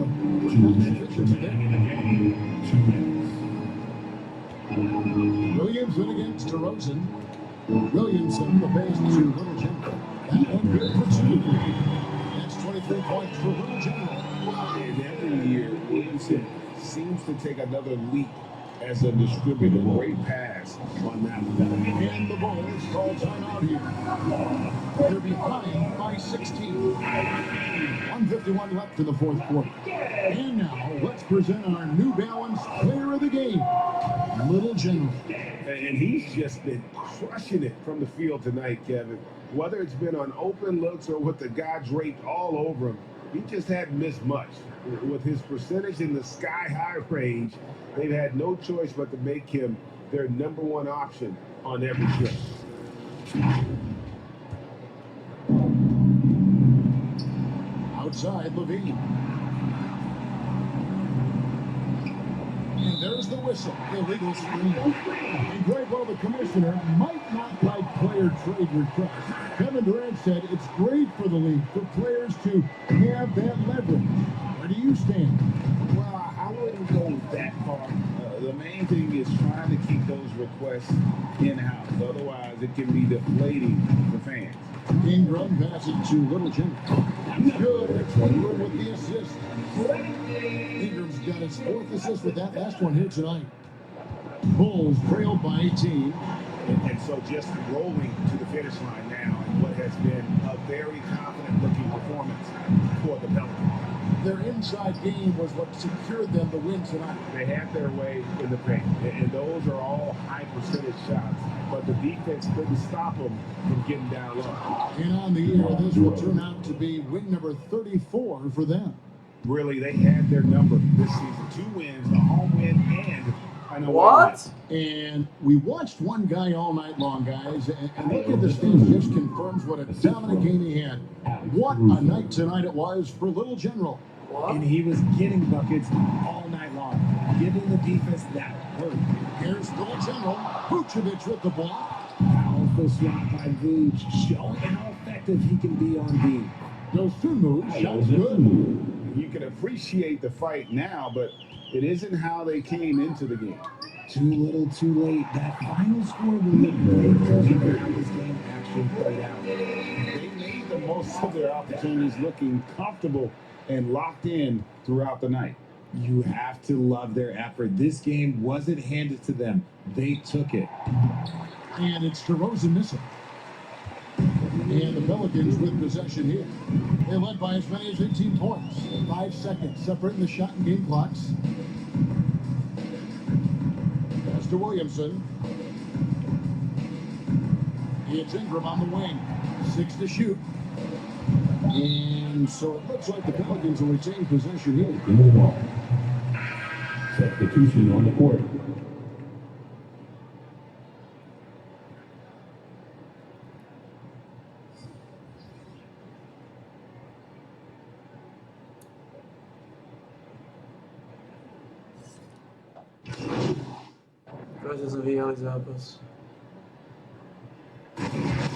S6: Williamson against DeRozan. Williamson, the pass to Little General. That one good for 2. That's 23 points for Little General.
S14: And every year, Williamson seems to take another leap as a distributor. Great pass on that one.
S6: And the Bulls call timeout here. They're behind by 16. 1:51 left in the 4th quarter. And now, let's present our New Balance player of the game, Little General.
S14: And he's just been crushing it from the field tonight, Kevin. Whether it's been on open looks or with the guy draped all over him, he just hadn't missed much. With his percentage in the sky-high range, they've had no choice but to make him their #1 option on every trip.
S6: Outside, Levine. And there's the whistle. Illegal screen. And Greg, while the commissioner might not like player trade requests, Kevin Durant said it's great for the league for players to have that leverage. Where do you stand?
S14: Well, I wouldn't go that far. The main thing is trying to keep those requests in-house. Otherwise, it can be deflating for fans.
S6: Ingram passes to Little General. Good. Ingram with the assist. Ingram's got his 4th assist with that last one here tonight. Bulls trailed by 18.
S14: And so just rolling to the finish line now in what has been a very confident-looking performance for the Pelicans.
S6: Their inside game was what secured them the win tonight.
S14: They had their way in the paint, and those are all high-percentage shots, but the defense couldn't stop them from getting down low.
S6: And on the year, this will turn out to be win number 34 for them.
S14: Really, they had their number this season. 2 wins, a home win, and an away
S12: What?
S6: And we watched one guy all night long, guys, and looking at the stats just confirms what a dominant game he had. What a night tonight it was for Little General.
S10: And he was getting buckets all night long, giving the defense that hurt.
S6: Here's Little General. Vucevic with the ball.
S10: Powerful swat by Vooch, showing how effective he can be on D.
S6: Dosunmu, shot's good.
S14: You can appreciate the fight now, but it isn't how they came into the game.
S10: Too little, too late. That final score will look great for how this game actually played out.
S14: They made the most of their opportunities, looking comfortable and locked in throughout the night.
S10: You have to love their effort. This game wasn't handed to them. They took it.
S6: And it's DeRozan missing. And the Pelicans with possession here. They led by as many as 18 points. 5 seconds separating the shot and game clocks. Pass to Williamson. It's Ingram on the wing. 6 to shoot. And so it looks like the Pelicans will retain possession here.
S20: Substitution on the court.
S12: Kaže sme vyhrali zápas.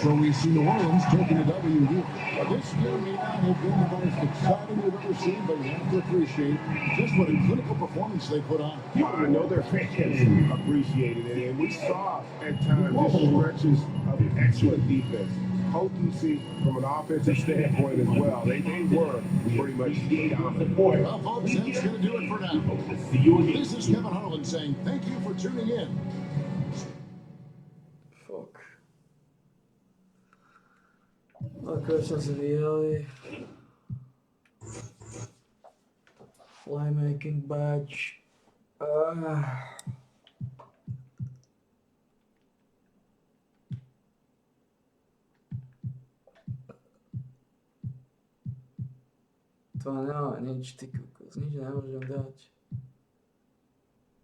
S6: So we see New Orleans taking a W here. This game may not have been the most exciting we've ever seen, but you have to appreciate just what a clinical performance they put on.
S3: I know their fans appreciated it, and we saw at times just stretches of excellent defense. Potency from an offensive standpoint as well. They were pretty much dominant.
S6: Well, folks, that's going to do it for now. This is Kevin Harlan saying thank you for tuning in.
S12: Fuck. Ako sme sa vyhrali. Playmaking badge. To nemá nič, ty kokos, nič nemôžem dať.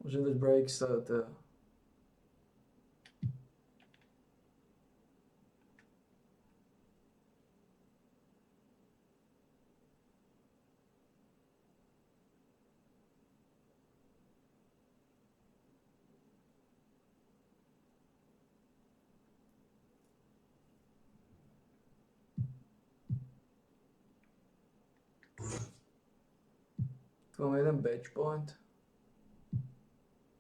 S12: Môžem dať breaks, to. Tu mám jeden badge point.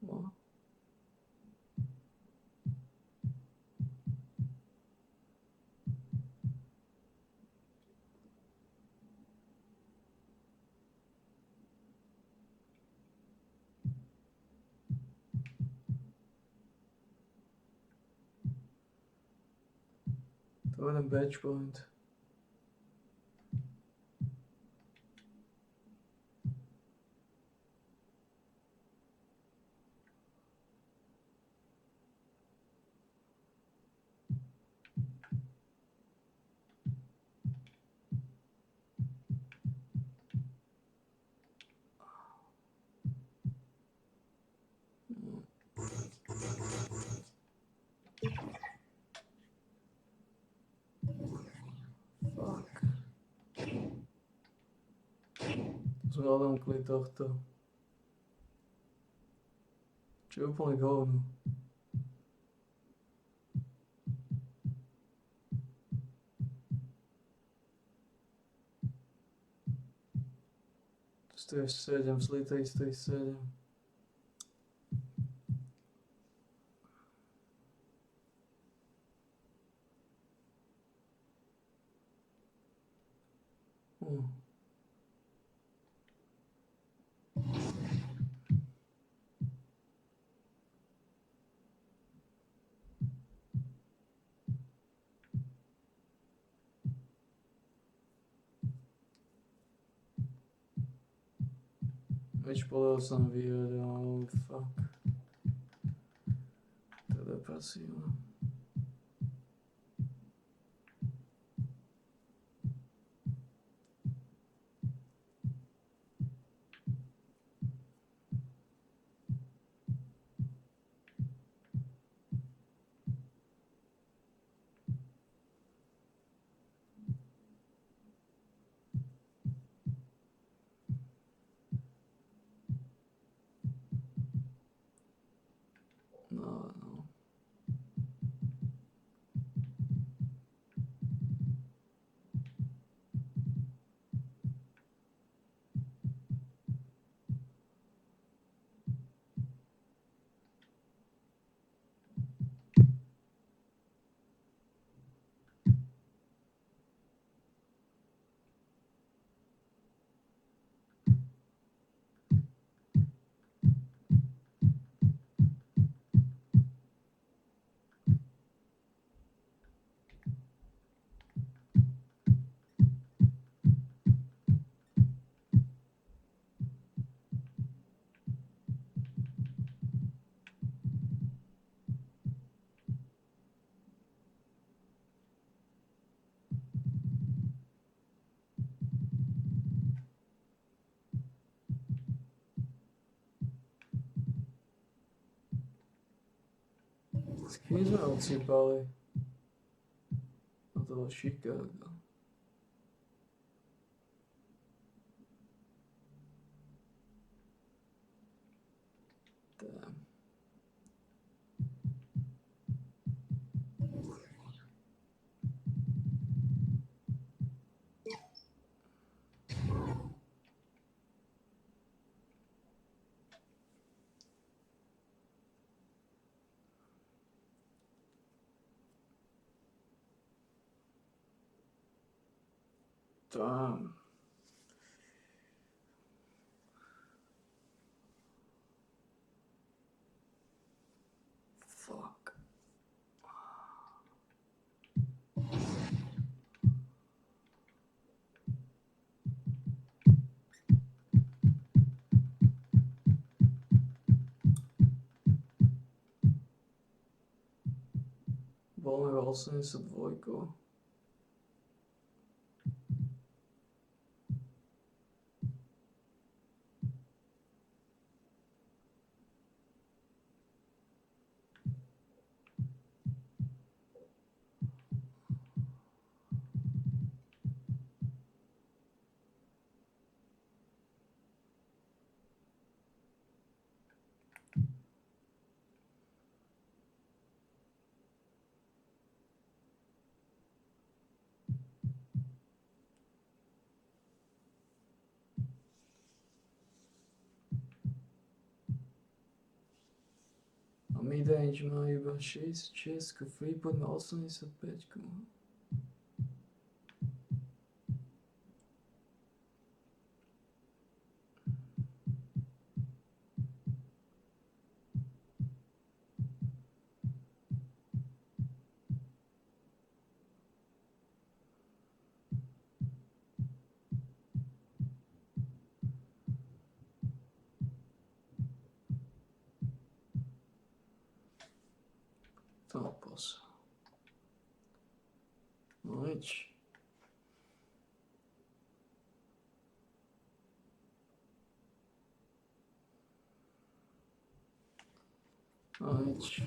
S12: No. Tu mám jeden badge point. Zvedomkli tohto. Čo je úplne hovno. Stojí 7, slitej stojí 7. Veď podal som vyhodil, fuck. Teda pasívna. No. S kým sme odsýpali? A to bolo Chicago. Damn. Damn. Fuck. Voľné 82. Midrange má iba 6, Freeport má 85. Topos. No nič. No nič.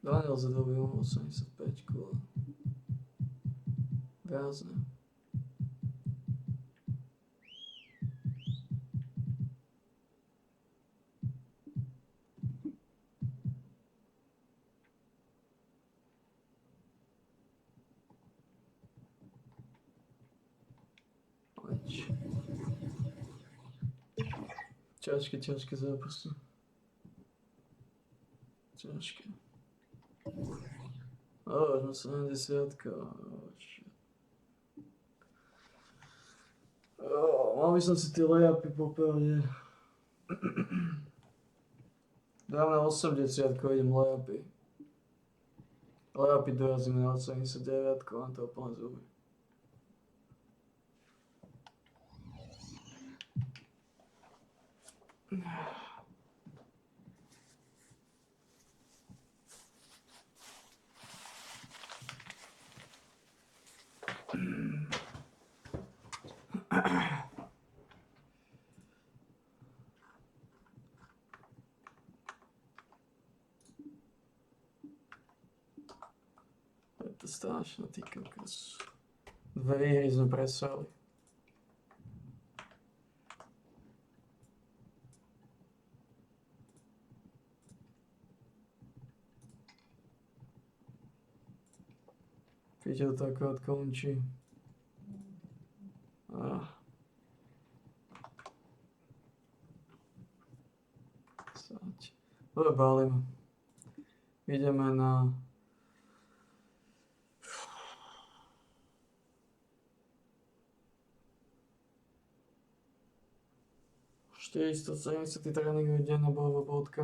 S12: Daniel zadobil 85 kg. Viac ne. Ťažké zápasy. Ťažké. Už sme 70. Mal by som si tie layupy popravde. Dám na 80, idem layupy. Layupy dorazím na 89, len to úplne zuby. Je to strašné, ty kokos. 2 výhry sme presrali. Keď to tak odkončí. Dobre, bálime. Ideme na 470 tréningový deň na bohová bodka.